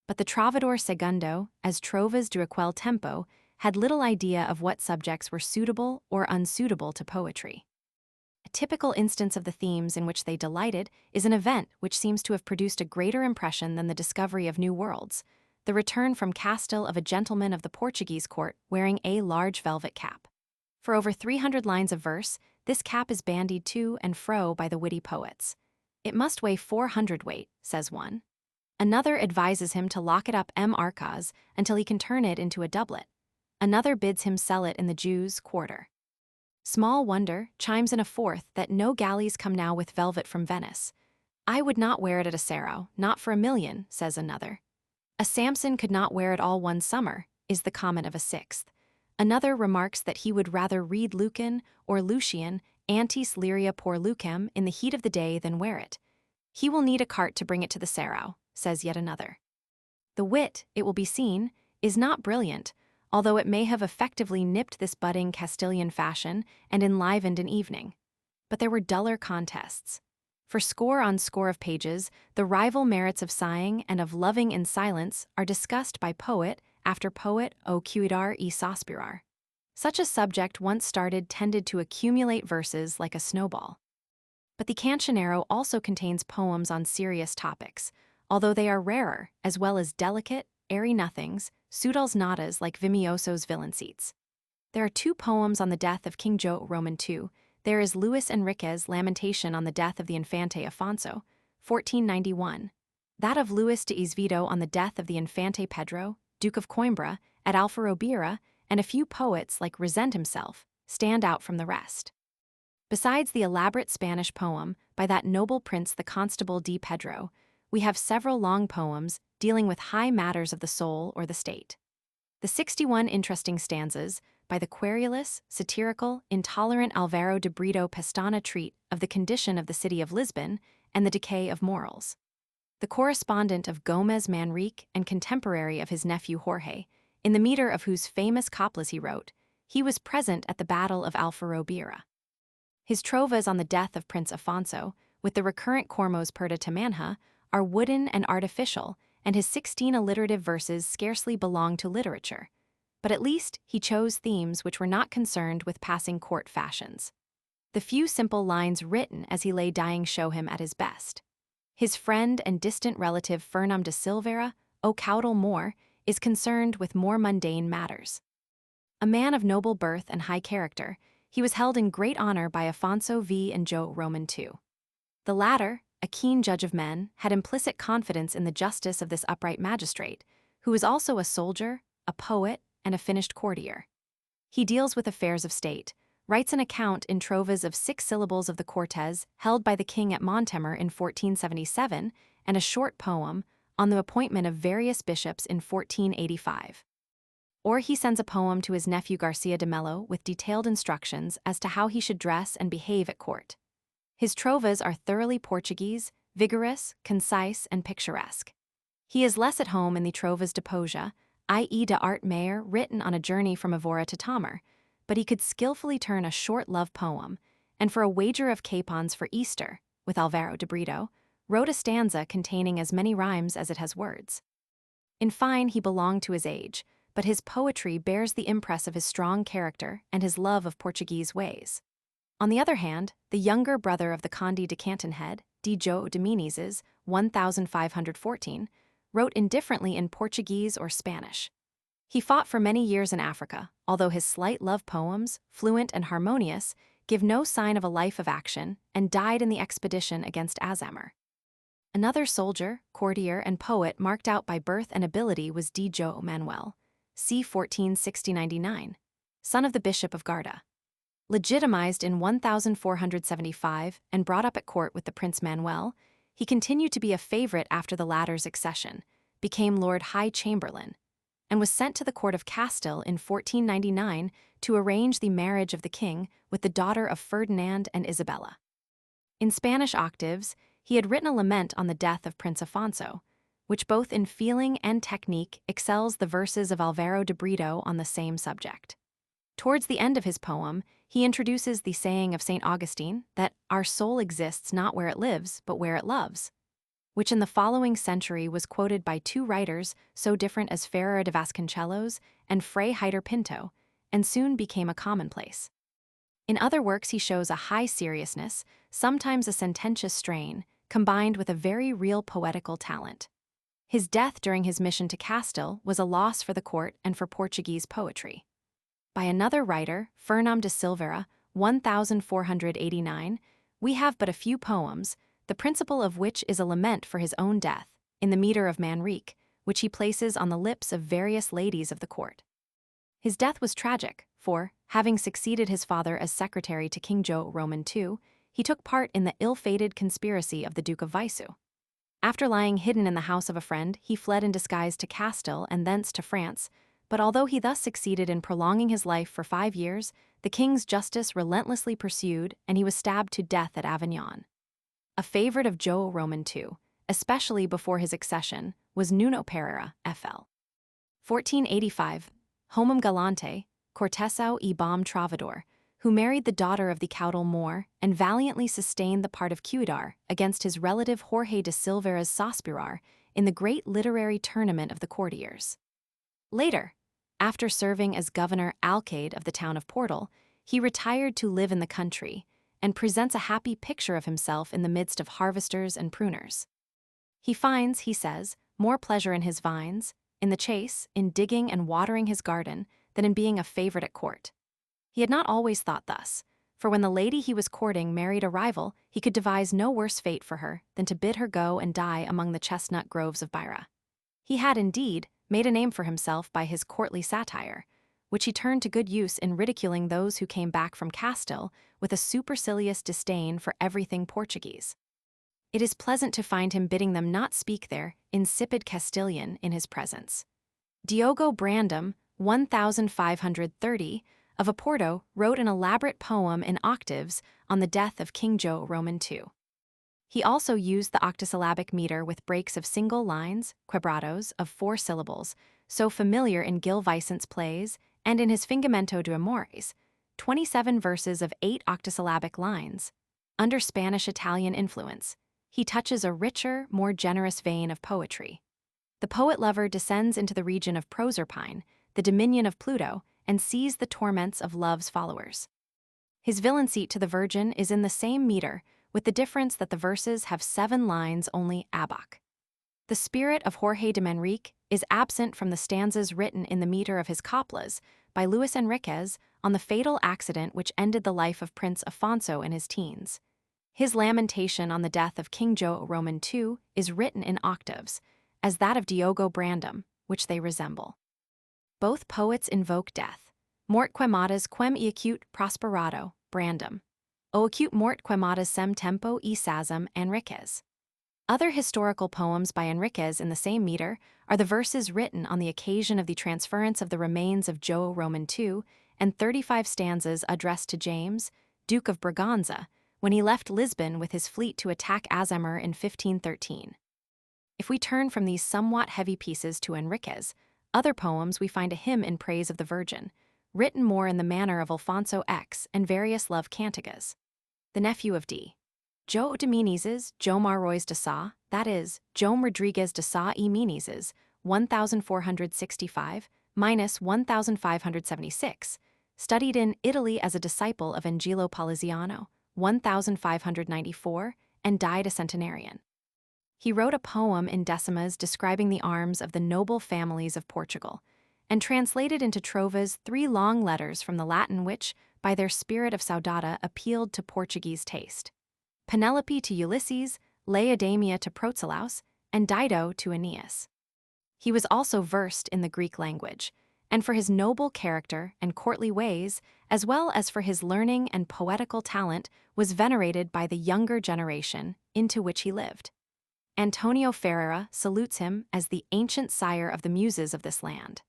But the trovador segundo, as trovas de aquel tempo, had little idea of what subjects were suitable or unsuitable to poetry. A typical instance of the themes in which they delighted is an event which seems to have produced a greater impression than the discovery of new worlds, the return from Castile of a gentleman of the Portuguese court wearing a large velvet cap. For over 300 lines of verse, this cap is bandied to and fro by the witty poets. It must weigh 400 weight, says one. Another advises him to lock it up arcas until he can turn it into a doublet. Another bids him sell it in the Jews' quarter. Small wonder, chimes in a fourth, that no galleys come now with velvet from Venice. I would not wear it at a sarrow, not for 1,000,000, says another. A Samson could not wear it all one summer, is the comment of a sixth. Another remarks that he would rather read Lucan or Lucian, antis lyria por Lucem, in the heat of the day than wear it. He will need a cart to bring it to the sarrow, says yet another. The wit, it will be seen, is not brilliant, although it may have effectively nipped this budding Castilian fashion and enlivened an evening. But there were duller contests. For score on score of pages, the rival merits of sighing and of loving in silence are discussed by poet after poet o cuidar e sospirar. Such a subject once started tended to accumulate verses like a snowball. But the Cancionero also contains poems on serious topics, although they are rarer, as well as delicate, airy nothings, pseudals nadas like Vimioso's villainceits. There are 2 poems on the death of King João Roman II. There is Luis Enrique's lamentation on the death of the Infante Afonso, 1491, that of Luis de Izvido on the death of the Infante Pedro, Duke of Coimbra, at Alfarobira, and a few poets like Rezende himself stand out from the rest. Besides the elaborate Spanish poem by that noble prince the Constable D. Pedro, we have several long poems dealing with high matters of the soul or the state. The 61 interesting stanzas by the querulous, satirical, intolerant Alvaro de Brito Pestana treat of the condition of the city of Lisbon and the decay of morals. The correspondent of Gomez Manrique and contemporary of his nephew Jorge, in the meter of whose famous coplas he wrote, he was present at the Battle of Alfarobira. His trovas on the death of Prince Afonso, with the recurrent cormos perda tamanha, are wooden and artificial, and his 16 alliterative verses scarcely belong to literature. But at least he chose themes which were not concerned with passing court fashions. The few simple lines written as he lay dying show him at his best. His friend and distant relative Fernam de Silveira, O Caudal Moor, is concerned with more mundane matters. A man of noble birth and high character, he was held in great honor by Afonso V and João Roman II. The latter, a keen judge of men, had implicit confidence in the justice of this upright magistrate, who was also a soldier, a poet, and a finished courtier. He deals with affairs of state, writes an account in trovas of 6 syllables of the Cortes held by the king at Montemor in 1477, and a short poem on the appointment of various bishops in 1485. Or he sends a poem to his nephew Garcia de Mello with detailed instructions as to how he should dress and behave at court. His trovas are thoroughly Portuguese, vigorous, concise, and picturesque. He is less at home in the trovas de poesia, i.e. de art maior, written on a journey from Evora to Tamar, but he could skillfully turn a short love poem, and for a wager of capons for Easter, with Álvaro de Brito, wrote a stanza containing as many rhymes as it has words. In fine, he belonged to his age, but his poetry bears the impress of his strong character and his love of Portuguese ways. On the other hand, the younger brother of the Conde de Cantonhead, D. João de Menezes, 1514, wrote indifferently in Portuguese or Spanish. He fought for many years in Africa, although his slight love poems, fluent and harmonious, give no sign of a life of action, and died in the expedition against Azamar. Another soldier, courtier, and poet marked out by birth and ability was D. João Manuel, c. 1499, son of the Bishop of Garda. Legitimized in 1475 and brought up at court with the Prince Manuel, he continued to be a favorite after the latter's accession, became Lord High Chamberlain, and was sent to the court of Castile in 1499 to arrange the marriage of the king with the daughter of Ferdinand and Isabella. In Spanish octaves, he had written a lament on the death of Prince Afonso, which both in feeling and technique excels the verses of Álvaro de Brito on the same subject. Towards the end of his poem, he introduces the saying of St. Augustine that our soul exists not where it lives, but where it loves, which in the following century was quoted by 2 writers so different as Ferrer de Vasconcelos and Frei Heider Pinto, and soon became a commonplace. In other works he shows a high seriousness, sometimes a sententious strain, combined with a very real poetical talent. His death during his mission to Castile was a loss for the court and for Portuguese poetry. By another writer, Fernão de Silveira, 1489, we have but a few poems, the principal of which is a lament for his own death, in the meter of Manrique, which he places on the lips of various ladies of the court. His death was tragic, for, having succeeded his father as secretary to King João Roman II, he took part in the ill-fated conspiracy of the Duke of Viseu. After lying hidden in the house of a friend, he fled in disguise to Castile and thence to France, but although he thus succeeded in prolonging his life for 5 years, the king's justice relentlessly pursued and he was stabbed to death at Avignon. A favorite of João Roman II, especially before his accession, was Nuno Pereira, FL. 1485, Homem Galante, Cortesão e Bom Trovador, who married the daughter of the caudal Moor and valiantly sustained the part of Cuidar against his relative Jorge de Silveira's Sospirar in the great literary tournament of the courtiers. Later, after serving as governor alcalde of the town of Portal, he retired to live in the country and presents a happy picture of himself in the midst of harvesters and pruners. He finds, he says, more pleasure in his vines, in the chase, in digging and watering his garden, than in being a favorite at court. He had not always thought thus, for when the lady he was courting married a rival, he could devise no worse fate for her than to bid her go and die among the chestnut groves of Beira. He had, indeed, made a name for himself by his courtly satire, which he turned to good use in ridiculing those who came back from Castile with a supercilious disdain for everything Portuguese. It is pleasant to find him bidding them not speak their insipid Castilian in his presence. Diogo Brandão, 1530, of Oporto, wrote an elaborate poem in octaves on the death of King João Roman II. He also used the octosyllabic meter with breaks of single lines, quebrados, of 4 syllables, so familiar in Gil Vicent's plays and in his Fingimento de Amores, 27 verses of 8 octosyllabic lines. Under Spanish-Italian influence, he touches a richer, more generous vein of poetry. The poet-lover descends into the region of Proserpine, the dominion of Pluto, and sees the torments of love's followers. His villainceat to the Virgin is in the same meter, with the difference that the verses have 7 lines only abach. The spirit of Jorge de Manrique is absent from the stanzas written in the meter of his coplas by Luis Enriquez on the fatal accident which ended the life of Prince Afonso in his teens. His lamentation on the death of King João Roman II is written in octaves, as that of Diogo Brandão, which they resemble. Both poets invoke death. Mort quemadas quem e acute prosperado, Brandão. O acute mort quemadas sem tempo e sazam, Enriquez. Other historical poems by Enriquez in the same meter are the verses written on the occasion of the transference of the remains of João Roman II and 35 stanzas addressed to James, Duke of Braganza, when he left Lisbon with his fleet to attack Azemir in 1513. If we turn from these somewhat heavy pieces to Enriquez, other poems we find a hymn in praise of the Virgin, written more in the manner of Alfonso X and various love cantigas. The nephew of D. João de Menezes, João Marrois de Sá, that is, João Rodrigues de Sá e Menezes, 1465–1576, studied in Italy as a disciple of Angelo Poliziano, 1594, and died a centenarian. He wrote a poem in decimas describing the arms of the noble families of Portugal, and translated into trovas 3 long letters from the Latin which, by their spirit of saudade, appealed to Portuguese taste. Penelope to Ulysses, Laodamia to Procellaus, and Dido to Aeneas. He was also versed in the Greek language, and for his noble character and courtly ways, as well as for his learning and poetical talent, was venerated by the younger generation into which he lived. Antonio Ferreira salutes him as the ancient sire of the muses of this land.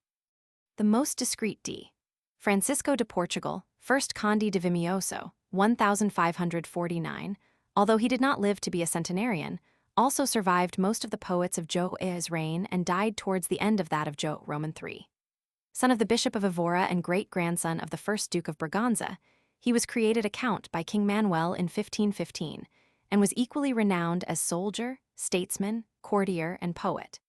The most discreet D. Francisco de Portugal, 1st Conde de Vimioso, 1549, although he did not live to be a centenarian, also survived most of the poets of João E's reign and died towards the end of that of João Roman III. Son of the Bishop of Evora and great-grandson of the 1st Duke of Braganza, he was created a count by King Manuel in 1515, and was equally renowned as soldier, statesman, courtier, and poet.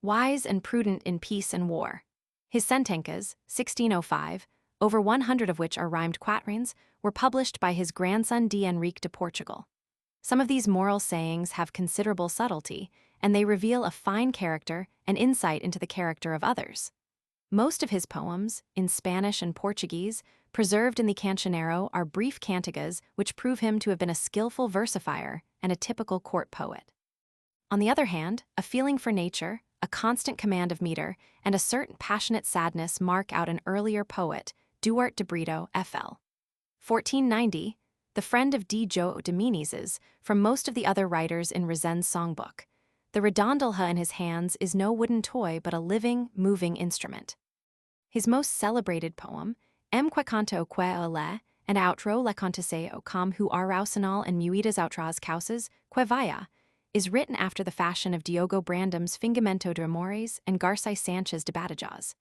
Wise and prudent in peace and war. His sentencas, 1605, over 100 of which are rhymed quatrains, were published by his grandson D. Henrique de Portugal. Some of these moral sayings have considerable subtlety, and they reveal a fine character and insight into the character of others. Most of his poems, in Spanish and Portuguese, preserved in the Cancionero, are brief cantigas which prove him to have been a skillful versifier and a typical court poet. On the other hand, a feeling for nature, a constant command of meter, and a certain passionate sadness mark out an earlier poet, Duarte de Brito, Fl. 1490, the friend of D. João de Menezes, from most of the other writers in Rezen's songbook. The redondilha in his hands is no wooden toy but a living, moving instrument. His most celebrated poem, Que canta o que ole, and outro Le contese o com hu arausanal and muitas outras causas, que vaya, is written after the fashion of Diogo Brandão's Fingimento de Amores and Garçai Sanchez de Badajoz.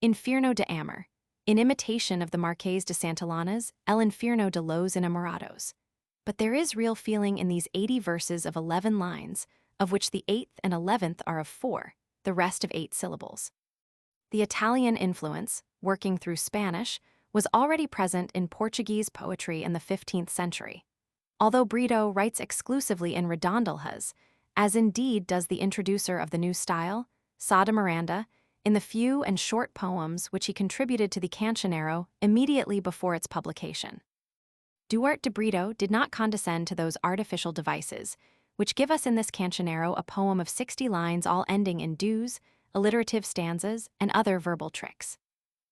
Infierno de Amor, in imitation of the Marquês de Santillana's El Infierno de los Enamorados. But there is real feeling in these 80 verses of 11 lines, of which the 8th and 11th are of 4, the rest of 8 syllables. The Italian influence, working through Spanish, was already present in Portuguese poetry in the 15th century. Although Brito writes exclusively in redondilhas, as indeed does the introducer of the new style, Sá de Miranda, in the few and short poems which he contributed to the Cancionero immediately before its publication. Duarte de Brito did not condescend to those artificial devices, which give us in this Cancionero a poem of 60 lines all ending in do's, alliterative stanzas, and other verbal tricks.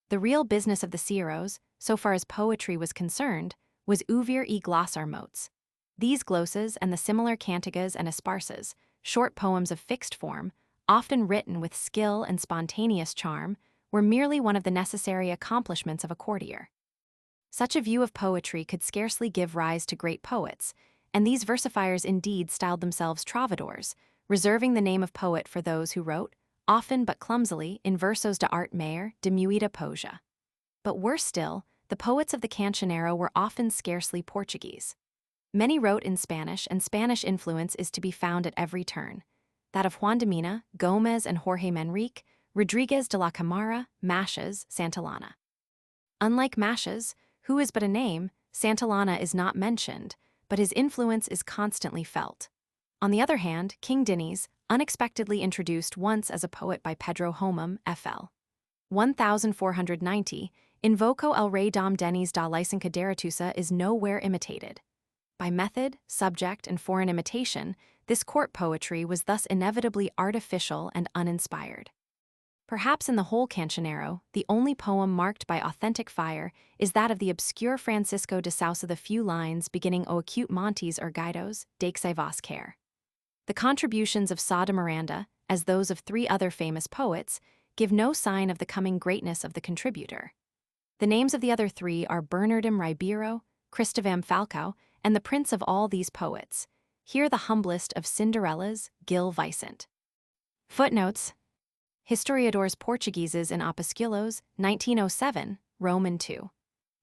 The real business of the Cieros, so far as poetry was concerned, was ouvir e glossar motes. These glosses and the similar cantigas and esparsas, short poems of fixed form, often written with skill and spontaneous charm, were merely one of the necessary accomplishments of a courtier. Such a view of poetry could scarcely give rise to great poets, and these versifiers indeed styled themselves trovadores, reserving the name of poet for those who wrote, often but clumsily, in versos de art maior de muita poesia. But worse still, the poets of the Cancionero were often scarcely Portuguese. Many wrote in Spanish, and Spanish influence is to be found at every turn. That of Juan de Mina, Gomez, and Jorge Manrique, Rodrigues de la Camara, Machas, Santillana. Unlike Machas, who is but a name, Santillana is not mentioned, but his influence is constantly felt. On the other hand, King Diniz, unexpectedly introduced once as a poet by Pedro Homem, FL. 1490, Invoco el rey dom Denis da licenca deratusa is nowhere imitated. By method, subject, and foreign imitation, this court poetry was thus inevitably artificial and uninspired. Perhaps in the whole Cancionero, the only poem marked by authentic fire is that of the obscure Francisco de Sousa. The few lines beginning O acute Montes or Guidos, Dake vos care. The contributions of Sá de Miranda, as those of three other famous poets, give no sign of the coming greatness of the contributor. The names of the other three are Bernardino Ribeiro, Cristovam Falcão, and the prince of all these poets. Here the humblest of Cinderellas, Gil Vicente. Footnotes: Historiadores Portugueses in Opusculos, 1907, Roman II.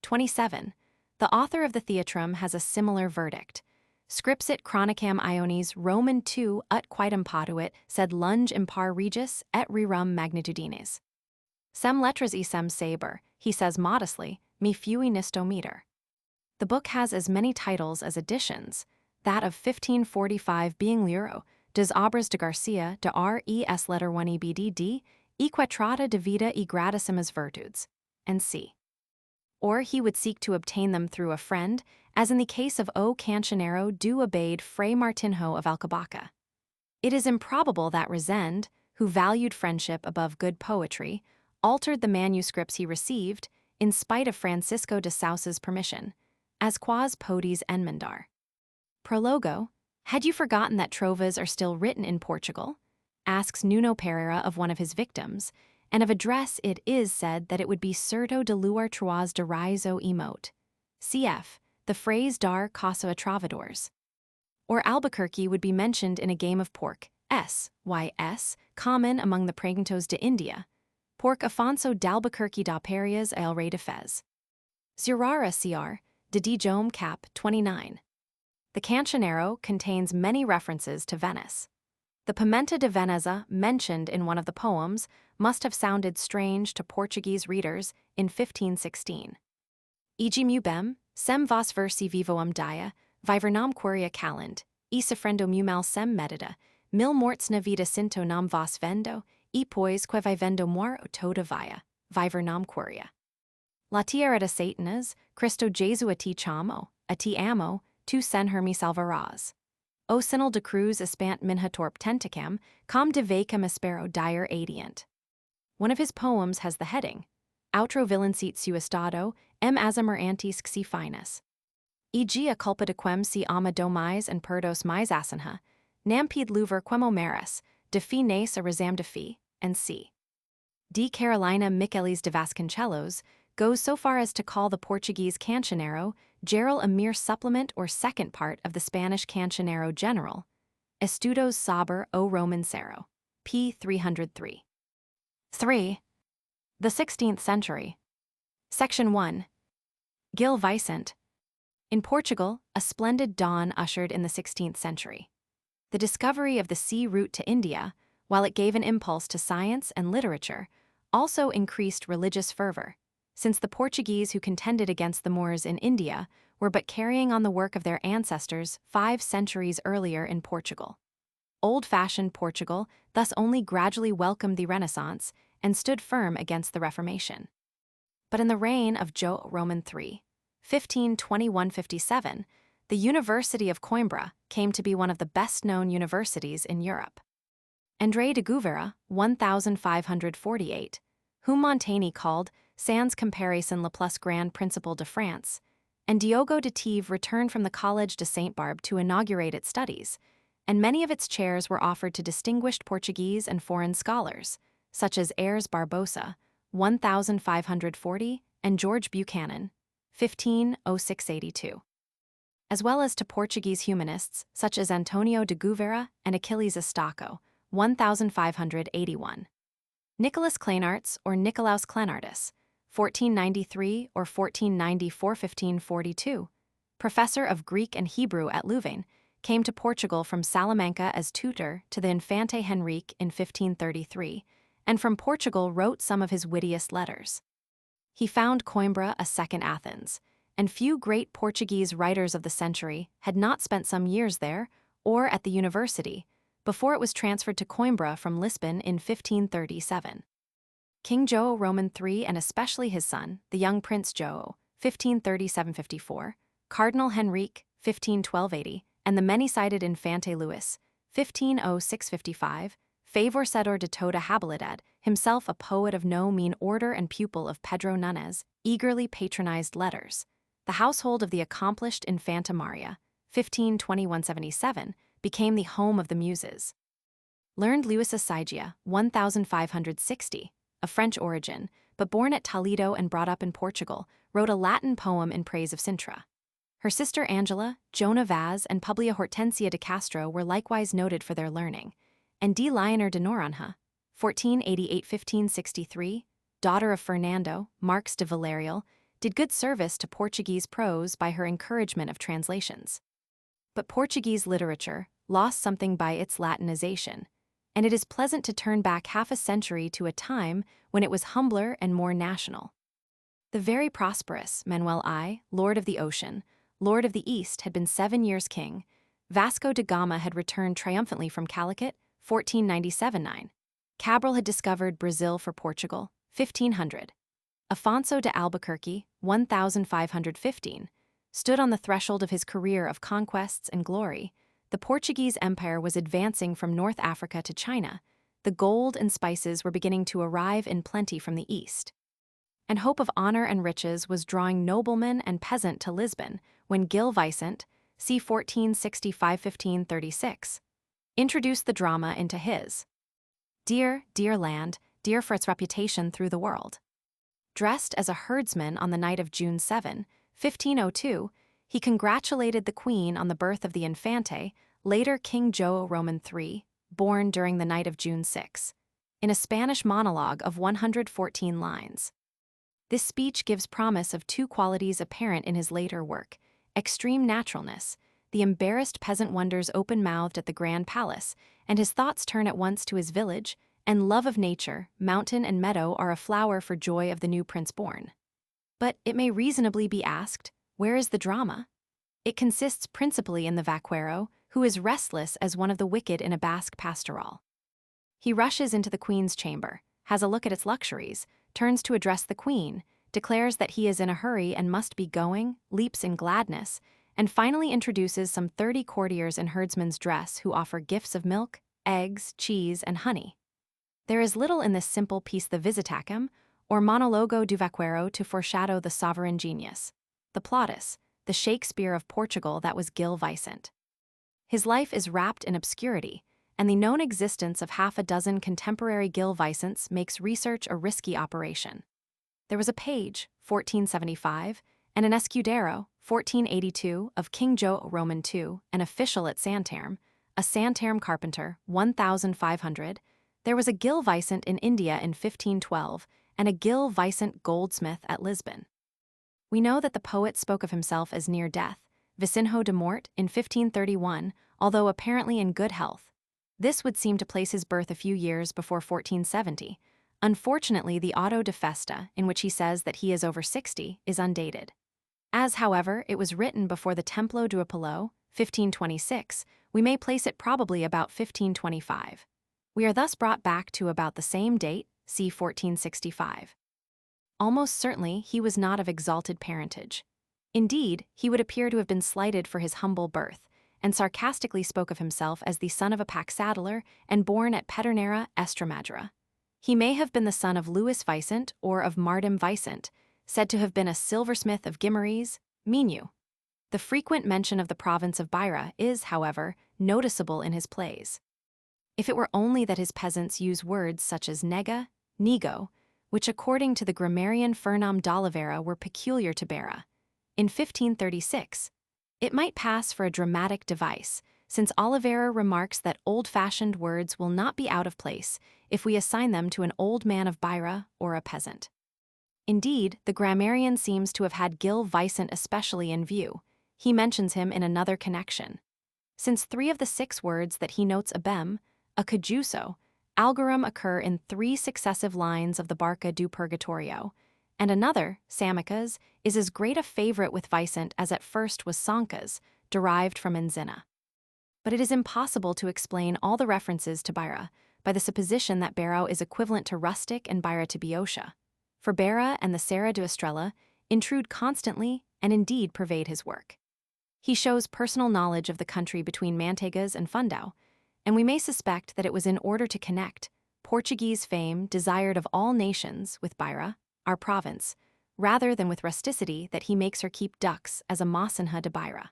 27. The author of the Theatrum has a similar verdict. Scripsit chronicam Ionis Roman II ut quidem potuit, sed lunge impar regis et rerum magnitudines. Sem letras e sem saber, he says modestly, mi fui nisto meter. The book has as many titles as editions, that of 1545 being Libro des Obras de Garcia de Res letter 1 ebdd, equatrata de vida e gratissimas virtudes, and c. Or he would seek to obtain them through a friend, as in the case of O Cancionero do Abade Fray Martinho of Alcobaça. It is improbable that Rezende, who valued friendship above good poetry, altered the manuscripts he received, in spite of Francisco de Sousa's permission, as quas podes enmendar. Prologo: Had you forgotten that trovas are still written in Portugal? Asks Nuno Pereira of one of his victims, and of a dress it is said that it would be certo de luar troas de raizo emote. Cf. The phrase dar casa a trovadores. Or Albuquerque would be mentioned in a game of pork, S, common among the preguntos de India. Pork Afonso d'Albuquerque da Perias el rey de Fez. Zurara cr. de Dijome cap. 29. The Cancionero contains many references to Venice. The Pimenta de Veneza, mentioned in one of the poems, must have sounded strange to Portuguese readers in 1516. Eg mubem, sem vos versi vivoam dia, vivernam queria calend, e sofrendo mumal sem medida, mil morts na vida sinto nam vos vendo, e pois que vivendo mor toda via, vivernam queria. La tierra de Satanas, Cristo Jesu a ti chamo, a ti amo, tu sen hermi salvarás. O sinal de cruz espant minha torp tenticam, com de vacam espero dire adient. One of his poems has the heading, Outro villancit su estado, asmer antis xi finas. E.g. a culpa de quem si ama do mais and perdos mais asenha, nampede luver quemo maris, de fi nace a resam de fi, and c. D. Carolina Michelis de Vasconcelos goes so far as to call the Portuguese Cancionero geral a mere supplement or second part of the Spanish Cancionero general, Estudos sobre o Romancero, p. 303. 3. The 16th century. Section 1. Gil Vicente. In Portugal, a splendid dawn ushered in the 16th century. The discovery of the sea route to India, while it gave an impulse to science and literature, also increased religious fervor, since the Portuguese who contended against the Moors in India were but carrying on the work of their ancestors 5 centuries earlier in Portugal. Old-fashioned Portugal thus only gradually welcomed the Renaissance and stood firm against the Reformation. But in the reign of João Roman III, 1521–57, the University of Coimbra came to be one of the best-known universities in Europe. André de Gouvera, 1548, whom Montaigne called sans comparison le plus grand principal de France, and Diogo de Teve returned from the Collège de Saint-Barbe to inaugurate its studies, and many of its chairs were offered to distinguished Portuguese and foreign scholars, such as Ayres Barbosa, 1540, and George Buchanan, 1506–82, as well as to Portuguese humanists such as Antonio de Gouvera and Achilles Estaco, 1581. Nicholas Kleinarts or Nicolaus Clenartus, 1493 or 1494–1542, professor of Greek and Hebrew at Louvain, came to Portugal from Salamanca as tutor to the Infante Henrique in 1533, and from Portugal wrote some of his wittiest letters. He found Coimbra a second Athens, and few great Portuguese writers of the century had not spent some years there or at the university, before it was transferred to Coimbra from Lisbon in 1537. King João Roman III, and especially his son, the young Prince João, 1537–54, Cardinal Henrique, 1512–80, and the many-sided Infante Luis, 1506–55, favorecedor de toda habilidad, himself a poet of no mean order and pupil of Pedro Nunes, eagerly patronized letters. The household of the accomplished Infanta Maria, 1521–77, became the home of the Muses. Learned Luisa Sigia, 1560, of French origin, but born at Toledo and brought up in Portugal, wrote a Latin poem in praise of Sintra. Her sister Angela, Joan Vaz, and Publia Hortensia de Castro were likewise noted for their learning, and D. Leonor de Noronha, 1488–1563, daughter of Fernando, Marques de Villarreal, did good service to Portuguese prose by her encouragement of translations. But Portuguese literature lost something by its Latinization, and it is pleasant to turn back half a century to a time when it was humbler and more national. The very prosperous Manuel I, Lord of the Ocean, Lord of the East, had been 7 years king. Vasco da Gama had returned triumphantly from Calicut, 1497–9. Cabral had discovered Brazil for Portugal, 1500. Afonso de Albuquerque, 1515, stood on the threshold of his career of conquests and glory. The Portuguese Empire was advancing from North Africa to China. The gold and spices were beginning to arrive in plenty from the east. And hope of honor and riches was drawing nobleman and peasant to Lisbon when Gil Vicente, c. 1465–1536, introduced the drama into his dear land, dear for its reputation through the world. Dressed as a herdsman on the night of June 7, 1502, he congratulated the Queen on the birth of the Infante, later King João Roman III, born during the night of June 6, in a Spanish monologue of 114 lines. This speech gives promise of two qualities apparent in his later work: extreme naturalness. The embarrassed peasant wonders open-mouthed at the grand palace, and his thoughts turn at once to his village, and love of nature, mountain and meadow are aflower for joy of the new prince born. But it may reasonably be asked, where is the drama? It consists principally in the vaquero, who is restless as one of the wicked in a Basque pastoral. He rushes into the queen's chamber, has a look at its luxuries, turns to address the queen, declares that he is in a hurry and must be going, leaps in gladness, and finally introduces some 30 courtiers in herdsman's dress who offer gifts of milk, eggs, cheese, and honey. There is little in this simple piece the visitacum, or monologo do vaquero, to foreshadow the sovereign genius, the Plautus, the Shakespeare of Portugal that was Gil Vicente. His life is wrapped in obscurity, and the known existence of half a dozen contemporary Gil Vicentes makes research a risky operation. There was a page, 1475, and an escudero, 1482, of King João Roman II, an official at Santarém, a Santarém carpenter, 1500. There was a Gil Vicente in India in 1512, and a Gil Vicente goldsmith at Lisbon. We know that the poet spoke of himself as near death, Vicinho de Mort, in 1531, although apparently in good health. This would seem to place his birth a few years before 1470. Unfortunately, the Auto de Festa, in which he says that he is over 60, is undated. As, however, it was written before the Templo do Apolo, 1526, we may place it probably about 1525. We are thus brought back to about the same date, c. 1465. Almost certainly he was not of exalted parentage. Indeed, he would appear to have been slighted for his humble birth, and sarcastically spoke of himself as the son of a pack saddler and born at Pedernera, Estremadura. He may have been the son of Louis Vicente or of Mardim Vicente, said to have been a silversmith of Guimarães, Minho. The frequent mention of the province of Beira is, however, noticeable in his plays. If it were only that his peasants use words such as nega, nego, which according to the grammarian Fernam d'Oliveira were peculiar to Beira, in 1536, it might pass for a dramatic device, since Oliveira remarks that old-fashioned words will not be out of place if we assign them to an old man of Beira or a peasant. Indeed, the grammarian seems to have had Gil Vicente especially in view. He mentions him in another connection. Since 3 of the 6 words that he notes abem, a cajuso, algorum occur in 3 successive lines of the Barca do Purgatorio, and another, Samicas, is as great a favorite with Vicente as at first was Sancas, derived from Enzina. But it is impossible to explain all the references to Beira by the supposition that Barrow is equivalent to rustic and Beira to Boeotia. For Beira and the Serra do Estrela intrude constantly and indeed pervade his work. He shows personal knowledge of the country between Mantegas and Fundão, and we may suspect that it was in order to connect Portuguese fame desired of all nations with Beira, our province, rather than with rusticity that he makes her keep ducks as a moçanha de Beira.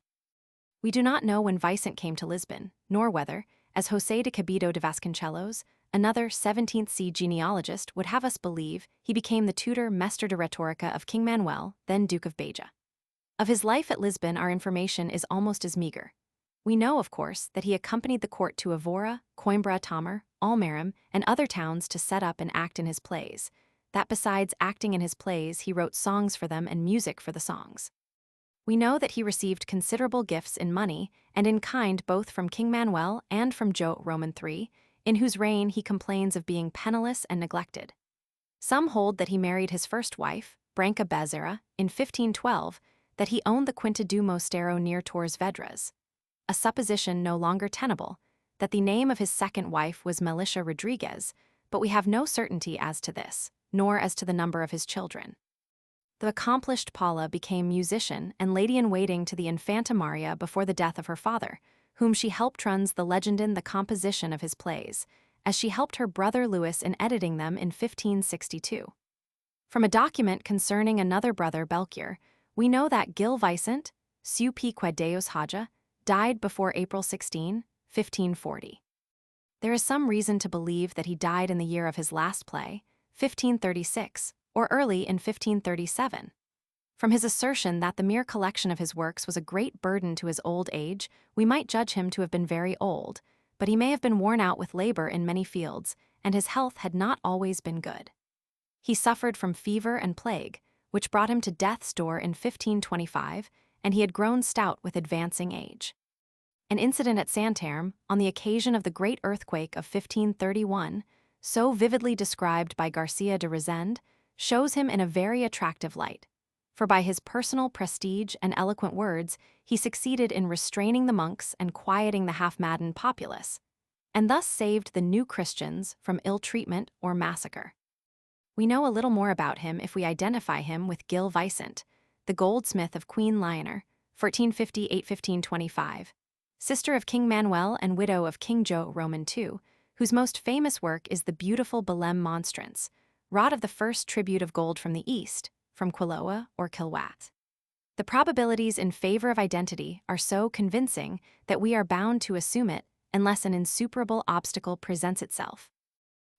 We do not know when Vicente came to Lisbon, nor whether, as José de Cabido de Vasconcelos, another 17th-century genealogist, would have us believe, he became the tutor Mestre de Retórica of King Manuel, then Duke of Beja. Of his life at Lisbon our information is almost as meager. We know, of course, that he accompanied the court to Évora, Coimbra, Tamar, Almerim, and other towns to set up and act in his plays, that besides acting in his plays he wrote songs for them and music for the songs. We know that he received considerable gifts in money and in kind both from King Manuel and from João Roman III, in whose reign he complains of being penniless and neglected. Some hold that he married his first wife, Branca Bezerra, in 1512, that he owned the Quinta do Mosteiro near Torres Vedras, a supposition no longer tenable, that the name of his second wife was Melissa Rodriguez, but we have no certainty as to this, nor as to the number of his children. The accomplished Paula became musician and lady-in-waiting to the Infanta Maria before the death of her father, whom she helped runs the legend in the composition of his plays, as she helped her brother Louis in editing them in 1562. From a document concerning another brother Belchior, we know that Gil Vicente, seu pique Deus haja, died before April 16, 1540. There is some reason to believe that he died in the year of his last play, 1536, or early in 1537. From his assertion that the mere collection of his works was a great burden to his old age, we might judge him to have been very old, but he may have been worn out with labor in many fields, and his health had not always been good. He suffered from fever and plague, which brought him to death's door in 1525, and he had grown stout with advancing age. An incident at Santarém, on the occasion of the great earthquake of 1531, so vividly described by Garcia de Rezende, shows him in a very attractive light, for by his personal prestige and eloquent words he succeeded in restraining the monks and quieting the half-maddened populace, and thus saved the New Christians from ill-treatment or massacre. We know a little more about him if we identify him with Gil Vicente, the goldsmith of Queen Leonor, 1458-1525, sister of King Manuel and widow of King João Roman II, whose most famous work is the beautiful Belém monstrance, wrought of the first tribute of gold from the east, from Quiloa or Kilwat. The probabilities in favor of identity are so convincing that we are bound to assume it unless an insuperable obstacle presents itself.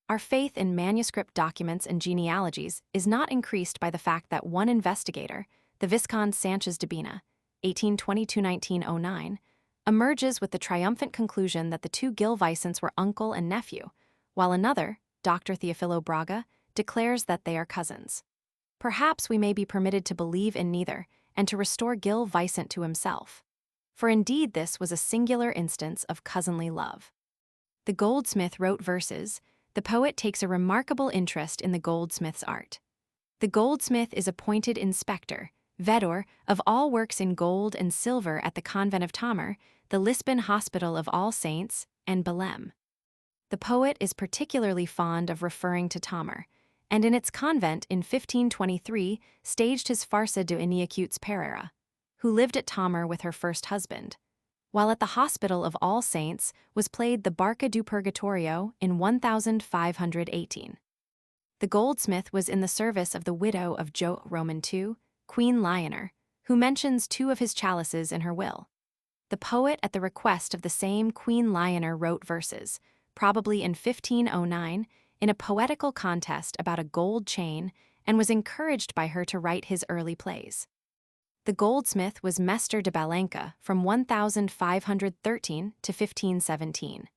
Our faith in manuscript documents and genealogies is not increased by the fact that one investigator, the Viscount Sanchez de Bina, 1822-1909, emerges with the triumphant conclusion that the two Gil Vicentes were uncle and nephew, while another, Dr. Theophilo Braga, declares that they are cousins. Perhaps we may be permitted to believe in neither, and to restore Gil Vicente to himself. For indeed this was a singular instance of cousinly love. The goldsmith wrote verses. The poet takes a remarkable interest in the goldsmith's art. The goldsmith is appointed inspector, vedor, of all works in gold and silver at the convent of Tamar, the Lisbon Hospital of All Saints, and Belém. The poet is particularly fond of referring to Tamar, and in its convent in 1523 staged his Farsa de Iniacutes Pereira, who lived at Tamar with her first husband, while at the Hospital of All Saints was played the Barca do Purgatorio in 1518. The goldsmith was in the service of the widow of João Roman II, Queen Leonor, who mentions two of his chalices in her will. The poet, at the request of the same Queen Leonor, wrote verses, probably in 1509, in a poetical contest about a gold chain, and was encouraged by her to write his early plays. The goldsmith was Mestre de Balenca from 1513 to 1517.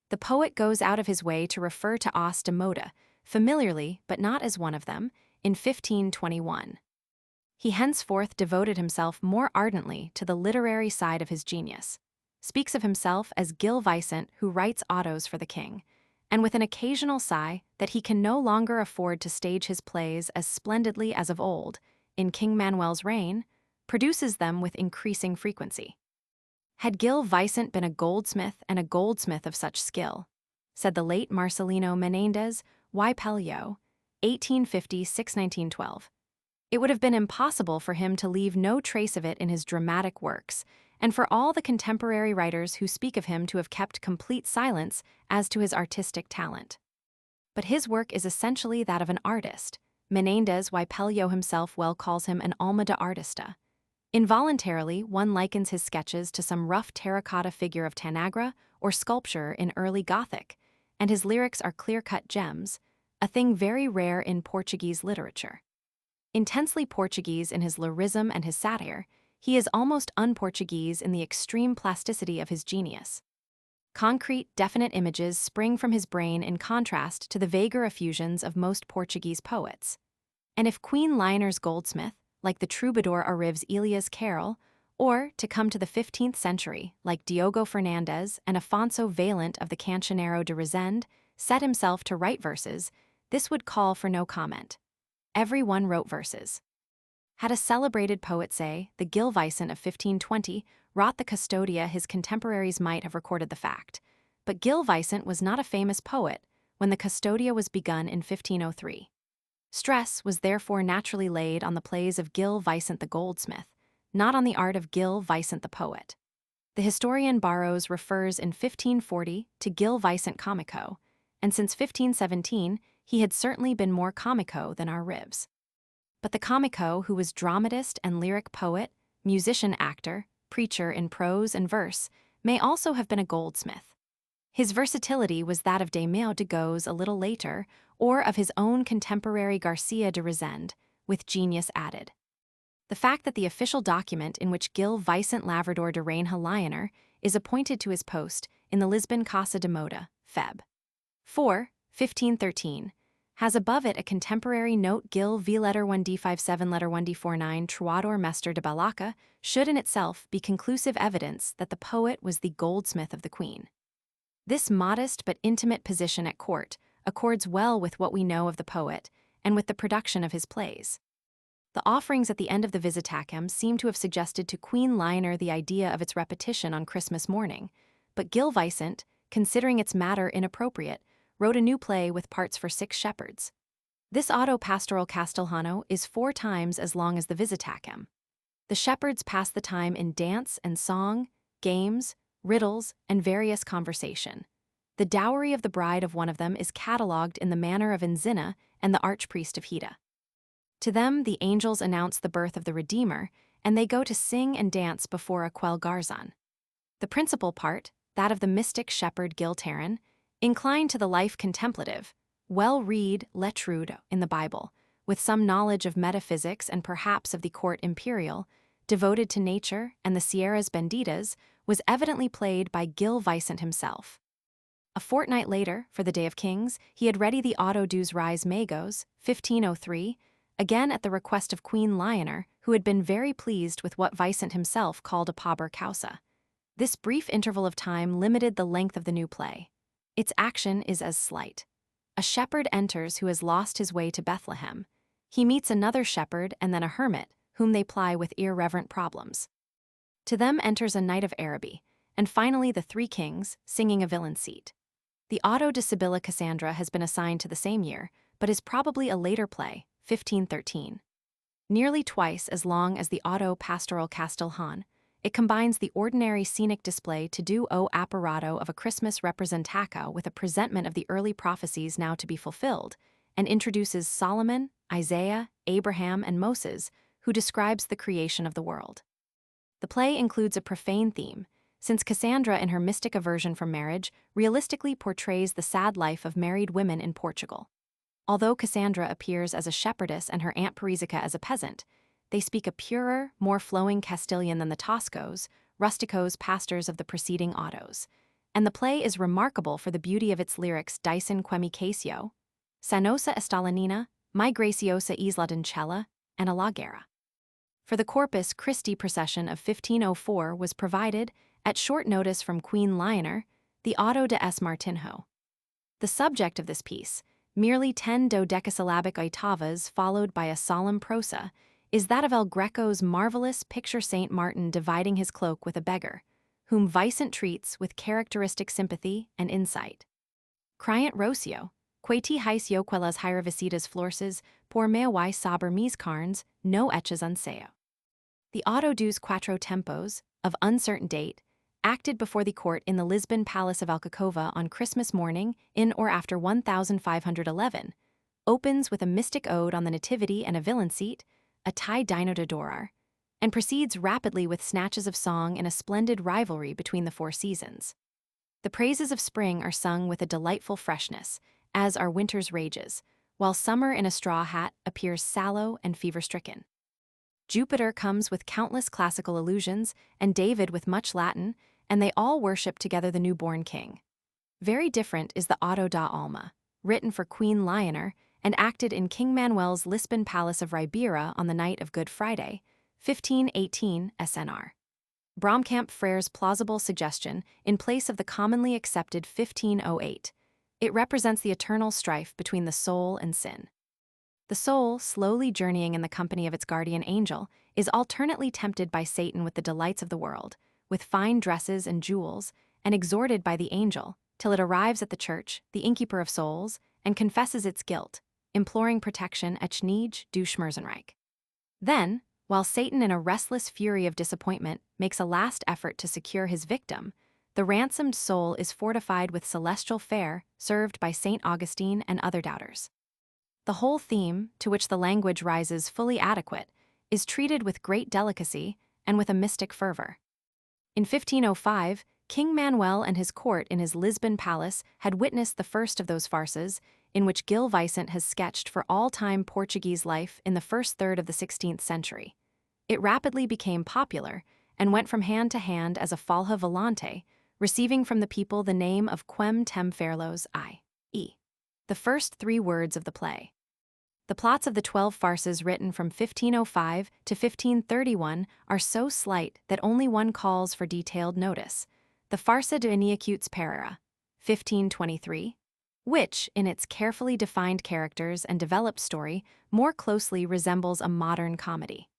The poet goes out of his way to refer to Os de Moda, familiarly but not as one of them, in 1521. He henceforth devoted himself more ardently to the literary side of his genius, speaks of himself as Gil Vicente who writes autos for the king, and with an occasional sigh that he can no longer afford to stage his plays as splendidly as of old, in King Manuel's reign, produces them with increasing frequency. Had Gil Vicent been a goldsmith and a goldsmith of such skill, said the late Marcelino Menendez y Pello, 1850–1912, it would have been impossible for him to leave no trace of it in his dramatic works, and for all the contemporary writers who speak of him to have kept complete silence as to his artistic talent. But his work is essentially that of an artist. Menendez y Pello himself well calls him an alma de artista. Involuntarily, one likens his sketches to some rough terracotta figure of Tanagra or sculpture in early Gothic, and his lyrics are clear-cut gems, a thing very rare in Portuguese literature. Intensely Portuguese in his lyrism and his satire, he is almost un-Portuguese in the extreme plasticity of his genius. Concrete, definite images spring from his brain in contrast to the vaguer effusions of most Portuguese poets. And if Queen Lioner's goldsmith, like the troubadour Arrives Elias Carroll, or, to come to the 15th century, like Diogo Fernandes and Afonso Valente of the Cancioneiro de Resende, set himself to write verses, this would call for no comment. Every one wrote verses. Had a celebrated poet say, the Gil Vicent of 1520 wrought the Custodia, his contemporaries might have recorded the fact. But Gil Vicent was not a famous poet when the Custodia was begun in 1503. Stress was therefore naturally laid on the plays of Gil Vicent the goldsmith, not on the art of Gil Vicent the poet. The historian Barros refers in 1540 to Gil Vicent comico, and since 1517 he had certainly been more comico than our Ribs. But the comico who was dramatist and lyric poet, musician-actor, preacher in prose and verse, may also have been a goldsmith. His versatility was that of Damião de Goes a little later, or of his own contemporary Garcia de Resende, with genius added. The fact that the official document in which Gil Vicent Lavrador de Rainha Lioner is appointed to his post in the Lisbon Casa de Moda, Feb. 4, 1513, has above it a contemporary note Gil v letter 1D57 letter 1D49 Troador Mestre de Balaca should in itself be conclusive evidence that the poet was the goldsmith of the Queen. This modest but intimate position at court accords well with what we know of the poet and with the production of his plays. The offerings at the end of the Visitacum seem to have suggested to Queen Lioner the idea of its repetition on Christmas morning, but Gil Vicent, considering its matter inappropriate, wrote a new play with parts for 6 shepherds. This auto pastoral Castellano is 4 times as long as the Visitacum. The shepherds pass the time in dance and song, games, riddles, and various conversation. The dowry of the bride of one of them is catalogued in the manner of Enzina and the archpriest of Hida. To them, the angels announce the birth of the Redeemer, and they go to sing and dance before Aquel Garzon. The principal part, that of the mystic shepherd Giltarin, inclined to the life contemplative, well read Letrude in the Bible, with some knowledge of metaphysics and perhaps of the court imperial, devoted to nature and the Sierras Benditas, was evidently played by Gil Vicent himself. A fortnight later, for the Day of Kings, he had ready the Auto dos Reis Magos, 1503, again at the request of Queen Lioner, who had been very pleased with what Vicent himself called a pauper causa. This brief interval of time limited the length of the new play. Its action is as slight. A shepherd enters who has lost his way to Bethlehem. He meets another shepherd and then a hermit, whom they ply with irreverent problems. To them enters a knight of Araby, and finally the 3 kings, singing a villain seat. The Auto de Sibylla Cassandra has been assigned to the same year, but is probably a later play, 1513. Nearly twice as long as the Auto Pastoral Castelhan, it combines the ordinary scenic display to do o apparato of a Christmas representaca with a presentment of the early prophecies now to be fulfilled, and introduces Solomon, Isaiah, Abraham, and Moses, who describes the creation of the world. The play includes a profane theme, since Cassandra in her mystic aversion from marriage realistically portrays the sad life of married women in Portugal. Although Cassandra appears as a shepherdess and her Aunt Parisica as a peasant, they speak a purer, more flowing Castilian than the Toscos, rusticos pastors of the preceding autos, and the play is remarkable for the beauty of its lyrics Dicen quemi casio, Sanosa estalanina, my graciosa isla d'Ancella, and a la guerra. For the Corpus Christi procession of 1504 was provided, at short notice from Queen Lioner, the Auto de S. Martinho. The subject of this piece, merely 10 dodecasyllabic oitavas followed by a solemn prosa, is that of El Greco's marvelous picture Saint Martin dividing his cloak with a beggar, whom Vicent treats with characteristic sympathy and insight. Criant Rocio, quaeti heis joquelas hiervisitas florses, por meawai saber mis carnes, no etches unseo. The Auto dos Quatro Tempos, of uncertain date, acted before the court in the Lisbon Palace of Alcacova on Christmas morning in or after 1511, opens with a mystic ode on the Nativity and a villain seat, a tai dino de dorar, and proceeds rapidly with snatches of song in a splendid rivalry between the four seasons. The praises of spring are sung with a delightful freshness, as are winter's rages, while summer in a straw hat appears sallow and fever-stricken. Jupiter comes with countless classical allusions, and David with much Latin, and they all worship together the newborn king. Very different is the Auto da Alma, written for Queen Leonor and acted in King Manuel's Lisbon Palace of Ribeira on the night of Good Friday, 1518 SNR. Bromkamp Frere's plausible suggestion in place of the commonly accepted 1508. It represents the eternal strife between the soul and sin. The soul, slowly journeying in the company of its guardian angel, is alternately tempted by Satan with the delights of the world, with fine dresses and jewels, and exhorted by the angel, till it arrives at the church, the innkeeper of souls, and confesses its guilt, imploring protection at Schnege du Schmerzenreich. Then, while Satan in a restless fury of disappointment makes a last effort to secure his victim, the ransomed soul is fortified with celestial fare served by St. Augustine and other doubters. The whole theme, to which the language rises fully adequate, is treated with great delicacy and with a mystic fervor. In 1505, King Manuel and his court in his Lisbon palace had witnessed the first of those farces, in which Gil Vicent has sketched for all-time Portuguese life in the first third of the 16th century. It rapidly became popular and went from hand to hand as a falha volante, receiving from the people the name of Quem tem ferlos i.e. the first three words of the play. The plots of the 12 farces written from 1505 to 1531 are so slight that only one calls for detailed notice. The Farsa de Iniacutes Pereira, 1523, which, in its carefully defined characters and developed story, more closely resembles a modern comedy.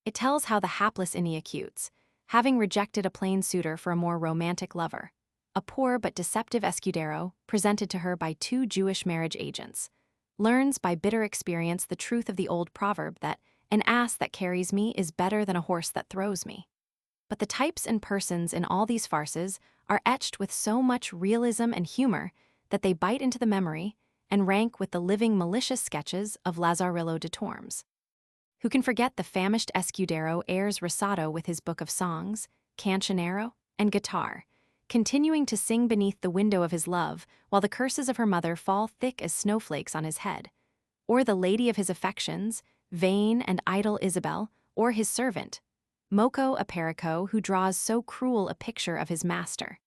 It tells how the hapless Iniacutes, having rejected a plain suitor for a more romantic lover, a poor but deceptive escudero presented to her by two Jewish marriage agents, learns by bitter experience the truth of the old proverb that an ass that carries me is better than a horse that throws me. But the types and persons in all these farces are etched with so much realism and humor that they bite into the memory and rank with the living malicious sketches of Lazarillo de Tormes. Who can forget the famished escudero airs Rosado with his book of songs, cancionero, and guitar, continuing to sing beneath the window of his love while the curses of her mother fall thick as snowflakes on his head, or the lady of his affections, vain and idle Isabel, or his servant, Moco Aperico, who draws so cruel a picture of his master,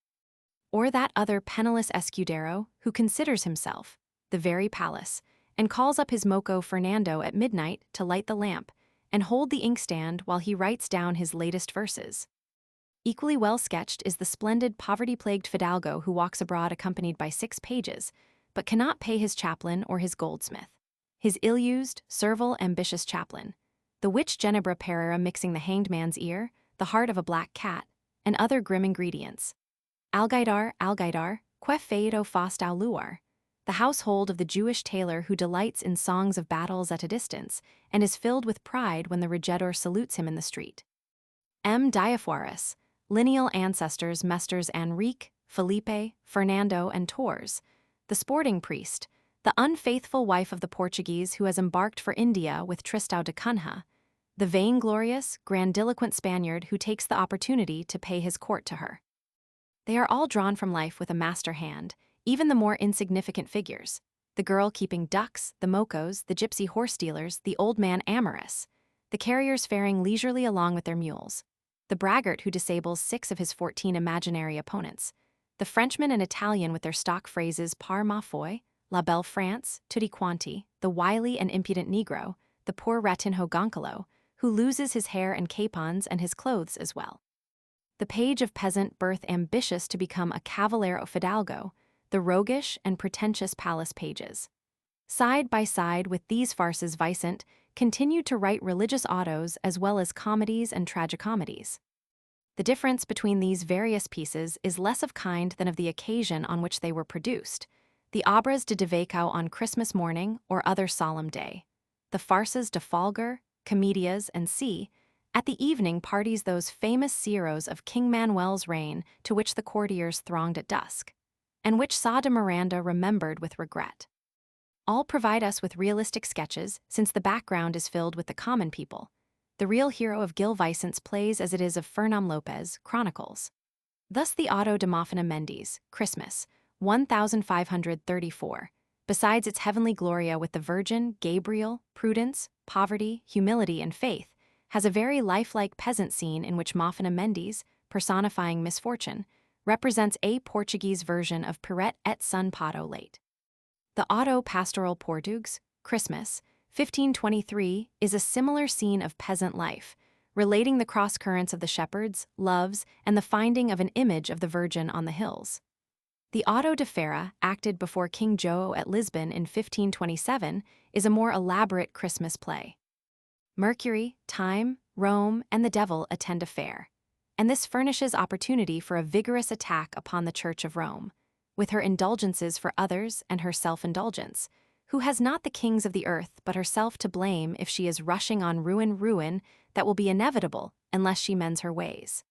or that other penniless escudero who considers himself the very palace, and calls up his moco Fernando at midnight to light the lamp and hold the inkstand while he writes down his latest verses. Equally well sketched is the splendid poverty-plagued fidalgo who walks abroad accompanied by 6 pages, but cannot pay his chaplain or his goldsmith. His ill-used, servile, ambitious chaplain, the witch Genebra Pereira mixing the hanged man's ear, the heart of a black cat, and other grim ingredients. Algaidar, Algaidar, que feido fast au luar, the household of the Jewish tailor who delights in songs of battles at a distance and is filled with pride when the regidor salutes him in the street. M. Diafoirus, lineal ancestors Mesters Enrique, Felipe, Fernando, and Torres, the sporting priest, the unfaithful wife of the Portuguese who has embarked for India with Tristão de Cunha, the vainglorious, grandiloquent Spaniard who takes the opportunity to pay his court to her. They are all drawn from life with a master hand, even the more insignificant figures, the girl keeping ducks, the mocos, the gypsy horse dealers, the old man amorous, the carriers faring leisurely along with their mules, the braggart who disables 6 of his 14 imaginary opponents, the Frenchman and Italian with their stock phrases par ma foi, la belle France, tutti quanti, the wily and impudent Negro, the poor Ratinho Goncalo, who loses his hair and capons and his clothes as well. The page of peasant birth ambitious to become a cavallero fidalgo, the roguish and pretentious palace pages. Side by side with these farces Vicent continued to write religious autos as well as comedies and tragicomedies. The difference between these various pieces is less of kind than of the occasion on which they were produced. The obras de Devacao on Christmas morning or other solemn day. The farces de Folger, comedias, and at the evening parties those famous sieros of King Manuel's reign to which the courtiers thronged at dusk, and which Sá de Miranda remembered with regret. All provide us with realistic sketches, since the background is filled with the common people. The real hero of Gil Vicent's plays as it is of Fernán López, chronicles. Thus the Auto de Mafina Mendes, Christmas, 1534, besides its heavenly Gloria with the Virgin, Gabriel, prudence, poverty, humility, and faith, has a very lifelike peasant scene in which Mafina Mendes, personifying misfortune, represents a Portuguese version of Peret et son Pato late. The Auto Pastoral Portugues, Christmas, 1523, is a similar scene of peasant life, relating the cross-currents of the shepherds, loves, and the finding of an image of the Virgin on the hills. The Auto de Feira, acted before King João at Lisbon in 1527, is a more elaborate Christmas play. Mercury, Time, Rome, and the Devil attend a fair, and this furnishes opportunity for a vigorous attack upon the Church of Rome, with her indulgences for others and her self-indulgence, who has not the kings of the earth but herself to blame if she is rushing on ruin that will be inevitable unless she mends her ways.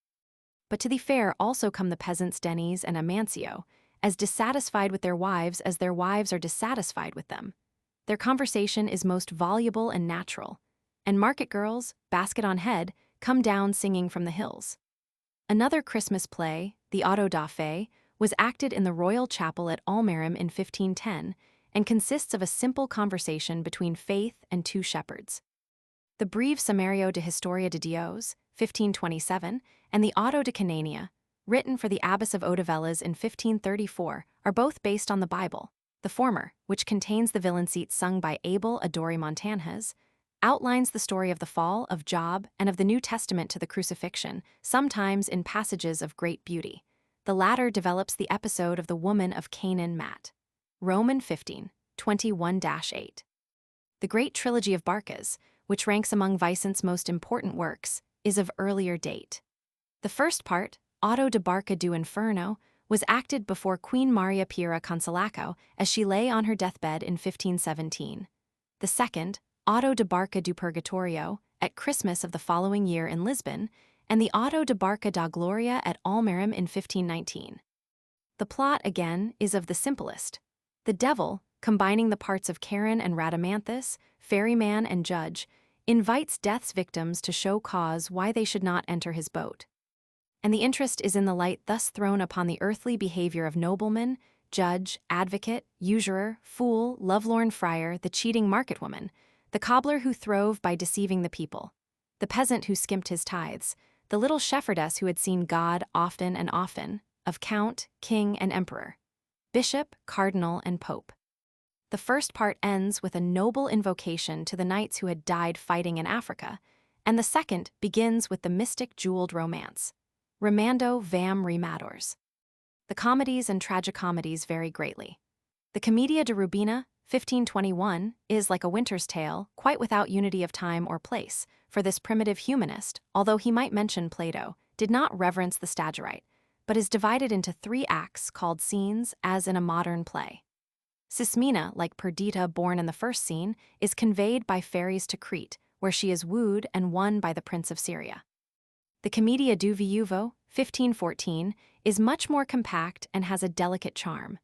But to the fair also come the peasants Denis and Amancio, as dissatisfied with their wives as their wives are dissatisfied with them. Their conversation is most voluble and natural, and market girls, basket on head, come down singing from the hills. Another Christmas play, the Auto da Fé, was acted in the Royal Chapel at Almerim in 1510 and consists of a simple conversation between Faith and two shepherds. The Breve Sumario de Historia de Dios, 1527, and the Auto de Canania, written for the Abbess of Odavelas in 1534, are both based on the Bible. The former, which contains the villancete sung by Abel Adori Montanjes, outlines the story of the fall of Job and of the New Testament to the crucifixion, sometimes in passages of great beauty. The latter develops the episode of the woman of Canaan Mat. Roman 15, 21-8. The great trilogy of Barcas, which ranks among Vicent's most important works, is of earlier date. The first part, Auto de Barca do Inferno, was acted before Queen Maria Pira Consolaco as she lay on her deathbed in 1517. The second, Auto de Barca do Purgatorio, at Christmas of the following year in Lisbon, and the Auto de Barca da Gloria at Almerim in 1519. The plot, again, is of the simplest. The devil, combining the parts of Charon and Rhadamanthus, ferryman and judge, invites death's victims to show cause why they should not enter his boat. And the interest is in the light thus thrown upon the earthly behavior of nobleman, judge, advocate, usurer, fool, lovelorn friar, the cheating marketwoman, the cobbler who throve by deceiving the people, the peasant who skimped his tithes, the little shepherdess who had seen God often and often, of count, king, and emperor, bishop, cardinal, and pope. The first part ends with a noble invocation to the knights who had died fighting in Africa, and the second begins with the mystic jeweled romance, Remando vam remadors. The comedies and tragicomedies vary greatly. The Commedia de Rubina, 1521, is like a winter's tale, quite without unity of time or place, for this primitive humanist, although he might mention Plato, did not reverence the Stagirite, but is divided into 3 acts called scenes, as in a modern play. Cismina, like Perdita born in the first scene, is conveyed by fairies to Crete, where she is wooed and won by the Prince of Syria. The Commedia do Viuvo, 1514, is much more compact and has a delicate charm.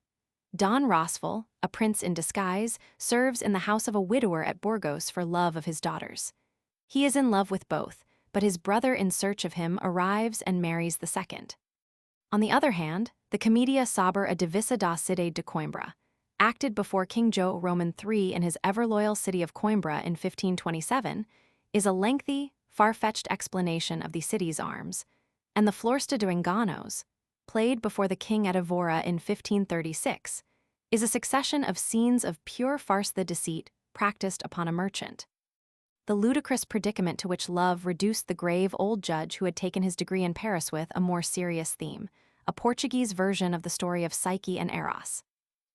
Don Rossville, a prince in disguise, serves in the house of a widower at Burgos for love of his daughters. He is in love with both, but his brother in search of him arrives and marries the second. On the other hand, the Commedia sobre a divisa da Cidade de Coimbra, acted before King João Roman III in his ever-loyal city of Coimbra in 1527, is a lengthy, far-fetched explanation of the city's arms, and the Floresta de Enganos, played before the king at Evora in 1536, is a succession of scenes of pure farce the deceit practiced upon a merchant. The ludicrous predicament to which love reduced the grave old judge who had taken his degree in Paris with a more serious theme, a Portuguese version of the story of Psyche and Eros.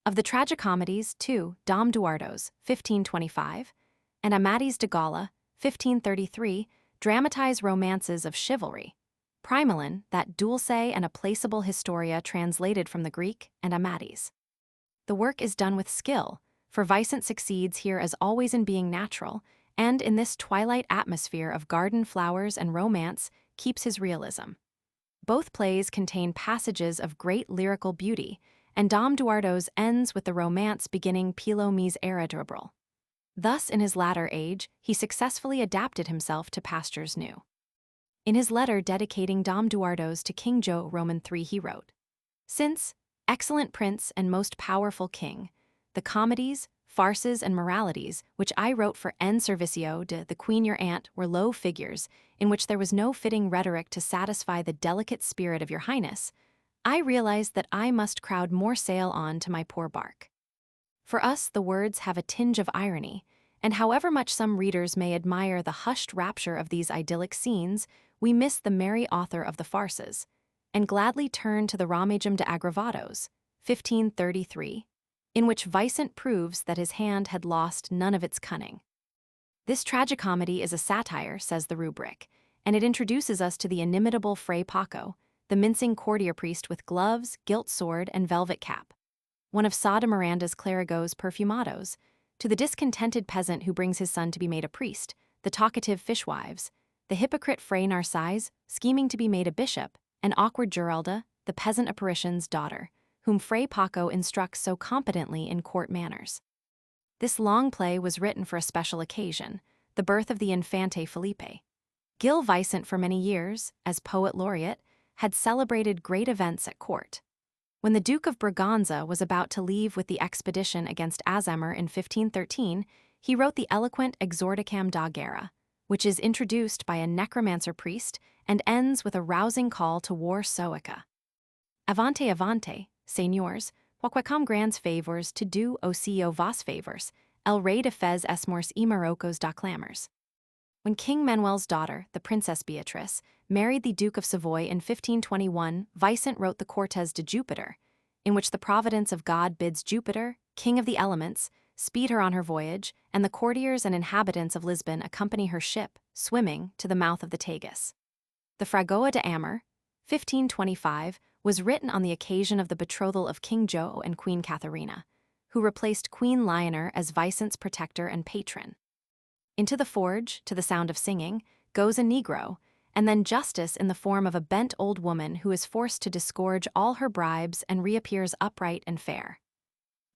Of the tragicomedies, 2, Dom Duardo's, 1525, and Amadis de Gaula, 1533, dramatize romances of chivalry. Primalin, that dulce and a placeable historia translated from the Greek, and Amadis. The work is done with skill, for Vicent succeeds here as always in being natural, and in this twilight atmosphere of garden flowers and romance keeps his realism. Both plays contain passages of great lyrical beauty, and Dom Duardo's ends with the romance beginning Pilo mis era durable. Thus, in his latter age, he successfully adapted himself to pastures new. In his letter dedicating Dom Duardo's to King Jo Roman III he wrote, "Since, excellent prince and most powerful king, the comedies, farces, and moralities which I wrote for En Servicio de the Queen your aunt were low figures, in which there was no fitting rhetoric to satisfy the delicate spirit of your highness, I realized that I must crowd more sail on to my poor bark. For us the words have a tinge of irony, and however much some readers may admire the hushed rapture of these idyllic scenes, we miss the merry author of the farces, and gladly turn to the Ramagem de Agravados, 1533, in which Vicent proves that his hand had lost none of its cunning. This tragicomedy is a satire, says the rubric, and it introduces us to the inimitable Fray Paco, the mincing courtier priest with gloves, gilt sword, and velvet cap, one of Sa de Miranda's clerigos perfumados, to the discontented peasant who brings his son to be made a priest, the talkative fishwives, the hypocrite Fray Narcisse, scheming to be made a bishop, and awkward Geralda, the peasant apparition's daughter, whom Fray Paco instructs so competently in court manners. This long play was written for a special occasion, the birth of the Infante Felipe. Gil Vicent for many years, as poet laureate, had celebrated great events at court. When the Duke of Braganza was about to leave with the expedition against Azemar in 1513, he wrote the eloquent Exordiam da Guerra, which is introduced by a necromancer priest and ends with a rousing call to war soica. Avante, avante, señors, quaquecam grands favors to do ocio vos favors, el rey de fez esmors y marocos da clamors. When King Manuel's daughter, the Princess Beatrice, married the Duke of Savoy in 1521, Vicent wrote the Cortes de Jupiter, in which the providence of God bids Jupiter, king of the elements, speed her on her voyage, and the courtiers and inhabitants of Lisbon accompany her ship, swimming, to the mouth of the Tagus. The Fragoa de Amor, 1525, was written on the occasion of the betrothal of King Jo and Queen Katharina, who replaced Queen Leonor as Vicent's protector and patron. Into the forge, to the sound of singing, goes a Negro, and then justice in the form of a bent old woman who is forced to disgorge all her bribes and reappears upright and fair.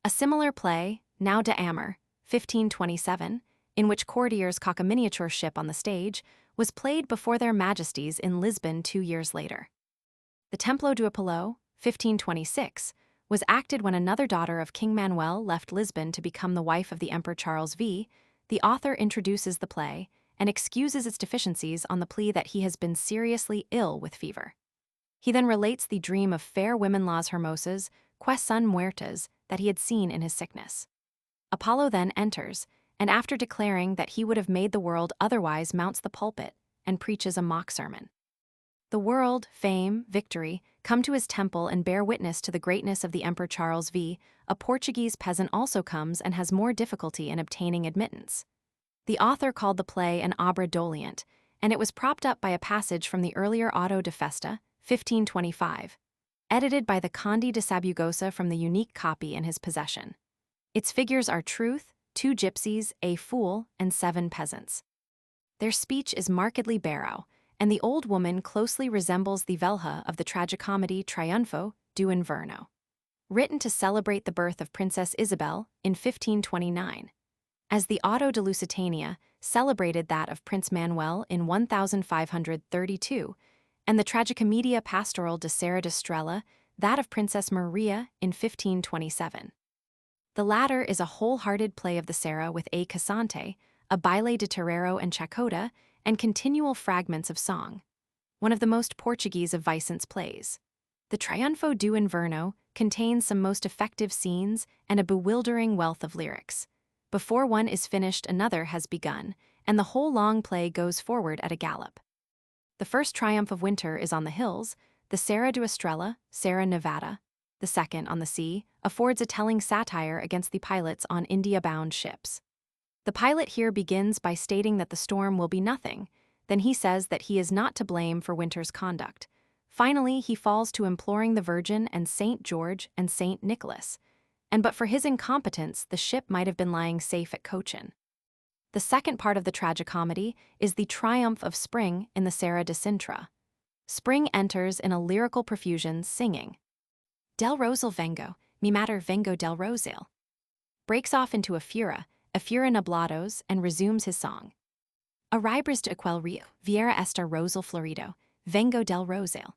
A similar play, Now de Amor, 1527, in which courtiers cock a miniature ship on the stage, was played before their majesties in Lisbon 2 years later. The Templo do Apollo, 1526, was acted when another daughter of King Manuel left Lisbon to become the wife of the Emperor Charles V. The author introduces the play and excuses its deficiencies on the plea that he has been seriously ill with fever. He then relates the dream of fair women las hermosas, que son muertas, that he had seen in his sickness. Apollo then enters, and after declaring that he would have made the world otherwise mounts the pulpit and preaches a mock sermon. The world, fame, victory, come to his temple and bear witness to the greatness of the Emperor Charles V. A Portuguese peasant also comes and has more difficulty in obtaining admittance. The author called the play an obra dolente, and it was propped up by a passage from the earlier Auto de Festa, 1525, edited by the Conde de Sabugosa from the unique copy in his possession. Its figures are Truth, 2 gypsies, a fool, and 7 peasants. Their speech is markedly barrow, and the old woman closely resembles the Velha of the tragicomedy Triunfo do Inverno, written to celebrate the birth of Princess Isabel in 1529, as the Auto de Lusitania celebrated that of Prince Manuel in 1532, and the Tragicomedia Pastoral de Serra de Estrella, that of Princess Maria in 1527. The latter is a wholehearted play of the Serra with a cosante, a baile de torero and chacota, and continual fragments of song, one of the most Portuguese of Vicent's plays. The Triunfo do Inverno contains some most effective scenes and a bewildering wealth of lyrics. Before one is finished, another has begun, and the whole long play goes forward at a gallop. The first triumph of winter is on the hills, the Serra do Estrella, Serra Nevada. The second, on the sea, affords a telling satire against the pilots on India-bound ships. The pilot here begins by stating that the storm will be nothing, Then he says that he is not to blame for Winter's conduct. Finally, he falls to imploring the Virgin and Saint George and Saint Nicholas. And but for his incompetence, the ship might have been lying safe at Cochin. The second part of the tragicomedy is the triumph of spring in the Serra de Sintra. Spring enters in a lyrical profusion, singing, Del Rosal vengo, mi mater vengo del Rosal. Breaks off into a fura nublados, and resumes his song. Arribres de aquel rio, viera esta rosal florido, vengo del Rosal.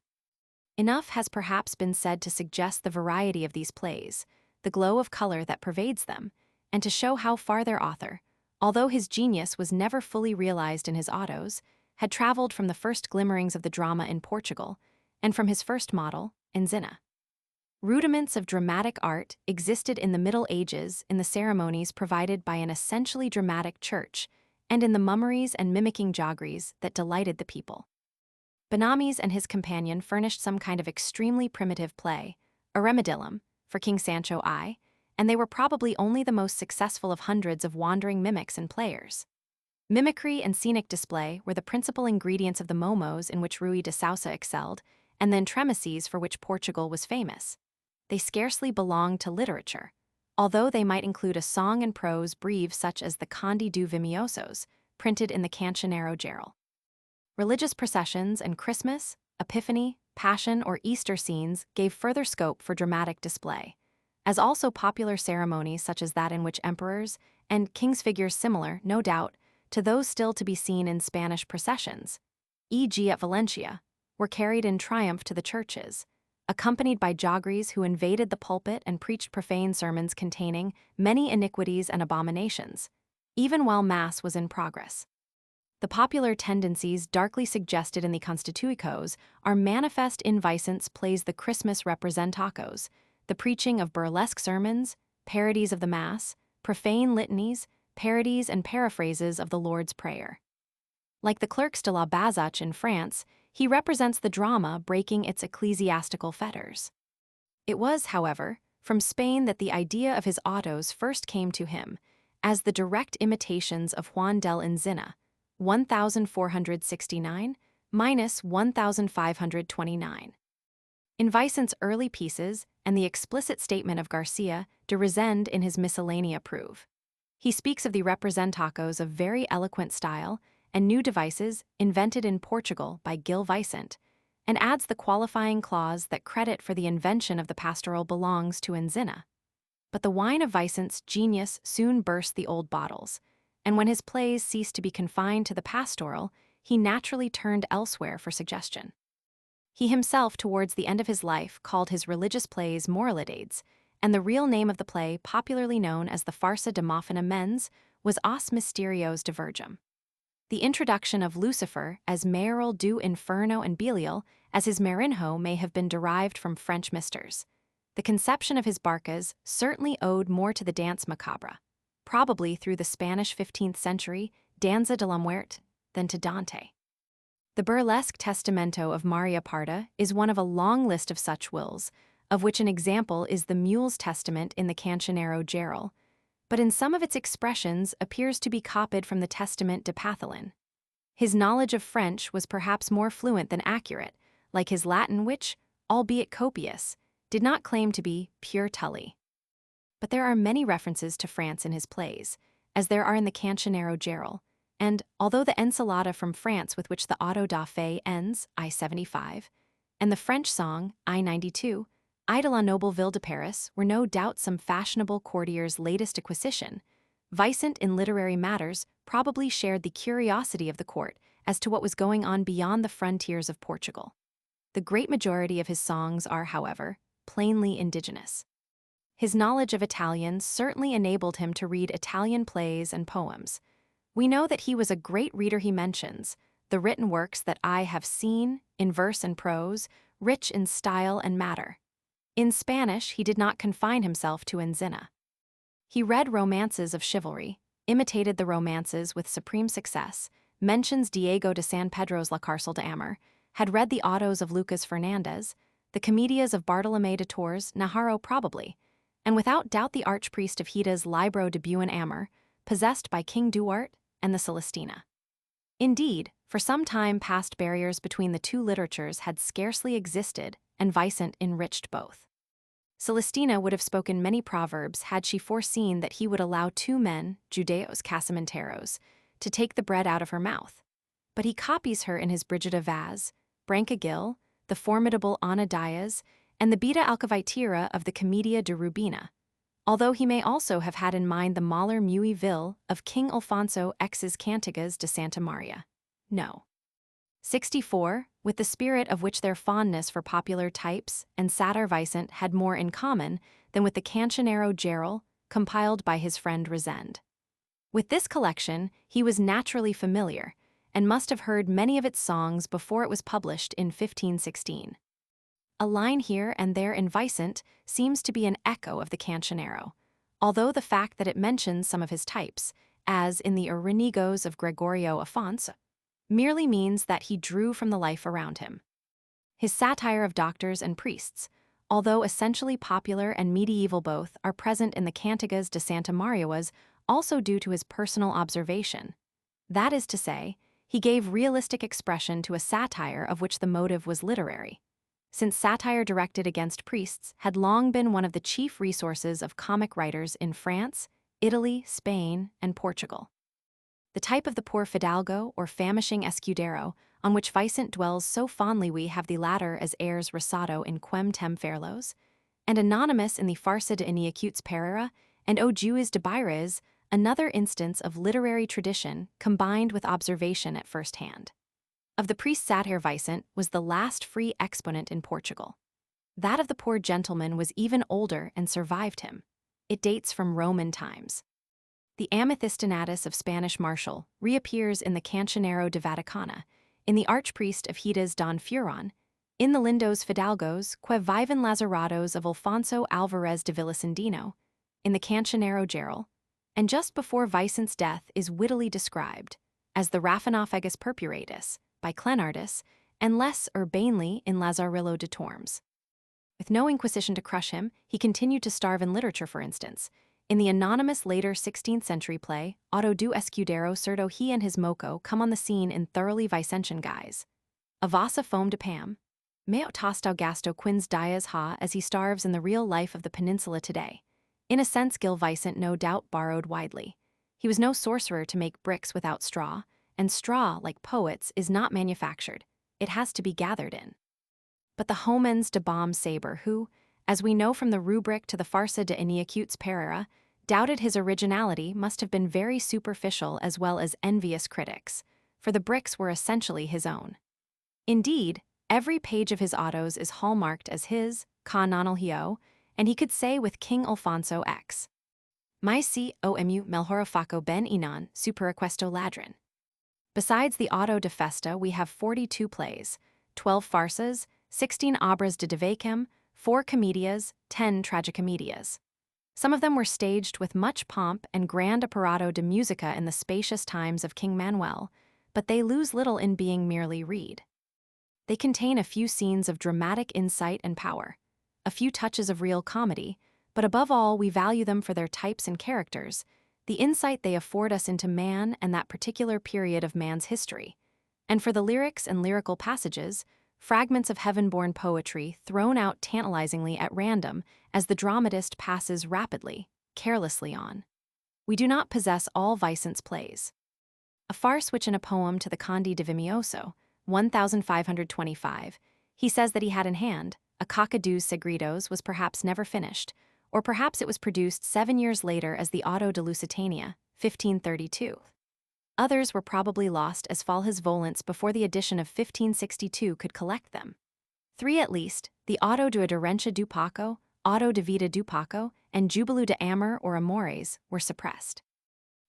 Enough has perhaps been said to suggest the variety of these plays, the glow of color that pervades them, and to show how far their author, although his genius was never fully realized in his autos, had traveled from the first glimmerings of the drama in Portugal, and from his first model, Enzina. Rudiments of dramatic art existed in the Middle Ages in the ceremonies provided by an essentially dramatic church, and in the mummeries and mimicking joggeries that delighted the people. Benames and his companion furnished some kind of extremely primitive play, a remedilum, for King Sancho I, and they were probably only the most successful of hundreds of wandering mimics and players. Mimicry and scenic display were the principal ingredients of the momos in which Rui de Sousa excelled, and then tremeses for which Portugal was famous. They scarcely belonged to literature, although they might include a song and prose breve such as the Conde do Vimiosos, printed in the Cancioneiro Geral. Religious processions and Christmas, Epiphany, Passion, or Easter scenes gave further scope for dramatic display, as also popular ceremonies such as that in which emperors and kings figures similar, no doubt, to those still to be seen in Spanish processions, e.g. at Valencia, were carried in triumph to the churches, accompanied by joggeries who invaded the pulpit and preached profane sermons containing many iniquities and abominations, even while Mass was in progress. The popular tendencies darkly suggested in the Constituicos are manifest in Vicent's plays The Christmas Representacos, the preaching of burlesque sermons, parodies of the Mass, profane litanies, parodies and paraphrases of the Lord's Prayer. Like the Clercs de la Bazoche in France, he represents the drama breaking its ecclesiastical fetters. It was, however, from Spain that the idea of his autos first came to him, as the direct imitations of Juan del Enzina, 1469 minus 1529. In Vicent's early pieces and the explicit statement of Garcia de Rezende in his Miscellanea prove, he speaks of the representacos of very eloquent style and new devices invented in Portugal by Gil Vicent, and adds the qualifying clause that credit for the invention of the pastoral belongs to Enzina. But the wine of Vicent's genius soon burst the old bottles, and when his plays ceased to be confined to the pastoral, he naturally turned elsewhere for suggestion. He himself, towards the end of his life, called his religious plays moralidades, and the real name of the play, popularly known as the Farsa de Mofina Mens, was Os Misterios de Virgem. The introduction of Lucifer as Mayoral do Inferno and Belial as his Marinho may have been derived from French misters. The conception of his barcas certainly owed more to the dance macabre, probably through the Spanish 15th century Danza de la Muerte, than to Dante. The burlesque testamento of Maria Parda is one of a long list of such wills, of which an example is the Mule's Testament in the Cancioneiro Geral, but in some of its expressions appears to be copied from the Testament de Pathelin. His knowledge of French was perhaps more fluent than accurate, like his Latin which, albeit copious, did not claim to be pure Tully. But there are many references to France in his plays, as there are in the Cancioneiro Geral, and although the Ensalada from France with which the Auto da Fe ends, I-75, and the French song, I-92, I de la Noble Ville de Paris were no doubt some fashionable courtier's latest acquisition, Vicent in literary matters probably shared the curiosity of the court as to what was going on beyond the frontiers of Portugal. The great majority of his songs are, however, plainly indigenous. His knowledge of Italian certainly enabled him to read Italian plays and poems. We know that he was a great reader. He mentions the written works that I have seen, in verse and prose, rich in style and matter. In Spanish, he did not confine himself to Enzina. He read romances of chivalry, imitated the romances with supreme success, mentions Diego de San Pedro's La Cárcel de Amor, had read the autos of Lucas Fernandez, the comedias of Bartolomé de Tours, Najarro probably, and without doubt the archpriest of Hida's Libro de Buen Amor, possessed by King Duarte and the Celestina. Indeed, for some time past barriers between the two literatures had scarcely existed, and Vicent enriched both. Celestina would have spoken many proverbs had she foreseen that he would allow two men, Judeos casamenteros, to take the bread out of her mouth. But he copies her in his Brigida Vaz, Branca Gil, the formidable Ana Diaz, and the Beta Alcavitira of the Commedia de Rubina, although he may also have had in mind the Mahler Muy Vil of King Alfonso X's Cantigas de Santa Maria. No. 64, with the spirit of which their fondness for popular types and satyr Vicent had more in common than with the Cancionero Geral, compiled by his friend Rezende. With this collection, he was naturally familiar, and must have heard many of its songs before it was published in 1516. A line here and there in Vicent seems to be an echo of the Cancionero, although the fact that it mentions some of his types, as in the Renegos of Gregorio Afonso, merely means that he drew from the life around him. His satire of doctors and priests, although essentially popular and medieval both, are present in the Cantigas de Santa Maria was also due to his personal observation. That is to say, he gave realistic expression to a satire of which the motive was literary, since satire directed against priests had long been one of the chief resources of comic writers in France, Italy, Spain, and Portugal. The type of the poor fidalgo or famishing escudero, on which Vicent dwells so fondly, we have the latter as heirs Rosado in Quem Tem Ferlos, and anonymous in the Farsa de Iniacutes Pereira and O Juiz de Baires, another instance of literary tradition combined with observation at first hand. Of the priest satire, Vicent was the last free exponent in Portugal. That of the poor gentleman was even older and survived him. It dates from Roman times. The Amethystinatus of Spanish Martial reappears in the Cancionero de Vaticana, in the Archpriest of Hidas Don Furon, in the Lindos Fidalgos que viven Lazarados of Alfonso Alvarez de Villasandino, in the Cancionero Geral, and just before Vicent's death is wittily described, as the Raphanophagus purpuratus, by Clenardus, and less urbanely in Lazarillo de Tormes. With no inquisition to crush him, he continued to starve in literature, for instance. In the anonymous later 16th century play, Auto do Escudero Certo, he and his moco come on the scene in thoroughly Vicentian guise. Avasa foam de Pam, meo tostao gasto quins dias ha, as he starves in the real life of the peninsula today. In a sense, Gil Vicent no doubt borrowed widely. He was no sorcerer to make bricks without straw, and straw, like poets, is not manufactured. It has to be gathered in. But the homens de Baume Saber, who, as we know from the rubric to the Farsa de Iniacutes Pereira, doubted his originality, must have been very superficial as well as envious critics, for the bricks were essentially his own. Indeed, every page of his autos is hallmarked as his, ca nonalhio, and he could say with King Alfonso X, "Mai si omu melhora faco ben inan supera questo ladron." Besides the auto de festa, we have 42 plays, 12 farsas, 16 obras de devacem, 4 comedias, 10 tragicomedias. Some of them were staged with much pomp and grand apparato de musica in the spacious times of King Manuel, but they lose little in being merely read. They contain a few scenes of dramatic insight and power, a few touches of real comedy, but above all we value them for their types and characters, the insight they afford us into man and that particular period of man's history, and for the lyrics and lyrical passages, fragments of heaven-born poetry thrown out tantalizingly at random as the dramatist passes rapidly, carelessly on. We do not possess all Vicent's plays. A farce which in a poem to the Conde de Vimioso, 1525, he says that he had in hand, a Cacadús Segredos, was perhaps never finished, or perhaps it was produced 7 years later as the Auto de Lusitania, 1532. Others were probably lost as Falhas Volants before the edition of 1562 could collect them. 3 at least, the Auto de Adorencia do Paco, Auto de Vida do Paco, and Jubilu de Amor or Amores, were suppressed.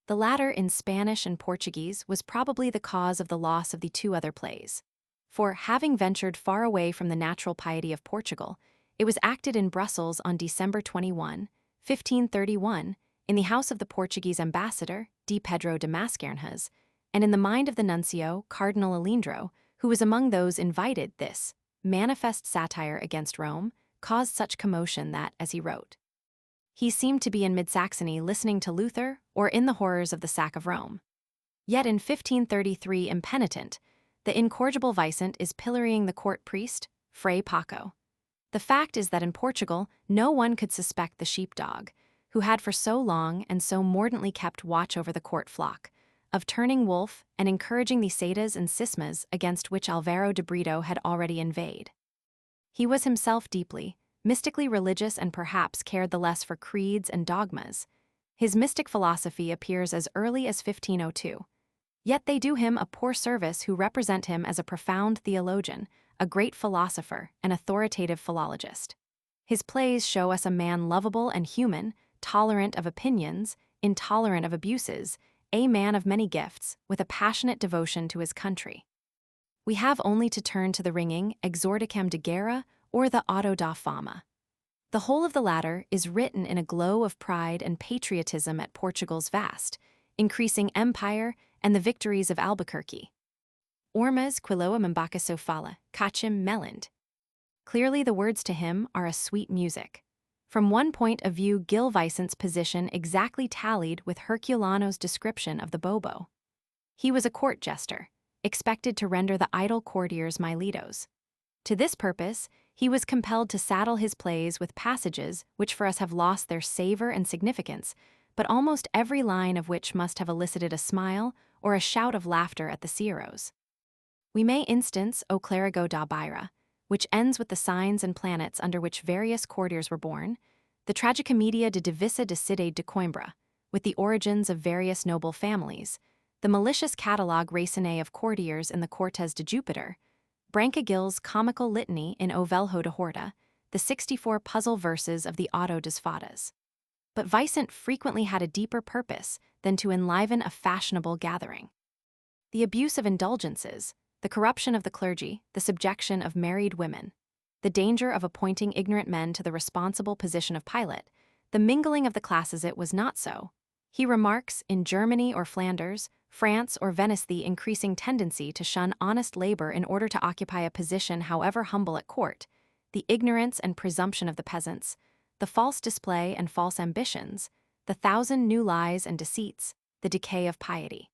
The latter, in Spanish and Portuguese, was probably the cause of the loss of the 2 other plays. For, having ventured far away from the natural piety of Portugal, it was acted in Brussels on December 21, 1531, in the house of the Portuguese ambassador, D. Pedro de Mascarenhas, and in the mind of the nuncio, Cardinal Alindro, who was among those invited. This manifest satire against Rome caused such commotion that, as he wrote, he seemed to be in mid-Saxony listening to Luther or in the horrors of the sack of Rome. Yet in 1533 impenitent, the incorrigible Vicent is pillorying the court priest, Frei Paco. The fact is that in Portugal, no one could suspect the sheepdog, who had for so long and so mordantly kept watch over the court flock, of turning wolf and encouraging the setas and cismas against which Alvaro de Brito had already inveighed. He was himself deeply, mystically religious and perhaps cared the less for creeds and dogmas. His mystic philosophy appears as early as 1502. Yet they do him a poor service who represent him as a profound theologian, a great philosopher, and authoritative philologist. His plays show us a man lovable and human, tolerant of opinions, intolerant of abuses, a man of many gifts, with a passionate devotion to his country. We have only to turn to the ringing Exordiam de Guerra or the Auto da Fama. The whole of the latter is written in a glow of pride and patriotism at Portugal's vast, increasing empire and the victories of Albuquerque. Ormas quiloa membacaso fala, cachim meland. Clearly the words to him are a sweet music. From one point of view, Gil Vicent's position exactly tallied with Herculano's description of the Bobo. He was a court jester, expected to render the idle courtiers Militos. To this purpose, he was compelled to saddle his plays with passages which for us have lost their savor and significance, but almost every line of which must have elicited a smile or a shout of laughter at the Cieros. We may instance O Clerigo da Beira, which ends with the signs and planets under which various courtiers were born, the Tragicomedia de Divisa de Cide de Coimbra, with the origins of various noble families, the malicious catalogue racine of courtiers in the Cortes de Jupiter, Brancagil's comical litany in O Velho de Horta, the 64 puzzle verses of the Auto das Fadas. But Vicent frequently had a deeper purpose than to enliven a fashionable gathering. The abuse of indulgences, the corruption of the clergy, the subjection of married women, the danger of appointing ignorant men to the responsible position of pilot, the mingling of the classes, it was not so. He remarks, in Germany or Flanders, France or Venice, the increasing tendency to shun honest labor in order to occupy a position however humble at court, the ignorance and presumption of the peasants, the false display and false ambitions, the thousand new lies and deceits, the decay of piety.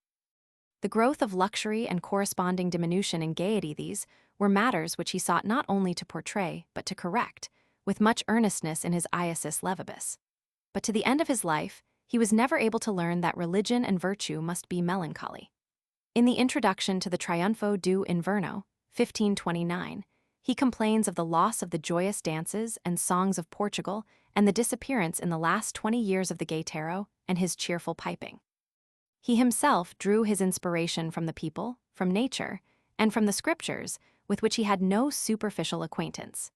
The growth of luxury and corresponding diminution in gaiety, these were matters which he sought not only to portray, but to correct, with much earnestness in his Iosis Levibus. But to the end of his life, he was never able to learn that religion and virtue must be melancholy. In the introduction to the Triunfo do Inverno, 1529, he complains of the loss of the joyous dances and songs of Portugal and the disappearance in the last 20 years of the gaitero and his cheerful piping. He himself drew his inspiration from the people, from nature, and from the scriptures, with which he had no superficial acquaintance.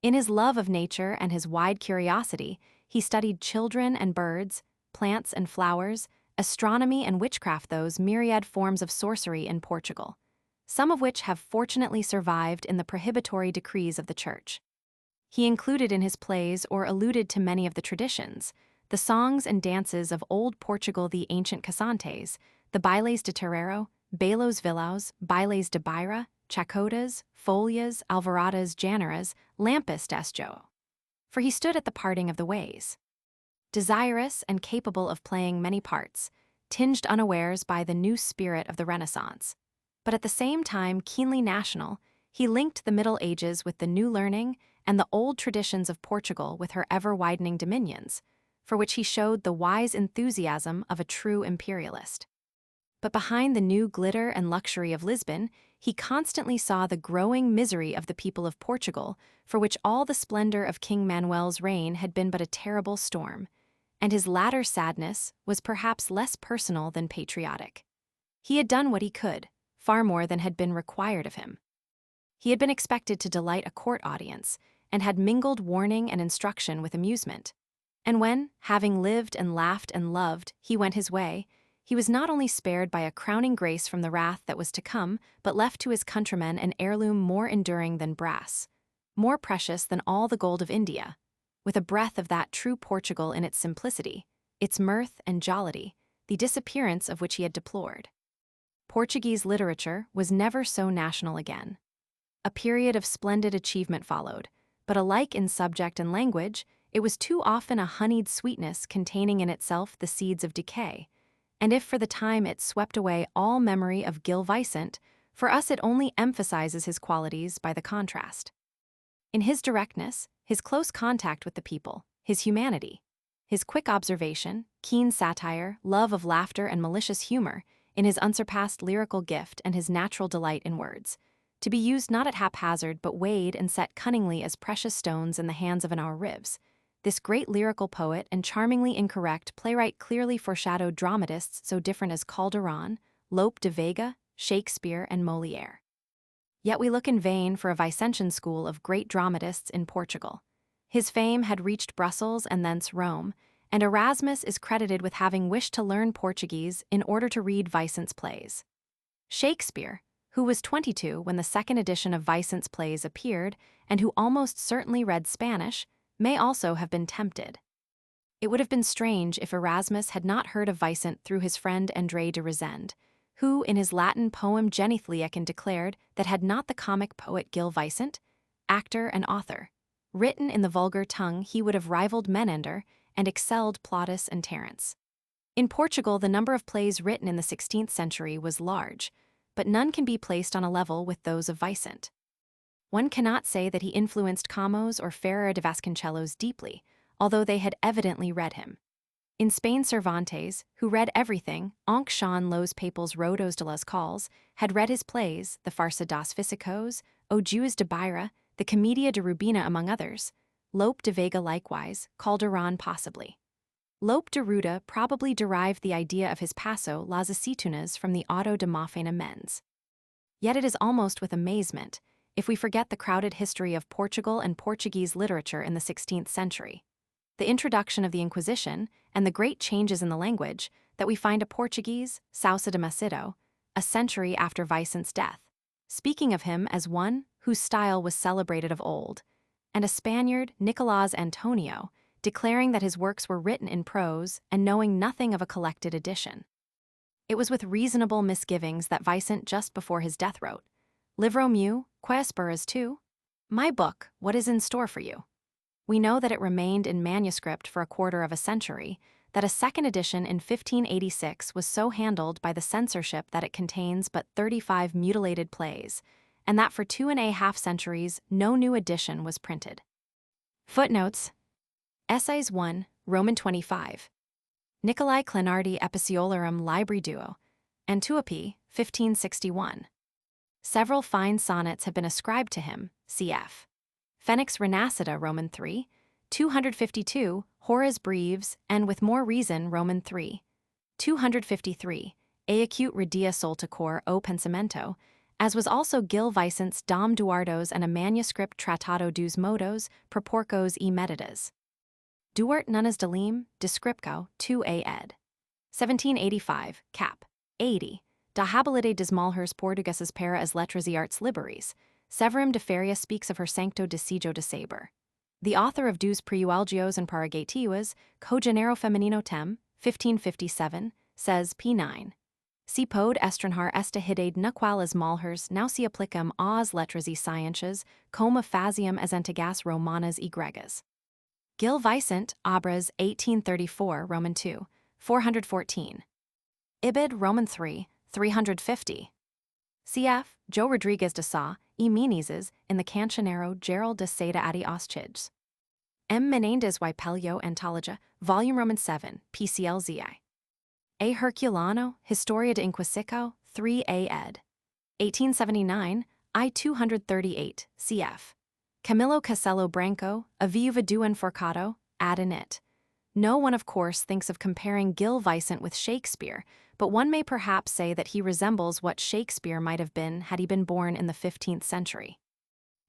In his love of nature and his wide curiosity, he studied children and birds, plants and flowers, astronomy and witchcraft, those myriad forms of sorcery in Portugal, some of which have fortunately survived in the prohibitory decrees of the Church. He included in his plays or alluded to many of the traditions, the songs and dances of old Portugal, the ancient cossantes, the bailes de terreiro, bailos vilaus, bailes de beira, chacotas, folias, alvaradas, janeras, lampas das João. For he stood at the parting of the ways. Desirous and capable of playing many parts, tinged unawares by the new spirit of the Renaissance, but at the same time keenly national, he linked the Middle Ages with the new learning and the old traditions of Portugal with her ever-widening dominions, for which he showed the wise enthusiasm of a true imperialist. But behind the new glitter and luxury of Lisbon, he constantly saw the growing misery of the people of Portugal, for which all the splendor of King Manuel's reign had been but a terrible storm, and his latter sadness was perhaps less personal than patriotic. He had done what he could, far more than had been required of him. He had been expected to delight a court audience, and had mingled warning and instruction with amusement. And when, having lived and laughed and loved, he went his way, he was not only spared by a crowning grace from the wrath that was to come, but left to his countrymen an heirloom more enduring than brass, more precious than all the gold of India, with a breath of that true Portugal in its simplicity, its mirth and jollity, the disappearance of which he had deplored. Portuguese literature was never so national again. A period of splendid achievement followed, but alike in subject and language, it was too often a honeyed sweetness containing in itself the seeds of decay, And if for the time it swept away all memory of Gil Vicente, for us it only emphasizes his qualities by the contrast. In his directness, his close contact with the people, his humanity, his quick observation, keen satire, love of laughter and malicious humor, in his unsurpassed lyrical gift and his natural delight in words, to be used not at haphazard but weighed and set cunningly as precious stones in the hands of an our ribs, this great lyrical poet and charmingly incorrect playwright clearly foreshadowed dramatists so different as Calderon, Lope de Vega, Shakespeare, and Molière. Yet we look in vain for a Vicentian school of great dramatists in Portugal. His fame had reached Brussels and thence Rome, and Erasmus is credited with having wished to learn Portuguese in order to read Vicente's plays. Shakespeare, who was 22 when the second edition of Vicente's plays appeared and who almost certainly read Spanish, may also have been tempted. It would have been strange if Erasmus had not heard of Vicente through his friend André de Rezende, who in his Latin poem Genethliacon declared that had not the comic poet Gil Vicente, actor and author, written in the vulgar tongue, he would have rivaled Menander and excelled Plautus and Terence. In Portugal, the number of plays written in the 16th century was large, but none can be placed on a level with those of Vicente. One cannot say that he influenced Camões or Ferrer de Vasconcelos deeply, although they had evidently read him. In Spain, Cervantes, who read everything, aunque Jean los Papals Rodos de las Calles, had read his plays, the Farsa dos Físicos, O Juez de Beira, the Comedia de Rubina among others, Lope de Vega likewise, Calderon possibly. Lope de Ruda probably derived the idea of his passo Las Aceitunas from the Auto de Mafena Mens. Yet it is almost with amazement, if we forget the crowded history of Portugal and Portuguese literature in the 16th century, the introduction of the Inquisition, and the great changes in the language, that we find a Portuguese, Sousa de Macedo, a century after Vicente's death, speaking of him as one whose style was celebrated of old, and a Spaniard, Nicolás Antonio, declaring that his works were written in prose and knowing nothing of a collected edition. It was with reasonable misgivings that Vicente just before his death wrote, Livro meu, que esperas tu? My book, what is in store for you? We know that it remained in manuscript for a quarter of a century, that a second edition in 1586 was so handled by the censorship that it contains but 35 mutilated plays, and that for 2.5 centuries no new edition was printed. Footnotes. Essays 1, Roman 25. Nicolae Clenardi Epistolorum Libri Duo, Antiope, 1561. Several fine sonnets have been ascribed to him, cf. Phoenix Renacida, Roman 3, 252, Horace Breves, and with more reason, Roman 3, 253, E acute redia solta cor o pensamento, as was also Gil Vicente's Dom Duardo's and a manuscript Tratado dos Modos Proporcos e Medidas. Duart Nunas de Lim, Descripco, 2a ed. 1785, cap. 80, da habilidade des malheurs portugueses para as letras e artes liberis, Severum de Feria speaks of her Sancto de Sijo de Saber. The author of Dos Preualgios and Paragatiwas, Cogenero Feminino Tem, 1557, says p9. Si pod estranhar esta hidade na qual as malhers now se applicam as letras e sciences, como faziam as antigas romanas e gregas. Gil Vicente, Obras, 1834, Roman 2, 414. Ibid, Roman 3, 350. Cf. Joe Rodriguez de Sá, e Menezes, in the Cancionero Geral de Seda adi Oschids. M. Menendez y Pello Antologia, Volume Roman 7, PCLZI. A. Herculano, Historia de Inquisico, 3a ed. 1879, I 238, cf. Camilo Castelo Branco, A Viúva do Enforcado, ad in it. No one, of course, thinks of comparing Gil Vicente with Shakespeare, but one may perhaps say that he resembles what Shakespeare might have been had he been born in the 15th century.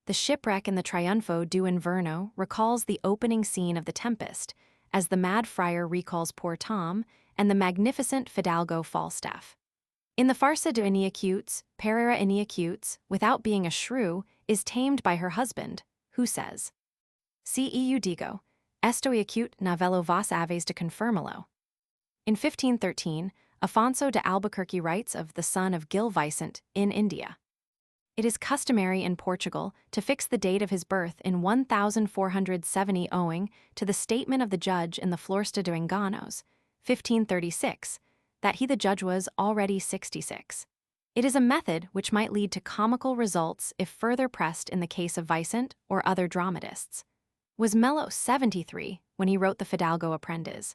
The shipwreck in the Triunfo do Inverno recalls the opening scene of The Tempest, as the mad friar recalls poor Tom, and the magnificent Fidalgo Falstaff. In the Farsa de Iniacutes, Pereira Iniacutes, without being a shrew, is tamed by her husband, who says, Si eu digo, esto acute navello vos aves de confirmalo. In 1513, Afonso de Albuquerque writes of the son of Gil Vicente in India. It is customary in Portugal to fix the date of his birth in 1470 owing to the statement of the judge in the Floresta de Enganos, 1536, that he the judge was already 66. It is a method which might lead to comical results if further pressed in the case of Vicent or other dramatists. Was Mello 73 when he wrote the Fidalgo Aprendiz?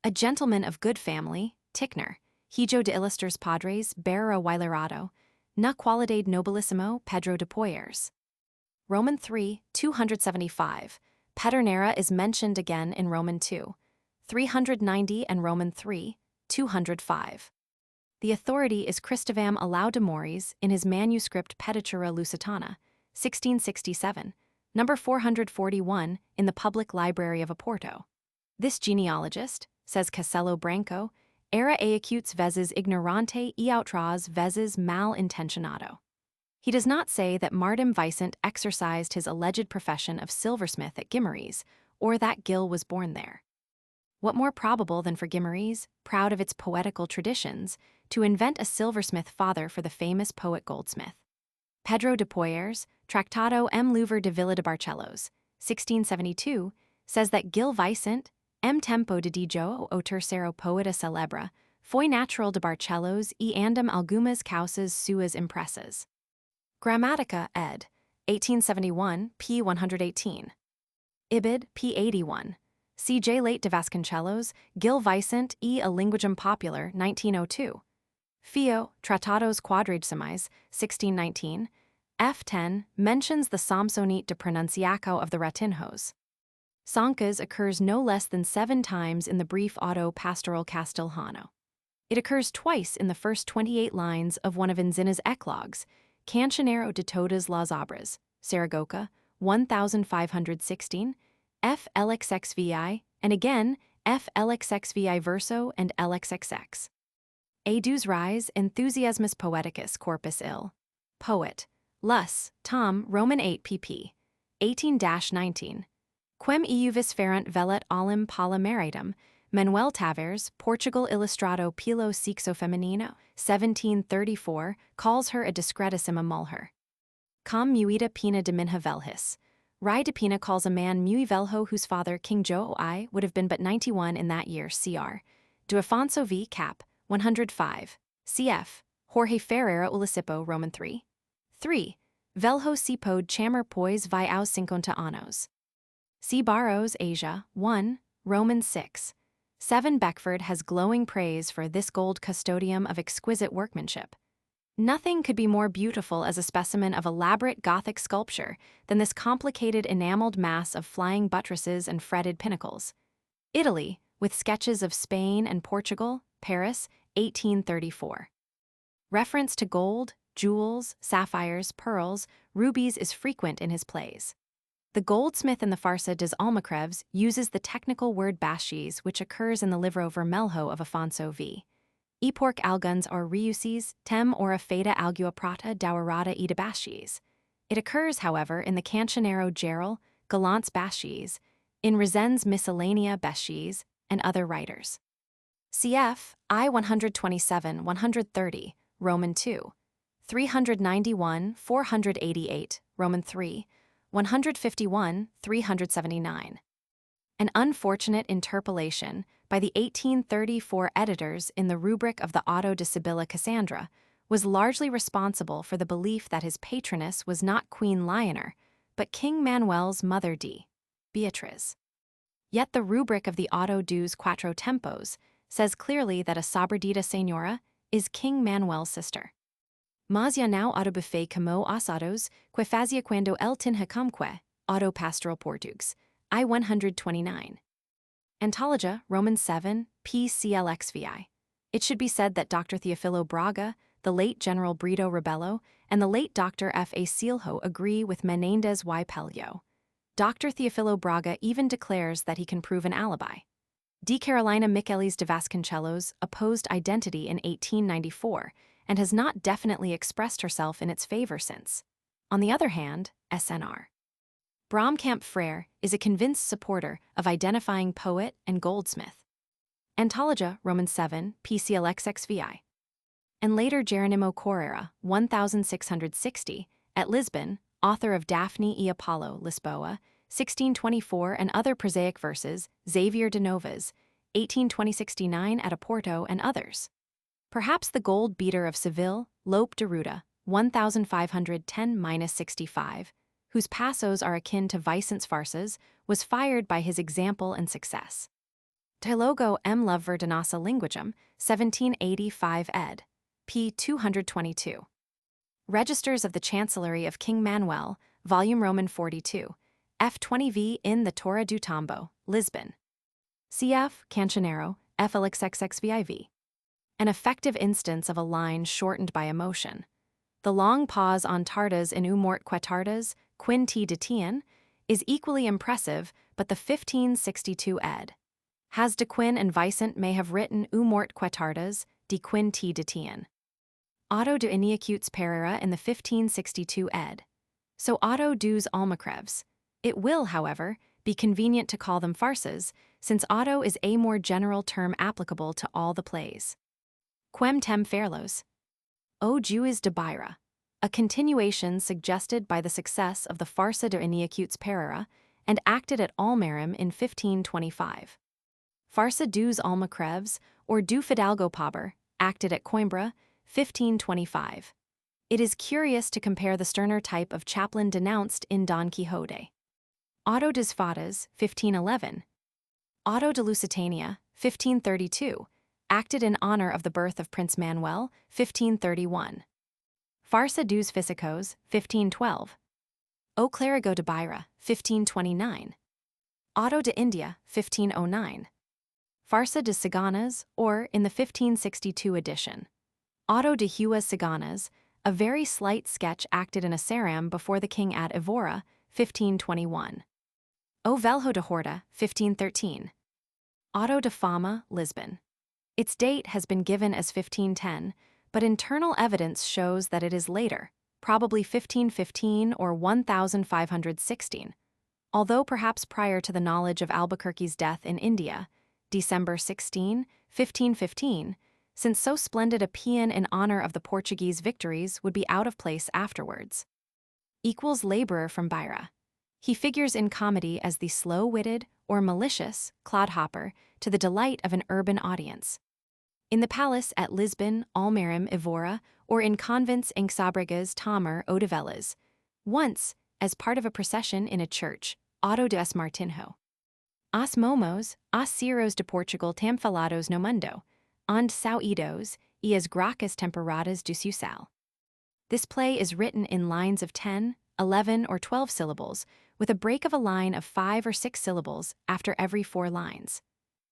A gentleman of good family, Tickner, hijo de illustres padres, bearer Wilerado, na qualidade nobilissimo Pedro de Poyers. Roman 3, 275. Pedernera is mentioned again in Roman 2, 390 and Roman 3, 205. The authority is Cristovam Alau de Moris in his manuscript Peditura Lusitana, 1667, number 441 in the Public Library of Oporto. This genealogist, says Casello Branco, era eacutes vezes ignorante e outras vezes mal intencionado. He does not say that Martim Vicent exercised his alleged profession of silversmith at Guimarães, or that Gil was born there. What more probable than for Guimarães, proud of its poetical traditions, to invent a silversmith father for the famous poet Goldsmith? Pedro de Poyers, Tractado M. Louver de Villa de Barcelos, 1672, says that Gil Vicent, M. Tempo de Dijo o tercero poeta celebra, foi natural de Barcelos e andam algumas causas suas impressas. Grammatica, ed. 1871, p. 118. Ibid, p. 81. C.J. Late de Vasconcelos, Gil Vicent e a Linguagem Popular, 1902. Fio, Tratados Quadragesimis, 1619. F10 mentions the Samsonite de Pronunciaco of the Ratinhos. Sancas occurs no less than 7 times in the brief Auto Pastoral Castellano. It occurs twice in the first 28 lines of one of Enzina's eclogues, Cancionero de todas las obras, Saragossa, 1516, F. LXXVI, and again, F. LXXVI verso and LXXX. Edus rise enthusiasmus poeticus corpus ill. Poet. Lus, Tom, Roman 8 pp. 18-19. Quem iuvis ferent velet olim pala meritum, Manuel Tavares, Portugal Ilustrado Pilo Sexo Femenino, 1734, calls her a discretissima mulher. Com muita pena de minha velhis. Rai de Pina calls a man muy velho whose father, King Jo I, would have been but 91 in that year, cr. Do Afonso v. Cap, 105. Cf. Jorge Ferreira Ulisipo, Roman 3. 3. Velho si pod chamar pois vi aos 50 anos. C. Barrows, Asia, 1, Roman 6. 7. Beckford has glowing praise for this gold custodium of exquisite workmanship. Nothing could be more beautiful as a specimen of elaborate Gothic sculpture than this complicated enameled mass of flying buttresses and fretted pinnacles. Italy, with sketches of Spain and Portugal, Paris, 1834. Reference to gold, jewels, sapphires, pearls, rubies is frequent in his plays. The goldsmith in the Farsa des Almacreves uses the technical word baches which occurs in the Livro Vermelho of Afonso v. Eporc alguns or reuses, tem ora feta algua prata daurada e de baches. It occurs, however, in the Cancionero Geral, Gallant's baches, in Rezen's Miscellanea baches, and other writers. Cf. I 127, 130, Roman 2. 391, 488, Roman 3. 151, 379. An unfortunate interpolation by the 1834 editors in the rubric of the Auto de Sibylla Cassandra was largely responsible for the belief that his patroness was not Queen Leonor, but King Manuel's mother D. Beatriz. Yet the rubric of the Auto dos Quatro Tempos says clearly that a Saberdita Senora is King Manuel's sister. Mas ya now autobuffet como asados, que fazia quando el tinha comque, Auto Pastoral Portugues, I 129. Antologia, Roman 7, PCLXVI. It should be said that Dr. Theofilo Braga, the late General Brito Rebello, and the late Dr. F.A. Sealho agree with Menendez y Pello. Dr. Theofilo Braga even declares that he can prove an alibi. D. Carolina Michelis de Vasconcelos opposed identity in 1894 and has not definitely expressed herself in its favor since. On the other hand, SNR. Bromkamp Frere is a convinced supporter of identifying poet and goldsmith. Antologia, Roman 7, PCLXXVI. And later Geronimo Correra, 1660, at Lisbon, author of Daphne e Apollo, Lisboa, 1624, and other prosaic verses, Xavier de Novas, 1820-69 at Oporto, and others. Perhaps the gold beater of Seville, Lope de Ruda, 1510-65, whose passos are akin to Vicent's farces, was fired by his example and success. Dialogo M. Lover de Nossa Linguagem, 1785 ed. p. 222. Registers of the Chancellery of King Manuel, Volume Roman 42, f. 20v in the Torre do Tombo, Lisbon. Cf. Cancionero, f. LXXXVIV. An effective instance of a line shortened by emotion. The long pause on tardas in U mort que tardas, quin ti detien, is equally impressive, but the 1562 ed. Has de Quin and Vicent may have written U mort que tardas, de quin ti detien. Otto de Iniacutes Pereira in the 1562 ed. So Otto dos Almacreves. It will, however, be convenient to call them farces, since Otto is a more general term applicable to all the plays. Quem tem ferlos? O Juiz de Beira, a continuation suggested by the success of the Farsa de Iniacutes Pereira and acted at Almarim in 1525. Farsa dos Almacreves, or do Fidalgo Paber, acted at Coimbra, 1525. It is curious to compare the sterner type of chaplain denounced in Don Quixote. Otto des Fadas, 1511. Otto de Lusitania, 1532, acted in honor of the birth of Prince Manuel, 1531. Farsa dos Físicos, 1512. O Clérigo de Beira, 1529. Otto de India, 1509. Farsa de Ciganas, or, in the 1562 edition, Otto de Huas Ciganas, a very slight sketch acted in a saram before the king at Evora, 1521. O Velho de Horta, 1513. Otto de Fama, Lisbon. Its date has been given as 1510, but internal evidence shows that it is later, probably 1515 or 1516, although perhaps prior to the knowledge of Albuquerque's death in India, December 16, 1515, since so splendid a paean in honor of the Portuguese victories would be out of place afterwards. Equals laborer from Beira. He figures in comedy as the slow-witted or malicious clodhopper to the delight of an urban audience. In the palace at Lisbon, Almarim, Evora, or in convents em Sabregas, Tamer, Odivelas, once, as part of a procession in a church, Otto de S. Martinho. As momos, as ciros de Portugal tam falados no mundo, and sauidos, e as gracas temperadas do Susal. This play is written in lines of 10, 11, or 12 syllables, with a break of a line of 5 or 6 syllables after every 4 lines.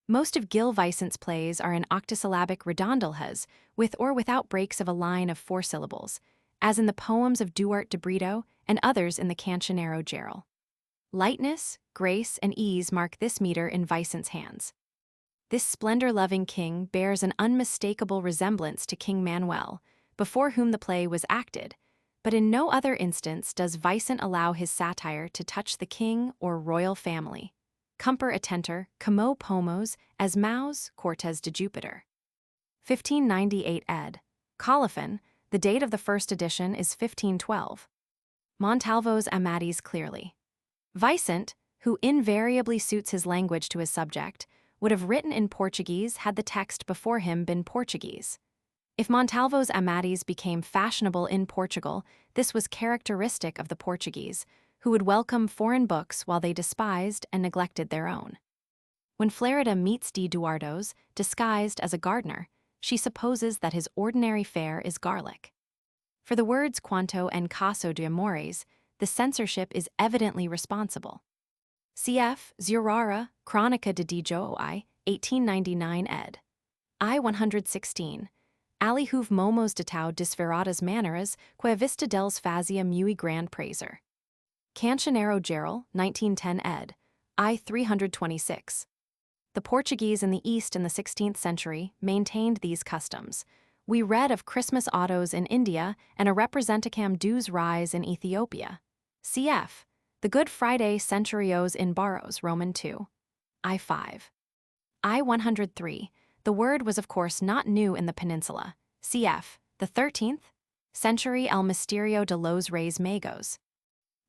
Most of Gil Vicent's plays are in octosyllabic redondelhas, with or without breaks of a line of 4 syllables, as in the poems of Duarte de Brito and others in the Cancionero Geral. Lightness, grace, and ease mark this meter in Vicent's hands. This splendor-loving king bears an unmistakable resemblance to King Manuel, before whom the play was acted, but in no other instance does Vicent allow his satire to touch the king or royal family. Cumper attenter, como pomos, as maus, Cortes de Jupiter. 1598 ed. Colophon, the date of the first edition is 1512. Montalvo's Amadis clearly. Vicent, who invariably suits his language to his subject, would have written in Portuguese had the text before him been Portuguese. If Montalvo's Amadis became fashionable in Portugal, this was characteristic of the Portuguese, who would welcome foreign books while they despised and neglected their own. When Florida meets de Duardo's, disguised as a gardener, she supposes that his ordinary fare is garlic. For the words quanto en caso de amores, the censorship is evidently responsible. Cf. Zurara, Chronica de Dijoi, 1899 ed. I-116. Alihuv momos de tau disveradas maneras que vista dels fazia muy grand praiser. Cancionero Geral, 1910 ed. I-326. The Portuguese in the East in the 16th century maintained these customs. We read of Christmas autos in India and a representacam dos Reis in Ethiopia. Cf. The Good Friday Centurios in Barros, Roman 2. I-5. I-103. The word was of course not new in the peninsula. Cf. The 13th century El Misterio de los Reis Magos.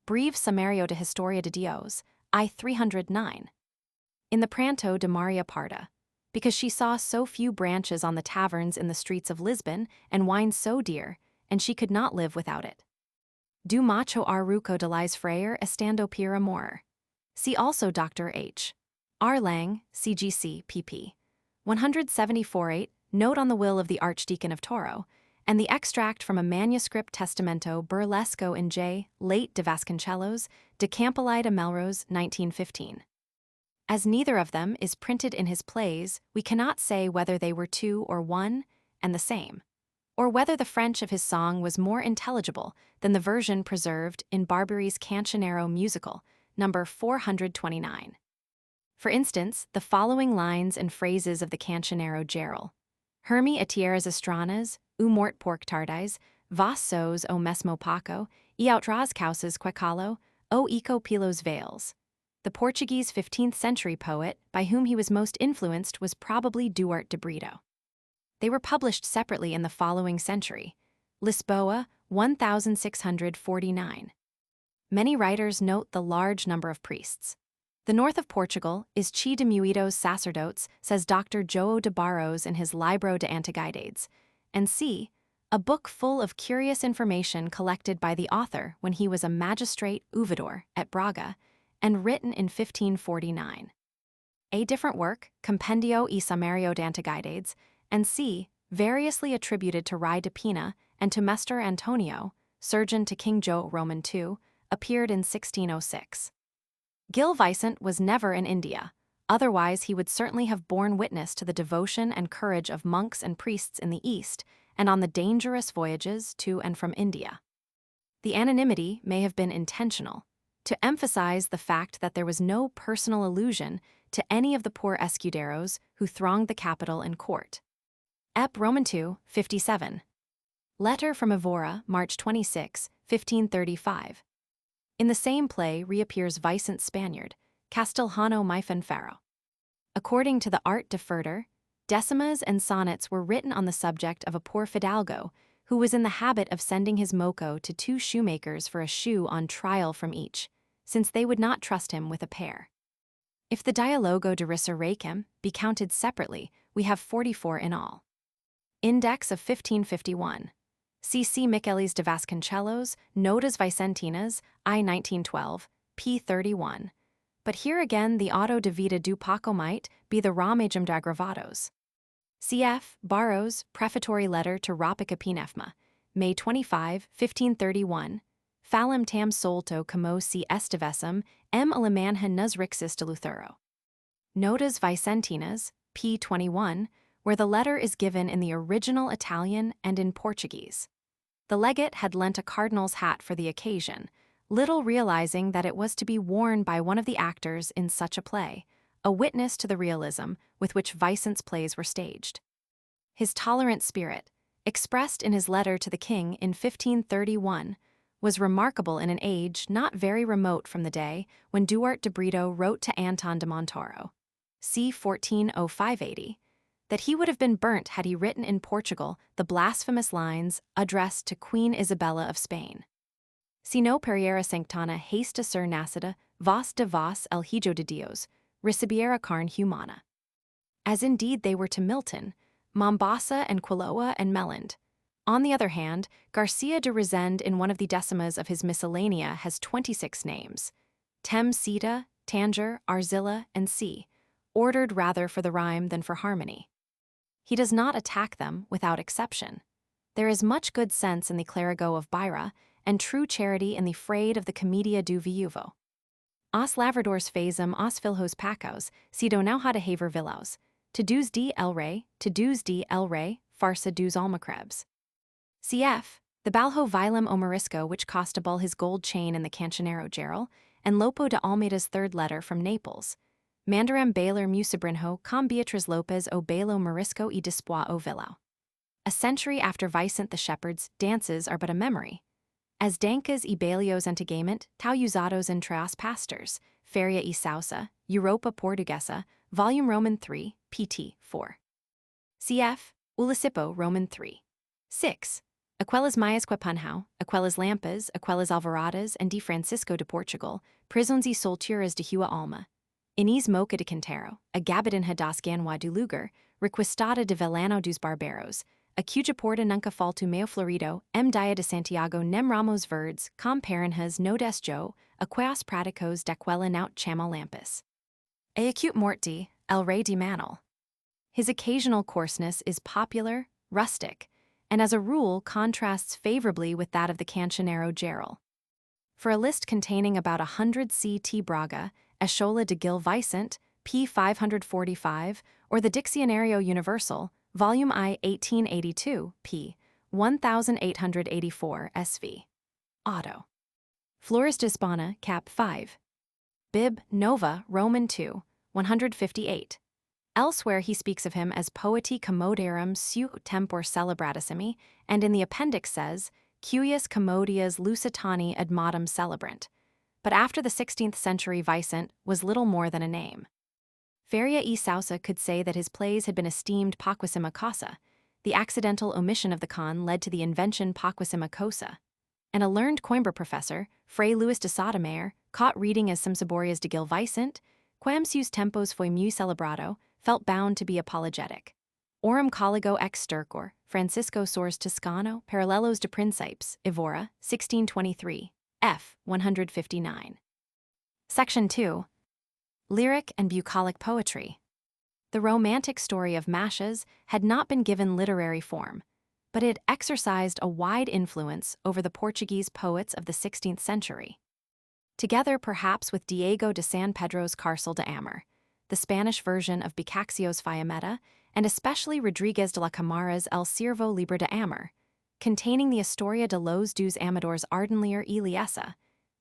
Breve Sumario de Historia de Dios, I-309. In the Pranto de Maria Parda. because she saw so few branches on the taverns in the streets of Lisbon and wine so dear, and she could not live without it. Do macho ar ruco de lais freyer estando pira more. See also Dr. H. R. Lang, CGC, pp. 174-8, Note on the Will of the Archdeacon of Toro, and the extract from a manuscript testamento burlesco in J. Late de Vasconcelos, de Campolide a Melrose, 1915. As neither of them is printed in his plays, we cannot say whether they were two or one and the same, or whether the French of his song was more intelligible than the version preserved in Barbary's Cancionero musical, number 429. For instance, the following lines and phrases of the Cancionero Gerald. Hermi a tierras estranas, mort pork tardais, vos sos o mesmo paco, e outras causas quecalo, o eco pilos veils. The Portuguese 15th century poet by whom he was most influenced was probably Duarte de Brito. They were published separately in the following century. Lisboa, 1649. Many writers note the large number of priests. The north of Portugal is Chi de Muitos sacerdotes, says Dr. João de Barros in his Libro de Antiguidades, and c. a book full of curious information collected by the author when he was a magistrate ouvidor at Braga, and written in 1549. A different work, Compendio e Sumario de Antiguidades, and c. variously attributed to Rai de Pina and to Mestre Antonio, surgeon to King Joe Roman II, appeared in 1606. Gil Vicent was never in India, otherwise he would certainly have borne witness to the devotion and courage of monks and priests in the East and on the dangerous voyages to and from India. The anonymity may have been intentional, to emphasize the fact that there was no personal allusion to any of the poor escuderos who thronged the capital and court. Ep. Roman II, 57. Letter from Evora, March 26, 1535. In the same play reappears Vicent's Spaniard, Castelhano Maifanfaro. According to the Art de Furter, decimas and sonnets were written on the subject of a poor fidalgo who was in the habit of sending his moco to two shoemakers for a shoe on trial from each, since they would not trust him with a pair. If the Dialogo de Risoracem be counted separately, we have 44 in all. Index of 1551. C.C. Michelis de Vasconcelos, Notas Vicentinas, I 1912, p. 31. But here again the auto de vida do Paco might be the Ramagem de Agravados. Cf. Barros, Prefatory Letter to Ropica Pinefma, May 25, 1531, Falem tam solto como si estivessem alemanha nos rixis de Luthero. Notas Vicentinas, p. 21, where the letter is given in the original Italian and in Portuguese. The legate had lent a cardinal's hat for the occasion, little realizing that it was to be worn by one of the actors in such a play, a witness to the realism with which Vicent's plays were staged. His tolerant spirit, expressed in his letter to the king in 1531, was remarkable in an age not very remote from the day when Duarte de Brito wrote to Anton de Montoro, c. 140580, that he would have been burnt had he written in Portugal the blasphemous lines addressed to Queen Isabella of Spain. Si no periera sanctana hasta ser nacida, vos de vos el hijo de Dios, recibiera carne humana. As indeed they were to Milton, Mombasa and Quiloa and Melland. On the other hand, Garcia de Rezende in one of the decimas of his Miscellanea has 26 names, Tem Sita, Tanger, Arzilla, and C, ordered rather for the rhyme than for harmony. He does not attack them without exception. There is much good sense in the clerigo of Beira, and true charity in the frayed of the Comedia do Viuvo. Os lavradores fazem os filhos pacos, si do não ha de haver vilaus, to dos d el rey, farsa dos almacrebs. Cf. The Balho Vilem o Morisco which Costabal his gold chain in the Cancionero Gerald, and Lopo de Almeida's third letter from Naples. Mandaram Baylor Musabrinho com Beatriz Lopez o Belo Morisco e Despois o Vilao. A century after Vicent the Shepherd's dances are but a memory. As Dancas e Balios antigament, tau usados en traos pastors, Feria e Sausa, Europa Portuguesa, Volume Roman 3, pt. 4. Cf. Ulicipo Roman 3. 6. Aquelas Maias Quepunhao, Aquelas Lampas, Aquelas Alvaradas, and de Francisco de Portugal, Prisons e Solturas de Hua Alma. Inís moca de Quintero, a gabidinha das ganwa do lugar, requistada de Velano dos Barberos, a cuja porta nunca faltu meio florido, dia de Santiago nem ramos verdes, com perenhas no desjo, aqueos praticos daquela naut chamo lampis. A acute morti, el rey de manel. His occasional coarseness is popular, rustic, and as a rule contrasts favorably with that of the cancionero geral. For a list containing about 100 C.T. Braga, Escola de Gil Vicente, p. 545, or the Diccionario Universal, Volume I, 1882, p. 1884, SV. Otto. Flores de Hispana, cap. 5. Bib. Nova, Roman 2, 158. Elsewhere he speaks of him as poeti commodarum seu tempor celebratissimi, and in the appendix says, cuius commodias Lusitani ad modum celebrant. But after the 16th century Vicente was little more than a name. Feria e Sousa could say that his plays had been esteemed paquissima cosa. The accidental omission of the con led to the invention paquissima cosa. And a learned Coimbra professor, Fray Luis de Sotomayor, caught reading as some Saborias de Gil Vicente, quam seus tempos foi muy celebrado, felt bound to be apologetic. Orum colligo ex stercor, Francisco Sors Toscano, Paralelos de Principes, Evora, 1623, f. 159. Section 2. Lyric and bucolic poetry. The romantic story of Mashes had not been given literary form, but it exercised a wide influence over the Portuguese poets of the 16th century. Together perhaps with Diego de San Pedro's Carcel de Amor, the Spanish version of Boccaccio's Fiammetta, and especially Rodriguez de la Camara's El Ciervo Libre de Amor, containing the Historia de los dos Amadores Ardenlier y Liesa,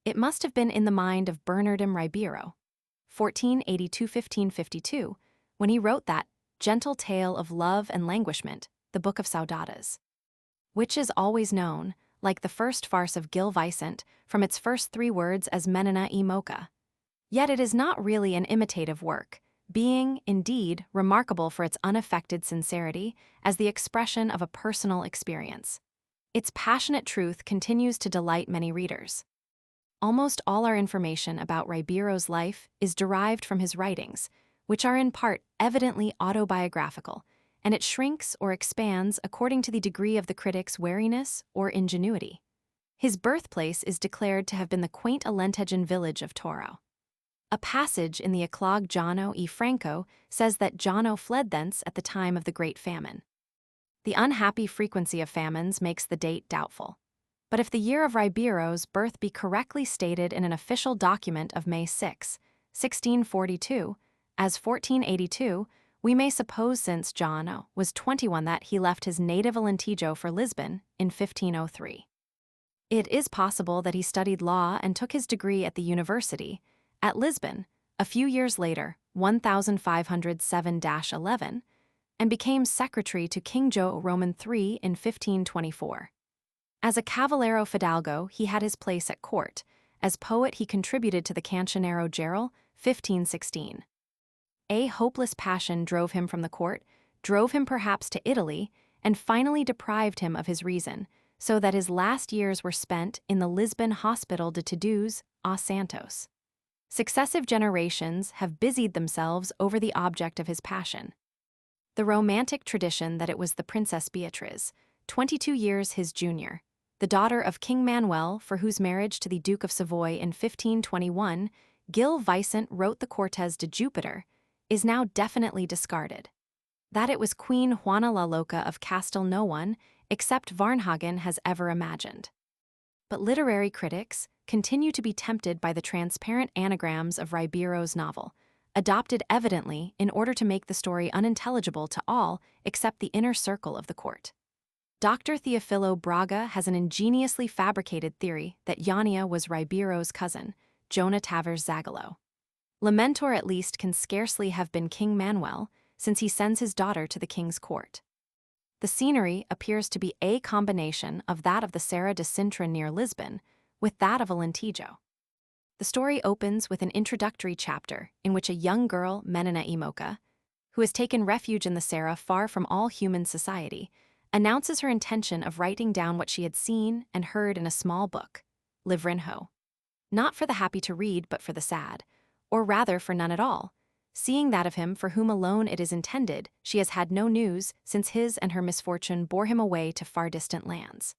it must have been in the mind of Bernardino Ribeiro, 1482–1552, when he wrote that gentle tale of love and languishment, the Book of Saudades, which is always known, like the first farce of Gil Vicente, from its first three words as Menina y Mocha. Yet it is not really an imitative work, being, indeed, remarkable for its unaffected sincerity as the expression of a personal experience. Its passionate truth continues to delight many readers. Almost all our information about Ribeiro's life is derived from his writings, which are in part evidently autobiographical, and it shrinks or expands according to the degree of the critic's wariness or ingenuity. His birthplace is declared to have been the quaint Alentejan village of Toro. A passage in the Eclogue Jano e Franco says that Jano fled thence at the time of the Great Famine. The unhappy frequency of famines makes the date doubtful. But if the year of Ribeiro's birth be correctly stated in an official document of May 6, 1642, as 1482, we may suppose since Jano was 21 that he left his native Alentejo for Lisbon in 1503. It is possible that he studied law and took his degree at the university, at Lisbon, a few years later, 1507–11, and became secretary to King Joe Roman III in 1524. As a Cavallero Fidalgo, he had his place at court. As poet, he contributed to the Cancionero Geral, 1516. A hopeless passion drove him from the court, drove him perhaps to Italy, and finally deprived him of his reason, so that his last years were spent in the Lisbon Hospital de Todos os Santos. Successive generations have busied themselves over the object of his passion. The romantic tradition that it was the Princess Beatriz, 22 years his junior, the daughter of King Manuel, for whose marriage to the Duke of Savoy in 1521, Gil Vicente wrote the Cortes de Jupiter, is now definitely discarded. That it was Queen Juana la Loca of Castile no one, except Varnhagen, has ever imagined. But literary critics continue to be tempted by the transparent anagrams of Ribeiro's novel, adopted evidently in order to make the story unintelligible to all except the inner circle of the court. Dr. Theofilo Braga has an ingeniously fabricated theory that Yania was Ribeiro's cousin, Jonah Tavers Zagalo. Lamentor at least can scarcely have been King Manuel, since he sends his daughter to the king's court. The scenery appears to be a combination of that of the Serra de Sintra near Lisbon with that of Alentejo. The story opens with an introductory chapter in which a young girl, Menina y Mocha, who has taken refuge in the Serra far from all human society, announces her intention of writing down what she had seen and heard in a small book, Livrinho. Not for the happy to read, but for the sad, or rather for none at all. Seeing that of him for whom alone it is intended, she has had no news, since his and her misfortune bore him away to far distant lands.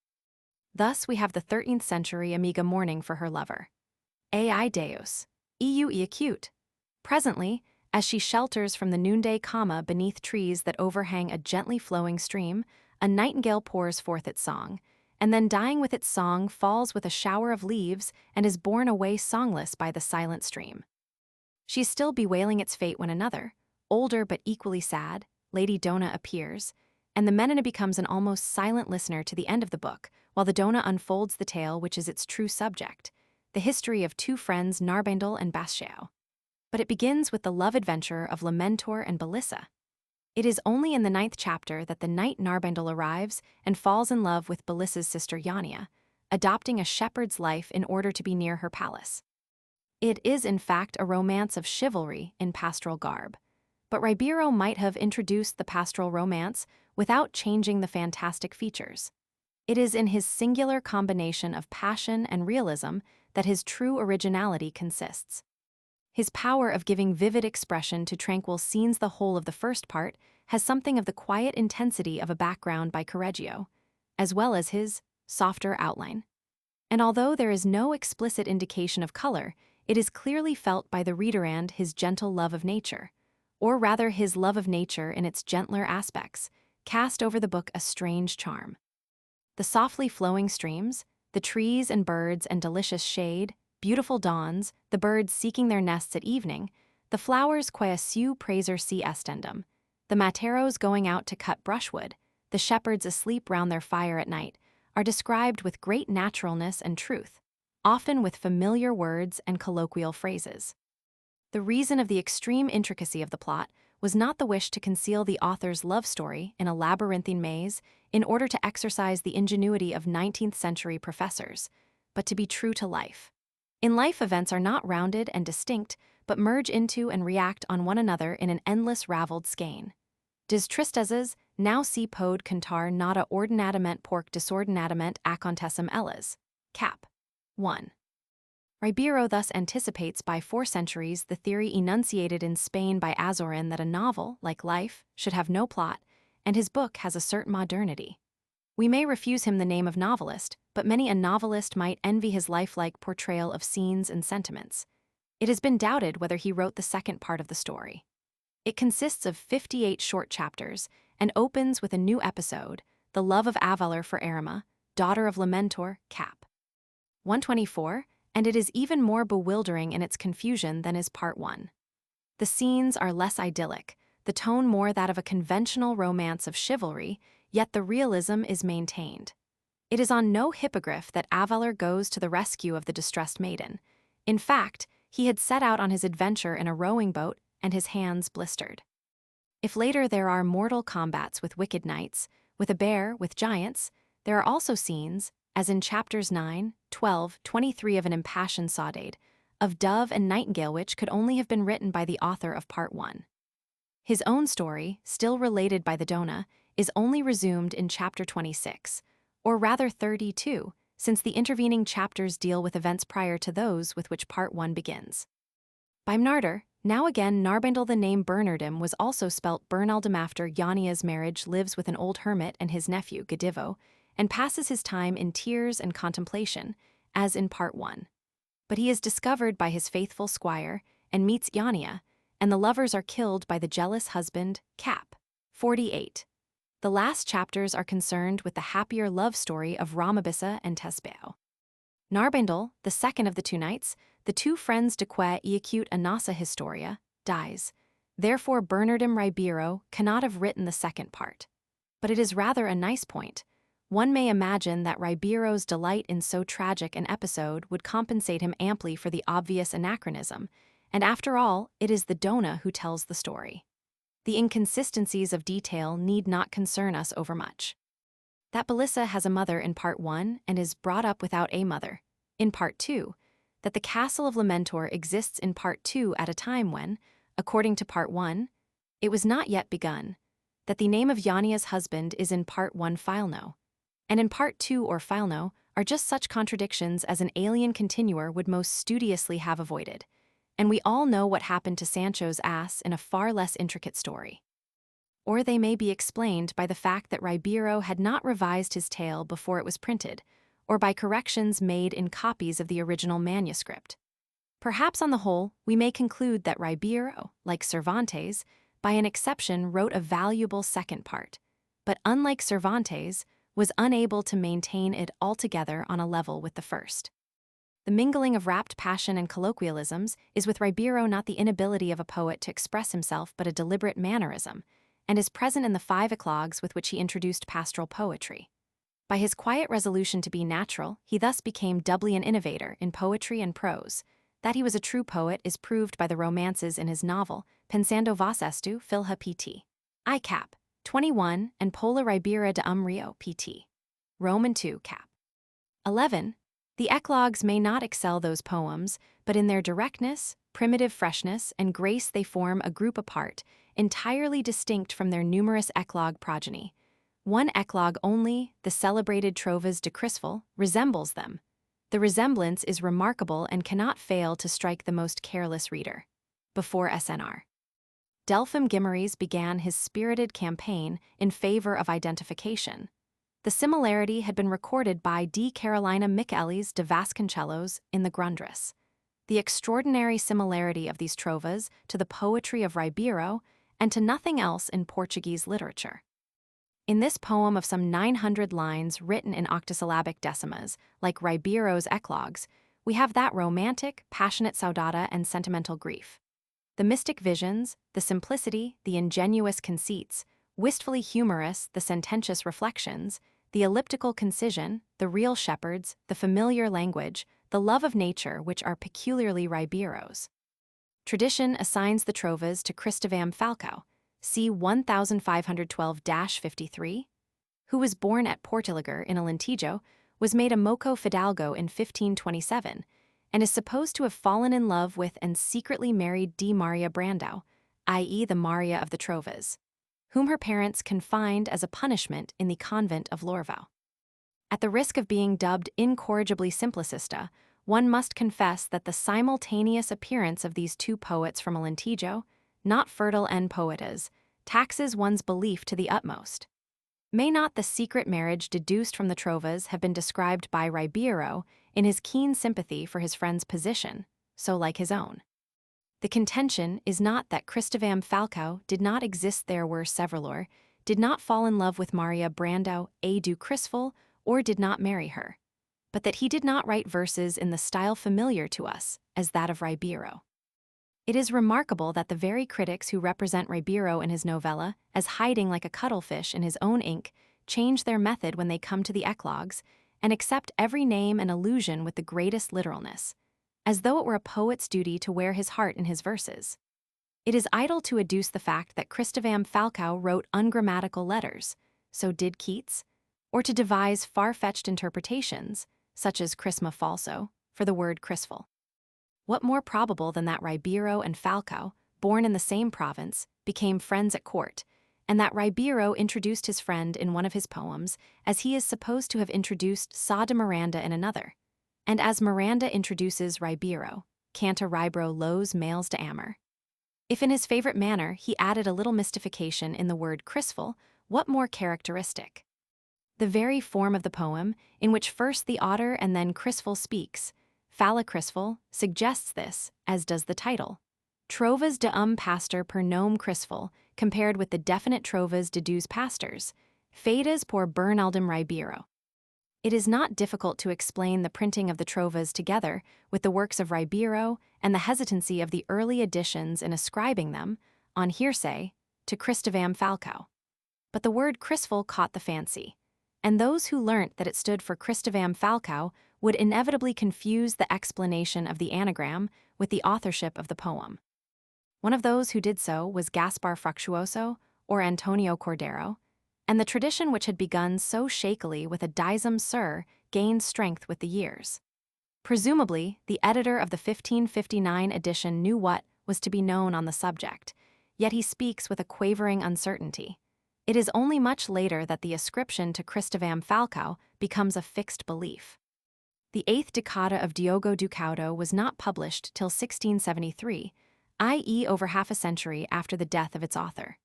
Thus we have the 13th century amiga mourning for her lover. Ai Deus. Eu e acute. Presently, as she shelters from the noonday comma beneath trees that overhang a gently flowing stream, a nightingale pours forth its song, and then dying with its song falls with a shower of leaves and is borne away songless by the silent stream. She is still bewailing its fate when another, older but equally sad, Lady Dona appears, and the Menina becomes an almost silent listener to the end of the book, while the Dona unfolds the tale which is its true subject, the history of two friends Narbendel and Basciao. But it begins with the love adventure of Lamentor and Belissa. It is only in the 9th chapter that the knight Narbendel arrives and falls in love with Belissa's sister Yania, adopting a shepherd's life in order to be near her palace. It is in fact a romance of chivalry in pastoral garb, but Ribeiro might have introduced the pastoral romance without changing the fantastic features. It is in his singular combination of passion and realism that his true originality consists. His power of giving vivid expression to tranquil scenes. The whole of the first part has something of the quiet intensity of a background by Correggio, as well as his softer outline. And although there is no explicit indication of color, it is clearly felt by the reader and his gentle love of nature, or rather his love of nature in its gentler aspects, cast over the book a strange charm. The softly flowing streams, the trees and birds and delicious shade, beautiful dawns, the birds seeking their nests at evening, the flowers quae su praeser si estendum, the materos going out to cut brushwood, the shepherds asleep round their fire at night, are described with great naturalness and truth, often with familiar words and colloquial phrases. The reason of the extreme intricacy of the plot was not the wish to conceal the author's love story in a labyrinthine maze in order to exercise the ingenuity of 19th century professors, but to be true to life. In life, events are not rounded and distinct, but merge into and react on one another in an endless raveled skein. Dis tristezas now si pod cantar nada ordinatament porc disordinatament acontecem ellas. Cap. 1. Ribeiro thus anticipates by 4 centuries the theory enunciated in Spain by Azorin that a novel, like life, should have no plot, and his book has a certain modernity. We may refuse him the name of novelist, but many a novelist might envy his lifelike portrayal of scenes and sentiments. It has been doubted whether he wrote the second part of the story. It consists of 58 short chapters and opens with a new episode, the love of Avalar for Erema, daughter of Lamentor, Cap. 124, and it is even more bewildering in its confusion than is part 1. The scenes are less idyllic, the tone more that of a conventional romance of chivalry, yet the realism is maintained. It is on no hippogriff that Avalar goes to the rescue of the distressed maiden. In fact, he had set out on his adventure in a rowing boat and his hands blistered. If later there are mortal combats with wicked knights, with a bear, with giants, there are also scenes, as in chapters 9, 12, 23 of an impassioned saudade, of dove and nightingale which could only have been written by the author of part 1. His own story, still related by the Dona, is only resumed in chapter 26, or rather 32, since the intervening chapters deal with events prior to those with which part 1 begins. Bimnarder, now again Narbendel. The name Bernardim was also spelt Bernaldum after Yania's marriage, lives with an old hermit and his nephew, Godivo, and passes his time in tears and contemplation, as in part 1. But he is discovered by his faithful squire and meets Yania, and the lovers are killed by the jealous husband, Cap. 48. The last chapters are concerned with the happier love story of Ramabissa and Tesbeo. Narbendel, the second of the two knights, the two friends de que eacute a nasa historia, dies. Therefore Bernardim Ribeiro cannot have written the second part. But it is rather a nice point. One may imagine that Ribeiro's delight in so tragic an episode would compensate him amply for the obvious anachronism, and after all, it is the Dona who tells the story. The inconsistencies of detail need not concern us overmuch. That Belissa has a mother in part 1 and is brought up without a mother, in part 2, that the castle of Lamentor exists in part 2 at a time when, according to part 1, it was not yet begun, that the name of Yania's husband is in part 1 Filno, and in part 2 or Filno are just such contradictions as an alien continuer would most studiously have avoided. and we all know what happened to Sancho's ass in a far less intricate story. Or they may be explained by the fact that Ribeiro had not revised his tale before it was printed, or by corrections made in copies of the original manuscript. Perhaps on the whole, we may conclude that Ribeiro, like Cervantes, by an exception wrote a valuable second part, but unlike Cervantes, was unable to maintain it altogether on a level with the first. The mingling of rapt passion and colloquialisms is with Ribeiro not the inability of a poet to express himself but a deliberate mannerism, and is present in the 5 eclogues with which he introduced pastoral poetry. By his quiet resolution to be natural, he thus became doubly an innovator in poetry and prose. That he was a true poet is proved by the romances in his novel, Pensando vos estu, Filha pt. I cap. 21, and Pola Ribeira de Rio pt. Roman 2 cap. 11. The eclogues may not excel those poems, but in their directness, primitive freshness, and grace they form a group apart, entirely distinct from their numerous eclogue progeny. One eclogue only, the celebrated Trovas de Crisfel, resembles them. The resemblance is remarkable and cannot fail to strike the most careless reader. Before SNR. Delphim Gimmeries began his spirited campaign in favor of identification. The similarity had been recorded by D. Carolina Michaelis de Vasconcelos in the Grundrisse. The extraordinary similarity of these trovas to the poetry of Ribeiro and to nothing else in Portuguese literature. In this poem of some 900 lines written in octosyllabic decimas, like Ribeiro's eclogues, we have that romantic, passionate saudade and sentimental grief. The mystic visions, the simplicity, the ingenuous conceits, wistfully humorous, the sententious reflections, the elliptical concision, the real shepherds, the familiar language, the love of nature which are peculiarly Ribeiro's. Tradition assigns the trovas to Cristóvão Falcão, c. 1512-53, who was born at Portugalete in Alentejo, was made a moco fidalgo in 1527, and is supposed to have fallen in love with and secretly married D. Maria Brandão, i.e. the Maria of the Trovas, whom her parents confined as a punishment in the convent of Lorvau. At the risk of being dubbed incorrigibly simplicista, one must confess that the simultaneous appearance of these two poets from Alentejo, not fertile en poetas, taxes one's belief to the utmost. May not the secret marriage deduced from the trovas have been described by Ribeiro in his keen sympathy for his friend's position, so like his own? The contention is not that Cristóvão Falcão did not exist there were severalor, did not fall in love with Maria Brandão a do Crisfel, or did not marry her, but that he did not write verses in the style familiar to us as that of Ribeiro. It is remarkable that the very critics who represent Ribeiro in his novella as hiding like a cuttlefish in his own ink change their method when they come to the eclogues and accept every name and allusion with the greatest literalness, as though it were a poet's duty to wear his heart in his verses. It is idle to adduce the fact that Cristóvão Falcão wrote ungrammatical letters, so did Keats, or to devise far-fetched interpretations, such as Crisma falso, for the word Crisfel. What more probable than that Ribeiro and Falcão, born in the same province, became friends at court, and that Ribeiro introduced his friend in one of his poems as he is supposed to have introduced Sá de Miranda in another, and as Miranda introduces Ribeiro, canta Ribeiro los males de amor. If in his favorite manner he added a little mystification in the word Crisfel, what more characteristic? The very form of the poem, in which first the otter and then Crisfel speaks, Fala Crisfel, suggests this, as does the title. Trovas de pastor per nome Crisfel, compared with the definite trovas de dos pastors, feitas por Bernaldum Ribeiro. It is not difficult to explain the printing of the trovas together with the works of Ribeiro and the hesitancy of the early editions in ascribing them, on hearsay, to Cristóvão Falcão. But the word Crisfel caught the fancy, and those who learnt that it stood for Cristóvão Falcão would inevitably confuse the explanation of the anagram with the authorship of the poem. One of those who did so was Gaspar Fructuoso or Antonio Cordero, and the tradition which had begun so shakily with a dizem sur gained strength with the years. Presumably, the editor of the 1559 edition knew what was to be known on the subject, yet he speaks with a quavering uncertainty. It is only much later that the ascription to Cristóvão Falcão becomes a fixed belief. The eighth Decada of Diogo Ducado was not published till 1673, i.e. over half a century after the death of its author.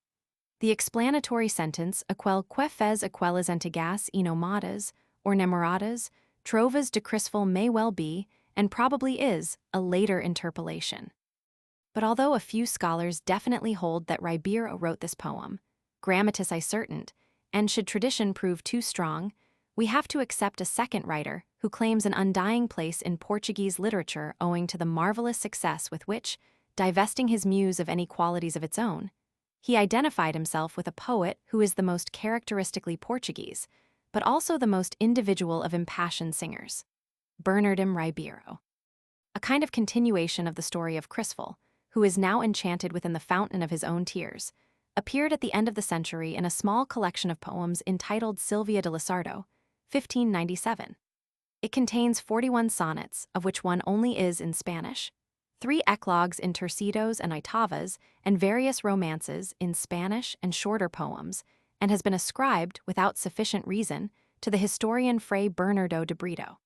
The explanatory sentence, aquel que fez aquelas antigas e nomadas, or namoradas, trovas de Crisfel may well be, and probably is, a later interpolation. But although a few scholars definitely hold that Ribeiro wrote this poem, grammatis I certain, and should tradition prove too strong, we have to accept a second writer who claims an undying place in Portuguese literature owing to the marvelous success with which, divesting his muse of any qualities of its own, he identified himself with a poet who is the most characteristically Portuguese, but also the most individual of impassioned singers, Bernardim Ribeiro. A kind of continuation of the story of Crisfel, who is now enchanted within the fountain of his own tears, appeared at the end of the century in a small collection of poems entitled Silvia de Lisardo, 1597. It contains 41 sonnets, of which one only is in Spanish, 3 eclogues in tercitos and oitavas, and various romances in Spanish and shorter poems, and has been ascribed, without sufficient reason, to the historian Fray Bernardo de Brito.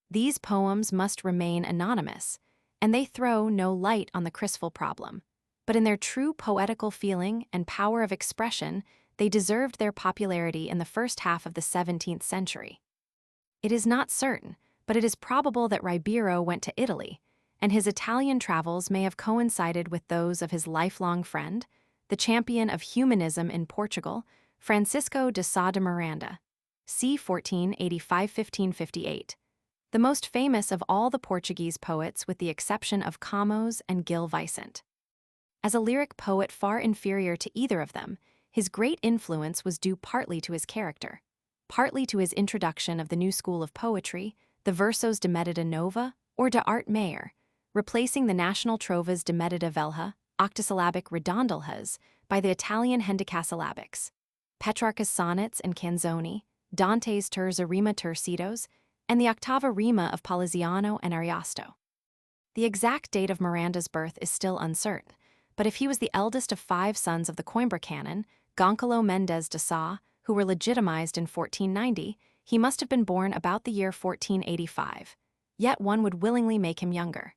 These poems must remain anonymous, and they throw no light on the Crisfel problem, but in their true poetical feeling and power of expression, they deserved their popularity in the first half of the 17th century. It is not certain, but it is probable that Ribeiro went to Italy, and his Italian travels may have coincided with those of his lifelong friend, the champion of humanism in Portugal, Francisco de Sá de Miranda, c. 1485–1558, the most famous of all the Portuguese poets with the exception of Camões and Gil Vicente. As a lyric poet far inferior to either of them, his great influence was due partly to his character, partly to his introduction of the new school of poetry, the versos de medida nova, or de arte maior, replacing the national trovas de medida velha, octosyllabic redondilhas, by the Italian hendecasyllabics, Petrarca's sonnets and canzoni, Dante's terza rima tercitos, and the octava rima of Poliziano and Ariosto. The exact date of Miranda's birth is still uncertain, but if he was the eldest of 5 sons of the Coimbra canon, Goncalo Mendes de Sá, who were legitimized in 1490, he must have been born about the year 1485, yet one would willingly make him younger.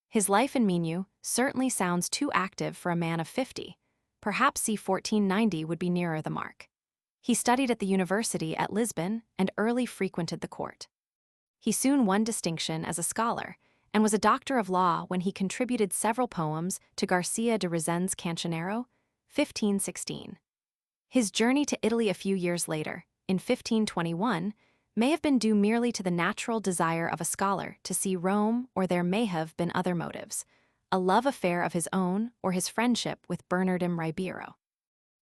His life in Minho certainly sounds too active for a man of 50. Perhaps c. 1490 would be nearer the mark. He studied at the university at Lisbon and early frequented the court. He soon won distinction as a scholar and was a doctor of law when he contributed several poems to Garcia de Rezen's Cancionero, 1516. His journey to Italy a few years later, in 1521, may have been due merely to the natural desire of a scholar to see Rome, or there may have been other motives, a love affair of his own or his friendship with Bernardim Ribeiro.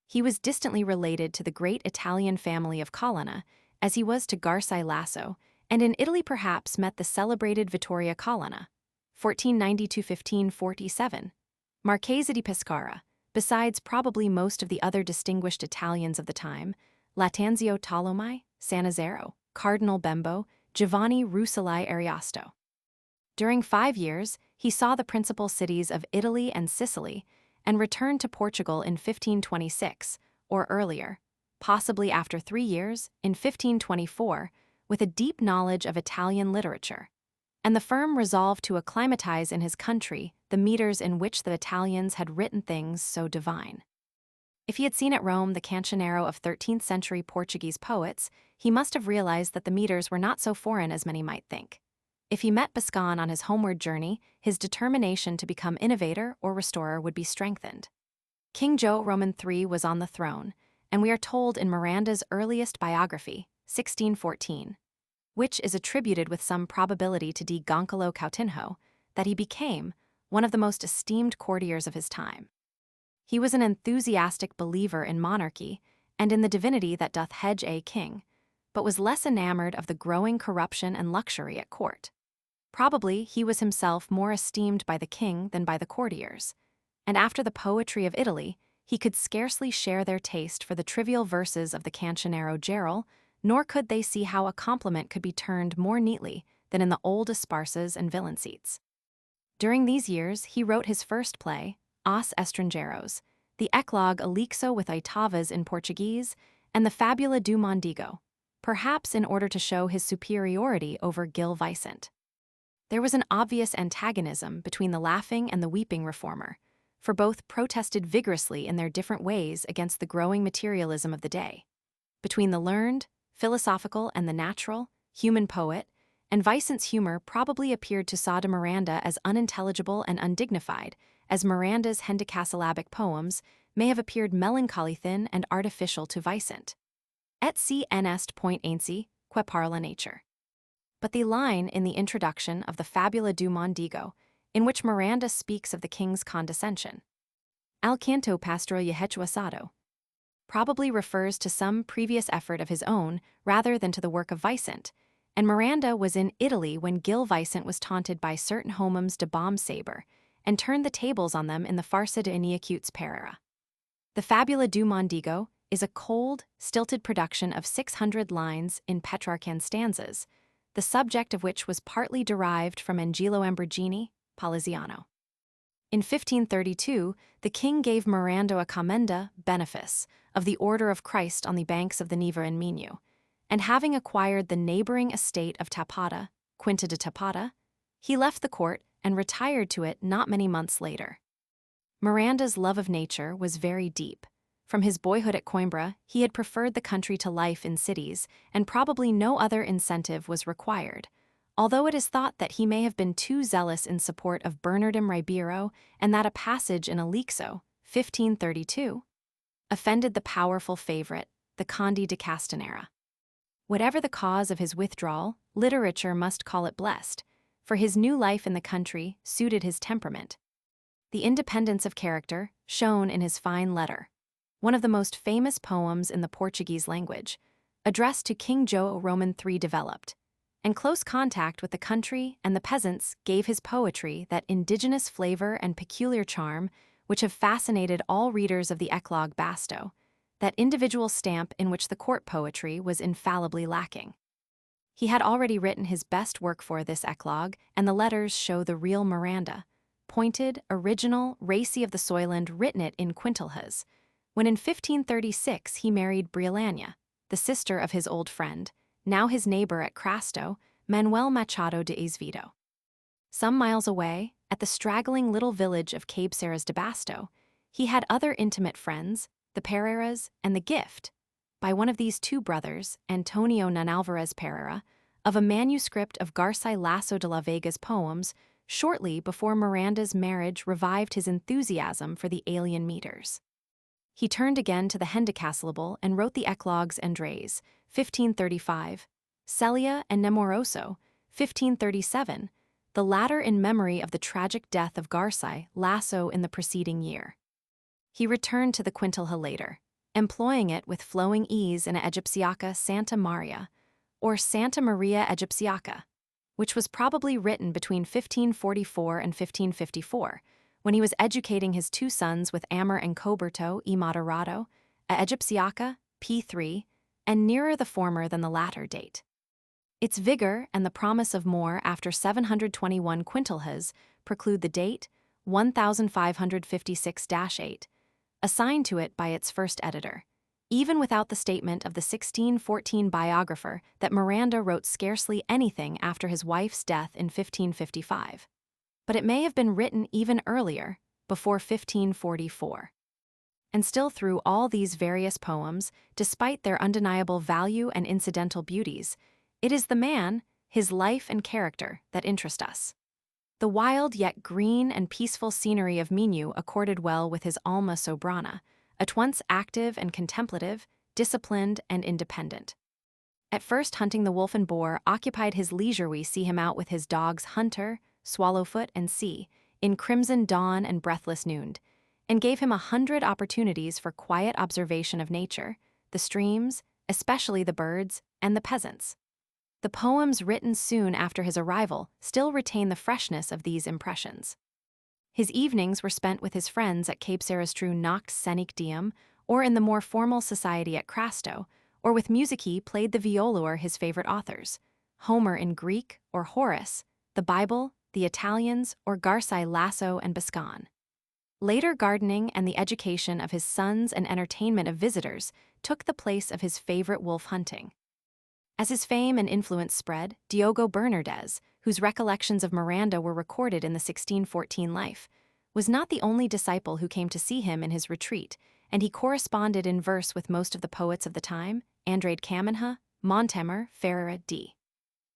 He was distantly related to the great Italian family of Colonna, as he was to Garci Lasso, and in Italy perhaps met the celebrated Vittoria Colonna, 1490–1547, Marchesa di Pescara, besides probably most of the other distinguished Italians of the time, Lattanzio Tolomei, Sannazaro, Cardinal Bembo, Giovanni Rucellai Ariosto. During 5 years, he saw the principal cities of Italy and Sicily, and returned to Portugal in 1526, or earlier, possibly after 3 years, in 1524, with a deep knowledge of Italian literature, and the firm resolved to acclimatize in his country the meters in which the Italians had written things so divine. If he had seen at Rome the Cancionero of 13th-century Portuguese poets, he must have realized that the meters were not so foreign as many might think. If he met Bascan on his homeward journey, his determination to become innovator or restorer would be strengthened. King Joe Roman III was on the throne, and we are told in Miranda's earliest biography, 1614, which is attributed with some probability to D. Goncalo Coutinho, that he became one of the most esteemed courtiers of his time. He was an enthusiastic believer in monarchy and in the divinity that doth hedge a king, but was less enamored of the growing corruption and luxury at court. Probably he was himself more esteemed by the king than by the courtiers, and after the poetry of Italy, he could scarcely share their taste for the trivial verses of the Cancionero Geral, nor could they see how a compliment could be turned more neatly than in the old esparsas and villancietes. During these years, he wrote his first play, Os Estrangeiros, the eclogue Elixo with oitavas in Portuguese, and the Fabula do Mondigo, perhaps in order to show his superiority over Gil Vicente. There was an obvious antagonism between the laughing and the weeping reformer, for both protested vigorously in their different ways against the growing materialism of the day. Between the learned, philosophical, and the natural, human poet, and Vicente's humor probably appeared to Sá de Miranda as unintelligible and undignified, as Miranda's hendecasyllabic poems may have appeared melancholy thin and artificial to Vicente. Et si en est point ainsi, que parla nature. But the line in the introduction of the Fabula do Mondego, in which Miranda speaks of the king's condescension, Al canto pastoral asado, probably refers to some previous effort of his own rather than to the work of Vicente, and Miranda was in Italy when Gil Vicente was taunted by certain homums de bomb sabre and turned the tables on them in the Farsa de Iniacutes Pereira. The Fabula do Mondego is a cold, stilted production of 600 lines in Petrarchan stanzas, the subject of which was partly derived from Angelo Ambrogini, Poliziano. In 1532, the king gave Miranda a commenda benefice of the Order of Christ on the banks of the Neva in Minho, and having acquired the neighboring estate of Tapata, Quinta de Tapata, he left the court and retired to it not many months later. Miranda's love of nature was very deep. From his boyhood at Coimbra, he had preferred the country to life in cities, and probably no other incentive was required, although it is thought that he may have been too zealous in support of Bernardim Ribeiro and that a passage in Alixo, 1532, offended the powerful favorite, the Conde de Castanera. Whatever the cause of his withdrawal, literature must call it blessed, for his new life in the country suited his temperament. The independence of character shone in his fine letter, one of the most famous poems in the Portuguese language, addressed to King João Roman III developed, and close contact with the country and the peasants gave his poetry that indigenous flavor and peculiar charm which have fascinated all readers of the Eclogue Basto, that individual stamp in which the court poetry was infallibly lacking. He had already written his best work for this Eclogue, and the letters show the real Miranda, pointed, original, racy of the soilland, written it in quintilhas, when in 1536 he married Briolania, the sister of his old friend, now his neighbor at Crasto, Manuel Machado de Azevedo. Some miles away, at the straggling little village of Cabeceras de Basto, he had other intimate friends, the Pereiras and the gift, by one of these two brothers, Antonio Nan Alvarez Pereira, of a manuscript of Garçai Lasso de la Vega's poems shortly before Miranda's marriage revived his enthusiasm for the alien meters. He turned again to the hendecasyllable and wrote the Eclogues Andrés, 1535, Celia and Nemoroso, 1537, the latter in memory of the tragic death of Garçai Lasso in the preceding year. He returned to the quintilha later, employing it with flowing ease in a Egyptiaca Santa Maria, or Santa Maria Egyptiaca, which was probably written between 1544 and 1554, when he was educating his two sons with Amor and Coberto y Moderato, a Egyptiaca, p3, and nearer the former than the latter date. Its vigor and the promise of more after 721 quintilhas preclude the date, 1556-8, assigned to it by its first editor, even without the statement of the 1614 biographer that Miranda wrote scarcely anything after his wife's death in 1555. But it may have been written even earlier, before 1544. And still through all these various poems, despite their undeniable value and incidental beauties, it is the man, his life and character, that interest us. The wild yet green and peaceful scenery of Minho accorded well with his alma sobrana, at once active and contemplative, disciplined and independent. At first hunting the wolf and boar occupied his leisure. We see him out with his dogs Hunter, Swallowfoot and Sea, in crimson dawn and breathless noon, and gave him 100 opportunities for quiet observation of nature, the streams, especially the birds, and the peasants. The poems written soon after his arrival still retain the freshness of these impressions. His evenings were spent with his friends at Cabeceras True Noct Scenic Diem, or in the more formal society at Crasto, or with music he played the viola or his favorite authors, Homer in Greek or Horace, the Bible, the Italians, or Garçai Lasso and Biscan. Later gardening and the education of his sons and entertainment of visitors took the place of his favorite wolf hunting. As his fame and influence spread, Diogo Bernardes, whose recollections of Miranda were recorded in the 1614 life, was not the only disciple who came to see him in his retreat, and he corresponded in verse with most of the poets of the time, Andrade Caminha, Montemer, Ferreira d.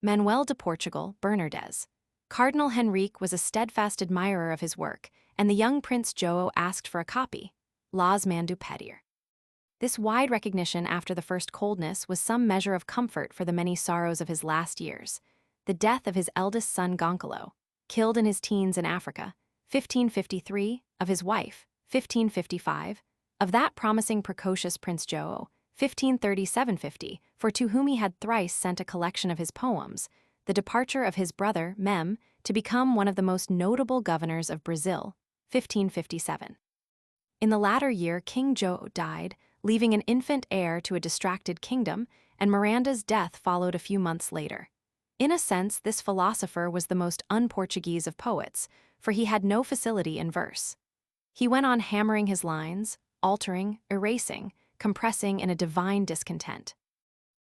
Manuel de Portugal, Bernardes. Cardinal Henrique was a steadfast admirer of his work, and the young Prince João asked for a copy. Las Mandu Pedir. This wide recognition after the first coldness was some measure of comfort for the many sorrows of his last years. The death of his eldest son Goncalo, killed in his teens in Africa, 1553, of his wife, 1555, of that promising precocious Prince João, 1537-50, for to whom he had thrice sent a collection of his poems, the departure of his brother, Mem, to become one of the most notable governors of Brazil, 1557. In the latter year, King João died, leaving an infant heir to a distracted kingdom, and Miranda's death followed a few months later. In a sense, this philosopher was the most un-Portuguese of poets, for he had no facility in verse. He went on hammering his lines, altering, erasing, compressing in a divine discontent.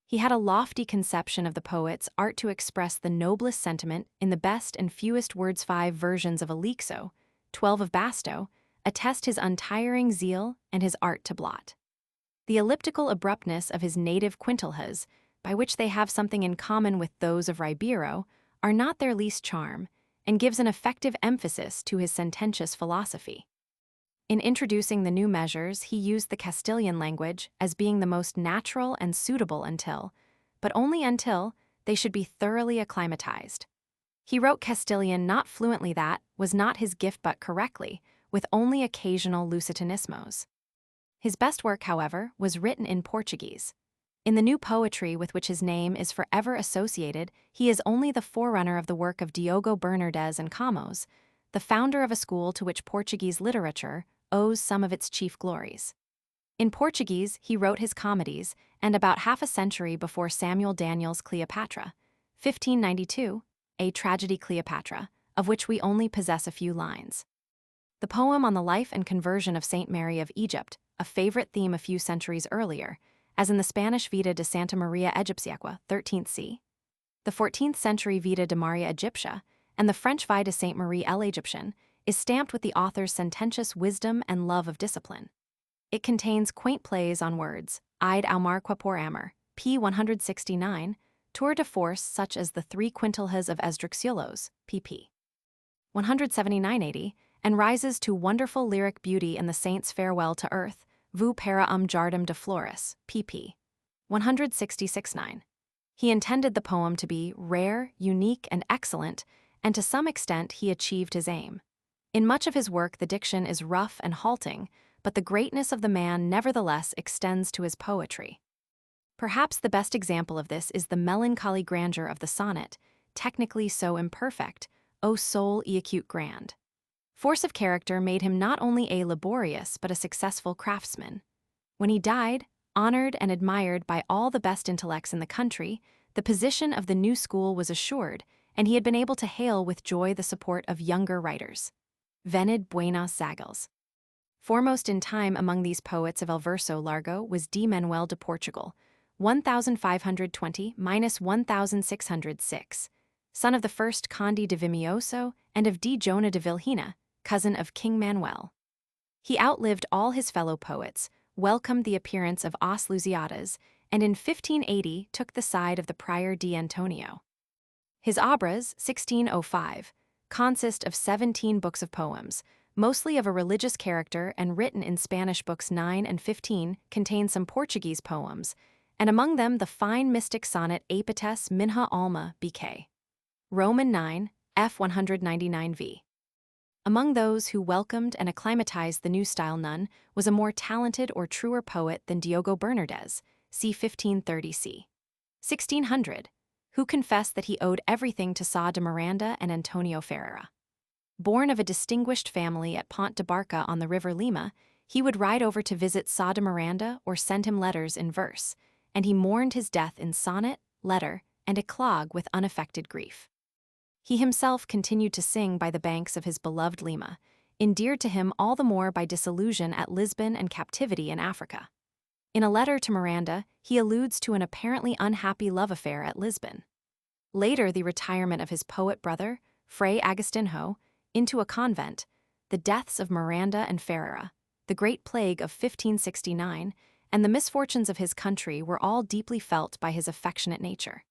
He had a lofty conception of the poet's art to express the noblest sentiment in the best and fewest words. 5 versions of Elixo, 12 of Basto, attest his untiring zeal and his art to blot. The elliptical abruptness of his native quintilhas, by which they have something in common with those of Ribeiro, are not their least charm, and gives an effective emphasis to his sententious philosophy. In introducing the new measures, he used the Castilian language as being the most natural and suitable until, but only until, they should be thoroughly acclimatized. He wrote Castilian not fluently, that was not his gift, but correctly, with only occasional lusitanismos. His best work, however, was written in Portuguese. In the new poetry with which his name is forever associated, he is only the forerunner of the work of Diogo Bernardes and Camões, the founder of a school to which Portuguese literature owes some of its chief glories. In Portuguese, he wrote his comedies, and about half a century before Samuel Daniel's Cleopatra, 1592, a tragedy Cleopatra, of which we only possess a few lines. The poem on the life and conversion of Saint Mary of Egypt, a favorite theme a few centuries earlier, as in the Spanish Vida de Santa Maria Egipciaca, 13th c., the 14th century Vida de Maria Egyptia, and the French Vie de Saint Marie l'Egyptienne, is stamped with the author's sententious wisdom and love of discipline. It contains quaint plays on words, ide au marque por amor, p. 169, tour de force such as the 3 quintilhas of Esdrúxulos, pp. 179-80, and rises to wonderful lyric beauty in the Saint's Farewell to Earth, Vu para jardum de flores, pp. 166-9. He intended the poem to be rare, unique, and excellent, and to some extent he achieved his aim. In much of his work, the diction is rough and halting, but the greatness of the man nevertheless extends to his poetry. Perhaps the best example of this is the melancholy grandeur of the sonnet, technically so imperfect, O soul y acute grand. Force of character made him not only a laborious but a successful craftsman. When he died, honored and admired by all the best intellects in the country, the position of the new school was assured, and he had been able to hail with joy the support of younger writers. Venid buenas zagals. Foremost in time among these poets of El Verso Largo was D. Manuel de Portugal, 1520–1606, son of the first Conde de Vimioso and of D. Jona de Vilhena, cousin of King Manuel. He outlived all his fellow poets, welcomed the appearance of Os Lusíadas, and in 1580 took the side of the Prior D. Antonio. His obras, 1605, consist of 17 books of poems, mostly of a religious character and written in Spanish. Books 9 and 15 contain some Portuguese poems, and among them the fine mystic sonnet Epochs Minha Alma BK. Roman 9, F 199v. Among those who welcomed and acclimatized the new style none was a more talented or truer poet than Diogo Bernardes, c. 1530 c. 1600, who confessed that he owed everything to Sá de Miranda and Antonio Ferreira. Born of a distinguished family at Pont de Barca on the river Lima, he would ride over to visit Sá de Miranda or send him letters in verse, and he mourned his death in sonnet, letter, and eclogue with unaffected grief. He himself continued to sing by the banks of his beloved Lima, endeared to him all the more by disillusion at Lisbon and captivity in Africa. In a letter to Miranda, he alludes to an apparently unhappy love affair at Lisbon. Later, the retirement of his poet brother, Fray Agostinho, into a convent, the deaths of Miranda and Ferreira, the Great Plague of 1569, and the misfortunes of his country were all deeply felt by his affectionate nature.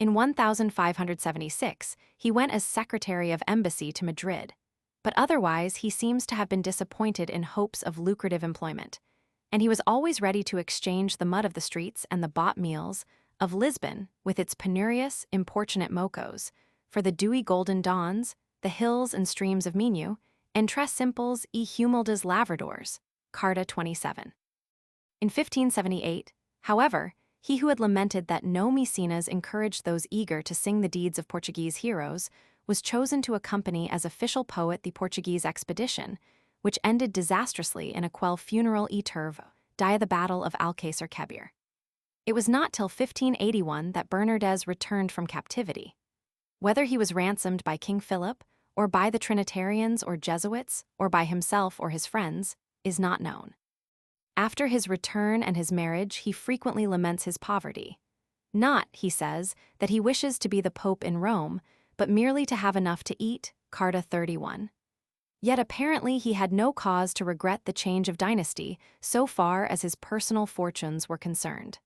In 1576, he went as Secretary of Embassy to Madrid, but otherwise he seems to have been disappointed in hopes of lucrative employment, and he was always ready to exchange the mud of the streets and the bought meals of Lisbon, with its penurious, importunate mocos, for the dewy golden dawns, the hills and streams of Minho, and tres simples e humildes lavradores, Carta 27. In 1578, however, he who had lamented that no Mecenas encouraged those eager to sing the deeds of Portuguese heroes was chosen to accompany as official poet the Portuguese expedition, which ended disastrously in a quell funeral e turvo, die the Battle of Alcácer Quibir. It was not till 1581 that Bernardes returned from captivity. Whether he was ransomed by King Philip, or by the Trinitarians or Jesuits, or by himself or his friends, is not known. After his return and his marriage, he frequently laments his poverty. Not, he says, that he wishes to be the Pope in Rome, but merely to have enough to eat, Carta 31. Yet apparently he had no cause to regret the change of dynasty so far as his personal fortunes were concerned.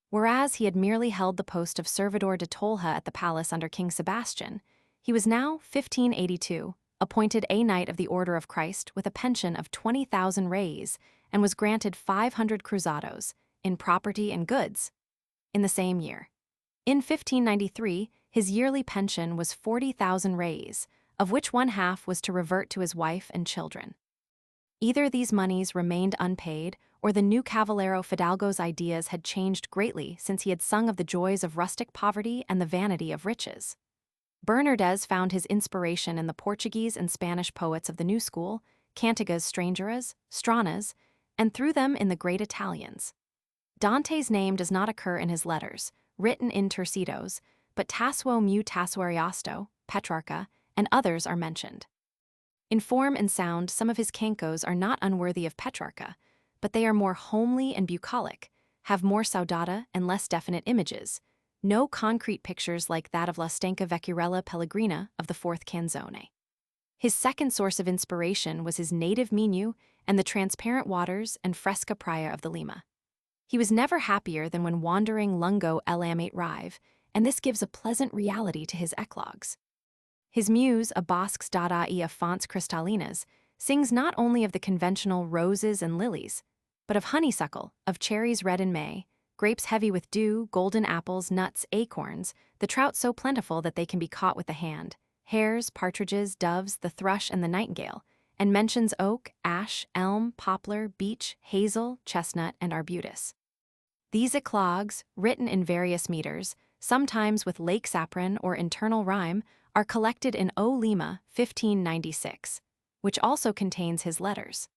Whereas he had merely held the post of servidor de Tolha at the palace under King Sebastian, he was now, 1582, appointed a Knight of the Order of Christ with a pension of 20,000 reis and was granted 500 cruzados, in property and goods, in the same year. In 1593, his yearly pension was 40,000 reis, of which one half was to revert to his wife and children. Either these monies remained unpaid, or the new Cavallero Fidalgo's ideas had changed greatly since he had sung of the joys of rustic poverty and the vanity of riches. Bernardes found his inspiration in the Portuguese and Spanish poets of the New School, Cantigas Strangeras, Stranas, and through them in the great Italians. Dante's name does not occur in his letters, written in tercetos, but Tasso mu Tasso Ariosto, Petrarca, and others are mentioned. In form and sound, some of his cancos are not unworthy of Petrarca, but they are more homely and bucolic, have more saudade and less definite images, no concrete pictures like that of La Stanca Vecchirella Pellegrina of the fourth canzone. His second source of inspiration was his native Minho and the transparent waters and fresca praia of the Lima. He was never happier than when wandering lungo el amate rive, and this gives a pleasant reality to his eclogues. His muse, a bosques dada e of fonts cristalinas, sings not only of the conventional roses and lilies, but of honeysuckle, of cherries red in May, grapes heavy with dew, golden apples, nuts, acorns, the trout so plentiful that they can be caught with the hand, hares, partridges, doves, the thrush, and the nightingale, and mentions oak, ash, elm, poplar, beech, hazel, chestnut, and arbutus. These eclogues, written in various meters, sometimes with lake sapron or internal rhyme, are collected in O Lima, 1596, which also contains his letters.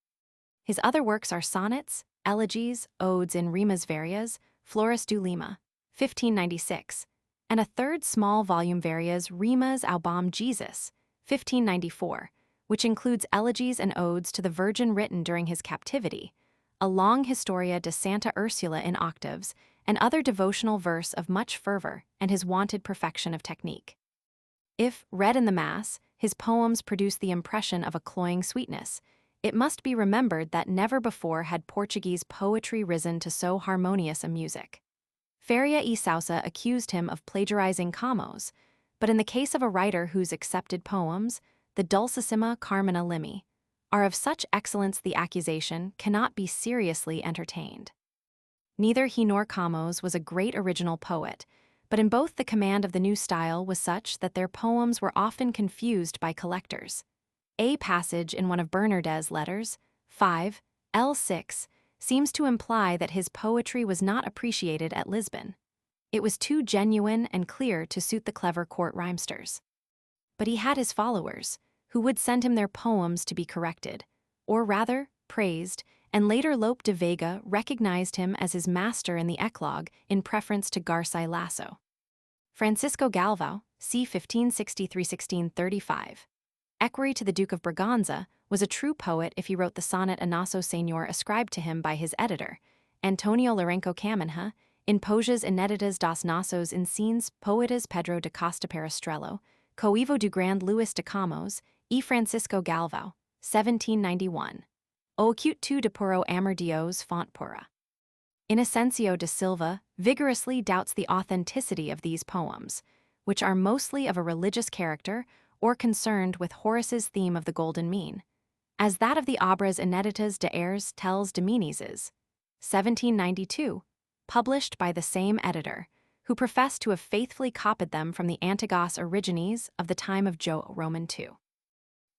His other works are sonnets, elegies, odes in rimas varias, Flores do Lima, 1596, and a third small volume varias Rimas ao Bom Jesus, 1594, which includes elegies and odes to the Virgin written during his captivity, a long Historia de Santa Ursula in octaves, and other devotional verse of much fervor and his wonted perfection of technique. If, read in the Mass, his poems produce the impression of a cloying sweetness, it must be remembered that never before had Portuguese poetry risen to so harmonious a music. Faria e Sousa accused him of plagiarizing Camões, but in the case of a writer whose accepted poems, the Dulcissima Carmina Limi, are of such excellence the accusation cannot be seriously entertained. Neither he nor Camões was a great original poet, but in both the command of the new style was such that their poems were often confused by collectors. A passage in one of Bernardes' letters, 5, L6, seems to imply that his poetry was not appreciated at Lisbon. It was too genuine and clear to suit the clever court rhymesters. But he had his followers, who would send him their poems to be corrected, or rather, praised, and later Lope de Vega recognized him as his master in the eclogue in preference to Garci Lasso. Francisco Galvão, c. 1563–1635, equerry to the Duke of Braganza, was a true poet if he wrote the sonnet A Nosso Senhor ascribed to him by his editor, Antonio Lourenço Camões, in Poesias Inéditas dos Nossos Ensinos Poetas Pedro de Costa Perestrello, Coivo do Grande Luís de Camões, e Francisco Galvão, 1791. O acute tu de puro amor Dios font pura. Inocencio da Silva vigorously doubts the authenticity of these poems, which are mostly of a religious character or concerned with Horace's theme of the golden mean, as that of the Obras Inéditas de Aires tells de Menezes, 1792, published by the same editor, who professed to have faithfully copied them from the Antigos Origines of the time of João Roman II.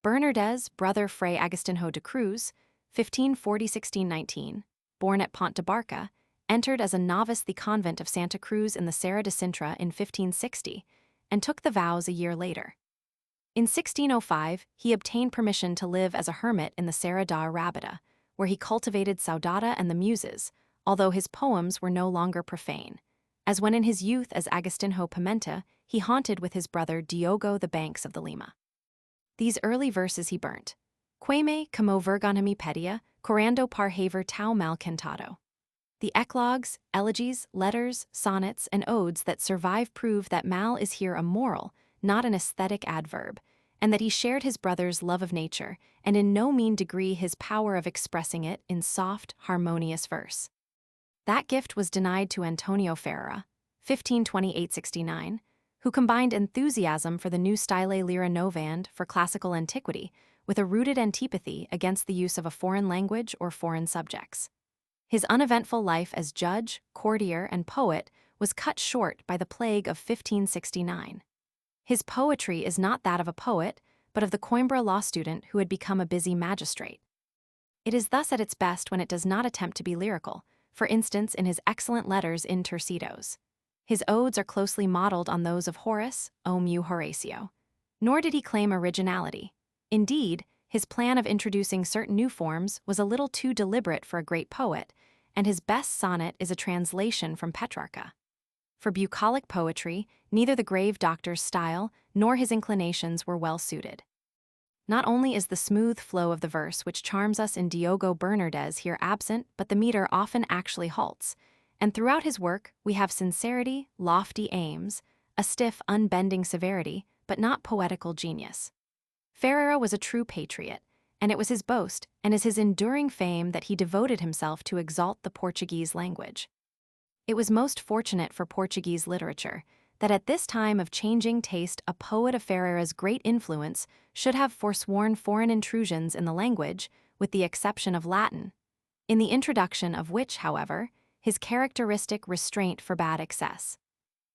Bernardes, brother Fray Agostinho de Cruz, 1540–1619, born at Pont de Barca, entered as a novice the convent of Santa Cruz in the Serra de Sintra in 1560, and took the vows a year later. In 1605, he obtained permission to live as a hermit in the Serra da Arrábida, where he cultivated Saudade and the Muses, although his poems were no longer profane, as when in his youth as Agostinho Pimenta he haunted with his brother Diogo the banks of the Lima. These early verses he burnt. Quaime como vergonha me pedia, corando par haver tau mal cantado. The eclogues, elegies, letters, sonnets, and odes that survive prove that mal is here a moral, not an aesthetic adverb, and that he shared his brother's love of nature, and in no mean degree his power of expressing it in soft, harmonious verse. That gift was denied to Antonio Ferreira, 1528–69, who combined enthusiasm for the new style lyra novand for classical antiquity with a rooted antipathy against the use of a foreign language or foreign subjects. His uneventful life as judge, courtier, and poet was cut short by the plague of 1569. His poetry is not that of a poet, but of the Coimbra law student who had become a busy magistrate. It is thus at its best when it does not attempt to be lyrical, for instance in his excellent letters in Tercitos. His odes are closely modeled on those of Horace, O meu Horatio. Nor did he claim originality. Indeed, his plan of introducing certain new forms was a little too deliberate for a great poet, and his best sonnet is a translation from Petrarca. For bucolic poetry, neither the grave doctor's style nor his inclinations were well suited. Not only is the smooth flow of the verse which charms us in Diogo Bernardes here absent, but the meter often actually halts, and throughout his work we have sincerity, lofty aims, a stiff, unbending severity, but not poetical genius. Ferreira was a true patriot, and it was his boast and is his enduring fame that he devoted himself to exalt the Portuguese language. It was most fortunate for Portuguese literature that at this time of changing taste a poet of Ferreira's great influence should have forsworn foreign intrusions in the language, with the exception of Latin, in the introduction of which, however, his characteristic restraint forbade excess,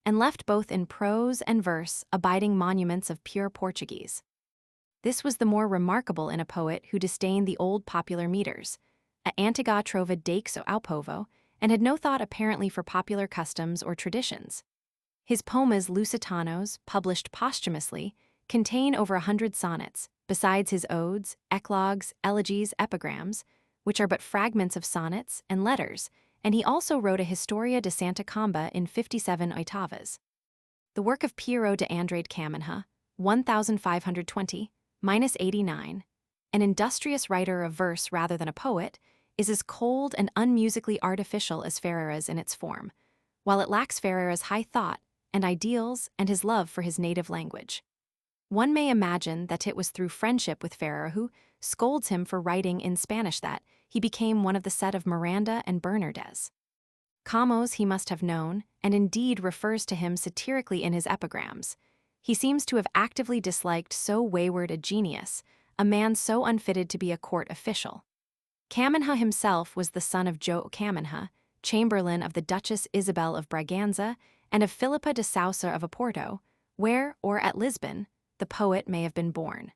and left both in prose and verse abiding monuments of pure Portuguese. This was the more remarkable in a poet who disdained the old popular meters, a antiga trova deixo ao povo, and had no thought apparently for popular customs or traditions. His poemas Lusitanos, published posthumously, contain over 100 sonnets, besides his odes, eclogues, elegies, epigrams, which are but fragments of sonnets and letters, and he also wrote a Historia de Santa Comba in 57 oitavas. The work of Piero de Andrade Camões, 1520–89, an industrious writer of verse rather than a poet, is as cold and unmusically artificial as Ferreira's in its form, while it lacks Ferreira's high thought and ideals and his love for his native language. One may imagine that it was through friendship with Ferreira, who scolds him for writing in Spanish, that he became one of the set of Miranda and Bernardes. Camões he must have known, and indeed refers to him satirically in his epigrams. He seems to have actively disliked so wayward a genius, a man so unfitted to be a court official. Camões himself was the son of João Camões, chamberlain of the Duchess Isabel of Braganza and of Philippa de Sousa of Oporto, where, or at Lisbon, the poet may have been born.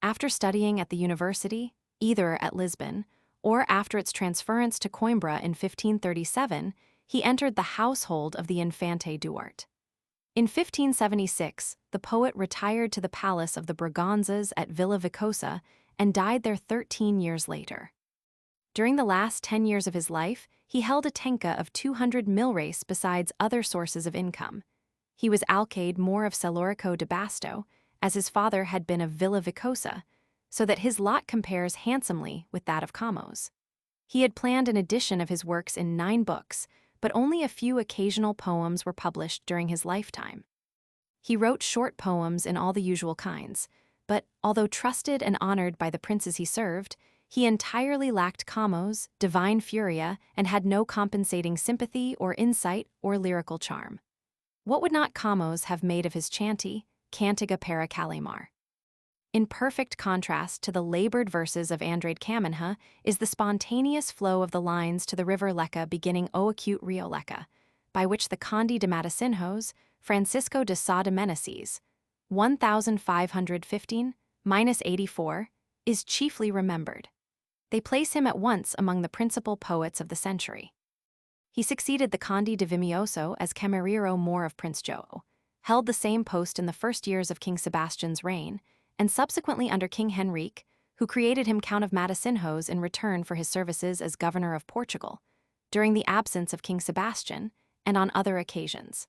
After studying at the university, either at Lisbon, or after its transference to Coimbra in 1537, he entered the household of the Infante Duarte. In 1576, the poet retired to the palace of the Braganzas at Villa Vicosa and died there 13 years later. During the last 10 years of his life, he held a tenka of 200 milreis besides other sources of income. He was alcaide more of Celorico de Basto, as his father had been of Villa Vicosa, so that his lot compares handsomely with that of Camões. He had planned an edition of his works in 9 books, but only a few occasional poems were published during his lifetime. He wrote short poems in all the usual kinds, but although trusted and honored by the princes he served, he entirely lacked Camões' divine furia and had no compensating sympathy or insight or lyrical charm. What would not Camões have made of his chanty, Cantiga para Calamar? In perfect contrast to the labored verses of Andrade Caminha is the spontaneous flow of the lines to the river Leca beginning O acute Rio Leca, by which the Conde de Matosinhos, Francisco de Sá de Meneses, 1515–84, is chiefly remembered. They place him at once among the principal poets of the century. He succeeded the Conde de Vimioso as camarero mor of Prince João, held the same post in the first years of King Sebastian's reign, and subsequently under King Henrique, who created him Count of Matosinhos in return for his services as governor of Portugal, during the absence of King Sebastian and on other occasions.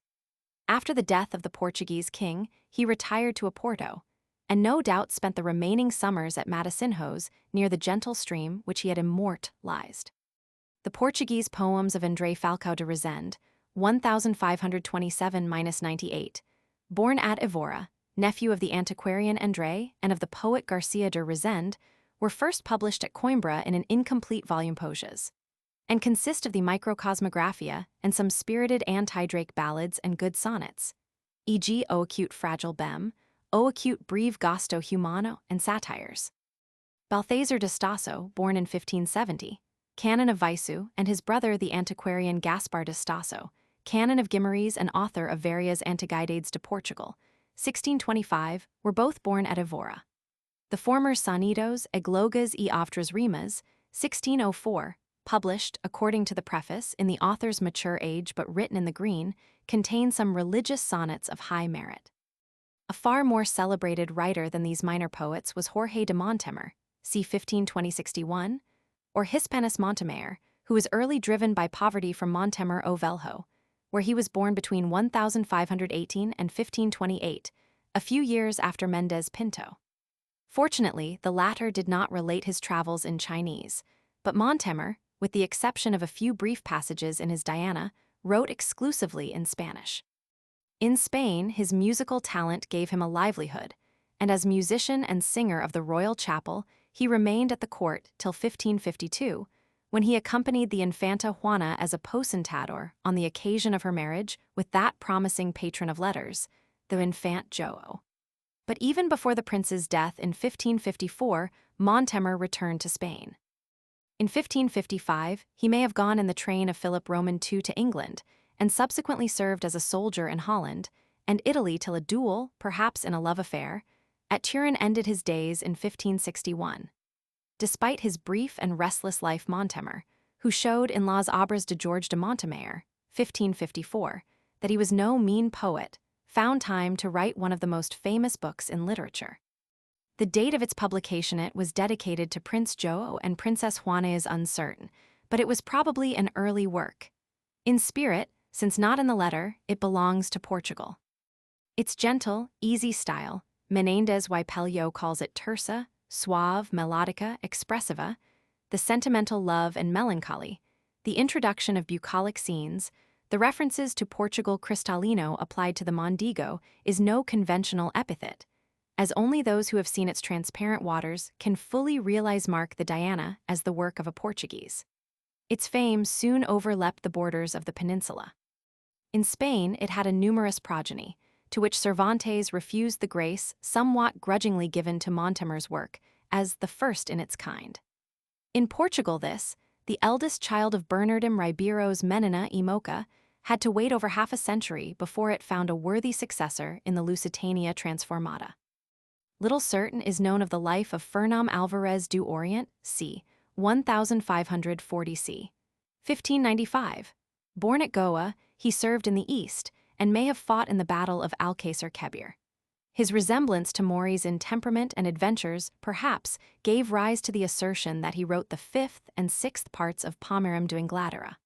After the death of the Portuguese king, he retired to Oporto, and no doubt spent the remaining summers at Matosinhos near the gentle stream which he had immortalized. The Portuguese poems of André Falcão de Rezende, 1527–98, born at Évora, nephew of the antiquarian André and of the poet Garcia de Rezende, were first published at Coimbra in an incomplete volume Poesias, and consist of the Microcosmographia and some spirited anti-Drake ballads and good sonnets, e.g. O acute fragile bem, O acute breve gosto humano, and satires. Balthazar de Stasso, born in 1570, canon of Viseu, and his brother the antiquarian Gaspar de Stasso, canon of Guimarães and author of varias Antiguidades de Portugal, 1625, were both born at Évora. The former Sonidos, Eglogas e Outras Rimas, 1604, published, according to the preface, in the author's mature age but written in the green, contain some religious sonnets of high merit. A far more celebrated writer than these minor poets was Jorge de Montemer, c. 1520–61, or Hispanus Montemayor, who was early driven by poverty from Montemer o Velho, where he was born between 1518 and 1528, a few years after Mendes Pinto. Fortunately, the latter did not relate his travels in Chinese, but Montemer, with the exception of a few brief passages in his Diana, wrote exclusively in Spanish. In Spain, his musical talent gave him a livelihood, and as musician and singer of the royal chapel, he remained at the court till 1552, when he accompanied the Infanta Juana as a posentador on the occasion of her marriage with that promising patron of letters, the Infant João. But even before the prince's death in 1554, Montemer returned to Spain. In 1555, he may have gone in the train of Philip Roman II to England, and subsequently served as a soldier in Holland, and Italy till a duel, perhaps in a love affair, at Turin ended his days in 1561. Despite his brief and restless life, Montemer, who showed in Las Obras de George de Montemayor, 1554, that he was no mean poet, found time to write one of the most famous books in literature. The date of its publication it was dedicated to Prince João and Princess Juana is uncertain, but it was probably an early work. In spirit, since not in the letter, it belongs to Portugal. Its gentle, easy style, Menéndez y Pello calls it tersa, suave, melodica, expressiva, the sentimental love and melancholy, the introduction of bucolic scenes, the references to Portugal Cristalino applied to the Mondego is no conventional epithet, as only those who have seen its transparent waters can fully realize Mark the Diana as the work of a Portuguese. Its fame soon overleapt the borders of the peninsula. In Spain, it had a numerous progeny, to which Cervantes refused the grace somewhat grudgingly given to Montemer's work as the first in its kind. In Portugal this, the eldest child of Bernardim Ribeiro's Menina e Mocha, had to wait over half a century before it found a worthy successor in the Lusitania Transformata. Little certain is known of the life of Fernão Alvarez do Orient, c. 1540 c. 1595. Born at Goa, he served in the East, and may have fought in the Battle of Alcácer Quibir. His resemblance to Maury's in temperament and adventures, perhaps, gave rise to the assertion that he wrote the 5th and 6th parts of Palmerim do Inglaterra.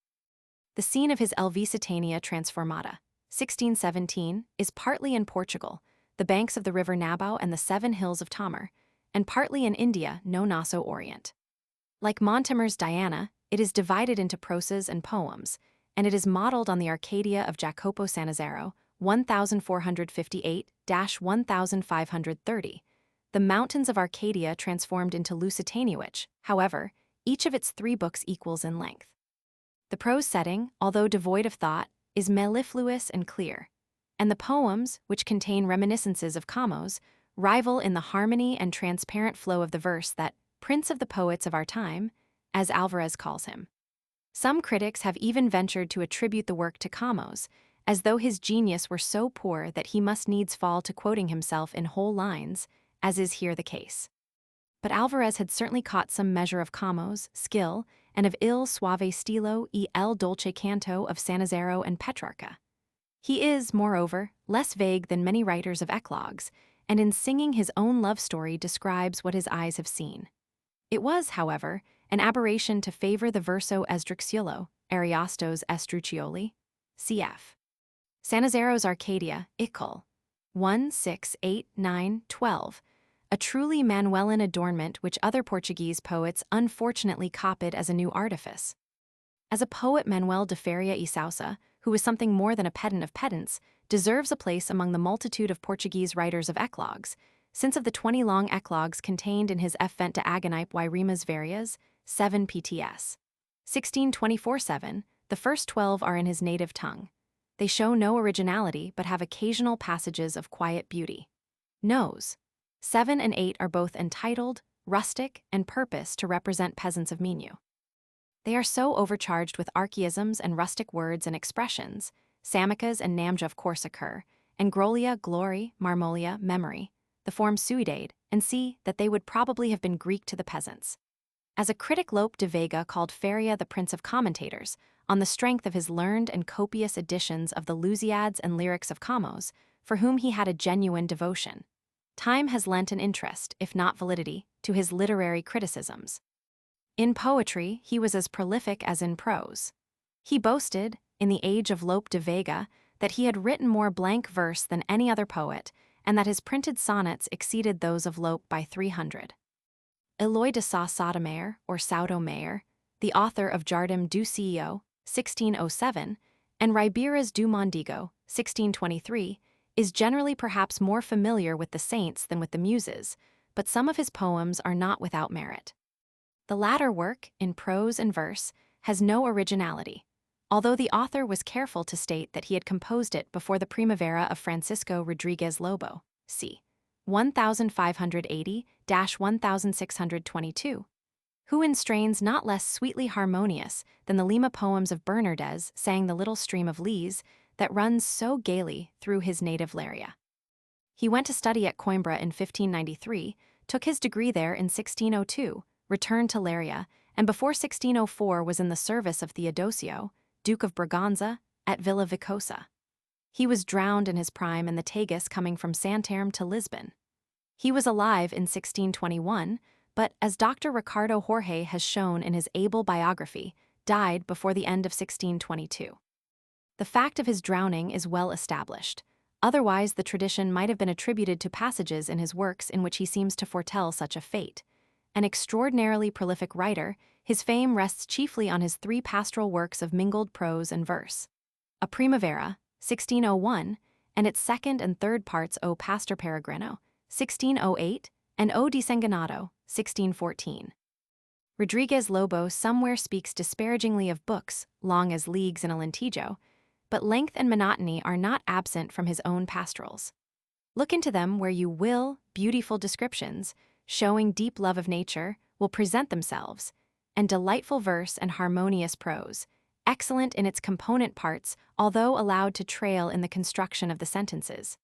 The scene of his Lusitania Transformata, 1617, is partly in Portugal, the banks of the river Nabão and the 7 hills of Tamar, and partly in India, no Naso Orient. Like Montemer's Diana, it is divided into prosas and poems, and it is modeled on the Arcadia of Jacopo Sannazaro, 1458-1530. The mountains of Arcadia transformed into Lusitania, which, however, each of its 3 books equals in length. The prose setting, although devoid of thought, is mellifluous and clear, and the poems, which contain reminiscences of Camões, rival in the harmony and transparent flow of the verse that Prince of the Poets of our time, as Alvarez calls him. Some critics have even ventured to attribute the work to Camões, as though his genius were so poor that he must needs fall to quoting himself in whole lines, as is here the case. But Alvarez had certainly caught some measure of Camões' skill and of il suave stilo e el dolce canto of Sannazaro and Petrarca. He is, moreover, less vague than many writers of eclogues, and in singing his own love story describes what his eyes have seen. It was, however, an aberration to favor the verso esdrucciolo, Ariosto's Estruccioli, cf. Sannazaro's Arcadia, Icol. 1, 6, 8, 9, 12, a truly Manuelan adornment which other Portuguese poets unfortunately copied as a new artifice. As a poet, Manuel de Faria e Sousa, who was something more than a pedant of pedants, deserves a place among the multitude of Portuguese writers of eclogues, since of the 20 long eclogues contained in his F. Vent de Agonipe y Rimas Varias, 7 pts. 1624-7, the first 12 are in his native tongue. They show no originality but have occasional passages of quiet beauty. Nos. 7 and 8 are both entitled, rustic, and purpose to represent peasants of Minho. They are so overcharged with archaisms and rustic words and expressions, Samicas and Namja of course occur, and Grolia, glory, Marmolia, memory, the form suidade, and see that they would probably have been Greek to the peasants. As a critic, Lope de Vega called Faria the prince of commentators, on the strength of his learned and copious editions of the Lusiads and lyrics of Camões, for whom he had a genuine devotion. Time has lent an interest, if not validity, to his literary criticisms. In poetry, he was as prolific as in prose. He boasted, in the age of Lope de Vega, that he had written more blank verse than any other poet, and that his printed sonnets exceeded those of Lope by 300. Eloy de Sá Sotomayor, or Sautomayor, the author of Jardim do CEO, 1607, and Ribeiras do Mondego, 1623, is generally perhaps more familiar with the saints than with the muses, but some of his poems are not without merit. The latter work, in prose and verse, has no originality, although the author was careful to state that he had composed it before the Primavera of Francisco Rodrigues Lobo, c. 1580-1622, who in strains not less sweetly harmonious than the Lima poems of Bernardez sang the little stream of Lys that runs so gaily through his native Leiria. He went to study at Coimbra in 1593, took his degree there in 1602, returned to Leiria, and before 1604 was in the service of Theodosio, Duke of Braganza, at Villa Vicosa. He was drowned in his prime in the Tagus coming from Santarém to Lisbon. He was alive in 1621, but as Dr. Ricardo Jorge has shown in his able biography, died before the end of 1622. The fact of his drowning is well established. Otherwise, the tradition might have been attributed to passages in his works in which he seems to foretell such a fate. An extraordinarily prolific writer, his fame rests chiefly on his 3 pastoral works of mingled prose and verse. A Primavera, 1601, and its second and third parts O Pastor Peregrino, 1608, and O Desenganado, 1614. Rodrigues Lobo somewhere speaks disparagingly of books, long as leagues in a lentillo, but length and monotony are not absent from his own pastorals. Look into them where you will, beautiful descriptions, showing deep love of nature, will present themselves, and delightful verse and harmonious prose, excellent in its component parts, although allowed to trail in the construction of the sentences.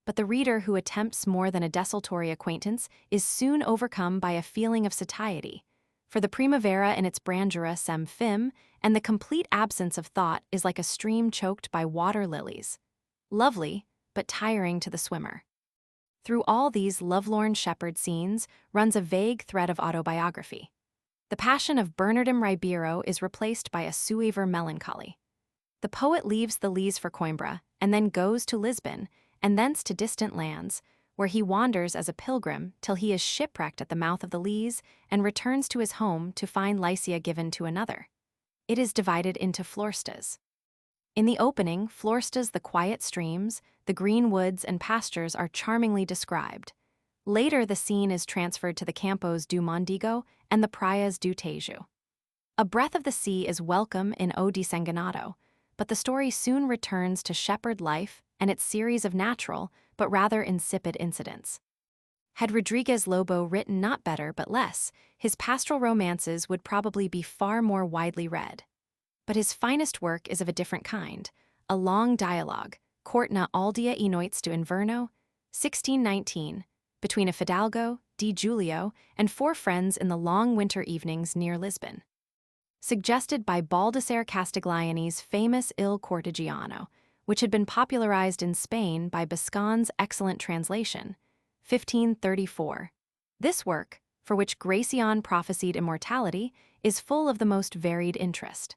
But the reader who attempts more than a desultory acquaintance is soon overcome by a feeling of satiety, for the Primavera in its brandura sem fim and the complete absence of thought is like a stream choked by water lilies. Lovely, but tiring to the swimmer. Through all these lovelorn shepherd scenes runs a vague thread of autobiography. The passion of Bernardim Ribeiro is replaced by a suaver melancholy. The poet leaves the Lys for Coimbra and then goes to Lisbon, and thence to distant lands, where he wanders as a pilgrim till he is shipwrecked at the mouth of the Lys and returns to his home to find Lycia given to another. It is divided into florestas. In the opening, florestas, the quiet streams, the green woods and pastures are charmingly described. Later, the scene is transferred to the Campos do Mondego and the Praias do Tejo. A breath of the sea is welcome in O Desenganado, but the story soon returns to shepherd life and its series of natural, but rather insipid incidents. Had Rodrigues Lobo written not better but less, his pastoral romances would probably be far more widely read. But his finest work is of a different kind, a long dialogue, Court na Aldea e Noites do Inverno, 1619, between a fidalgo, Di Julio, and 4 friends in the long winter evenings near Lisbon. Suggested by Baldassare Castigliani's famous Il Cortegiano, which had been popularized in Spain by Bascon's excellent translation, 1534. This work, for which Gracian prophesied immortality, is full of the most varied interest.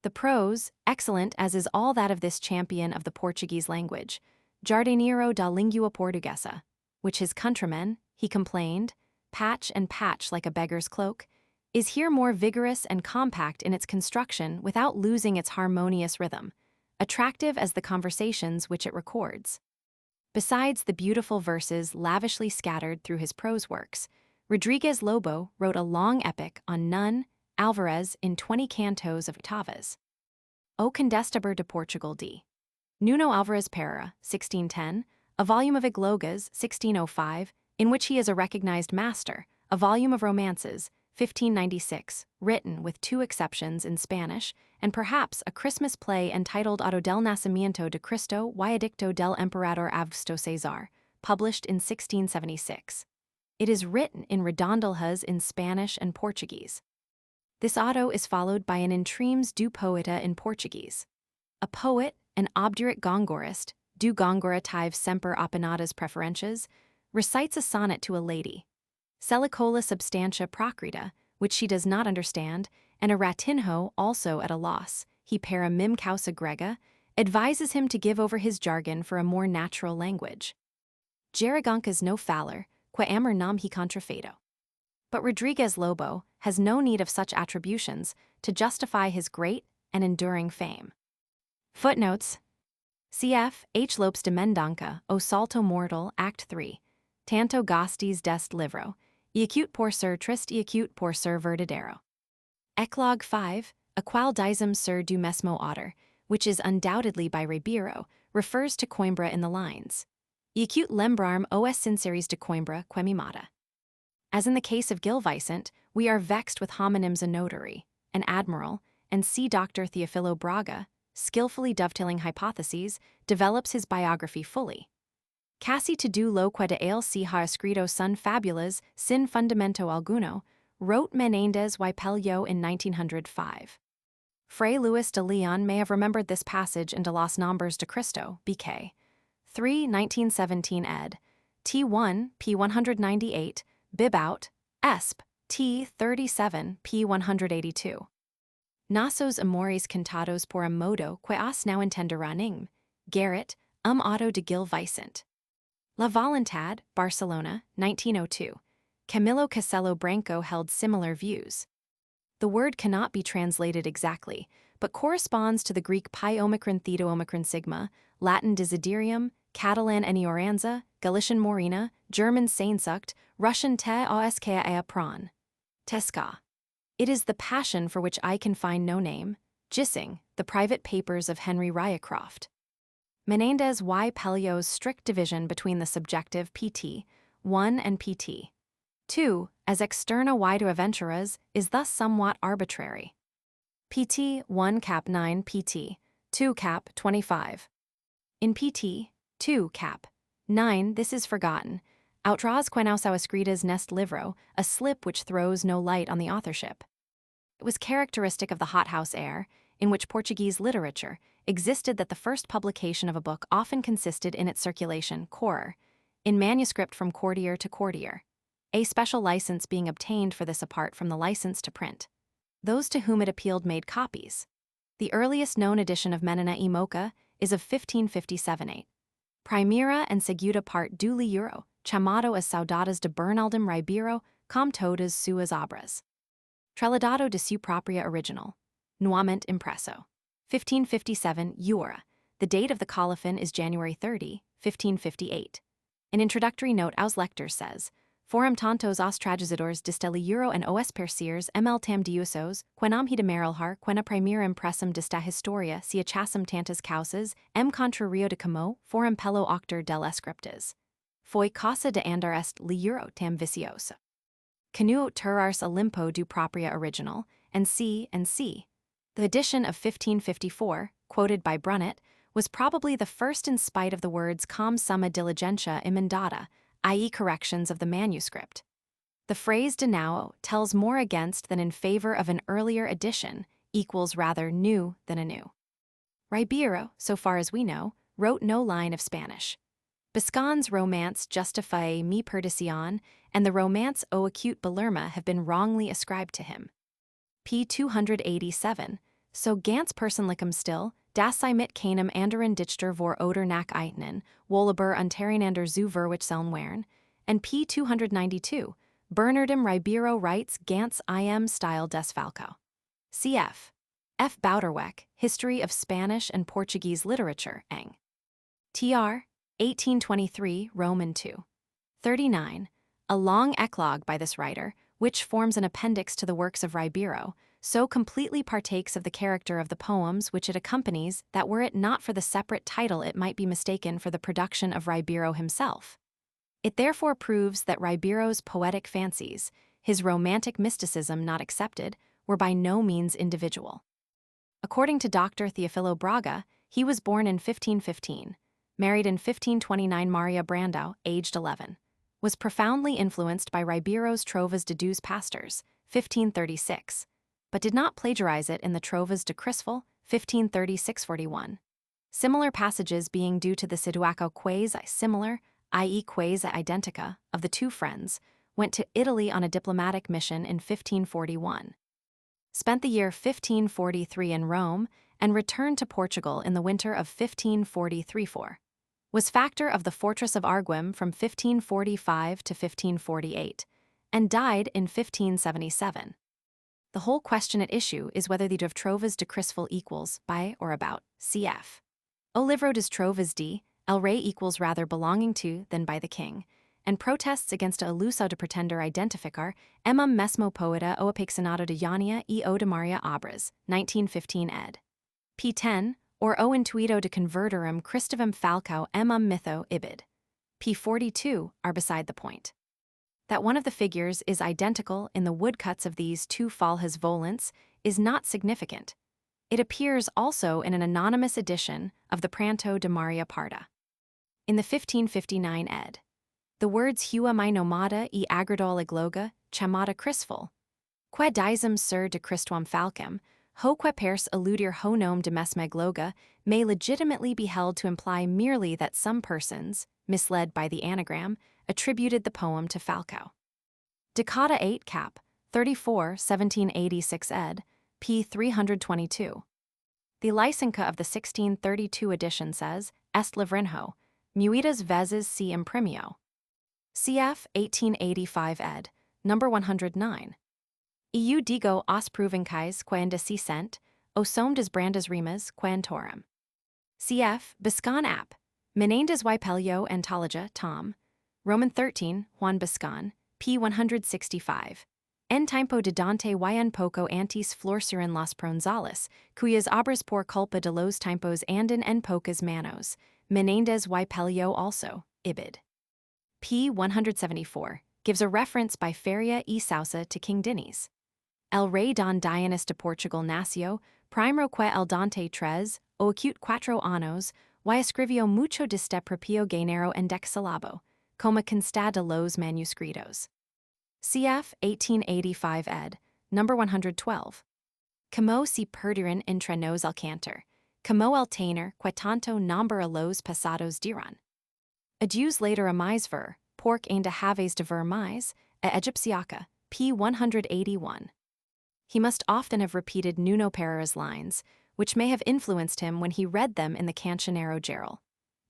The prose, excellent as is all that of this champion of the Portuguese language, Jardineiro da Língua Portuguesa, which his countrymen, he complained, patch and patch like a beggar's cloak, is here more vigorous and compact in its construction without losing its harmonious rhythm, attractive as the conversations which it records. Besides the beautiful verses lavishly scattered through his prose works, Rodrigues Lobo wrote a long epic on Nun Alvarez in 20 cantos of octavas. O Condestador de Portugal d. Nuno Alvarez Pereira, 1610, a volume of Eglogas, 1605, in which he is a recognized master, a volume of romances, 1596, written, with 2 exceptions, in Spanish, and perhaps a Christmas play entitled Auto del Nacimiento de Cristo y Edicto del Emperador Augusto César, published in 1676. It is written in redondelhas in Spanish and Portuguese. This auto is followed by an Intremes do Poeta in Portuguese. A poet, an obdurate gongorist, do gongora tive semper opinadas preferentes, recites a sonnet to a lady. Selicola substantia procrita, which she does not understand, and a ratinho, also at a loss, he para mim causa grega, advises him to give over his jargon for a more natural language. Gerigoncas no faller, que amor nam he contrafedo. But Rodrigues Lobo has no need of such attributions to justify his great and enduring fame. Footnotes: Cf. H. Lopes de Mendanca, O Salto Mortal, Act 3, Tanto Gastes deste Livro, e acute por ser triste e acute por ser verdadeiro. Eclogue 5, a qual dizem ser do mesmo autor, which is undoubtedly by Ribeiro, refers to Coimbra in the lines, e acute lembrarm os sinceres de Coimbra que me mata. As in the case of Gil Vicente, we are vexed with homonyms. A notary, an admiral, and C. Dr. Theophilo Braga, skillfully dovetailing hypotheses, develops his biography fully. Casi todo lo que de él se ha escrito son fabulas sin fundamento alguno, wrote Menéndez y Pello in 1905. Fray Luis de Leon may have remembered this passage in De los Nombres de Cristo, BK 3, 1917 ed. T1, p. 198, Bibout, Esp. T. 37, p. 182. Nossos amores cantados por a modo que as now entenderán, Garrett, auto de Gil Vicente. La Voluntad, Barcelona, 1902. Camilo Castelo Branco held similar views. The word cannot be translated exactly, but corresponds to the Greek pi omicron theta omicron sigma, Latin desiderium, Catalan enioranza, Galician morina, German Sehnsucht, Russian te oska ea pran. Teska. It is the passion for which I can find no name, Gissing, the private papers of Henry Ryecroft. Menéndez y Pello's strict division between the subjective pt. 1 and pt. 2, as externa y to aventuras, is thus somewhat arbitrary. pt. 1 cap 9 pt. 2 cap 25. In pt. 2 cap 9 this is forgotten, outdraws quenausau escritas nest livro, a slip which throws no light on the authorship. It was characteristic of the hothouse air, in which Portuguese literature existed, that the first publication of a book often consisted in its circulation, cor, in manuscript from courtier to courtier, a special license being obtained for this apart from the license to print. Those to whom it appealed made copies. The earliest known edition of Menina e Mocha is of 1557. Primera and segunda parte do livro, chamado as saudades de Bernaldum Ribeiro, com todas suas obras. Trasladado de su propria original. Nuamente impresso. 1557, Eura. The date of the colophon is January 30, 1558. An introductory note aos lectors says, Forum tantos os traducidores deste livro and os perseers ml tam diusos, quenam hidemeralhar quena primera impressum desta historia se achassum tantas causas, contrario de Camões, forum pello octor del scriptas. Foi cosa de andar est livro tam viciosa. Canuo terars Olimpo do propria original, and C. The edition of 1554, quoted by Brunet, was probably the first in spite of the words com summa diligentia emendata, i.e. corrections of the manuscript. The phrase de novo tells more against than in favor of an earlier edition, equals rather new than anew. Ribeiro, so far as we know, wrote no line of Spanish. Biscan's romance Justifié mi perdición and the romance O acute Belerma have been wrongly ascribed to him. p. 287, so ganz personlicum still, das sei mit keinem anderen Dichter vor oder nach Eitnen, wohlabur untereinander zu verwechseln wären, and p. 292, Bernardum Ribeiro writes ganz im Style des Falco. Cf. F. Bouderweck, History of Spanish and Portuguese Literature, Eng. Tr. 1823, Roman 2. 39, a long eclogue by this writer, which forms an appendix to the works of Ribeiro, so completely partakes of the character of the poems which it accompanies that were it not for the separate title it might be mistaken for the production of Ribeiro himself. It therefore proves that Ribeiro's poetic fancies, his romantic mysticism not excepted, were by no means individual. According to Dr. Theofilo Braga, he was born in 1515, married in 1529 Maria Brandão, aged 11, was profoundly influenced by Ribeiro's Trovas de dos Pastores, 1536, but did not plagiarize it in the Trovas de Crisfel, 1536-41. Similar passages being due to the situação quasi similar, i.e. quasi identica, of the two friends, went to Italy on a diplomatic mission in 1541. Spent the year 1543 in Rome, and returned to Portugal in the winter of 1543-4. Was factor of the fortress of Arguim from 1545 to 1548, and died in 1577. The whole question at issue is whether the de Trovas de Crisfel equals, by or about, cf. O livro das Trovas de El Rey equals rather belonging to than by the king, and protests against a iluso de pretender identificar, emum mesmo poeta o apaixonado de Yania e o de Maria Obras, 1915 ed. p. 10, or o intuito de converterum Christovum Falco emum mytho ibid. p. 42 are beside the point. That one of the figures is identical in the woodcuts of these two falhas volants is not significant. It appears also in an anonymous edition of the Pranto de Maria Parda. In the 1559 ed. The words hua mai nomada e agradol igloga, chamada Crisfel, que dizem ser de Christuam Falcam, ho que pers eludir ho nome de mesma gloga, may legitimately be held to imply merely that some persons, misled by the anagram, attributed the poem to Falco. Decada 8 cap. 34, 1786 ed. p. 322. The Lysenka of the 1632 edition says, Est livrinho, muitas vezes se imprimio. Cf. 1885 ed. Number 109. Eu digo os provinciais quando se sent, o som das brandas rimas quantorum. Cf. Biscan app. Menendez y Pello Antologia, Tom. Roman 13, Juan Biscan, p. 165. En tiempo de Dante y un poco antes florsuran las pronzales, cuyas obras por culpa de los tiempos andan en pocas manos. Menendez y Pello also, ibid. p. 174, gives a reference by Feria e Sousa to King Dinis. El Rey Don Dionys de Portugal nació, primero que el Dante tres, o acute cuatro años, y escribió mucho deste propio género en decsilabo, como consta de los manuscritos. Cf. 1885 ed. Number 112. Como se perdieran entre nos el cantor, como el tenor que tanto nombre a los pasados dirán. Adieus later a mais ver, pork ainda haves de ver mais, a Egyptiaca, p. 181. He must often have repeated Nuno Pereira's lines, which may have influenced him when he read them in the Cancionero Geral.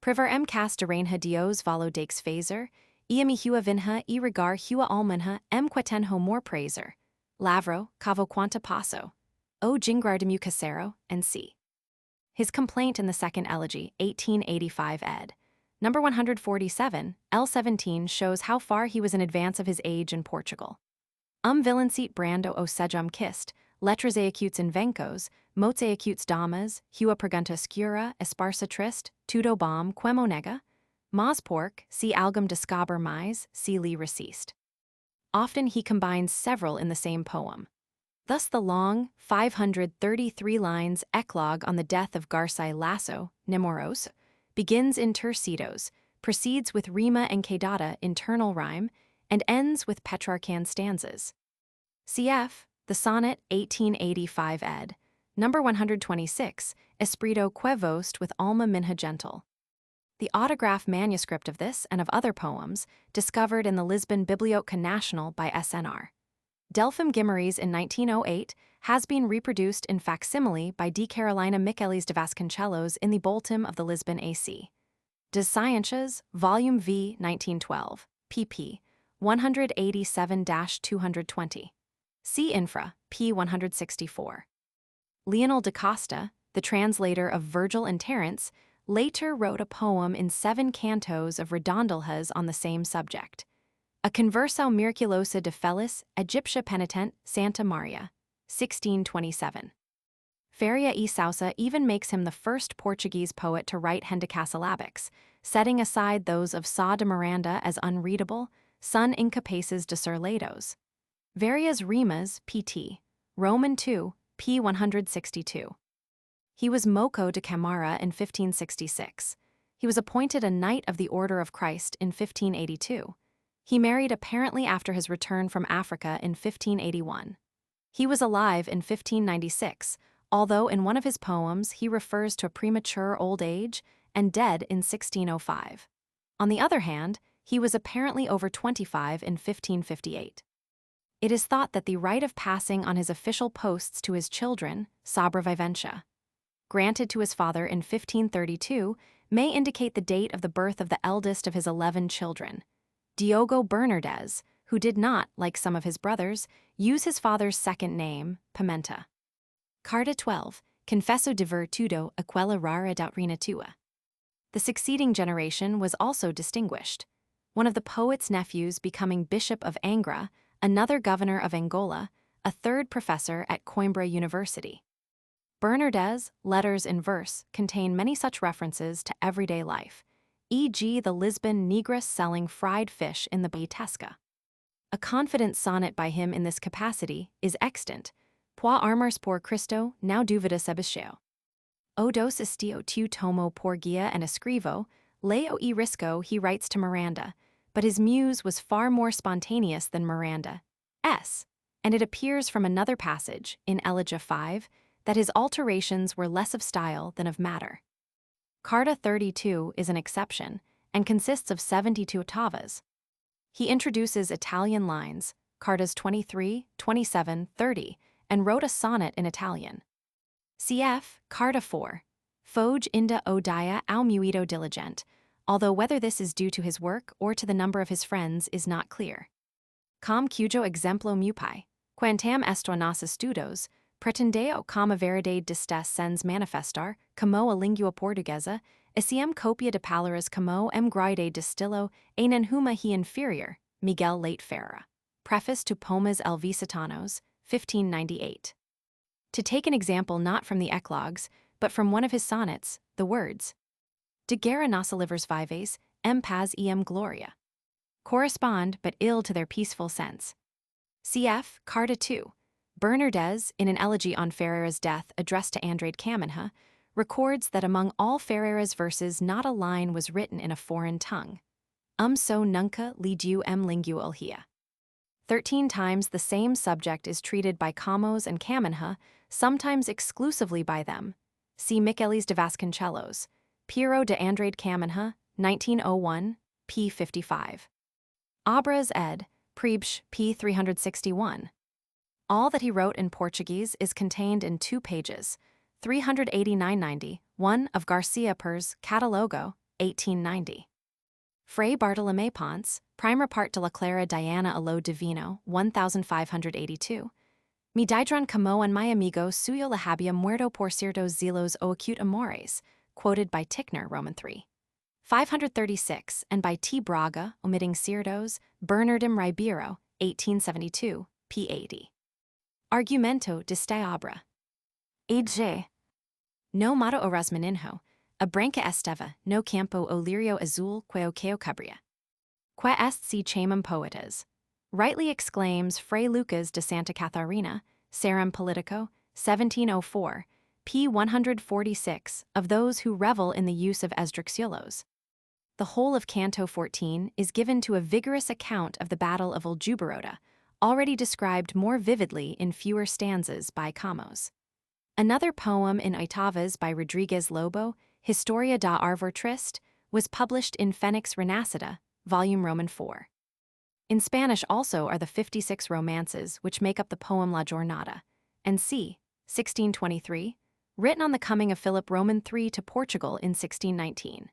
Privar cas de reinha dios valo dakes phaser, iami hua vinha e regar hua almanha queten ho more praiser. Lavro, cavo quanta passo. O jingrardemu casero, and c. His complaint in the second elegy, 1885 ed. Number 147, L17 shows how far he was in advance of his age in Portugal. Villancit brando o sejum kist, letras eacutes invencos, motes eacutes damas, hua pregunta scura, esparsa trist, tudo bom quemo nega, mas pork, si algum discover mais, si li recist. Often he combines several in the same poem. Thus the long, 533 lines eclogue on the death of García Lasso, Nemoros, begins in tercitos, proceeds with rima and caudata internal rhyme, and ends with Petrarchan stanzas. Cf. The Sonnet 1885 ed. Number 126, Espirito Quevost with Alma Minha Gentle. The autograph manuscript of this and of other poems, discovered in the Lisbon Biblioteca Nacional by SNR. Delphim Guimarães in 1908, has been reproduced in facsimile by D. Carolina Michelis de Vasconcelos in the Boltim of the Lisbon AC. Des Sciences, Volume V, 1912, pp. 187-220. See Infra, p. 164. Leonel da Costa, the translator of Virgil and Terence, later wrote a poem in 7 cantos of redondilhas on the same subject. A Conversao Miraculosa de Felis, Egyptia Penitent, Santa Maria, 1627. Faria e Sousa even makes him the first Portuguese poet to write hendecasyllabics, setting aside those of Sá de Miranda as unreadable, son incapazes de ser leídos. Varias rimas, pt. Roman 2, p. 162. He was Moco de Camara in 1566. He was appointed a Knight of the Order of Christ in 1582. He married apparently after his return from Africa in 1581. He was alive in 1596, although in one of his poems he refers to a premature old age and dead in 1605. On the other hand, he was apparently over 25 in 1558. It is thought that the right of passing on his official posts to his children, sobraviventia, granted to his father in 1532, may indicate the date of the birth of the eldest of his 11 children, Diogo Bernardes, who did not, like some of his brothers, use his father's second name, Pimenta. Carta 12, Confesso de virtudo aquela rara doutrina tua. The succeeding generation was also distinguished. One of the poet's nephews becoming Bishop of Angra, another governor of Angola, a third professor at Coimbra University. Bernardes' letters in verse contain many such references to everyday life, e.g. the Lisbon negress selling fried fish in the Baitesca. A confident sonnet by him in this capacity is extant, Pois armars por Cristo now duvida sebisceo. O dos estio tu tomo por guia and escrivo, leo e risco he writes to Miranda, but his muse was far more spontaneous than Miranda's, and it appears from another passage, in Elegia 5, that his alterations were less of style than of matter. Carta 32 is an exception, and consists of 72 ottavas. He introduces Italian lines, Cartas 23, 27, 30, and wrote a sonnet in Italian. Cf. Carta 4. Foge inda o dia au muito diligent, although whether this is due to his work or to the number of his friends is not clear. Com cujo exemplo mupai, quantam esto nossos estudos, pretendeo como verdade distes sens manifestar, como a lingua portuguesa, eciem copia de palavras como grade distilo, en huma he inferior, Miguel Leite Ferreira. Preface to Poemas Elvisitanos, 1598. To take an example not from the eclogues, but from one of his sonnets, the words De guerra nossa livres vives, paz gloria, correspond but ill to their peaceful sense. Cf. Carta 2. Bernardes, in an elegy on Ferreira's death addressed to Andrade Caminha, records that among all Ferreira's verses not a line was written in a foreign tongue. So nunca lidu lingua ulhia. 13 times the same subject is treated by Camões and Caminha, sometimes exclusively by them. See Michelis de Vasconcelos, Piero de Andrade Caminha, 1901, p. 55. Obras ed. Prebsch, p. 361. All that he wrote in Portuguese is contained in 2 pages, 389-90, one of Garcia Per's Catalogo, 1890. Fray Bartolomé Ponce, Prima Parte de la Clara Diana a lo Divino, 1582. Mi didron como en mi amigo suyo la había muerto por ciertos zelos o acute amores, quoted by Tickner, Roman 3. 536, and by T. Braga, omitting ciertos, Bernardim Ribeiro, 1872, p. 80. Argumento deste obra. Age. No mato horas maninho, a branca esteva, no campo o lirio azul queo cabria. Que est si chamum poetas. Rightly exclaims Fray Lucas de Santa Catharina, Serum Politico, 1704, p. 146, of those who revel in the use of esdrúxulos. The whole of Canto 14 is given to a vigorous account of the Battle of Aljubarrota, already described more vividly in fewer stanzas by Camões. Another poem in oitavas by Rodrigues Lobo, Historia da Árvore Triste, was published in Fenix Renascida, volume Roman 4. In Spanish also are the 56 romances which make up the poem La Jornada, and c. 1623, written on the coming of Philip Roman III to Portugal in 1619.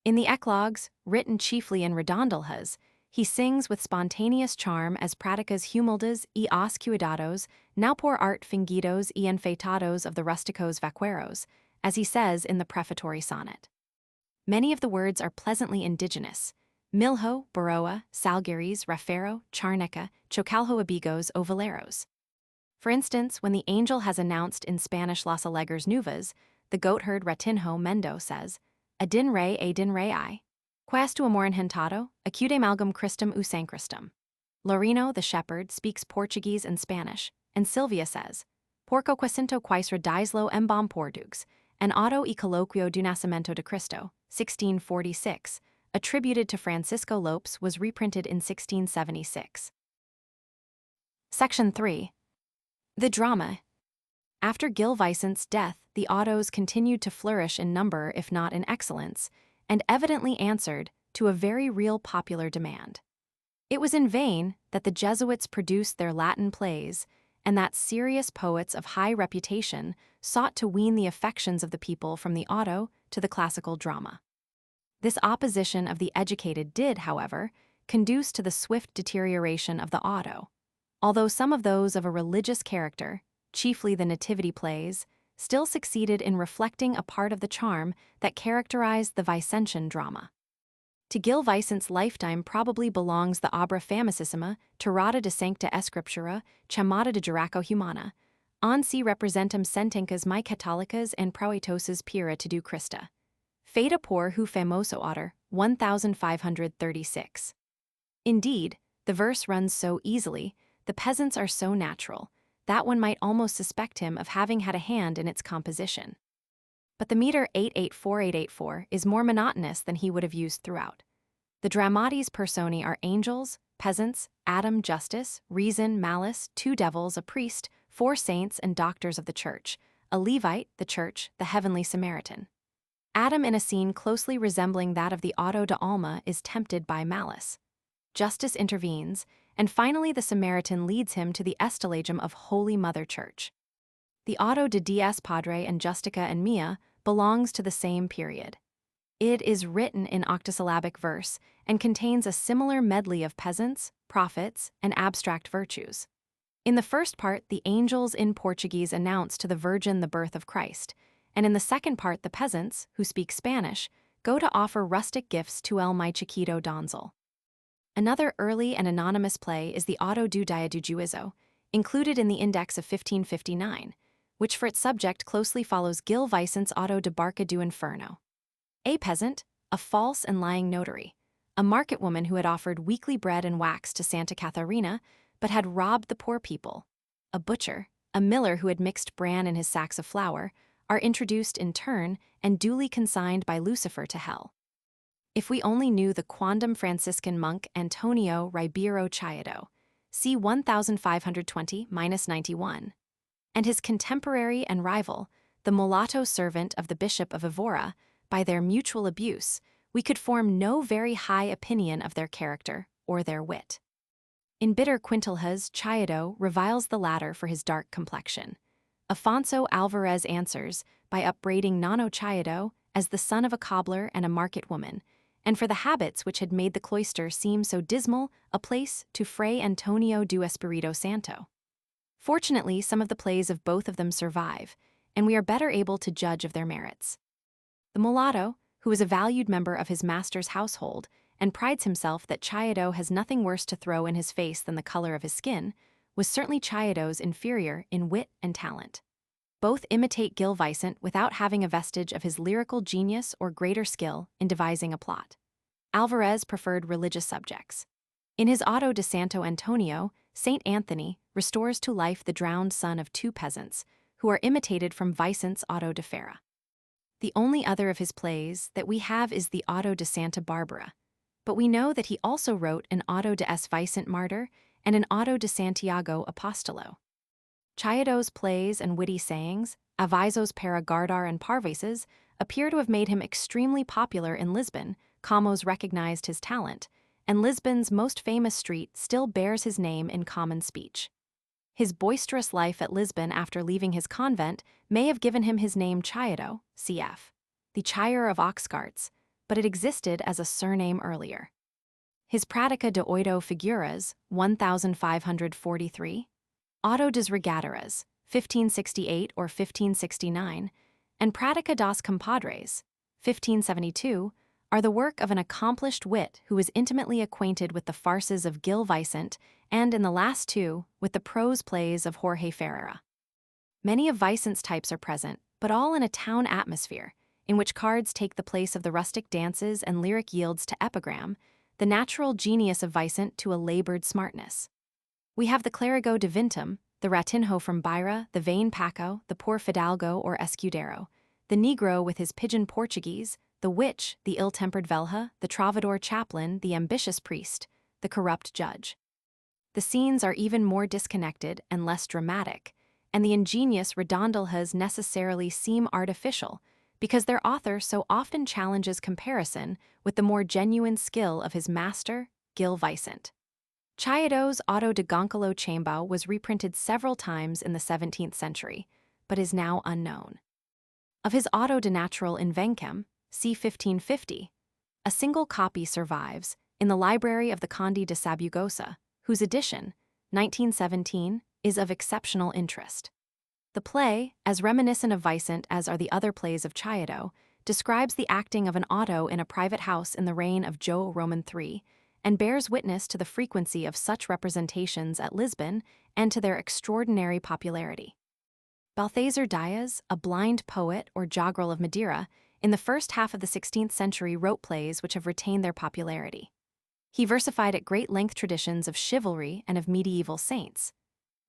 In the eclogues, written chiefly in redondelhas, he sings with spontaneous charm as praticas humildes y os cuidados, now por art fingidos y enfeitados of the rusticos vaqueros, as he says in the prefatory sonnet. Many of the words are pleasantly indigenous: Milho, Baroa, Salgueires, Rafero, Charneca, Chocalho Abigos, Ovaleros. For instance, when the angel has announced in Spanish Las Alegres Nuvas, the goatherd Ratinho Mendo says, Adin re I. Questu amor encantado, acude malgum Christum u Sancristum. Lorino, the shepherd, speaks Portuguese and Spanish, and Sylvia says, Porco quesinto quais redislo embom portugues, and auto y colloquio do nascimento de Cristo, 1646, attributed to Francisco Lopes, was reprinted in 1676. Section 3. The drama. After Gil Vicent's death, the autos continued to flourish in number if not in excellence, and evidently answered to a very real popular demand. It was in vain that the Jesuits produced their Latin plays, and that serious poets of high reputation sought to wean the affections of the people from the auto to the classical drama. This opposition of the educated did, however, conduce to the swift deterioration of the auto, although some of those of a religious character, chiefly the nativity plays, still succeeded in reflecting a part of the charm that characterized the Vicentian drama. To Gil Vicent's lifetime probably belongs the obra famosissima Tirada de Sancta Escriptura, chamada de Juraco Humana, on si representum sentencas mai católicas and proetoses pira to do Christa. Feta por hu famoso otter, 1536. Indeed, the verse runs so easily, the peasants are so natural, that one might almost suspect him of having had a hand in its composition. But the meter 884884 is more monotonous than he would have used throughout. The dramatis personae are angels, peasants, Adam, justice, reason, malice, two devils, a priest, four saints and doctors of the church, a Levite, the church, the heavenly Samaritan. Adam, in a scene closely resembling that of the Auto de Alma, is tempted by malice. Justice intervenes, and finally the Samaritan leads him to the estalagium of Holy Mother Church. The Auto de Dies Padre and Justica and Mia belongs to the same period. It is written in octosyllabic verse and contains a similar medley of peasants, prophets, and abstract virtues. In the first part, the angels in Portuguese announce to the Virgin the birth of Christ, and in the second part the peasants, who speak Spanish, go to offer rustic gifts to El Mi Chiquito Donzel. Another early and anonymous play is the Auto do Dia do Juízo, included in the Index of 1559, which for its subject closely follows Gil Vicent's Auto de Barca do Inferno. A peasant, a false and lying notary, a market woman who had offered weekly bread and wax to Santa Catharina, but had robbed the poor people, a butcher, a miller who had mixed bran in his sacks of flour, are introduced in turn and duly consigned by Lucifer to hell. If we only knew the quondam Franciscan monk Antonio Ribeiro Chayado, c. 1520-91, and his contemporary and rival, the mulatto servant of the Bishop of Evora, by their mutual abuse, we could form no very high opinion of their character or their wit. In bitter quintilhas, Chayado reviles the latter for his dark complexion. Afonso Alvarez answers by upbraiding Nano Chayado as the son of a cobbler and a market woman, and for the habits which had made the cloister seem so dismal a place to Fray Antonio do Espírito Santo. Fortunately, some of the plays of both of them survive, and we are better able to judge of their merits. The mulatto, who is a valued member of his master's household and prides himself that Chayado has nothing worse to throw in his face than the color of his skin, was certainly Chayado's inferior in wit and talent. Both imitate Gil Vicente without having a vestige of his lyrical genius or greater skill in devising a plot. Alvarez preferred religious subjects. In his Auto de Santo Antonio, Saint Anthony restores to life the drowned son of two peasants, who are imitated from Vicente's Auto de Fera. The only other of his plays that we have is the Auto de Santa Barbara, but we know that he also wrote an Auto de S. Vicente Martyr and an Auto de Santiago Apostolo. Chayado's plays and witty sayings, avisos para guardar and parveses, appear to have made him extremely popular in Lisbon. Camões recognized his talent, and Lisbon's most famous street still bears his name in common speech. His boisterous life at Lisbon after leaving his convent may have given him his name Chayado, cf. the Chyer of ox carts, but it existed as a surname earlier. His Prática de Oito Figuras, 1543, Auto das Regadoras, 1568 or 1569, and Prática dos Compadres, 1572, are the work of an accomplished wit who is intimately acquainted with the farces of Gil Vicente and, in the last two, with the prose plays of Jorge Ferreira. Many of Vicente's types are present, but all in a town atmosphere, in which cards take the place of the rustic dances and lyric yields to epigram, the natural genius of Vicente to a labored smartness. We have the Clérigo de Vintum, the Ratinho from Beira, the vain Paco, the poor Fidalgo or Escudero, the Negro with his pidgin Portuguese, the witch, the ill-tempered Velha, the troubadour chaplain, the ambitious priest, the corrupt judge. The scenes are even more disconnected and less dramatic, and the ingenious redondilhas necessarily seem artificial, because their author so often challenges comparison with the more genuine skill of his master, Gil Vicente. Chayado's Auto de Goncalo Chambao was reprinted several times in the 17th century, but is now unknown. Of his Auto de Natural Invenchem, c. 1550, a single copy survives in the library of the Conde de Sabugosa, whose edition, 1917, is of exceptional interest. The play, as reminiscent of Vicente as are the other plays of Chayado, describes the acting of an auto in a private house in the reign of Joe Roman III, and bears witness to the frequency of such representations at Lisbon and to their extraordinary popularity. Balthazar Dias, a blind poet or jogrel of Madeira, in the first half of the 16th century wrote plays which have retained their popularity. He versified at great length traditions of chivalry and of medieval saints.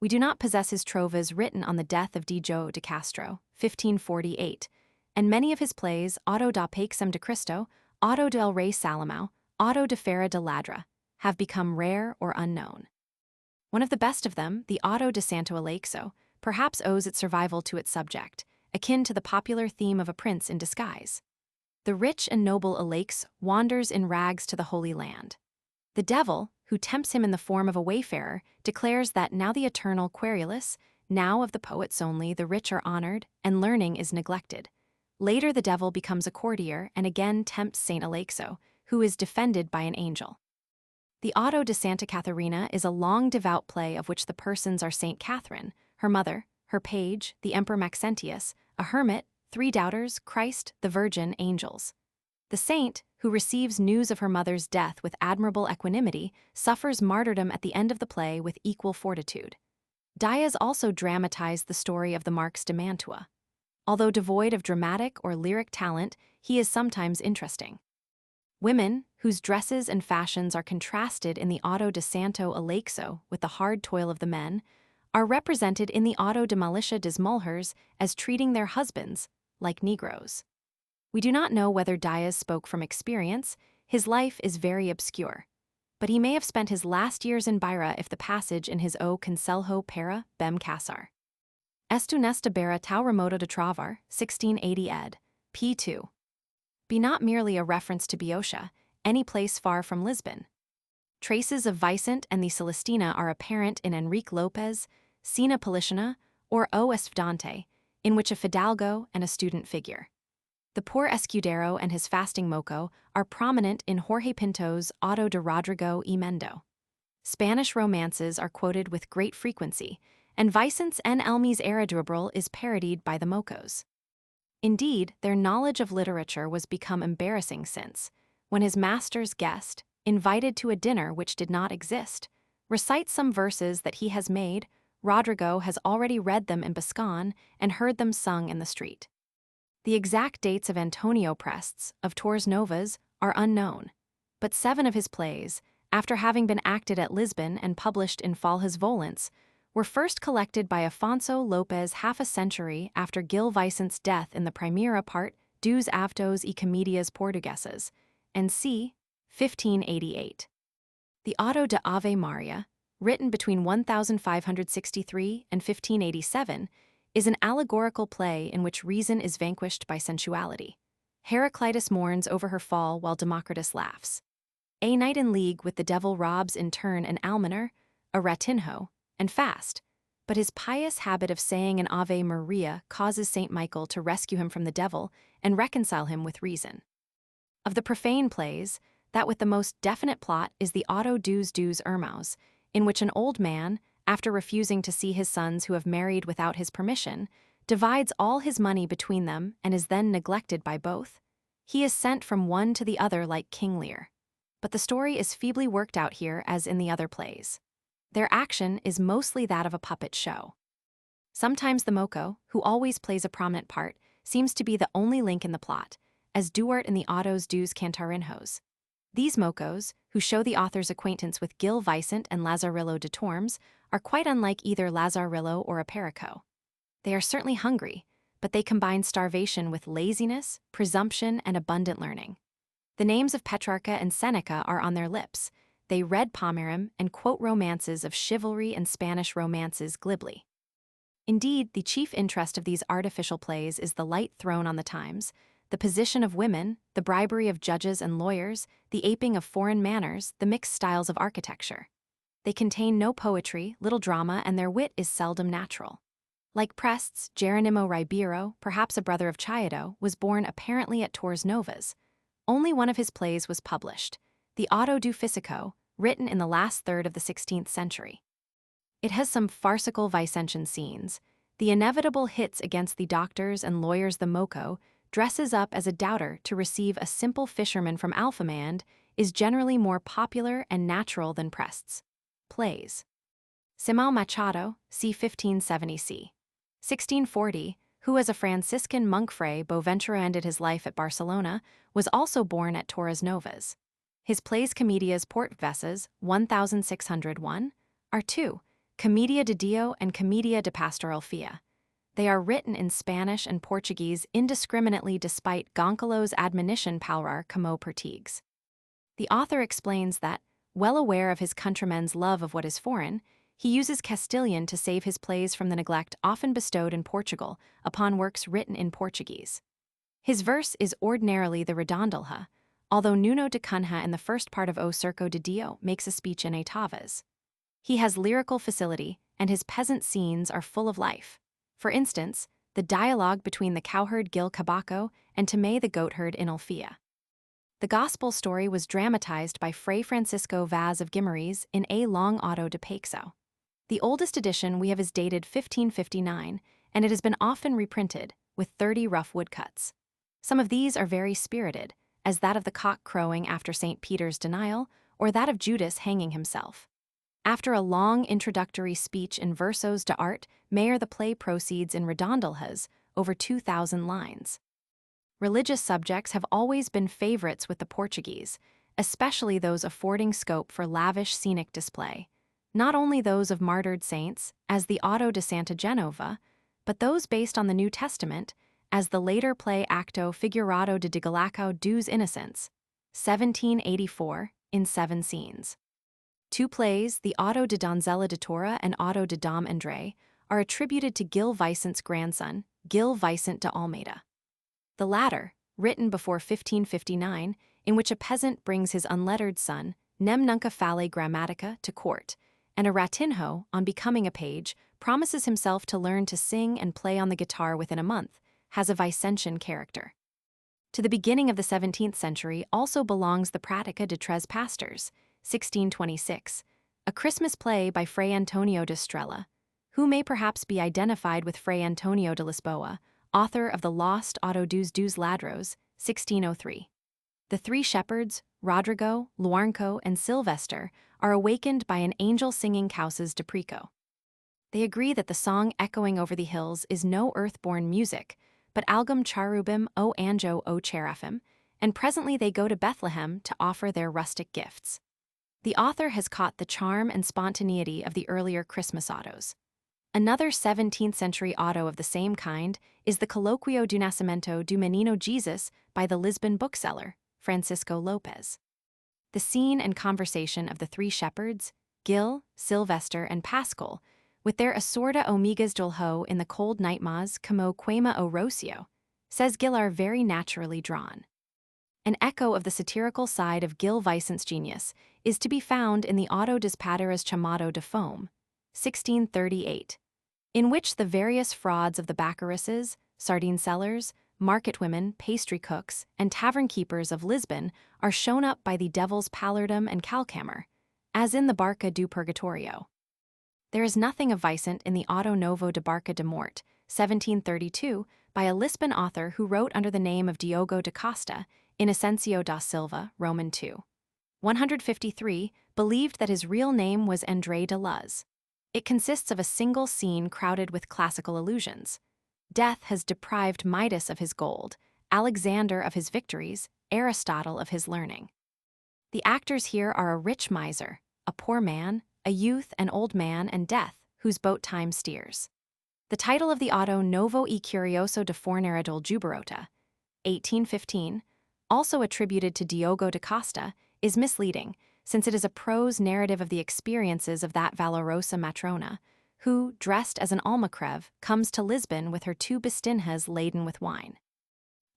We do not possess his trovas written on the death of Diego de Castro, 1548, and many of his plays, Auto da Paixão de Cristo, Auto del Rei Salomão, Auto de Fera de Ladra, have become rare or unknown. One of the best of them, the Auto de Santo Aleixo, perhaps owes its survival to its subject, akin to the popular theme of a prince in disguise. The rich and noble Aleix wanders in rags to the Holy Land. The devil, who tempts him in the form of a wayfarer, declares that now the eternal querulus, now of the poets only, the rich are honored, and learning is neglected. Later the devil becomes a courtier and again tempts Saint Aleixo, who is defended by an angel. The Auto de Santa Catharina is a long devout play of which the persons are Saint Catherine, her mother, her page, the Emperor Maxentius, a hermit, three doubters, Christ, the Virgin, angels. The saint, who receives news of her mother's death with admirable equanimity, suffers martyrdom at the end of the play with equal fortitude. Dias also dramatized the story of the Marques de Mantua. Although devoid of dramatic or lyric talent, he is sometimes interesting. Women, whose dresses and fashions are contrasted in the Auto de Santo Aleixo with the hard toil of the men, are represented in the Auto de Malicia des Mulhers as treating their husbands like Negroes. We do not know whether Dias spoke from experience. His life is very obscure, but he may have spent his last years in Beira if the passage in his O Conselho para Bem Casar. Estu nesta beira tão remota de travar, 1680 ed. p. 2. Be not merely a reference to Boeotia, any place far from Lisbon. Traces of Vicente and the Celestina are apparent in Enrique Lopez, Sina Policiana, or O Estudante, in which a fidalgo and a student figure. The poor escudero and his fasting moco are prominent in Jorge Pinto's Auto de Rodrigo y Mendo. Spanish romances are quoted with great frequency, and Vicente N. Elmy's Erudibral is parodied by the mocos. Indeed, their knowledge of literature was become embarrassing since, when his master's guest, invited to a dinner which did not exist, recites some verses that he has made, Rodrigo has already read them in Bascon and heard them sung in the street. The exact dates of Antonio Prest's, of Torres Novas, are unknown, but 7 of his plays, after having been acted at Lisbon and published in Folhas Volants, were first collected by Afonso Lopes half a century after Gil Vicente's death in the Primeira parte dos Autos e Comedias Portuguesas, and c. 1588. The Auto de Ave Maria, written between 1563 and 1587, is an allegorical play in which reason is vanquished by sensuality. Heraclitus mourns over her fall while Democritus laughs. A knight in league with the devil robs in turn an almoner, a ratinho, and fast, but his pious habit of saying an Ave Maria causes Saint Michael to rescue him from the devil and reconcile him with reason. Of the profane plays, that with the most definite plot is the Auto dos Irmãos, in which an old man, after refusing to see his sons who have married without his permission, divides all his money between them and is then neglected by both. He is sent from one to the other like King Lear. But the story is feebly worked out here as in the other plays. Their action is mostly that of a puppet show. Sometimes the moco, who always plays a prominent part, seems to be the only link in the plot, as Duarte in the Autos dos Cantarinhos. These mocos, who show the author's acquaintance with Gil Vicente and Lazarillo de Tormes, are quite unlike either Lazarillo or a Perico. They are certainly hungry, but they combine starvation with laziness, presumption, and abundant learning. The names of Petrarca and Seneca are on their lips. They read Pomerum and quote romances of chivalry and Spanish romances glibly. Indeed, the chief interest of these artificial plays is the light thrown on the times, the position of women, the bribery of judges and lawyers, the aping of foreign manners, the mixed styles of architecture. They contain no poetry, little drama, and their wit is seldom natural. Like Prest's, Geronimo Ribeiro, perhaps a brother of Chaido, was born apparently at Torres Novas. Only one of his plays was published, the Auto do Físico, written in the last third of the 16th century. It has some farcical Vicentian scenes. The inevitable hits against the doctors and lawyers. The moco dresses up as a doubter to receive a simple fisherman from Alfamand, is generally more popular and natural than Prest's plays. Simão Machado, c. 1570 c. 1640, who as a Franciscan monk Fray Boaventura ended his life at Barcelona, was also born at Torres Novas. His plays Comedias Portuguesas 1601 are 2, Comedia de Dio and Comedia de Pastoral Fia. They are written in Spanish and Portuguese indiscriminately despite Goncalo's admonition palrar como Portugues. The author explains that, well aware of his countrymen's love of what is foreign, he uses Castilian to save his plays from the neglect often bestowed in Portugal upon works written in Portuguese. His verse is ordinarily the redondilha, although Nuno de Cunha in the first part of O Cerco de Dio makes a speech in oitavas. He has lyrical facility, and his peasant scenes are full of life. For instance, the dialogue between the cowherd Gil Cabaco and Tomé the goatherd in Ulfia. The gospel story was dramatized by Fray Francisco Vaz of Guimarães in A Long Auto de Paixão. The oldest edition we have is dated 1559, and it has been often reprinted, with 30 rough woodcuts. Some of these are very spirited, as that of the cock crowing after St. Peter's denial, or that of Judas hanging himself. After a long introductory speech in versos de art, Mayer the play proceeds in redondilhas, over 2,000 lines. Religious subjects have always been favorites with the Portuguese, especially those affording scope for lavish scenic display. Not only those of martyred saints, as the Auto de Santa Genova, but those based on the New Testament, as the later play Acto Figurado de Galacao dos Innocents, 1784, in 7 scenes. 2 plays, the Auto de Donzela de Tora and Auto de Dom André, are attributed to Gil Vicente's grandson, Gil Vicente de Almeida. The latter, written before 1559, in which a peasant brings his unlettered son, Nem Nunca Fale Grammatica, to court, and a ratinho, on becoming a page, promises himself to learn to sing and play on the guitar within a month, has a Vicentian character. To the beginning of the 17th century also belongs the Pratica de Tres Pastors, 1626, a Christmas play by Fray Antonio de Estrella, who may perhaps be identified with Fray Antonio de Lisboa, author of the Lost Auto dos Ladros, 1603. The three shepherds, Rodrigo, Luarnco, and Sylvester, are awakened by an angel singing Causes de Preco. They agree that the song echoing over the hills is no earth-born music, but algum charubim o anjo o cherafim, and presently they go to Bethlehem to offer their rustic gifts. The author has caught the charm and spontaneity of the earlier Christmas autos. Another 17th century auto of the same kind is the Coloquio do Nascimento do Menino Jesus by the Lisbon bookseller, Francisco Lopes. The scene and conversation of the three shepherds, Gil, Sylvester, and Pascal, with their assorda omegas dolho in the cold nightmas como quema o rocio, says Gil, are very naturally drawn. An echo of the satirical side of Gil Vicent's genius is to be found in the Auto dos Padres chamado de Fome, 1638, in which the various frauds of the baccharuses, sardine sellers, market women, pastry cooks, and tavern keepers of Lisbon are shown up by the devil's pallardum and calcamer, as in the Barca do Purgatorio. There is nothing of Vicent in the Auto Novo de Barca de Mort, 1732, by a Lisbon author who wrote under the name of Diogo da Costa, Inocencio da Silva, Roman II. 153, believed that his real name was André de Luz. It consists of a single scene crowded with classical allusions. Death has deprived Midas of his gold, Alexander of his victories, Aristotle of his learning. The actors here are a rich miser, a poor man, a youth, an old man, and death, whose boat time steers. The title of the Auto Novo e Curioso de Fornera del Juberota, 1815, also attributed to Diogo da Costa, is misleading, since it is a prose narrative of the experiences of that valorosa matrona, who, dressed as an almacrev, comes to Lisbon with her two bastinhas laden with wine.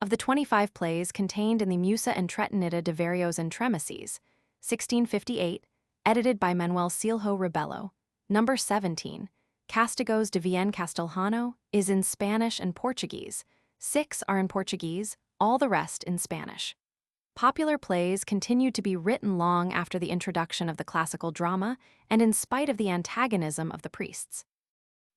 Of the 25 plays contained in the Musa Entretenida de Varios Entremeses, 1658, edited by Manuel Siljo Rebello, number 17, Castigos de Bien Castellano, is in Spanish and Portuguese. 6 are in Portuguese, all the rest in Spanish. Popular plays continued to be written long after the introduction of the classical drama and in spite of the antagonism of the priests.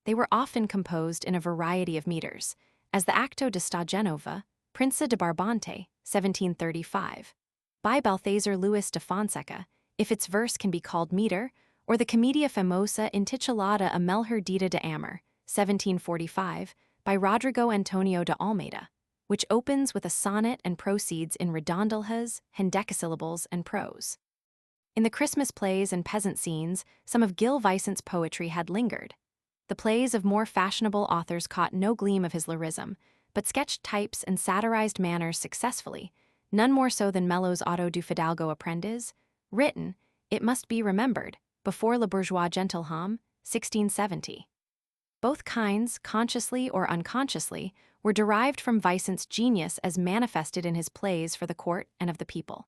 They were often composed in a variety of meters, as the Acto de Sta Genova, Prince de Barbante, 1735, by Balthazar Luis de Fonseca, if its verse can be called meter, or the Commedia Famosa intitulada a Melhor Dita de Amor, 1745, by Rodrigo Antonio de Almeida, which opens with a sonnet and proceeds in redondilhas, hendecasyllables, and prose. In the Christmas plays and peasant scenes, some of Gil Vicent's poetry had lingered. The plays of more fashionable authors caught no gleam of his lyrism, but sketched types and satirized manners successfully, none more so than Mello's Auto do Fidalgo Aprendiz, written, it must be remembered, before Le Bourgeois Gentilhomme, 1670. Both kinds, consciously or unconsciously, were derived from Vicent's genius as manifested in his plays for the court and of the people.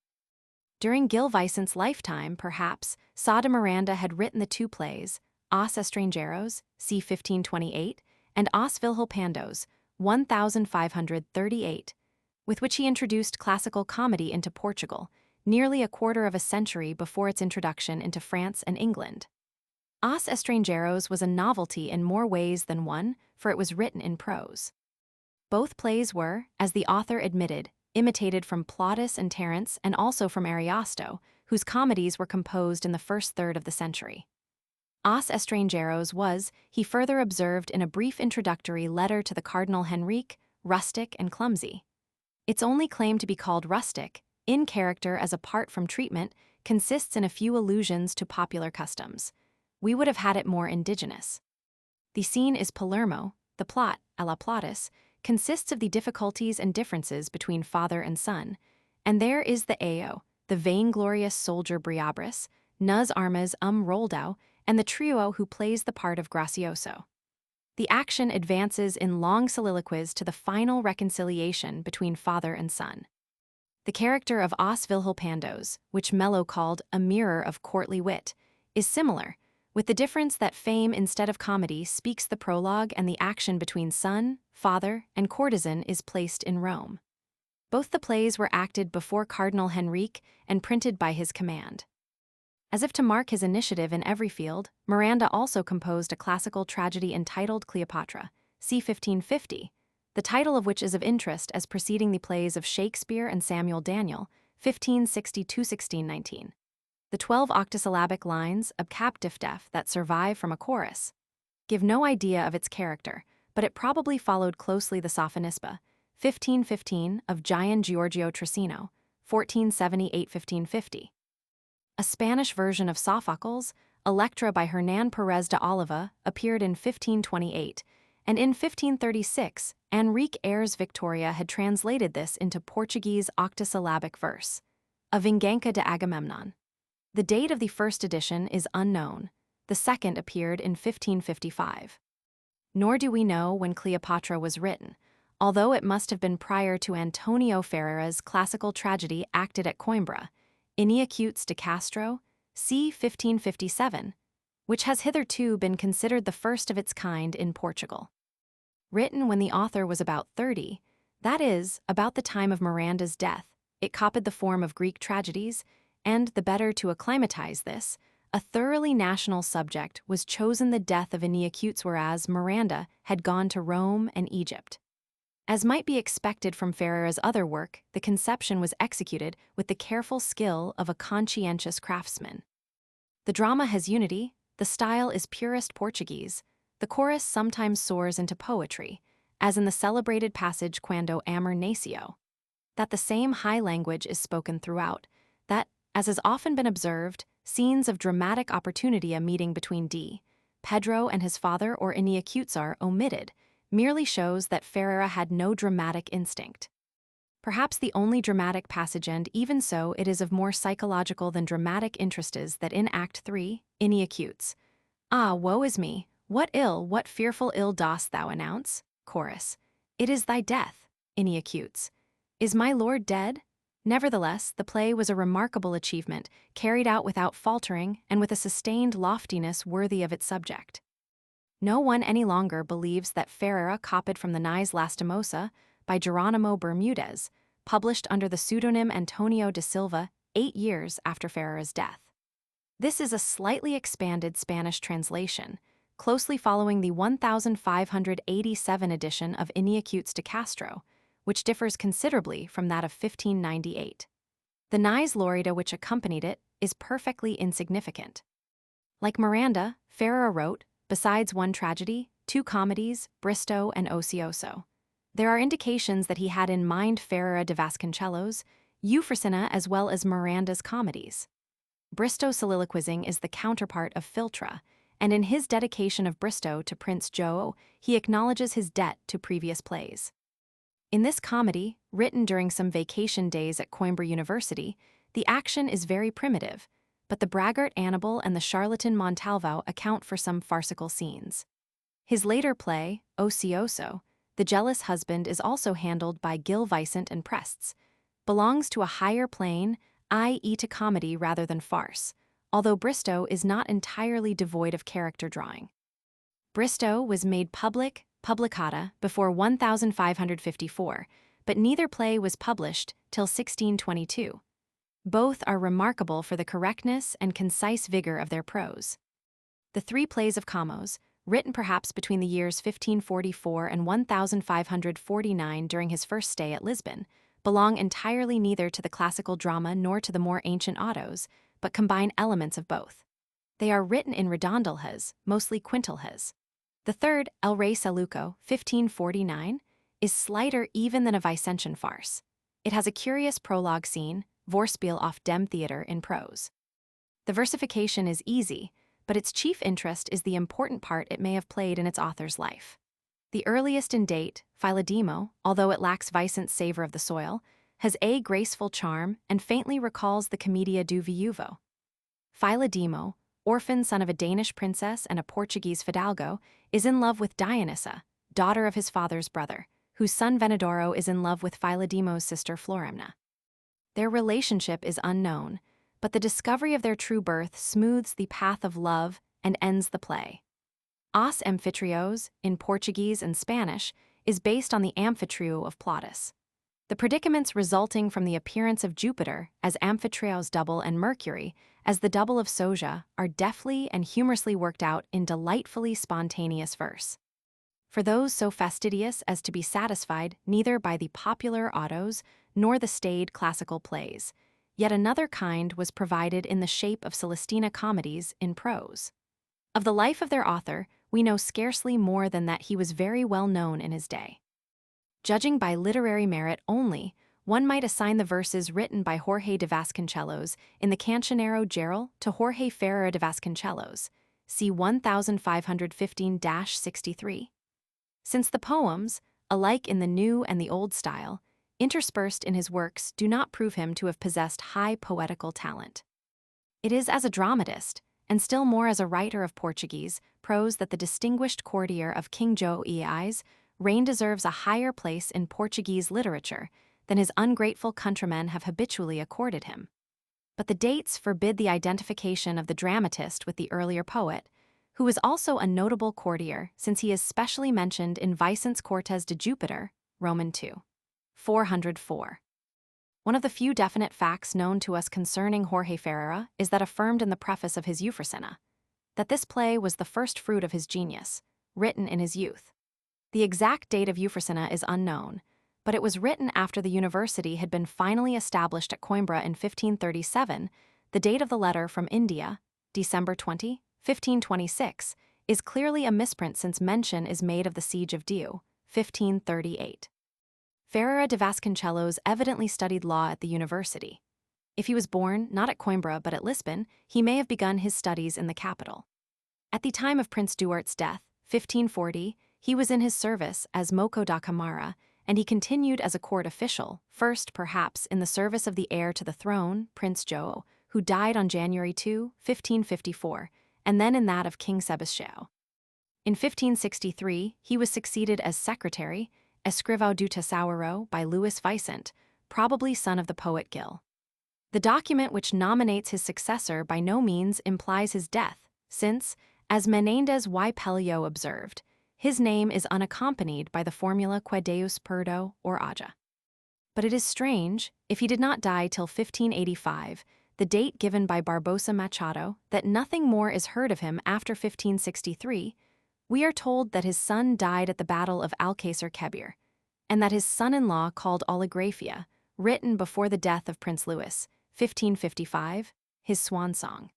During Gil Vicent's lifetime, perhaps, Sá de Miranda had written the two plays, Os Estrangeiros, c. 1528, and Os Vilhilpandos, 1538, with which he introduced classical comedy into Portugal, nearly a quarter of a century before its introduction into France and England. Os Estrangeiros was a novelty in more ways than one, for it was written in prose. Both plays were, as the author admitted, imitated from Plautus and Terence and also from Ariosto, whose comedies were composed in the first third of the century. Os Estrangeiros was, he further observed in a brief introductory letter to the Cardinal Henrique, rustic and clumsy. Its only claim to be called rustic, in character as apart from treatment, consists in a few allusions to popular customs. We would have had it more indigenous. The scene is Palermo, the plot, a la Plautus, consists of the difficulties and differences between father and son, and there is the Ao, the vainglorious soldier Briabris, Nuz Armas Roldau, and the trio who plays the part of Gracioso. The action advances in long soliloquies to the final reconciliation between father and son. The character of Os Vilhilpandos, which Mello called a mirror of courtly wit, is similar, with the difference that fame instead of comedy speaks the prologue and the action between son, father, and courtesan is placed in Rome. Both the plays were acted before Cardinal Henrique and printed by his command. As if to mark his initiative in every field, Miranda also composed a classical tragedy entitled Cleopatra, c. 1550, the title of which is of interest as preceding the plays of Shakespeare and Samuel Daniel, 1560–1619. The 12 octosyllabic lines of cap-diftef that survive from a chorus give no idea of its character, but it probably followed closely the Sophonisba, 1515, of Gian Giorgio Trissino, 1478–1550. A Spanish version of Sophocles, Electra by Hernán Pérez de Oliva, appeared in 1528, and in 1536, Enrique Ayres Victoria had translated this into Portuguese octosyllabic verse, a Vingança de Agamemnon. The date of the first edition is unknown. The second appeared in 1555. Nor do we know when Cleopatra was written, although it must have been prior to Antonio Ferrera's classical tragedy acted at Coimbra, Ineacutes de Castro, c. 1557, which has hitherto been considered the first of its kind in Portugal. Written when the author was about 30, that is, about the time of Miranda's death, it copied the form of Greek tragedies, and, the better to acclimatize this, a thoroughly national subject was chosen the death of Ineacutes, whereas Miranda had gone to Rome and Egypt. As might be expected from Ferrera's other work, the conception was executed with the careful skill of a conscientious craftsman. The drama has unity, the style is purest Portuguese, the chorus sometimes soars into poetry, as in the celebrated passage Quando amor nacio, that the same high language is spoken throughout, that, as has often been observed, scenes of dramatic opportunity, a meeting between Pedro and his father or Ineacutes are omitted, merely shows that Ferrera had no dramatic instinct. Perhaps the only dramatic passage, and even so it is of more psychological than dramatic interest, is that in Act 3, Ineacutes. Ah, woe is me, what fearful ill dost thou announce? Chorus. It is thy death, Ineacutes. Is my lord dead? Nevertheless, the play was a remarkable achievement, carried out without faltering and with a sustained loftiness worthy of its subject. No one any longer believes that Ferrera copied from the Nais Lastimosa by Geronimo Bermudez, published under the pseudonym Antonio de Silva 8 years after Ferrera's death. This is a slightly expanded Spanish translation, closely following the 1587 edition of Ineacutes de Castro, which differs considerably from that of 1598. The Nais Lorida which accompanied it is perfectly insignificant. Like Miranda, Ferrera wrote, besides one tragedy, 2 comedies, Bristow and Ocioso. There are indications that he had in mind Ferrera de Vasconcelos, Eufrosina, as well as Miranda's comedies. Bristow soliloquizing is the counterpart of Filtra, and in his dedication of Bristow to Prince João, he acknowledges his debt to previous plays. In this comedy, written during some vacation days at Coimbra University, the action is very primitive, but the braggart Annibal and the charlatan Montalvo account for some farcical scenes. His later play, Ocioso, the jealous husband, is also handled by Gil Vicent and Prests, belongs to a higher plane, i.e. to comedy rather than farce, although Bristow is not entirely devoid of character drawing. Bristow was made publicata, before 1554, but neither play was published till 1622. Both are remarkable for the correctness and concise vigor of their prose. The 3 plays of Camões, written perhaps between the years 1544 and 1549 during his first stay at Lisbon, belong entirely neither to the classical drama nor to the more ancient autos, but combine elements of both. They are written in redondilhas, mostly quintilhas. The third, El Rey Saluco, 1549, is slighter even than a Vicentian farce. It has a curious prologue scene, Vorspiel off dem Theater, in prose. The versification is easy, but its chief interest is the important part it may have played in its author's life. The earliest in date, Philodemo, although it lacks Vicent's savor of the soil, has a graceful charm and faintly recalls the Commedia do Viúvo. Philodemo, orphan son of a Danish princess and a Portuguese fidalgo, is in love with Dionysa, daughter of his father's brother, whose son Venedoro is in love with Philodemo's sister Florimna. Their relationship is unknown, but the discovery of their true birth smooths the path of love and ends the play. Os Amphitrios, in Portuguese and Spanish, is based on the Amphitrio of Plautus. The predicaments resulting from the appearance of Jupiter as Amphitryo's double and Mercury as the double of Soja are deftly and humorously worked out in delightfully spontaneous verse. For those so fastidious as to be satisfied neither by the popular autos nor the staid classical plays, yet another kind was provided in the shape of Celestina comedies in prose. Of the life of their author, we know scarcely more than that he was very well known in his day. Judging by literary merit only, one might assign the verses written by Jorge de Vasconcelos in the Cancionero Geral to Jorge Ferreira de Vasconcelos, c. 1515-63. Since the poems, alike in the new and the old style, interspersed in his works do not prove him to have possessed high poetical talent. It is as a dramatist, and still more as a writer of Portuguese prose that the distinguished courtier of King João I's reign deserves a higher place in Portuguese literature than his ungrateful countrymen have habitually accorded him. But the dates forbid the identification of the dramatist with the earlier poet, who is also a notable courtier since he is specially mentioned in Vicente Cortes de Júpiter, Roman II. 404. One of the few definite facts known to us concerning Jorge Ferreira is that affirmed in the preface of his Eufrosina, that this play was the first fruit of his genius, written in his youth. The exact date of Eufrosina is unknown, but it was written after the university had been finally established at Coimbra in 1537. The date of the letter from India, December 20, 1526, is clearly a misprint since mention is made of the siege of Diu, 1538. Ferreira de Vasconcelos evidently studied law at the university. If he was born not at Coimbra but at Lisbon, he may have begun his studies in the capital. At the time of Prince Duarte's death, 1540, he was in his service as Moco da Câmara, and he continued as a court official, first perhaps in the service of the heir to the throne, Prince João, who died on January 2, 1554, and then in that of King Sebastião. In 1563, he was succeeded as secretary, Escrivão do Tesouro, by Louis Vicente, probably son of the poet Gil. The document which nominates his successor by no means implies his death, since, as Menendez y Pello observed, his name is unaccompanied by the formula que Deus perdo or aja. But it is strange, if he did not die till 1585, the date given by Barbosa Machado, that nothing more is heard of him after 1563, we are told that his son died at the Battle of Alcácer Quibir, and that his son-in-law called Oligrafia, written before the death of Prince Louis, 1555, his swan song.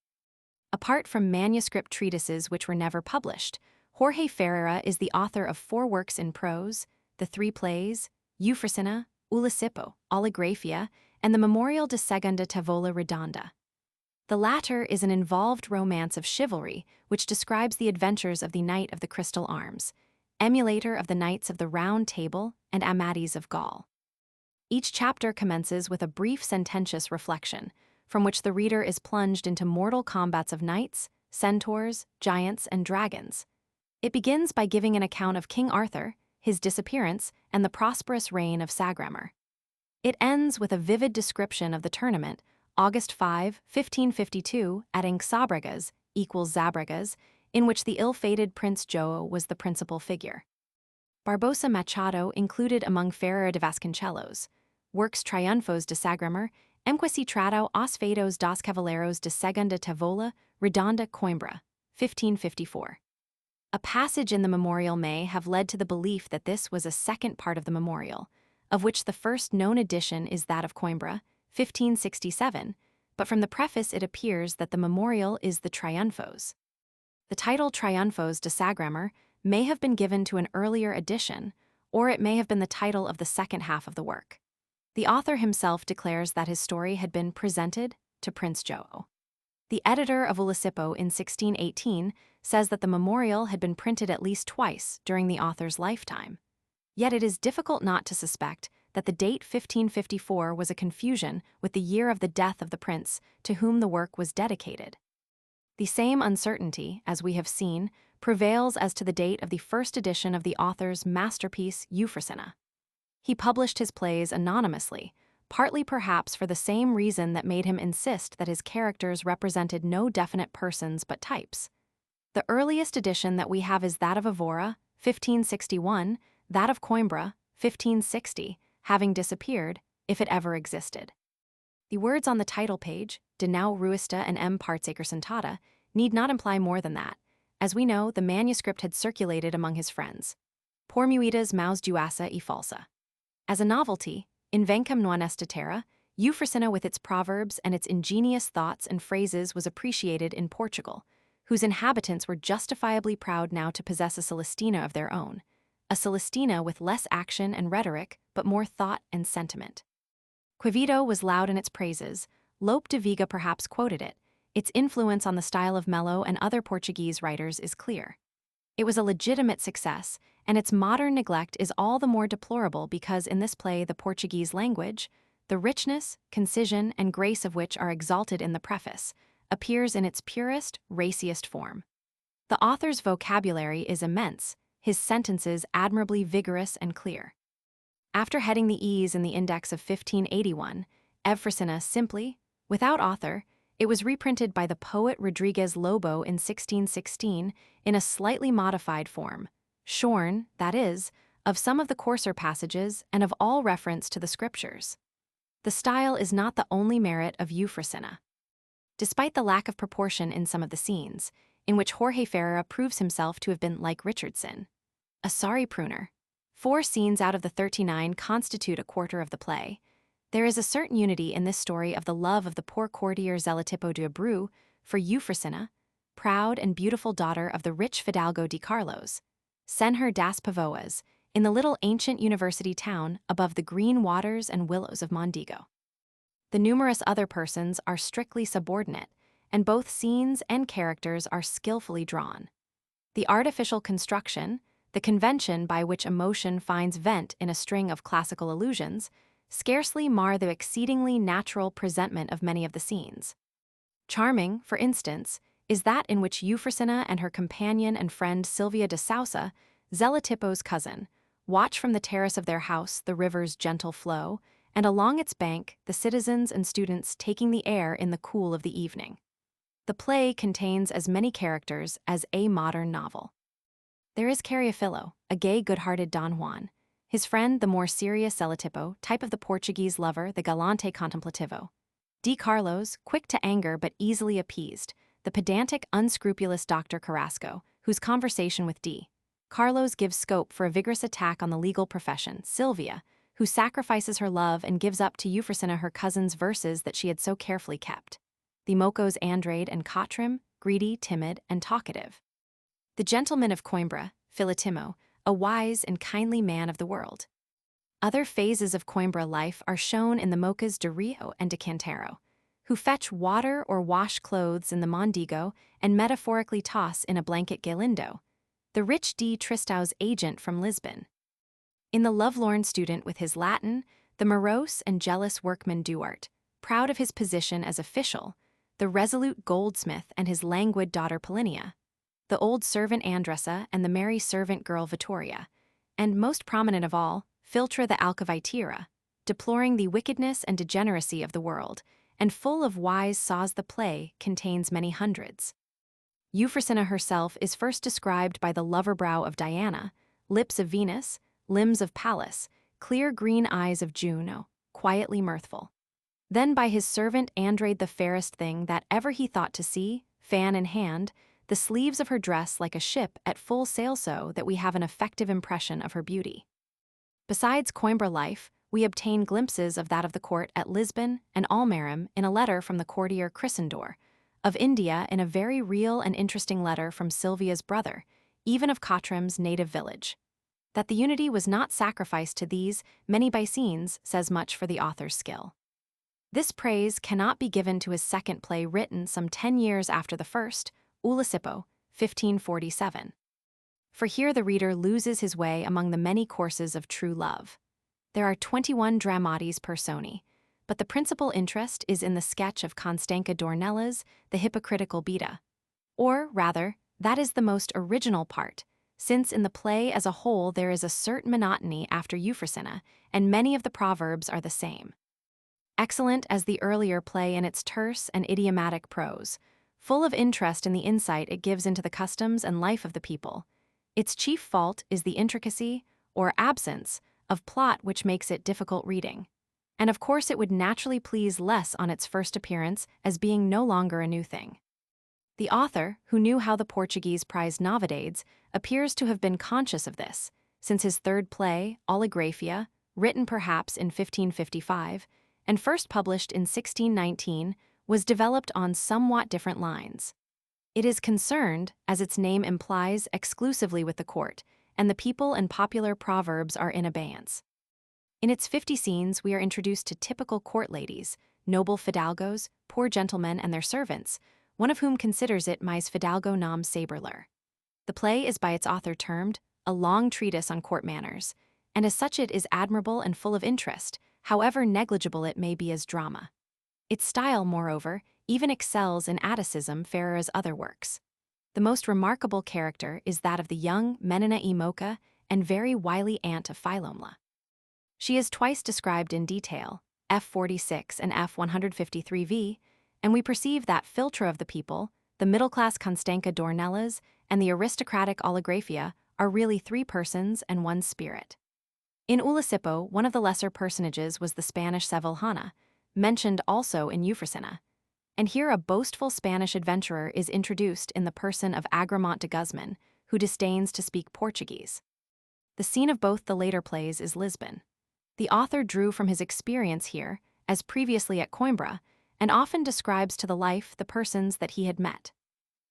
Apart from manuscript treatises which were never published, Jorge Ferreira is the author of 4 works in prose, the 3 plays, Eufrosina, Ulisipo, Oligrafia, and the Memorial de Segunda Tavola Redonda. The latter is an involved romance of chivalry which describes the adventures of the Knight of the Crystal Arms, emulator of the Knights of the Round Table and Amadis of Gaul. Each chapter commences with a brief sententious reflection, from which the reader is plunged into mortal combats of knights, centaurs, giants, and dragons. It begins by giving an account of King Arthur, his disappearance, and the prosperous reign of Sagramor. It ends with a vivid description of the tournament, August 5, 1552, at Sabregas equals Zabregas, in which the ill-fated Prince João was the principal figure. Barbosa Machado included among Ferreira de Vasconcelos' works Triunfos de Sagramor, Emquisi Trado os Feitos dos Cavaleiros de Segunda Tavola Redonda Coimbra, 1554. A passage in the memorial may have led to the belief that this was a second part of the memorial, of which the first known edition is that of Coimbra, 1567, but from the preface it appears that the memorial is the Triunfos. The title Triunfos de Sagramor may have been given to an earlier edition, or it may have been the title of the second half of the work. The author himself declares that his story had been presented to Prince João. The editor of Ulisipo in 1618 says that the memorial had been printed at least twice during the author's lifetime. Yet it is difficult not to suspect that the date 1554 was a confusion with the year of the death of the prince to whom the work was dedicated. The same uncertainty, as we have seen, prevails as to the date of the first edition of the author's masterpiece Eufrosina. He published his plays anonymously, partly perhaps for the same reason that made him insist that his characters represented no definite persons but types. The earliest edition that we have is that of Evora, 1561, that of Coimbra, 1560, having disappeared, if it ever existed. The words on the title page, De Nau Ruista and M. Partaker Sentata, need not imply more than that. As we know, the manuscript had circulated among his friends. Por muitas maus duassa e falsa. As a novelty, Invencam non est terra, Euphrosina with its proverbs and its ingenious thoughts and phrases was appreciated in Portugal, whose inhabitants were justifiably proud now to possess a Celestina of their own, a Celestina with less action and rhetoric, but more thought and sentiment. Quevedo was loud in its praises. Lope de Vega perhaps quoted it. Its influence on the style of Melo and other Portuguese writers is clear. It was a legitimate success, and its modern neglect is all the more deplorable because in this play the Portuguese language, the richness, concision, and grace of which are exalted in the preface, appears in its purest, raciest form. The author's vocabulary is immense, his sentences admirably vigorous and clear. After heading the E's in the index of 1581, Euphrosina simply, without author, it was reprinted by the poet Rodrigues Lobo in 1616 in a slightly modified form, shorn, that is, of some of the coarser passages and of all reference to the scriptures. The style is not the only merit of Euphrosina. Despite the lack of proportion in some of the scenes, in which Jorge Ferreira proves himself to have been like Richardson, a sorry pruner, 4 scenes out of the 39 constitute a quarter of the play. There is a certain unity in this story of the love of the poor courtier Zelatipo de Abreu for Euphrosina, proud and beautiful daughter of the rich Fidalgo de Carlos, Senhor das Pavoas, in the little ancient university town above the green waters and willows of Mondego. The numerous other persons are strictly subordinate, and both scenes and characters are skillfully drawn. The artificial construction, the convention by which emotion finds vent in a string of classical allusions, scarcely mar the exceedingly natural presentment of many of the scenes. Charming, for instance, is that in which Euphrosina and her companion and friend Silvia de Sousa, Zelatipo's cousin, watch from the terrace of their house the river's gentle flow, and along its bank the citizens and students taking the air in the cool of the evening. The play contains as many characters as a modern novel. There is Carriafillo, a gay, good-hearted Don Juan, his friend the more serious Zelatipo, type of the Portuguese lover, the galante contemplativo. D. Carlos, quick to anger but easily appeased, the pedantic, unscrupulous Dr. Carrasco, whose conversation with D. Carlos gives scope for a vigorous attack on the legal profession, Silvia, who sacrifices her love and gives up to Euphrosina her cousin's verses that she had so carefully kept. The mocos Andrade and Cottrim, greedy, timid, and talkative. The gentleman of Coimbra, Filotimo, a wise and kindly man of the world. Other phases of Coimbra life are shown in the mocas de Rio and de Cantero, who fetch water or wash clothes in the Mondego and metaphorically toss in a blanket Galindo, the rich D. Tristau's agent from Lisbon. In the lovelorn student with his Latin, the morose and jealous workman Duarte, proud of his position as official, the resolute goldsmith and his languid daughter Polinia, the old servant Andressa and the merry servant girl Vittoria, and most prominent of all, Filtra the Alcavitira, deploring the wickedness and degeneracy of the world, and full of wise saws the play contains many hundreds. Euphrosina herself is first described by the lover brow of Diana, lips of Venus, limbs of Pallas, clear green eyes of Juno, quietly mirthful. Then by his servant Andrade the fairest thing that ever he thought to see, fan in hand, the sleeves of her dress like a ship at full sail so that we have an effective impression of her beauty. Besides Coimbra life, we obtain glimpses of that of the court at Lisbon and Almerim in a letter from the courtier Crisendor, of India in a very real and interesting letter from Silvia's brother, even of Cottrim's native village. That the unity was not sacrificed to these many by scenes says much for the author's skill. This praise cannot be given to his second play written some 10 years after the first, Ulisipo, 1547. For here the reader loses his way among the many courses of true love. There are 21 dramatis personi, but the principal interest is in the sketch of Constanca Dornella's The Hypocritical Beta. Or, rather, that is the most original part, since in the play as a whole there is a certain monotony after Euphrosina, and many of the proverbs are the same. Excellent as the earlier play in its terse and idiomatic prose, full of interest in the insight it gives into the customs and life of the people, its chief fault is the intricacy, or absence, of plot which makes it difficult reading. And of course it would naturally please less on its first appearance as being no longer a new thing. The author, who knew how the Portuguese prized novedades, appears to have been conscious of this, since his third play, Oligraphia, written perhaps in 1555, and first published in 1619, was developed on somewhat different lines. It is concerned, as its name implies, exclusively with the court, and the people and popular proverbs are in abeyance. In its 50 scenes, we are introduced to typical court ladies, noble fidalgos, poor gentlemen, and their servants, one of whom considers it mais fidalgo nam saberler. The play is by its author termed a long treatise on court manners, and as such it is admirable and full of interest, however negligible it may be as drama. Its style, moreover, even excels in Atticism Ferrer's other works. The most remarkable character is that of the young Menina e Mocha and very wily aunt of Philomela. She is twice described in detail, F46 and F153v, and we perceive that Philtra of the people, the middle-class Constanca Dornellas, and the aristocratic Oligraphia are really three persons and one spirit. In Ulisipo, one of the lesser personages was the Spanish Sevillana, mentioned also in Euphrosina, and here a boastful Spanish adventurer is introduced in the person of Agramont de Guzman, who disdains to speak Portuguese. The scene of both the later plays is Lisbon. The author drew from his experience here, as previously at Coimbra, and often describes to the life the persons that he had met.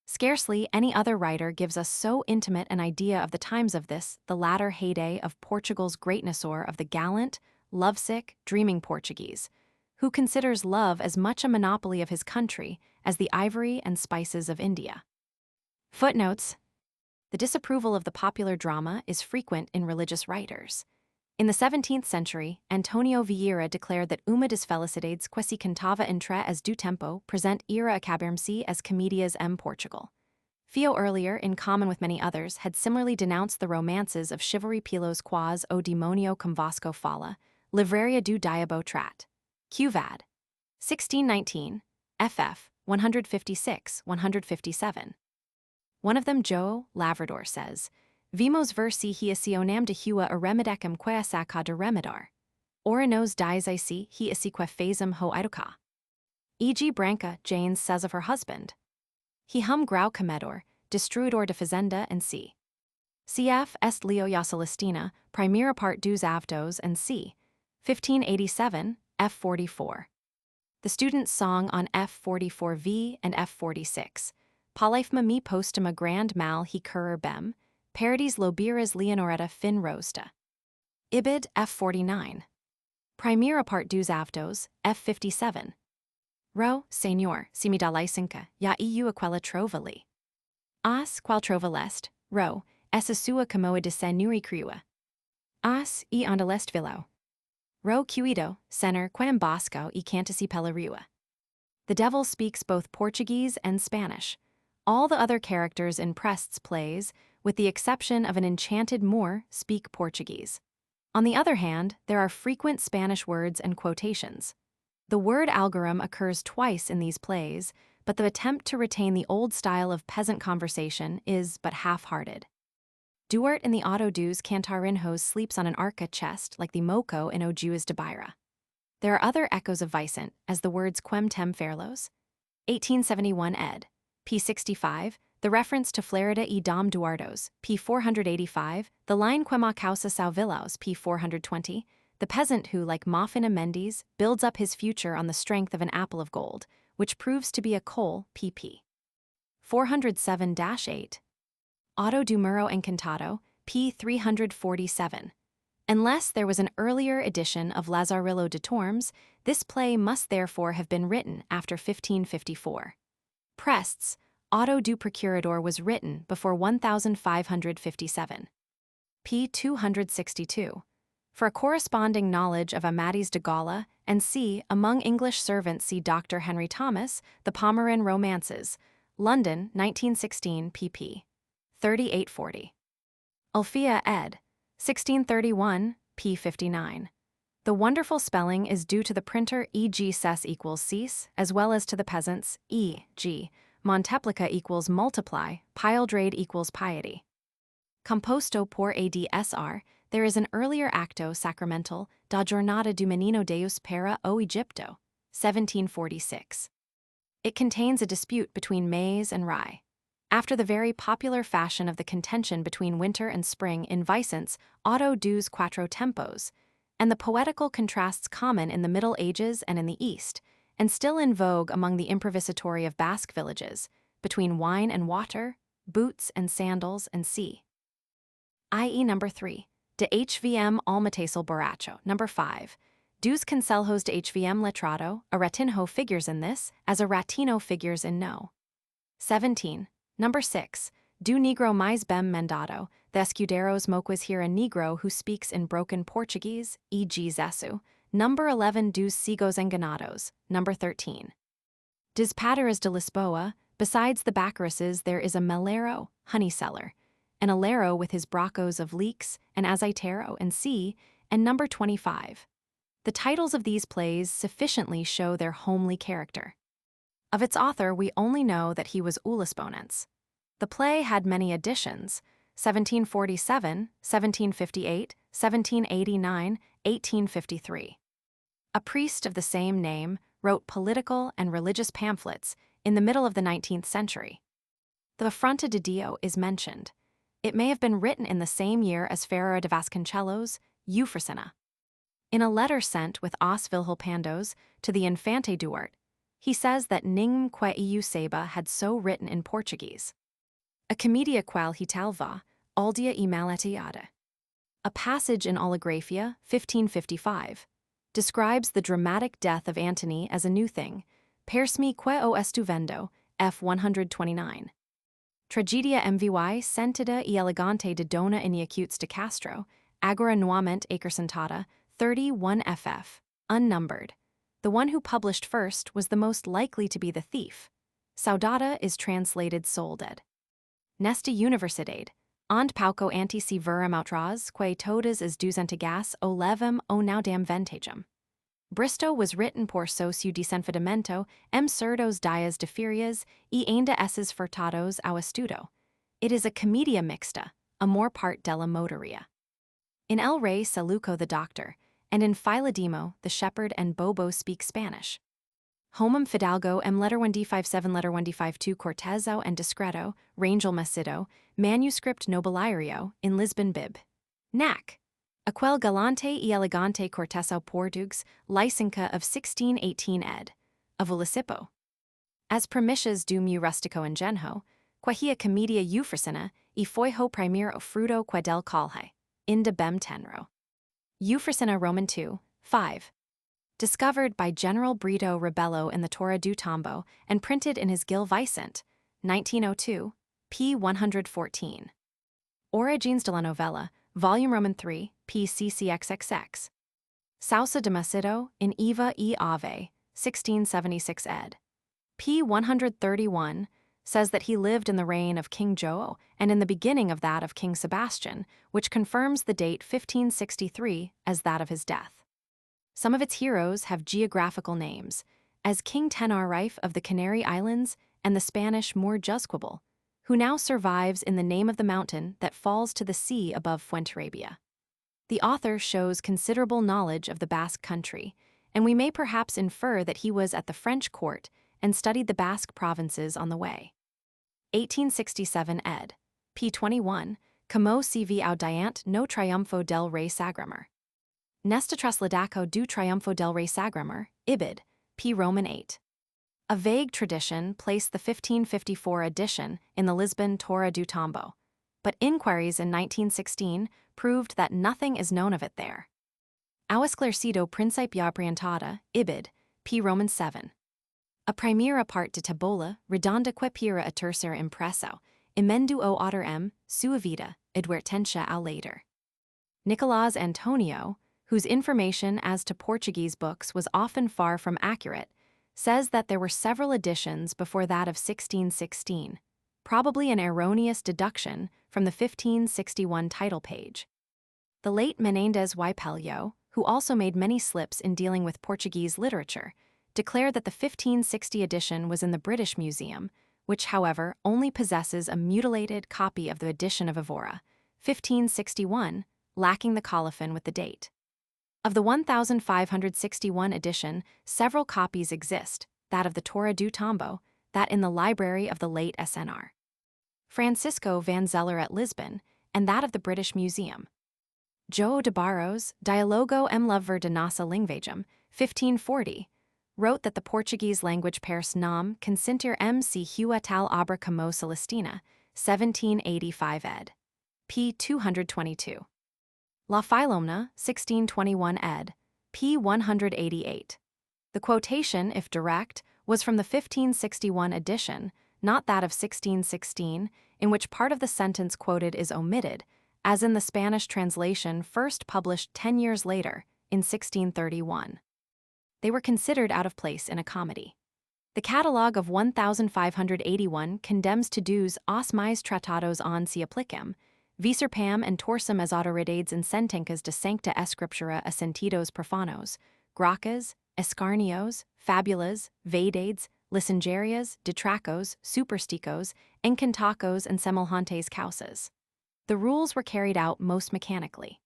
Scarcely any other writer gives us so intimate an idea of the times of this, the latter heyday of Portugal's greatness, of the gallant, lovesick, dreaming Portuguese, who considers love as much a monopoly of his country as the ivory and spices of India. Footnotes: the disapproval of the popular drama is frequent in religious writers. In the 17th century, Antonio Vieira declared that uma das felicidades que se cantava entre as do tempo present era acabarem-se as comedias em Portugal. Fio earlier, in common with many others, had similarly denounced the romances of chivalry pelos quas o demonio convosco fala, livraria do diabo trat. Qvad. 1619, ff. 156-157. One of them, Joe Lavrador, says, Vimos ver si hiacionam de hua aremedecum que saca de remedar. Ora nos dies I si hiasique phasum ho idoca. E.G. Branca Janes says of her husband, He hum grau comedor, destruidor de fazenda and c. Cf. est Leo Yacelistina, primera part dos avdos and c. 1587, F44. The student's song on F44v and F46. Polyphma me postuma grand mal he currer bem, parodies lobiras Leonoretta fin rosta. Ibid F49. Primera part dos avdos, F57. Ro, senor, si mi da licenca, ya eu aquella trova li. As, qual trova lest, ro, essa sua camoa de senuri crua. As, e andalest villo. Ro cuido, sener quem bosco e cantasi pela rua. The devil speaks both Portuguese and Spanish. All the other characters in Prest's plays, with the exception of an enchanted Moor, speak Portuguese. On the other hand, there are frequent Spanish words and quotations. The word algorithm occurs twice in these plays, but the attempt to retain the old style of peasant conversation is but half-hearted. Duart in the Auto dos Cantarinhos sleeps on an arca chest like the moco in O Juas de Beira. There are other echoes of Vicent, as the words quem tem ferlos, 1871 ed. p. 65, the reference to Flerida e Dom Duardos, p. 485, the line quema causa sau villaus, p. 420, the peasant who, like Moffin Mendes, builds up his future on the strength of an apple of gold, which proves to be a coal, pp. 407-8. Auto do Muro Encantado, p. 347. Unless there was an earlier edition of Lazarillo de Tormes, this play must therefore have been written after 1554. Prest's Auto do Procurador was written before 1557. p. 262. For a corresponding knowledge of Amadis de Gaula, and c. Among English servants see Dr. Henry Thomas, The Pomeran Romances, London, 1916, pp. 3840. Ulfia ed. 1631, p. 59. The wonderful spelling is due to the printer E.G. ses equals cease, as well as to the peasants E.G. Multiplica equals multiply, pildrade equals piety. Composto por ADSR, there is an earlier acto sacramental da Jornada do Menino Deus para o Egipto, 1746. It contains a dispute between maize and rye. After the very popular fashion of the contention between winter and spring in Vicent's Auto dos Quatro Tempos, and the poetical contrasts common in the Middle Ages and in the East, and still in vogue among the improvisatory of Basque villages, between wine and water, boots and sandals and sea. I.e. Number 3. De HVM Almatasel Borracho. Number 5. Dos Conselhos de HVM Letrado, a Ratinho figures in this, as a Ratino figures in no. 17. Number 6. Do Negro mais bem mandado, the escuderos moquas here a Negro who speaks in broken Portuguese, e.g. Zesu. Number 11. Dos Cigos Enganados. Number 13. Des Pateras de Lisboa, besides the Baccharuses there is a melero, honey seller, an alero with his bracos of leeks, an azeitero and sea, and number 25. The titles of these plays sufficiently show their homely character. Of its author we only know that he was Ulisponense. The play had many editions, 1747, 1758, 1789, 1853. A priest of the same name wrote political and religious pamphlets in the middle of the 19th century. The Afronta de Dio is mentioned. It may have been written in the same year as Ferreira de Vasconcelos' Eufrosina. In a letter sent with Os Vilhilpandos to the Infante Duarte, he says that Ning que eu saiba had so written in Portuguese. A comedia qual he talva, aldia e malatiada. A passage in Oligraphia, 1555, describes the dramatic death of Antony as a new thing, persmi que o estuvendo, f. 129. Tragedia mvy sentida e elegante de dona Iniacutes de Castro, agora nuamente acrescentada, 31 ff, unnumbered. The one who published first was the most likely to be the thief. Saudada is translated solded. Nesta universidade, ond pauco anti si verum outras, que todas as dos antigas o levem o naudam ventagem. Bristow was written por socio desenfadamento, cerdos dias de ferias, e ainda esses furtados ao estudo. It is a comedia mixta, amor parte della motoria. In El Rey Saluco the doctor, and in Philodemo the shepherd and Bobo speak Spanish. Homum Fidalgo letter 1d57 letter 1d52 Cortezo and Discreto, Rangel Macedo, manuscript nobiliario, in Lisbon Bib. Nac. Aquel galante y elegante Cortezo Portugues, Lysinca of 1618 ed. Of Ulicipo. As Primitias do mu rustico ingenho, quahia comedia Eufrosina, e foiho primero fruto quedel calhe, inda bem tenro. Eufrosina Roman 2, 5. Discovered by General Brito Rebello in the Torre do Tombo and printed in his Gil Vicente, 1902, p. 114. Origines de la Novela, Volume Roman 3, p. ccxxx. Sausa de Macedo in Eva e Ave, 1676 ed. p. 131, says that he lived in the reign of King João and in the beginning of that of King Sebastian, which confirms the date 1563 as that of his death. Some of its heroes have geographical names, as King Tenerife of the Canary Islands and the Spanish Moor Jusquibel, who now survives in the name of the mountain that falls to the sea above Fuenterrabia. The author shows considerable knowledge of the Basque country, and we may perhaps infer that he was at the French court and studied the Basque provinces on the way. 1867 ed. p. 21, Camões CV audiant no triunfo del rei Sagrammer. Nesta trasladaco do triunfo del rei Sagrammer, Ibid, p. Roman 8. A vague tradition placed the 1554 edition in the Lisbon Torre do Tombo, but inquiries in 1916 proved that nothing is known of it there. Ao esclarecido Principia Orientada, Ibid, p. Roman 7. A primera parte de tabola redonda que pira a tercera impresso, emendu o otter sua vida, advertencia ao later. Nicolás Antonio, whose information as to Portuguese books was often far from accurate, says that there were several editions before that of 1616, probably an erroneous deduction from the 1561 title page. The late Menendez y Pello, who also made many slips in dealing with Portuguese literature, declared that the 1560 edition was in the British Museum, which, however, only possesses a mutilated copy of the edition of Evora, 1561, lacking the colophon with the date. Of the 1561 edition, several copies exist, that of the Torre do Tombo, that in the library of the late SNR. Francisco van Zeller at Lisbon, and that of the British Museum. João de Barros, Dialogo Mluvir de Nossa Linguagem, 1540, wrote that the Portuguese language pers nam consentir se hua tal obra como Celestina, 1785 ed. p. 222. La Philomena, 1621 ed. p. 188. The quotation, if direct, was from the 1561 edition, not that of 1616, in which part of the sentence quoted is omitted, as in the Spanish translation first published 10 years later, in 1631. They were considered out of place in a comedy. The catalogue of 1581 condemns to dues os mais tratados on se aplicam, viserpam and torsum as autoridades and sentencas de sancta escriptura a sentidos profanos, gracas, escarnios, fabulas, vedades, licengerias, detracos, supersticos, encantacos and semelhantes causas. The rules were carried out most mechanically.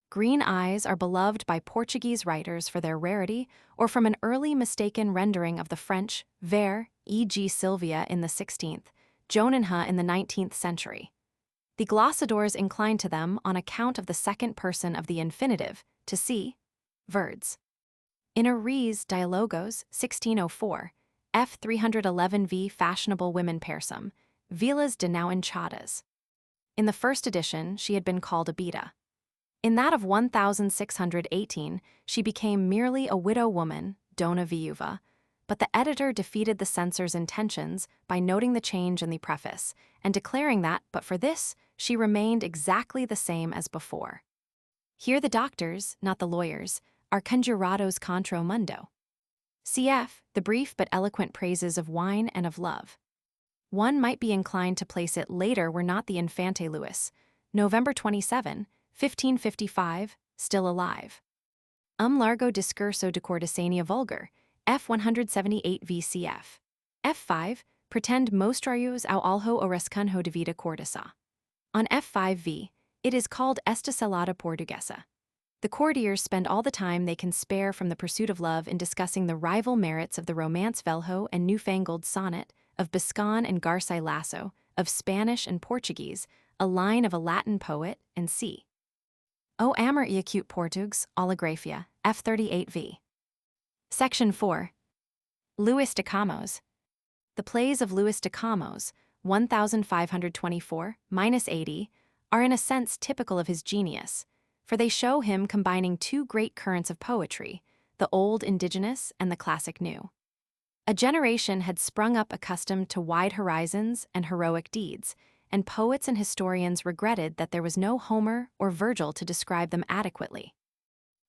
Green eyes are beloved by Portuguese writers for their rarity or from an early mistaken rendering of the French ver, e.g. Sylvia in the 16th, Jonenha in the 19th century. The glossadors inclined to them on account of the second person of the infinitive, to see, verds. In Aries Dialogos, 1604, f. 311 v. Fashionable Women Persum, Vilas de Now Enchadas. In the first edition, she had been called a beta. In that of 1618, she became merely a widow woman, dona viuva, but the editor defeated the censor's intentions by noting the change in the preface and declaring that, but for this, she remained exactly the same as before. Here the doctors, not the lawyers, are conjurados contra mundo. Cf. the brief but eloquent praises of wine and of love. One might be inclined to place it later were not the Infante Louis, November 27, 1555, still alive. Largo discurso de Cortesania vulgar, f. 178 vcf. f5, pretend mostrarios ao alho orescunho de vida cortesa. On f5v, it is called esta salada portuguesa. The courtiers spend all the time they can spare from the pursuit of love in discussing the rival merits of the romance velho and newfangled sonnet, of Biscan and Garci Lasso, of Spanish and Portuguese, a line of a Latin poet, and c. O amor e acute Portugues, Oligraphia, f38v. Section 4. Luis de Camões. The plays of Luis de Camões, 1524-80, are in a sense typical of his genius, for they show him combining two great currents of poetry, the old indigenous and the classic new. A generation had sprung up accustomed to wide horizons and heroic deeds, and poets and historians regretted that there was no Homer or Virgil to describe them adequately.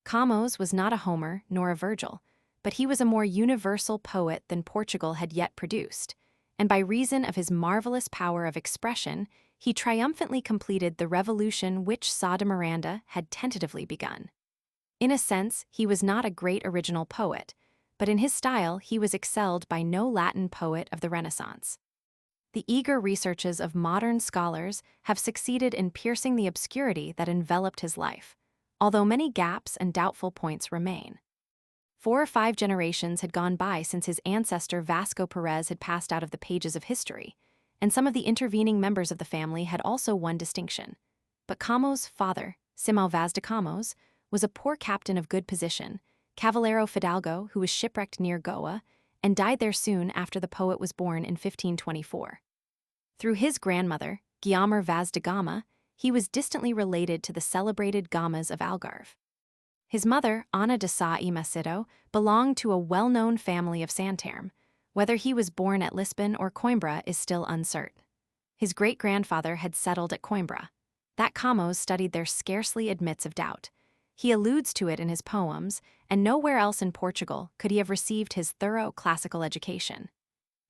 Camões was not a Homer nor a Virgil, but he was a more universal poet than Portugal had yet produced, and by reason of his marvelous power of expression, he triumphantly completed the revolution which Sá de Miranda had tentatively begun. In a sense, he was not a great original poet, but in his style he was excelled by no Latin poet of the Renaissance. The eager researches of modern scholars have succeeded in piercing the obscurity that enveloped his life, although many gaps and doubtful points remain. 4 or 5 generations had gone by since his ancestor Vasco Perez had passed out of the pages of history, and some of the intervening members of the family had also won distinction. But Camões' father, Simão Vaz de Camões, was a poor captain of good position, Cavaleiro Fidalgo who was shipwrecked near Goa, and died there soon after the poet was born in 1524. Through his grandmother, Guiomar Vaz de Gama, he was distantly related to the celebrated Gamas of Algarve. His mother, Ana de Sá e Macedo, belonged to a well-known family of Santarém. Whether he was born at Lisbon or Coimbra is still uncertain. His great-grandfather had settled at Coimbra. That Camões studied there scarcely admits of doubt. He alludes to it in his poems, and nowhere else in Portugal could he have received his thorough classical education.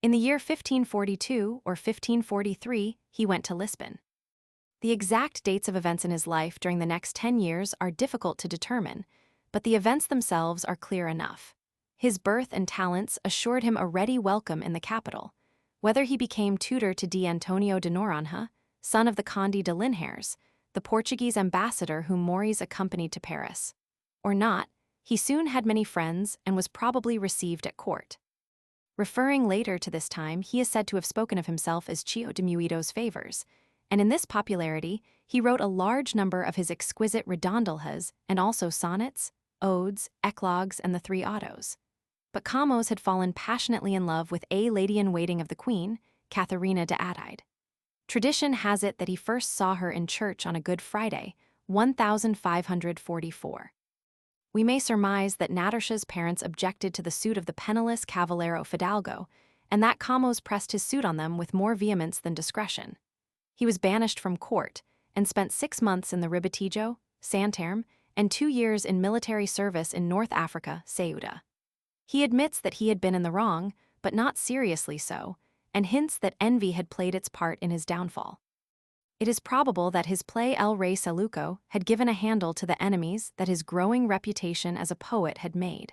In the year 1542 or 1543, he went to Lisbon. The exact dates of events in his life during the next 10 years are difficult to determine, but the events themselves are clear enough. His birth and talents assured him a ready welcome in the capital. Whether he became tutor to D. Antonio de Noronha, son of the Conde de Linhares, the Portuguese ambassador whom Maurice accompanied to Paris. Or not, he soon had many friends and was probably received at court. Referring later to this time, he is said to have spoken of himself as Chio de Muido's favors, and in this popularity, he wrote a large number of his exquisite redondilhas and also sonnets, odes, eclogues, and the three autos. But Camões had fallen passionately in love with a lady-in-waiting of the queen, Catharina de Adide. Tradition has it that he first saw her in church on a Good Friday, 1544. We may surmise that Natursha's parents objected to the suit of the penniless Cavallero Fidalgo, and that Camões pressed his suit on them with more vehemence than discretion. He was banished from court and spent 6 months in the Ribatejo, Santarém, and 2 years in military service in North Africa, Ceuta. He admits that he had been in the wrong, but not seriously so, and hints that envy had played its part in his downfall. It is probable that his play El Rey Saluco had given a handle to the enemies that his growing reputation as a poet had made.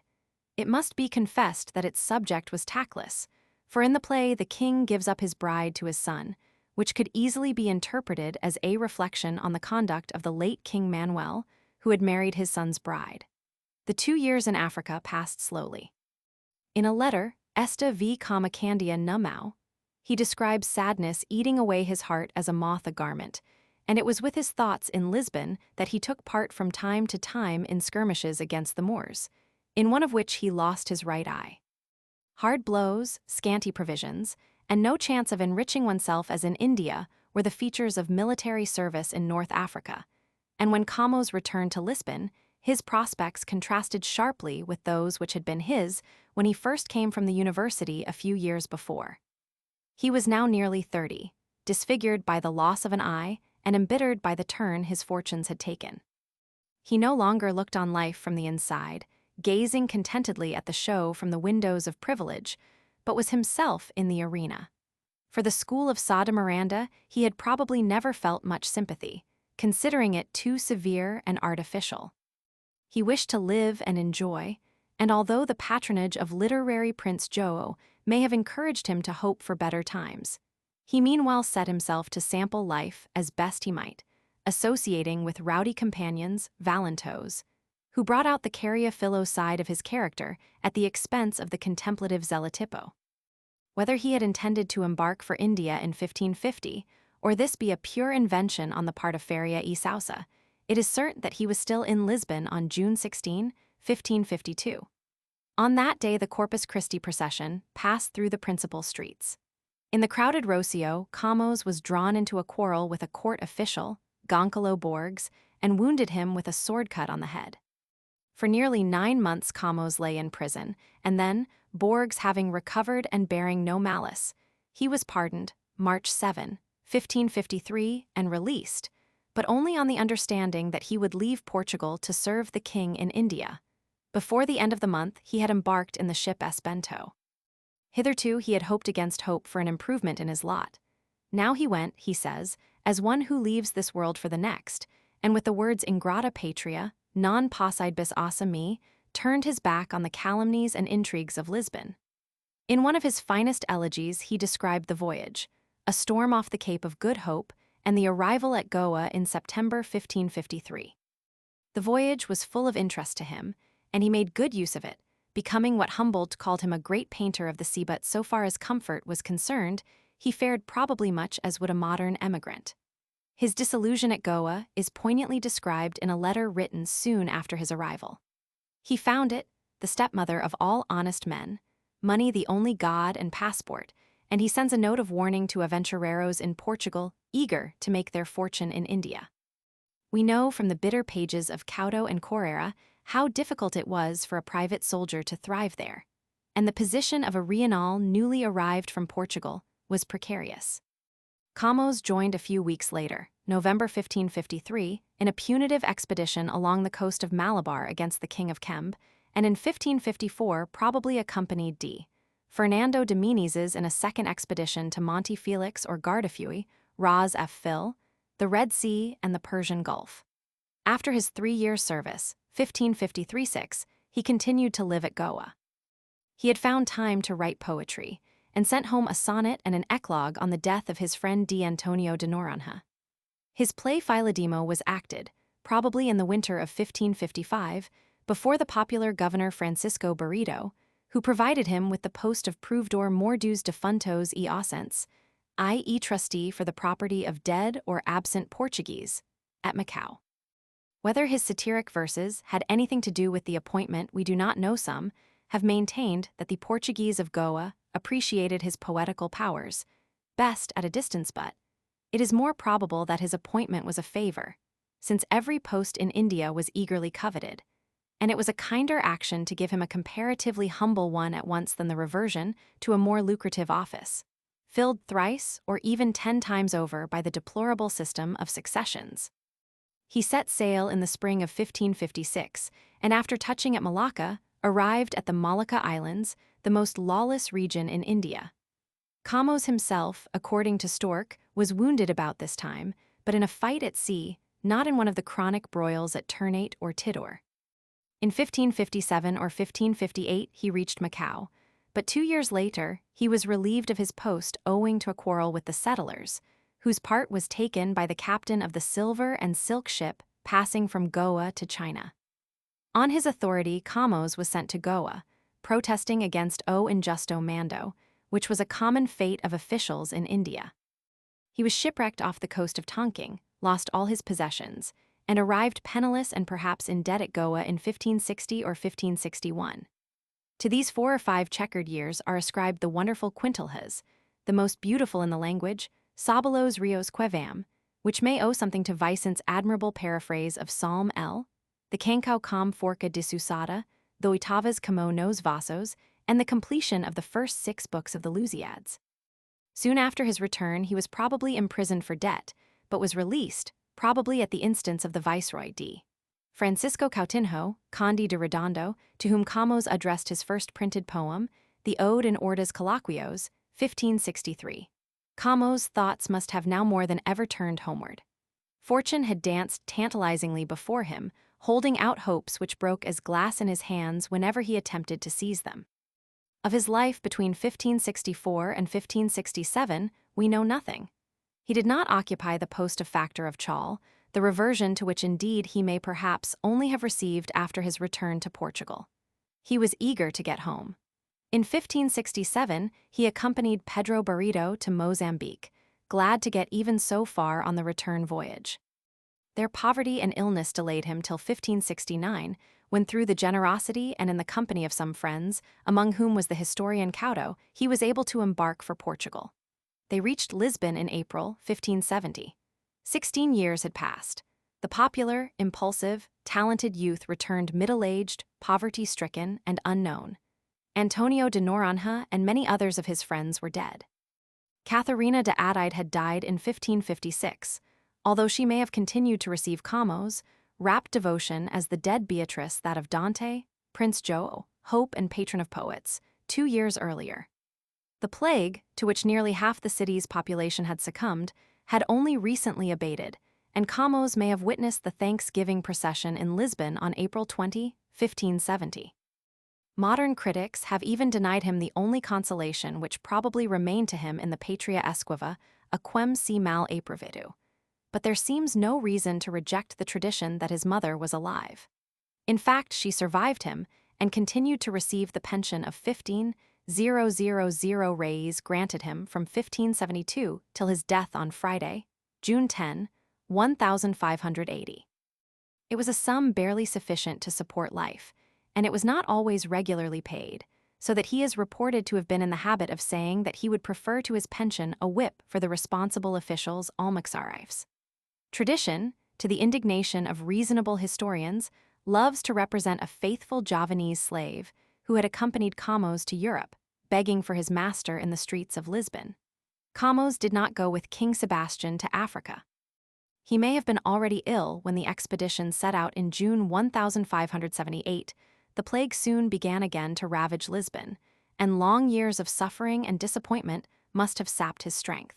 It must be confessed that its subject was tactless, for in the play the king gives up his bride to his son, which could easily be interpreted as a reflection on the conduct of the late King Manuel, who had married his son's bride. The 2 years in Africa passed slowly. In a letter, Esta v Cama Candia Numau, he describes sadness eating away his heart as a moth a garment, and it was with his thoughts in Lisbon that he took part from time to time in skirmishes against the Moors, in one of which he lost his right eye. Hard blows, scanty provisions, and no chance of enriching oneself as in India were the features of military service in North Africa, and when Camões returned to Lisbon, his prospects contrasted sharply with those which had been his when he first came from the university a few years before. He was now nearly 30, disfigured by the loss of an eye and embittered by the turn his fortunes had taken. He no longer looked on life from the inside, gazing contentedly at the show from the windows of privilege, but was himself in the arena. For the school of Sá de Miranda he had probably never felt much sympathy, considering it too severe and artificial. He wished to live and enjoy, and although the patronage of literary Prince João may have encouraged him to hope for better times, he meanwhile set himself to sample life as best he might, associating with rowdy companions, valentos, who brought out the cariophilo side of his character at the expense of the contemplative zelatipo. Whether he had intended to embark for India in 1550, or this be a pure invention on the part of Faria e Sousa, it is certain that he was still in Lisbon on June 16, 1552. On that day the Corpus Christi procession passed through the principal streets. In the crowded Rocio, Camões was drawn into a quarrel with a court official, Goncalo Borges, and wounded him with a sword cut on the head. For nearly 9 months Camões lay in prison, and then, Borges having recovered and bearing no malice, he was pardoned, March 7, 1553, and released, but only on the understanding that he would leave Portugal to serve the king in India. Before the end of the month, he had embarked in the ship Esbento. Hitherto he had hoped against hope for an improvement in his lot. Now he went, he says, as one who leaves this world for the next, and with the words ingrata patria, non possid bis assa me, turned his back on the calumnies and intrigues of Lisbon. In one of his finest elegies he described the voyage, a storm off the Cape of Good Hope, and the arrival at Goa in September 1553. The voyage was full of interest to him, and he made good use of it, becoming what Humboldt called him a great painter of the sea. But so far as comfort was concerned, he fared probably much as would a modern emigrant. His disillusion at Goa is poignantly described in a letter written soon after his arrival. He found it, the stepmother of all honest men, money the only god and passport, and he sends a note of warning to aventureros in Portugal eager to make their fortune in India. We know from the bitter pages of Couto and Correia how difficult it was for a private soldier to thrive there, and the position of a Rienal newly arrived from Portugal was precarious. Camões joined a few weeks later, November 1553, in a punitive expedition along the coast of Malabar against the King of Kemb, and in 1554 probably accompanied D. Fernando de Menezes in a second expedition to Monte Felix or Gardafui, Ras F. Phil, the Red Sea, and the Persian Gulf. After his 3-year service, 1553-6, he continued to live at Goa. He had found time to write poetry, and sent home a sonnet and an eclogue on the death of his friend D. Antonio de Noronha. His play Philodemo was acted, probably in the winter of 1555, before the popular governor Francisco Barreto, who provided him with the post of provedor mordus defuntos e ausentes, i.e. trustee for the property of dead or absent Portuguese, at Macau. Whether his satiric verses had anything to do with the appointment we do not know. Some have maintained that the Portuguese of Goa appreciated his poetical powers, best at a distance, but it is more probable that his appointment was a favor, since every post in India was eagerly coveted, and it was a kinder action to give him a comparatively humble one at once than the reversion to a more lucrative office, filled thrice or even 10 times over by the deplorable system of successions. He set sail in the spring of 1556, and after touching at Malacca, arrived at the Malacca Islands, the most lawless region in India. Camões himself, according to Stork, was wounded about this time, but in a fight at sea, not in one of the chronic broils at Ternate or Tidor. In 1557 or 1558 he reached Macau, but 2 years later he was relieved of his post owing to a quarrel with the settlers, whose part was taken by the captain of the silver and silk ship passing from Goa to China. On his authority, Camões was sent to Goa, protesting against o injusto mando, which was a common fate of officials in India. He was shipwrecked off the coast of Tonking, lost all his possessions, and arrived penniless and perhaps in debt at Goa in 1560 or 1561. To these 4 or 5 checkered years are ascribed the wonderful quintilhas, the most beautiful in the language, Sabelos Rios Quevam, which may owe something to Vicent's admirable paraphrase of Psalm L, the Cancao com Forca dissusada, the Oitavas como nos Vasos, and the completion of the first 6 books of the Lusiads. Soon after his return, he was probably imprisoned for debt, but was released, probably at the instance of the Viceroy D. Francisco Coutinho, Conde de Redondo, to whom Camões addressed his first printed poem, the Ode in Ordes Colloquios, 1563. Camões' thoughts must have now more than ever turned homeward. Fortune had danced tantalizingly before him, holding out hopes which broke as glass in his hands whenever he attempted to seize them. Of his life between 1564 and 1567, we know nothing. He did not occupy the post of factor of Chaul, the reversion to which indeed he may perhaps only have received after his return to Portugal. He was eager to get home. In 1567, he accompanied Pedro Barreto to Mozambique, glad to get even so far on the return voyage. Their poverty and illness delayed him till 1569, when through the generosity and in the company of some friends, among whom was the historian Couto, he was able to embark for Portugal. They reached Lisbon in April 1570. 16 years had passed. The popular, impulsive, talented youth returned middle-aged, poverty-stricken, and unknown. Antonio de Noronha and many others of his friends were dead. Catharina de Adide had died in 1556, although she may have continued to receive Camões' rapt devotion as the dead Beatrice that of Dante, Prince Jo, hope and patron of poets, 2 years earlier. The plague, to which nearly half the city's population had succumbed, had only recently abated, and Camões may have witnessed the Thanksgiving procession in Lisbon on April 20, 1570. Modern critics have even denied him the only consolation which probably remained to him in the Patria Esquiva, a quem si mal aprovedu. But there seems no reason to reject the tradition that his mother was alive. In fact, she survived him and continued to receive the pension of 15,000 reis granted him from 1572 till his death on Friday, June 10, 1580. It was a sum barely sufficient to support life, and it was not always regularly paid, so that he is reported to have been in the habit of saying that he would prefer to his pension a whip for the responsible officials' almoxarifes. Tradition, to the indignation of reasonable historians, loves to represent a faithful Javanese slave who had accompanied Camões to Europe, begging for his master in the streets of Lisbon. Camões did not go with King Sebastian to Africa. He may have been already ill when the expedition set out in June 1578. The plague soon began again to ravage Lisbon, and long years of suffering and disappointment must have sapped his strength.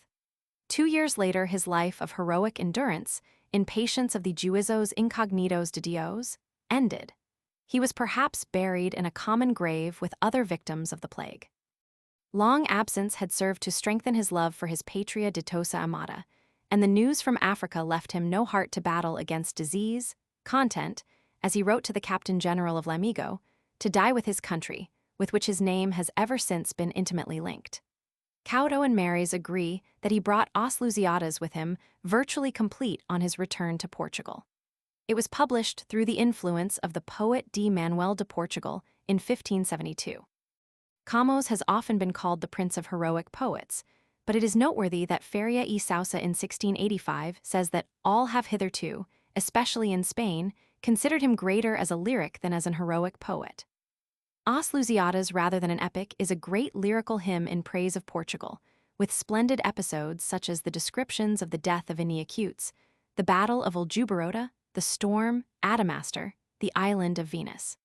2 years later, his life of heroic endurance, in patience of the juizos incognitos de Dios, ended. He was perhaps buried in a common grave with other victims of the plague. Long absence had served to strengthen his love for his patria ditosa amata, and the news from Africa left him no heart to battle against disease, content, as he wrote to the Captain General of Lamigo, to die with his country, with which his name has ever since been intimately linked. Couto and Mares agree that he brought Os Lusíadas with him, virtually complete on his return to Portugal. It was published through the influence of the poet D. Manuel de Portugal in 1572. Camões has often been called the Prince of Heroic Poets, but it is noteworthy that Feria y Sousa in 1685 says that all have hitherto, especially in Spain, considered him greater as a lyric than as an heroic poet. Os Lusíadas, rather than an epic, is a great lyrical hymn in praise of Portugal, with splendid episodes such as the descriptions of the death of Iñiacuts, the Battle of Aljubarrota, the storm, Adamastor, the island of Venus.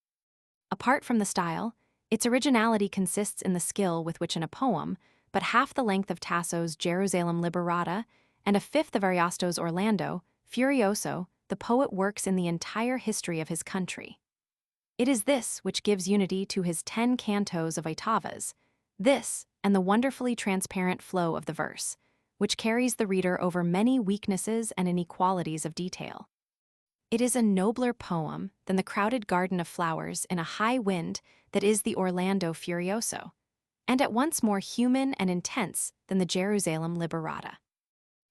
Apart from the style, its originality consists in the skill with which in a poem, but half the length of Tasso's Jerusalem Liberata and a fifth of Ariosto's Orlando, Furioso, the poet works in the entire history of his country. It is this which gives unity to his 10 cantos of oitavas, this and the wonderfully transparent flow of the verse, which carries the reader over many weaknesses and inequalities of detail. It is a nobler poem than the crowded garden of flowers in a high wind that is the Orlando Furioso, and at once more human and intense than the Jerusalem Liberata.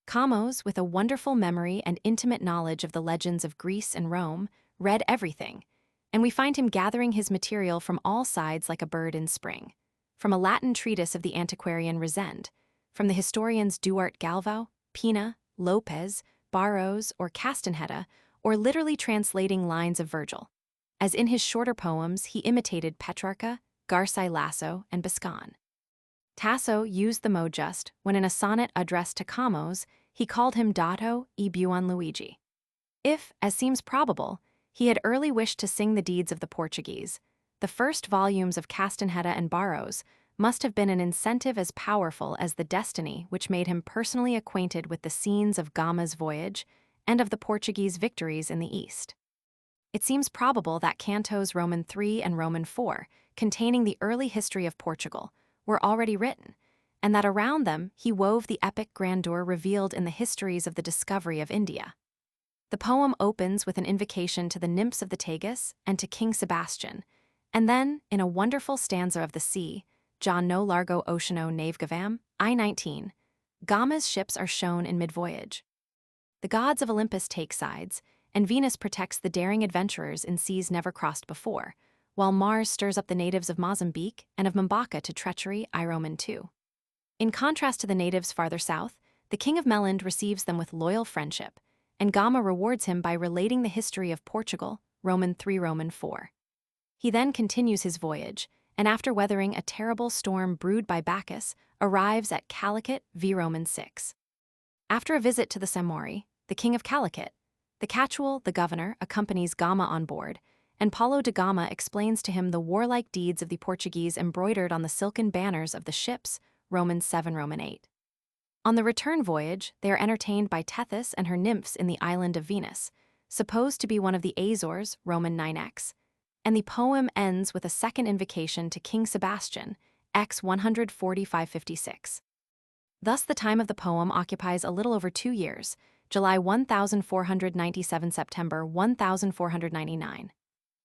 Camões, with a wonderful memory and intimate knowledge of the legends of Greece and Rome, read everything, and we find him gathering his material from all sides like a bird in spring, from a Latin treatise of the antiquarian Rezende, from the historians Duarte Galvão, Pina, Lopez, Barros, or Castanheda, or literally translating lines of Virgil. As in his shorter poems, he imitated Petrarca, Garci Lasso, and Biscan. Tasso used the mode just when in a sonnet addressed to Camões, he called him Dato e Buon Luigi. If, as seems probable, he had early wished to sing the deeds of the Portuguese, the first volumes of Castanheda and Barros must have been an incentive as powerful as the destiny which made him personally acquainted with the scenes of Gama's voyage and of the Portuguese victories in the East. It seems probable that Cantos Roman III and Roman IV, containing the early history of Portugal, were already written, and that around them he wove the epic grandeur revealed in the histories of the discovery of India. The poem opens with an invocation to the nymphs of the Tagus and to King Sebastian, and then, in a wonderful stanza of the sea, John no largo oceano navegavam, I-19, Gama's ships are shown in mid-voyage. The gods of Olympus take sides, and Venus protects the daring adventurers in seas never crossed before, while Mars stirs up the natives of Mozambique and of Mombaca to treachery, I Roman II. In contrast to the natives farther south, the king of Melinde receives them with loyal friendship, and Gama rewards him by relating the history of Portugal, Roman III, Roman IV. He then continues his voyage, and after weathering a terrible storm brewed by Bacchus, arrives at Calicut v Roman VI. After a visit to the Samori, the king of Calicut, the Cachuel, the governor, accompanies Gama on board, and Paulo de Gama explains to him the warlike deeds of the Portuguese embroidered on the silken banners of the ships, Roman VII, Roman VIII. On the return voyage, they are entertained by Tethys and her nymphs in the island of Venus, supposed to be one of the Azores, Roman IX, and the poem ends with a second invocation to King Sebastian, X 145-56. Thus the time of the poem occupies a little over 2 years, July 1497 September 1499.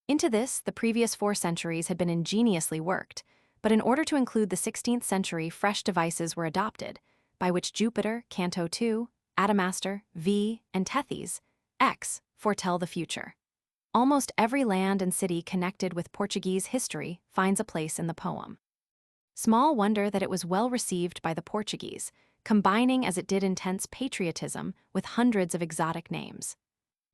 Into this, the previous 4 centuries had been ingeniously worked, but in order to include the 16th century, fresh devices were adopted, by which Jupiter, Canto II, Adamastor, V, and Tethys, X, foretell the future. Almost every land and city connected with Portuguese history finds a place in the poem. Small wonder that it was well received by the Portuguese, combining as it did intense patriotism with hundreds of exotic names.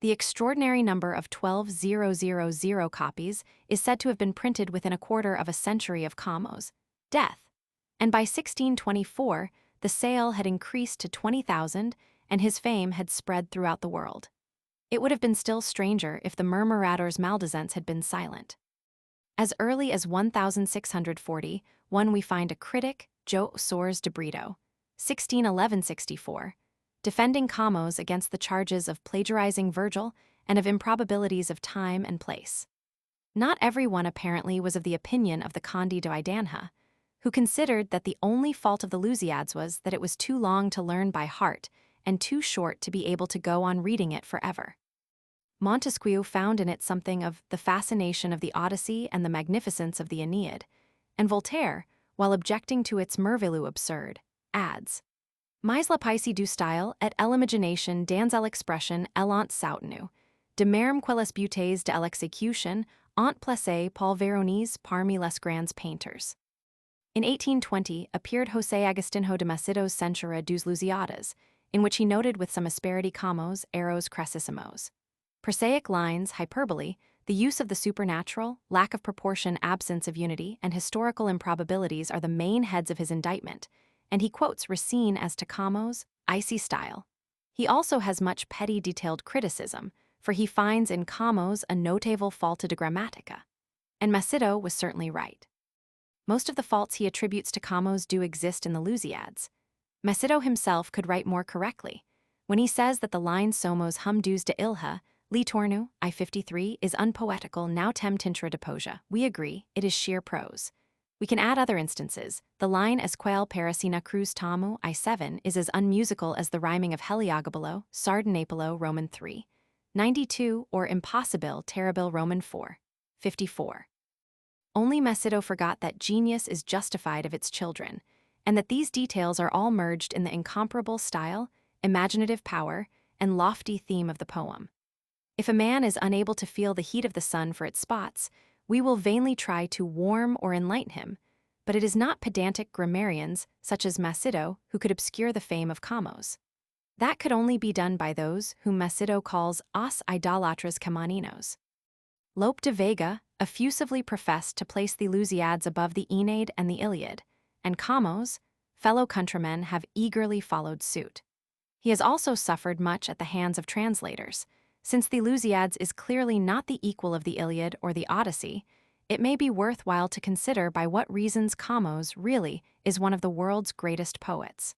The extraordinary number of 12,000 copies is said to have been printed within a quarter of a century of Camões' death, and by 1624, the sale had increased to 20,000 and his fame had spread throughout the world. It would have been still stranger if the murmuradors maldizents had been silent. As early as 1640, we find a critic, João Soares de Brito, 1611-64, defending Camões against the charges of plagiarizing Virgil and of improbabilities of time and place. Not everyone apparently was of the opinion of the Conde de Idanha, who considered that the only fault of the Lusíadas was that it was too long to learn by heart and too short to be able to go on reading it forever. Montesquieu found in it something of the fascination of the Odyssey and the magnificence of the Aeneid, and Voltaire, while objecting to its merveilleux absurd, adds, Mais la paisi du style et l'imagination dans l'expression elant soutenu, de même que les beautés de l'exécution ont placé Paul Veronese parmi les grands painters. In 1820 appeared José Agustinho de Macedo's Censura dos Lusíadas, in which he noted with some asperity Camões' eros crassissimos. Prosaic lines, hyperbole, the use of the supernatural, lack of proportion, absence of unity, and historical improbabilities are the main heads of his indictment, and he quotes Racine as to Camões' icy style. He also has much petty detailed criticism, for he finds in Camões a notable falta de grammatica. And Macedo was certainly right. Most of the faults he attributes to Camões do exist in the Lusíadas. Macedo himself could write more correctly. When he says that the line somos hum dus de ilha, li tornu, I-53, is unpoetical now tem tintra de poja, we agree, it is sheer prose. We can add other instances. The line esquel parasina cruz tamu, I-7, is as unmusical as the rhyming of Heliogabalo, Sardanapalo, Roman 3. 92, or impossible, terrible, Roman 4. 54. Only Macedo forgot that genius is justified of its children, and that these details are all merged in the incomparable style, imaginative power, and lofty theme of the poem. If a man is unable to feel the heat of the sun for its spots, we will vainly try to warm or enlighten him, but it is not pedantic grammarians, such as Macedo, who could obscure the fame of Camões. That could only be done by those whom Macedo calls os idolatras camaninos. Lope de Vega effusively professed to place the Lusíadas above the Aeneid and the Iliad, and Camões, fellow countrymen have eagerly followed suit. He has also suffered much at the hands of translators. Since the Lusíadas is clearly not the equal of the Iliad or the Odyssey, it may be worthwhile to consider by what reasons Camões really is one of the world's greatest poets.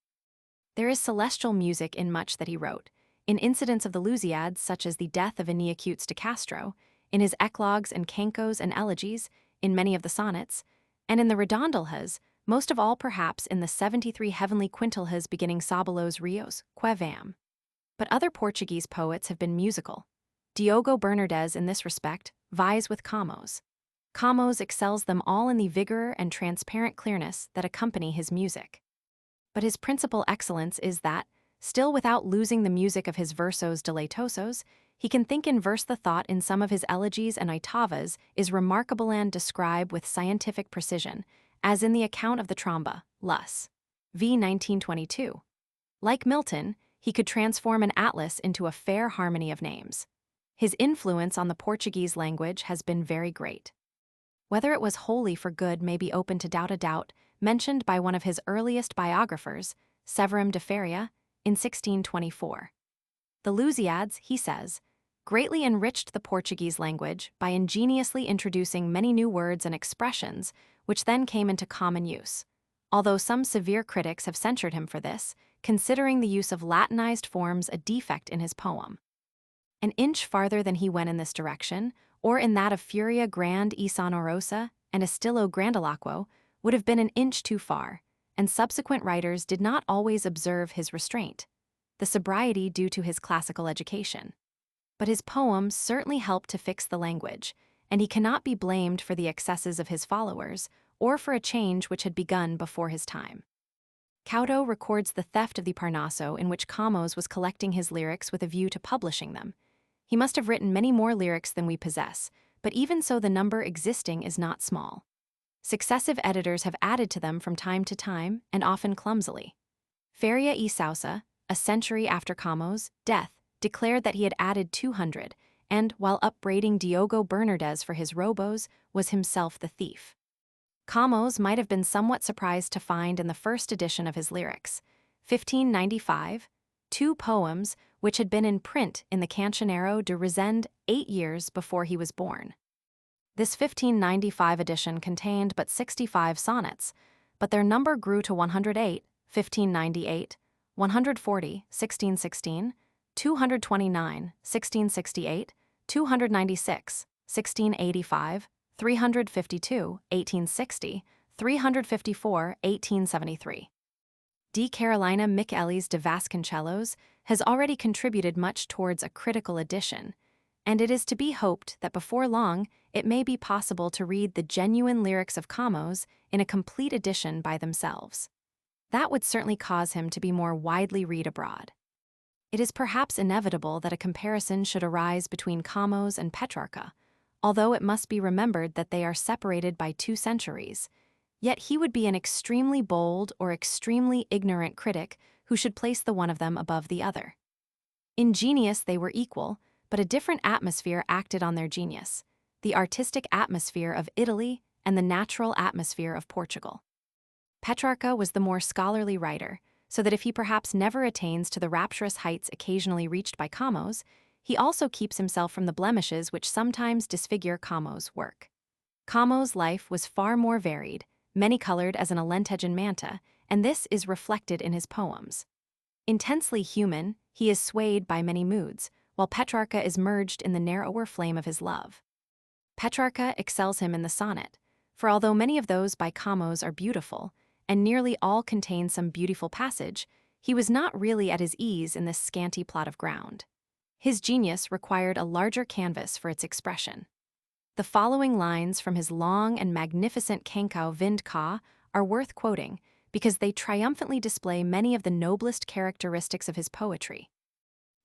There is celestial music in much that he wrote, in incidents of the Lusíadas such as the death of Aniacutes de Castro, in his eclogues and cancos and elegies, in many of the sonnets, and in the redondilhas, most of all perhaps in the 73 heavenly quintilhas beginning Sabelos Rios, Quevam. But other Portuguese poets have been musical. Diogo Bernardes, in this respect, vies with Camões. Camões excels them all in the vigor and transparent clearness that accompany his music. But his principal excellence is that, still without losing the music of his versos deleitosos, he can think in verse. The thought in some of his elegies and oitavas is remarkable and describe with scientific precision, as in the account of the tromba, Lus. v. 1922. Like Milton, he could transform an atlas into a fair harmony of names. His influence on the Portuguese language has been very great. Whether it was wholly for good may be open to doubt, mentioned by one of his earliest biographers, Severim de Faria, in 1624. The Lusíadas, he says, greatly enriched the Portuguese language by ingeniously introducing many new words and expressions which then came into common use, although some severe critics have censured him for this, considering the use of Latinized forms a defect in his poem. An inch farther than he went in this direction, or in that of Furia Grand e Sonorosa and Estilo Grandiloquo, would have been an inch too far, and subsequent writers did not always observe his restraint, the sobriety due to his classical education. But his poems certainly helped to fix the language, and he cannot be blamed for the excesses of his followers, or for a change which had begun before his time. Caudo records the theft of the Parnaso in which Camões was collecting his lyrics with a view to publishing them. He must have written many more lyrics than we possess, but even so the number existing is not small. Successive editors have added to them from time to time, and often clumsily. Faria e Sousa, a century after Camões' death, declared that he had added 200, and, while upbraiding Diogo Bernardes for his robos, was himself the thief. Camões might have been somewhat surprised to find in the first edition of his lyrics, 1595, 2 poems which had been in print in the Cancioneiro de Resende 8 years before he was born. This 1595 edition contained but 65 sonnets, but their number grew to 108, 1598, 140, 1616, 229, 1668, 296, 1685, 352, 1860, 354, 1873. D. Carolina Michaelis de Vasconcelos has already contributed much towards a critical edition, and it is to be hoped that before long it may be possible to read the genuine lyrics of Camões in a complete edition by themselves. That would certainly cause him to be more widely read abroad. It is perhaps inevitable that a comparison should arise between Camões and Petrarca, although it must be remembered that they are separated by 2 centuries. Yet he would be an extremely bold or extremely ignorant critic who should place the one of them above the other. In genius they were equal, but a different atmosphere acted on their genius, the artistic atmosphere of Italy and the natural atmosphere of Portugal. Petrarca was the more scholarly writer, so that if he perhaps never attains to the rapturous heights occasionally reached by Camões, he also keeps himself from the blemishes which sometimes disfigure Camões' work. Camões' life was far more varied, many-colored as an Alentejan manta, and this is reflected in his poems. Intensely human, he is swayed by many moods, while Petrarca is merged in the narrower flame of his love. Petrarca excels him in the sonnet, for although many of those by Camões are beautiful, and nearly all contain some beautiful passage, he was not really at his ease in this scanty plot of ground. His genius required a larger canvas for its expression. The following lines from his long and magnificent Cancao Vind Ka are worth quoting because they triumphantly display many of the noblest characteristics of his poetry.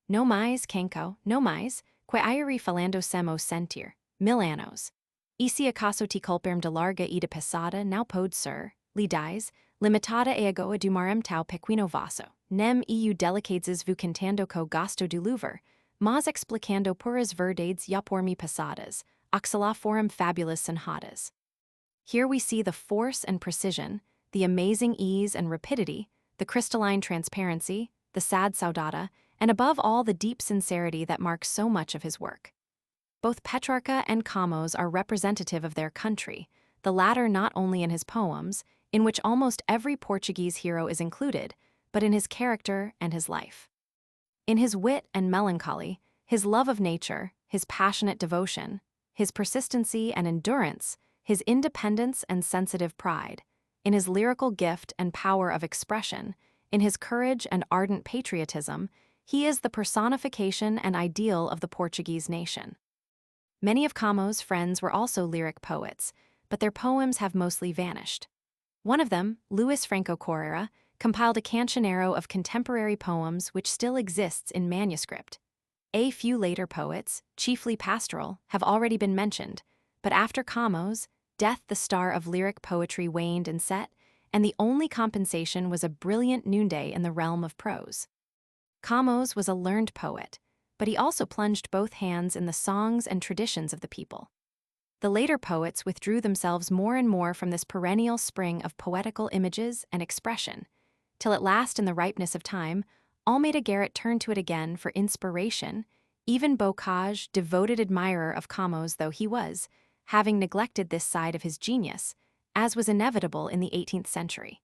No mais, Cancao, no mais, que iri falando semo sentir, 1000 anos. E se acaso te culperm de larga e de pesada não pode ser, li diz, limitada e agoa do marem tau pequeno vaso, nem eu delicades vu cantando co gasto do louver, mas explicando puras verdades ya por mi passadas, oxala forum fabulas senhadas. Here we see the force and precision, the amazing ease and rapidity, the crystalline transparency, the sad saudade, and above all the deep sincerity that marks so much of his work. Both Petrarca and Camões are representative of their country, the latter not only in his poems, in which almost every Portuguese hero is included, but in his character and his life. In his wit and melancholy, his love of nature, his passionate devotion, his persistency and endurance, his independence and sensitive pride, in his lyrical gift and power of expression, in his courage and ardent patriotism, he is the personification and ideal of the Portuguese nation. Many of Camões' friends were also lyric poets, but their poems have mostly vanished. One of them, Luis Franco Correia, compiled a cancionero of contemporary poems which still exists in manuscript. A few later poets, chiefly pastoral, have already been mentioned, but after Camões, death the star of lyric poetry waned and set, and the only compensation was a brilliant noonday in the realm of prose. Camões was a learned poet, but he also plunged both hands in the songs and traditions of the people. The later poets withdrew themselves more and more from this perennial spring of poetical images and expression, till at last in the ripeness of time, Almeida Garrett turned to it again for inspiration, even Bocage, devoted admirer of Camões though he was, having neglected this side of his genius, as was inevitable in the 18th century.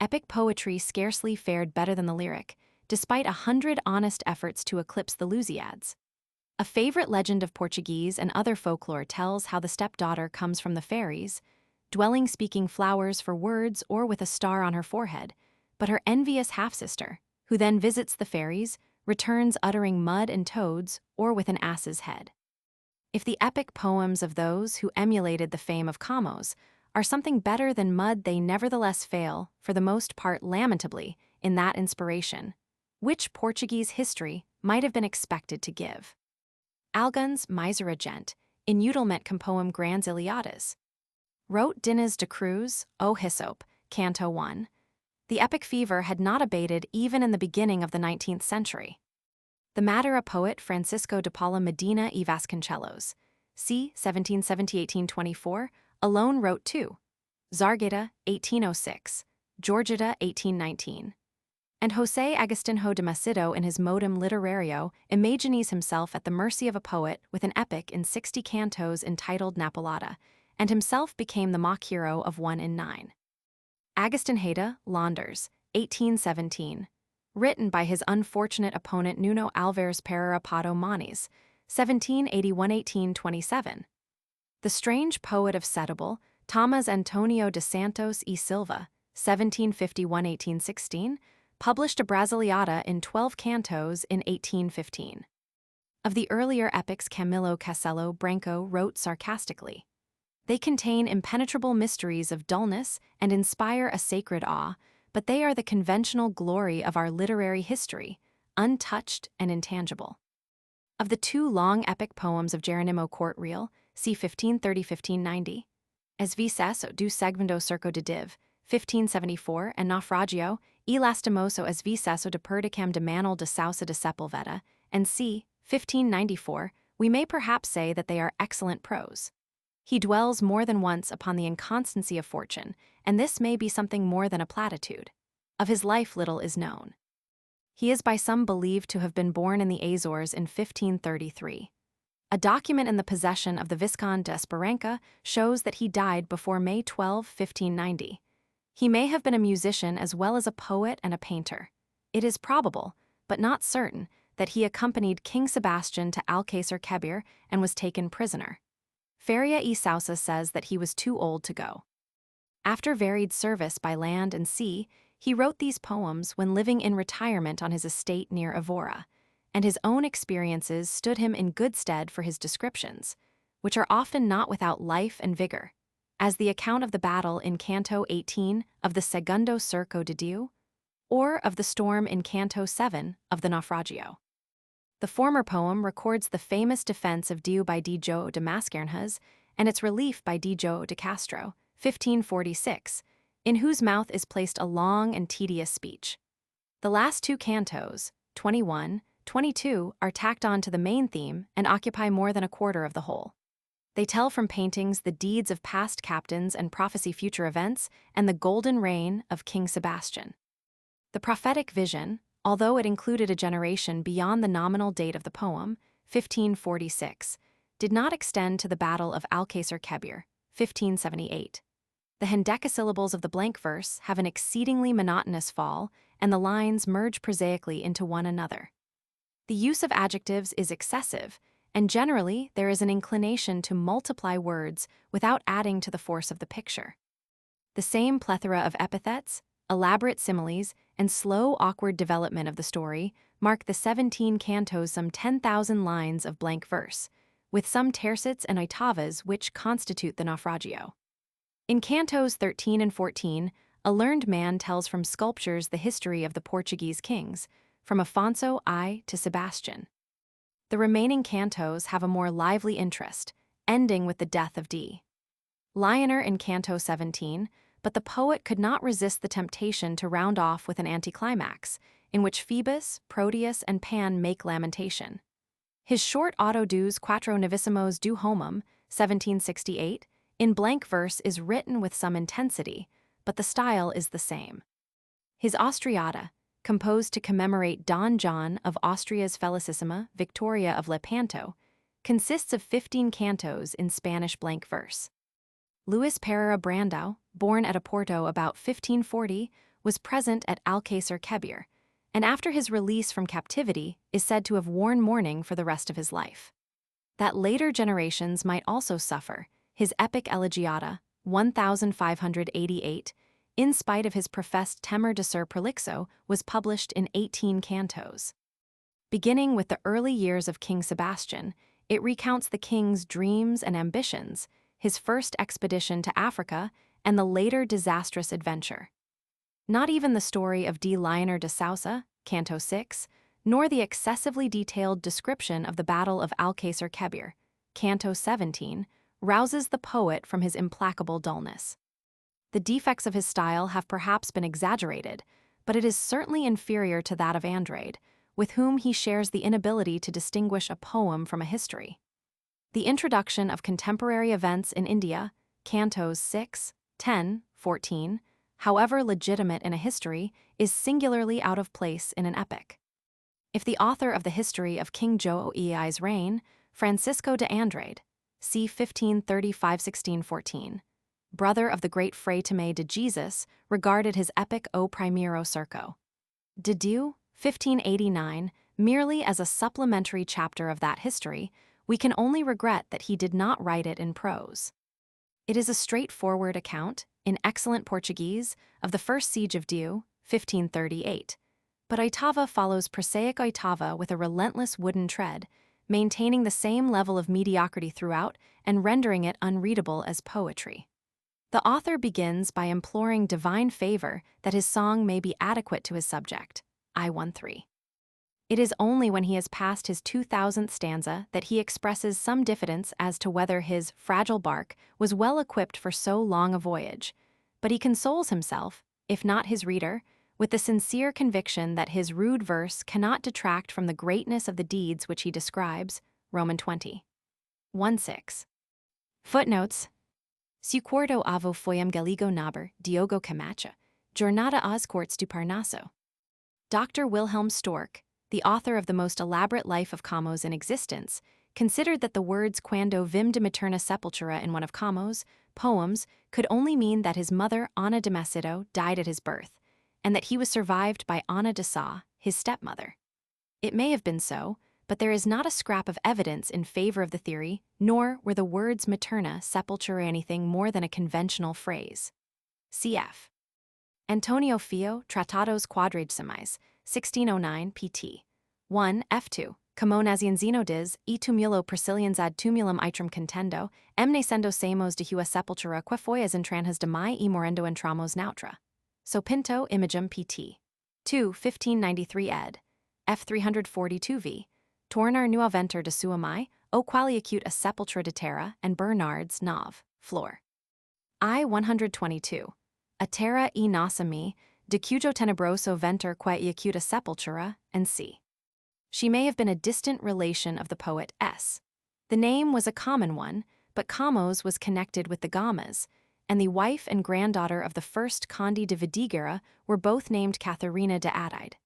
Epic poetry scarcely fared better than the lyric, despite 100 honest efforts to eclipse the Lusíads. A favorite legend of Portuguese and other folklore tells how the stepdaughter comes from the fairies, dwelling speaking flowers for words or with a star on her forehead, but her envious half-sister, who then visits the fairies, returns uttering mud and toads or with an ass's head. If the epic poems of those who emulated the fame of Camões are something better than mud, they nevertheless fail, for the most part lamentably, in that inspiration, which Portuguese history might have been expected to give. Alguns Misera Gent, in Utilment compoem Grandes Iliadas. Wrote Dinas de Cruz, O Hyssop, Canto 1. The epic fever had not abated even in the beginning of the 19th century. The Madeira poet Francisco de Paula Medina y Vasconcelos, c. 1770–1824, alone wrote 2. Zargeta, 1806, Georgeta, 1819. And José Agustinho de Macedo in his Modum Literario imagines himself at the mercy of a poet with an epic in 60 cantos entitled Napolata, and himself became the mock hero of 1 in 9. Agustin Heda, Launders, 1817. Written by his unfortunate opponent Nuno Alvares Pereira Pato Manes, 1781–1827. The strange poet of Setúbal, Tomás Antonio de Santos y Silva, 1751–1816, published a Brasileada in 12 cantos in 1815. Of the earlier epics, Camilo Castelo Branco wrote sarcastically, "They contain impenetrable mysteries of dullness and inspire a sacred awe, but they are the conventional glory of our literary history, untouched and intangible." Of the two long epic poems of Jeronimo Cortreel, c. 1530–1590, As Vicesso do Segundo Cerco de Div, 1574, and Naufragio, e Lastimoso as Vicesso de Perdicam de Manuel de Sousa de Sepulveda, and c. 1594, we may perhaps say that they are excellent prose. He dwells more than once upon the inconstancy of fortune, and this may be something more than a platitude. Of his life little is known. He is by some believed to have been born in the Azores in 1533. A document in the possession of the Viscount de Esperança shows that he died before May 12, 1590. He may have been a musician as well as a poet and a painter. It is probable, but not certain, that he accompanied King Sebastian to Alcácer Quibir and was taken prisoner. Feria e Sousa says that he was too old to go. After varied service by land and sea, he wrote these poems when living in retirement on his estate near Evora, and his own experiences stood him in good stead for his descriptions, which are often not without life and vigor, as the account of the battle in Canto 18 of the Segundo Cerco de Diu, or of the storm in Canto 7 of the Naufragio. The former poem records the famous defense of Diu by D. João de Mascarenhas and its relief by D. João de Castro, 1546, in whose mouth is placed a long and tedious speech. The last two cantos, 21, 22, are tacked on to the main theme and occupy more than a quarter of the whole. They tell from paintings the deeds of past captains and prophesy future events and the golden reign of King Sebastian. The prophetic vision, although it included a generation beyond the nominal date of the poem, 1546, did not extend to the Battle of Alcácer Quibir, 1578. The hendecasyllables of the blank verse have an exceedingly monotonous fall, and the lines merge prosaically into one another. The use of adjectives is excessive, and generally there is an inclination to multiply words without adding to the force of the picture. The same plethora of epithets, elaborate similes, and slow, awkward development of the story mark the 17 cantos, some 10,000 lines of blank verse, with some tercets and oitavas which constitute the naufragio. In cantos 13 and 14, a learned man tells from sculptures the history of the Portuguese kings, from Afonso I to Sebastian. The remaining cantos have a more lively interest, ending with the death of D. Lionel in Canto 17, but the poet could not resist the temptation to round off with an anticlimax, in which Phoebus, Proteus, and Pan make lamentation. His short auto dus quattro nivissimos du homum, 1768, in blank verse is written with some intensity, but the style is the same. His Austriada, composed to commemorate Don John of Austria's Felicissima Victoria of Lepanto, consists of 15 cantos in Spanish blank verse. Luis Pereira Brandão, born at Oporto about 1540, was present at Alcácer Quibir, and after his release from captivity is said to have worn mourning for the rest of his life. That later generations might also suffer, his epic Elegiada, 1588, in spite of his professed temor de ser prolixo, was published in 18 cantos. Beginning with the early years of King Sebastian, it recounts the king's dreams and ambitions, his first expedition to Africa, and the later disastrous adventure. Not even the story of D. Lionel de Sousa, Canto 6, nor the excessively detailed description of the Battle of Alcácer Quibir, Canto 17, rouses the poet from his implacable dullness. The defects of his style have perhaps been exaggerated, but it is certainly inferior to that of Andrade, with whom he shares the inability to distinguish a poem from a history. The introduction of contemporary events in India, Cantos 6, 10, 14, however legitimate in a history, is singularly out of place in an epic. If the author of the history of King Joei's reign, Francisco de Andrade, c. 1535–1614, brother of the great Fray Tomé de Jesus, regarded his epic O Primeiro Cerco de Diu, 1589, merely as a supplementary chapter of that history, we can only regret that he did not write it in prose. It is a straightforward account, in excellent Portuguese, of the first siege of Diu, 1538. But Oitava follows prosaic Oitava with a relentless wooden tread, maintaining the same level of mediocrity throughout and rendering it unreadable as poetry. The author begins by imploring divine favor that his song may be adequate to his subject, I-13. It is only when he has passed his 2000th stanza that he expresses some diffidence as to whether his fragile bark was well equipped for so long a voyage, but he consoles himself, if not his reader, with the sincere conviction that his rude verse cannot detract from the greatness of the deeds which he describes, Roman 20. 1:6. Footnotes. Se quarto avo foiam galigo naber, Diogo Camacho, Jornada aos Cortes do Parnaso. Dr. Wilhelm Storck, the author of the most elaborate life of Camões in existence, considered that the words quando vim de materna sepultura in one of Camões' poems could only mean that his mother, Ana de Macedo, died at his birth, and that he was survived by Ana de Sá, his stepmother. It may have been so, but there is not a scrap of evidence in favor of the theory, nor were the words materna, sepultura anything more than a conventional phrase. Cf. Antonio Fio, Tratados Quadragesimis, 1609 pt. 1 f2. Camões Zeno diz, e tumulo Priscilians ad tumulum itrum contendo, nascendo semos de hua sepultura que foias entranhas de mai e morendo entramos nautra. So Pinto Imagem pt. 2 1593 ed. F 342v. Tornar nuoventer de sua mai, o quali acute a sepultura de terra, and Bernard's Nov, Flor. I 122. A terra e nossa mi, de cujo tenebroso venter quae acute a sepultura, and c. She may have been a distant relation of the poet S. The name was a common one, but Camões was connected with the Gamas, and the wife and granddaughter of the first Conde de Vidigueira were both named Catharina de Adide.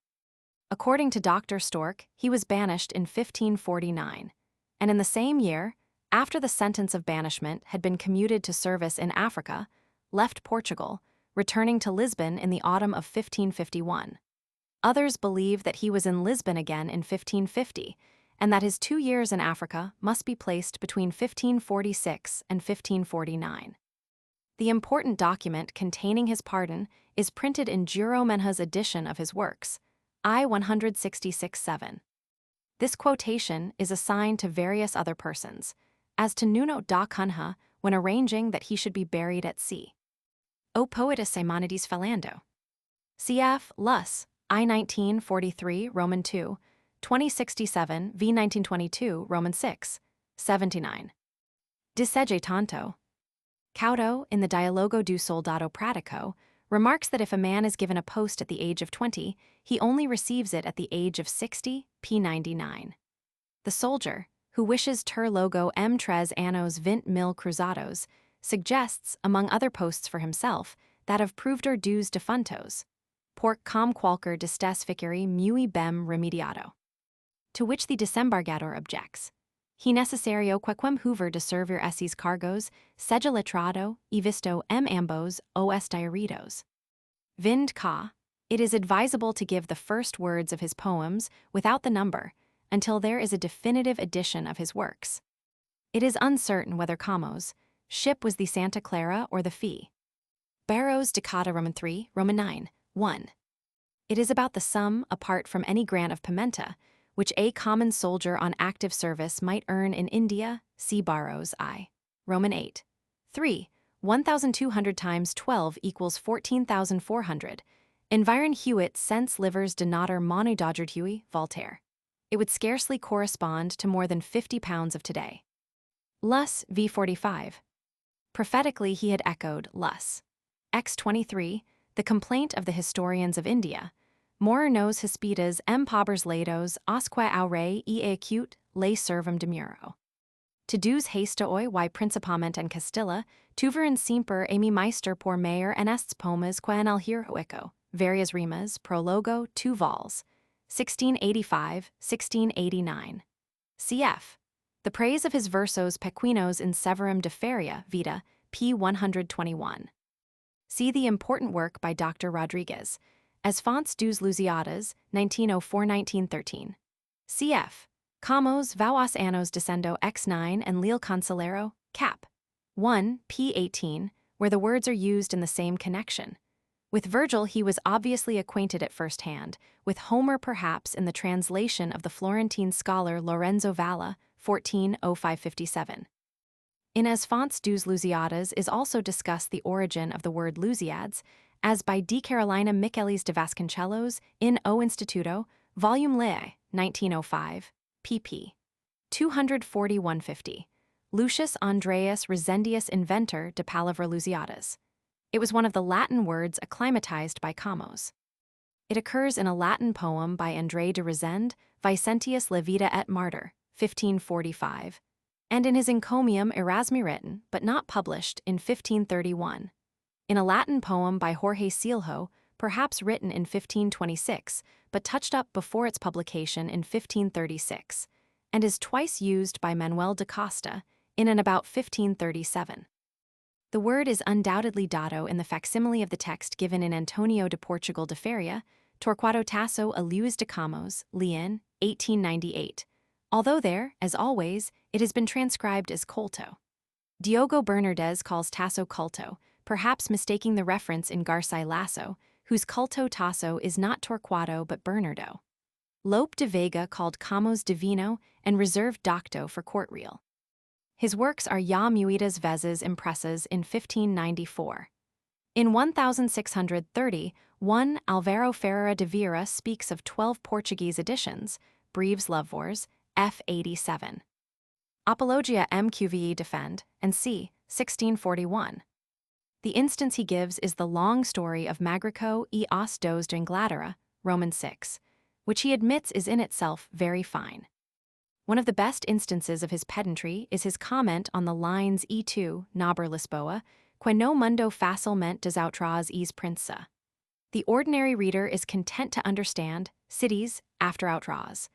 According to Dr. Storck, he was banished in 1549, and in the same year, after the sentence of banishment had been commuted to service in Africa, left Portugal, returning to Lisbon in the autumn of 1551. Others believe that he was in Lisbon again in 1550, and that his 2 years in Africa must be placed between 1546 and 1549. The important document containing his pardon is printed in Juro Menha's edition of his works, I 166-7. This quotation is assigned to various other persons, as to Nuno da Cunha when arranging that he should be buried at sea. O poetus Simonides falando. Cf. Lus, I 1943, Roman 2, 2067 v 1922, Roman 6, 79. Disege tanto. Caudo, in the Dialogo do Soldado Pratico, remarks that if a man is given a post at the age of 20, he only receives it at the age of 60, p. 99. The soldier, who wishes ter logo tres annos 20.000 cruzados, suggests, among other posts for himself, that of proveder dos defuntos, porc com qualquer destes ficere mui bem remediado. To which the desembargador objects, he necessario quequem hoover de servir esses cargos, seja letrado, e visto ambos os diaritos. Vind ca, it is advisable to give the first words of his poems without the number, until there is a definitive edition of his works. It is uncertain whether Camões' ship was the Santa Clara or the Fee. Barrows Decada Roman 3, Roman 9, 1. It is about the sum, apart from any grant of pimenta, which a common soldier on active service might earn in India, see Barrows I. Roman 8. 3. 1,200 times 12 equals 14,400. Environ Hewitt sense livers de nader monu dodgered Huey, Voltaire. It would scarcely correspond to more than 50 pounds of today. Lus v 45. Prophetically he had echoed Lus. X23, the complaint of the historians of India, More nos hispidas pobres lados asque aure e acute le servum demuro. To dus hastaoi y principament en Castilla, tuverin semper emi meister por mayor en estes poemas que en el heroico, varias rimas, prologo, 2 vols, 1685, 1689. Cf. The praise of his versos pequinos in severum de feria, vita, p. 121. See the important work by Dr. Rodriguez, As Fontes dos Lusiadas, 1904-1913. Cf. Camões Vauas Annos Descendo X9 and Leal Conselheiro, Cap. 1 p18, where the words are used in the same connection. With Virgil, he was obviously acquainted at first hand, with Homer perhaps in the translation of the Florentine scholar Lorenzo Valla, 140557. In As Fonts dos Lusiadas is also discussed the origin of the word Lusiads, as by D. Carolina Michelis de Vasconcelos in O Instituto, Volume Lea, 1905, pp. 240-150. Lucius Andreas Resendius Inventor de Palavra Lusiadas. It was one of the Latin words acclimatized by Camões. It occurs in a Latin poem by André de Resende, Vicentius La Vida et Martyr, 1545, and in his encomium Erasmi written, but not published, in 1531. In a Latin poem by Jorge Silho, perhaps written in 1526, but touched up before its publication in 1536, and is twice used by Manuel da Costa in and about 1537. The word is undoubtedly dato in the facsimile of the text given in Antonio de Portugal de Feria, Torquato Tasso a Luís de Camões, Lien, 1898, although there, as always, it has been transcribed as colto. Diogo Bernardes calls Tasso culto, perhaps mistaking the reference in Garçai Lasso, whose culto Tasso is not Torquato but Bernardo. Lope de Vega called Camões divino and reserved docto for court reel. His works are Ya Muitas Vezes impressas in 1594. In 1630, one Alvaro Ferreira de Vieira speaks of 12 Portuguese editions, Breves Lovewars, f. 87. Apologia MQVE defend, and c. 1641. The instance he gives is the long story of Magrico e os dos de Inglaterra, Roman 6, which he admits is in itself very fine. One of the best instances of his pedantry is his comment on the lines E2, Naber Lisboa, que no mundo facilmente desautraz es prinça. The ordinary reader is content to understand cities after outras.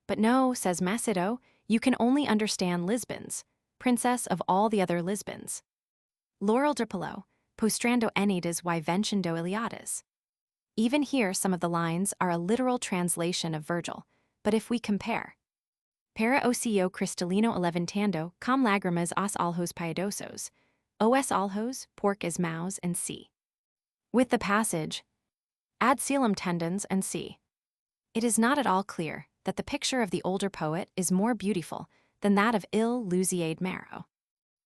But no, says Macedo, you can only understand Lisbons, princess of all the other Lisbons. Laurel de Palo, postrando enidas y vencendo Iliadas. Even here, some of the lines are a literal translation of Virgil, but if we compare, Para ocio cristalino elevantando, com lágrimas os alhos piedosos, os alhos, pork as mouse, and c. With the passage, ad coelum tendens and c. It is not at all clear that the picture of the older poet is more beautiful than that of Il Lusiade Maro.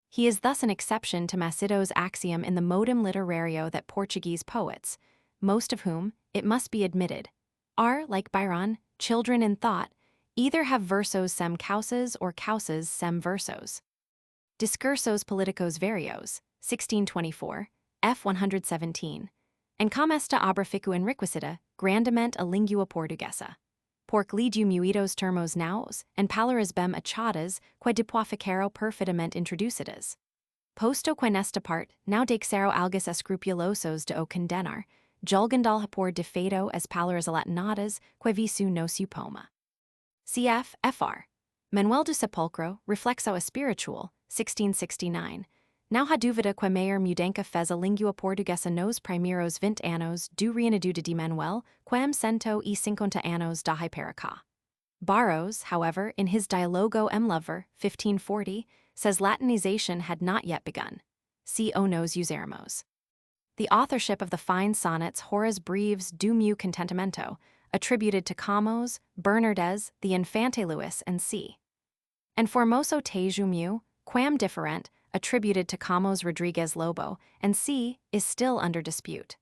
He is thus an exception to Macedo's axiom in the modum literario that Portuguese poets, most of whom, it must be admitted, are, like Byron, children in thought, either have versos sem causas or causas sem versos. Discursos politicos varios, 1624, f. 117, and com esta obra ficu enriquecida, grandement a lingua portuguesa. Porc lidiu muitos termos naus, and palaras bem achadas, que depois ficaro perfidamente introducidas. Posto que nesta parte, now dexero algus escrupulosos de o condenar, julgandal por defeito as palaras latinadas, que visu no supoma. Cf. Fr. Manuel do Sepulcro, Reflexo Espiritual, 1669. Now ha dúvida que maior mudança fez a língua portuguesa nos primeiros 20 anos do reinado de Manuel, quem 150 anos da para cá. Barros, however, in his Dialogo em Lover, 1540, says Latinization had not yet begun. See O nos usarmos. The authorship of the fine sonnets Horas Breves do meu contentamento, attributed to Camões, Bernardes, the Infante Luis, and c. And Formoso teju meu, quam different, attributed to Camões Rodrigues Lobo, and c. is still under dispute.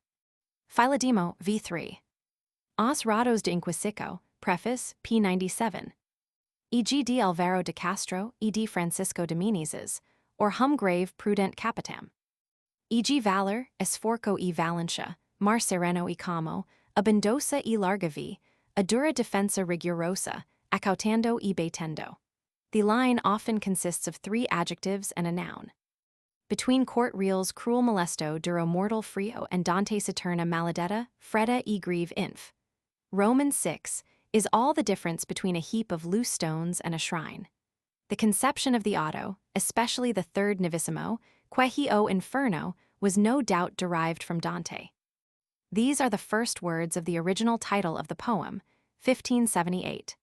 Philodemo, v3. Os Rados de Inquisico, Preface, p. 97. E.g. D. Alvaro de Castro, e.d. Francisco de Menezes, or hum grave prudent capitam. E.g. Valor, Esforco e Valencia, Mar Sereno e Camo, Abundosa e Largavi, a dura defensa rigurosa, accautando e batendo. The line often consists of 3 adjectives and a noun. Between court reels cruel molesto duro mortal frio and Dante Saturna maledetta, freda e grieve inf. Roman 6 is all the difference between a heap of loose stones and a shrine. The conception of the auto, especially the third Nivissimo, que o inferno, was no doubt derived from Dante. These are the first words of the original title of the poem, 1578.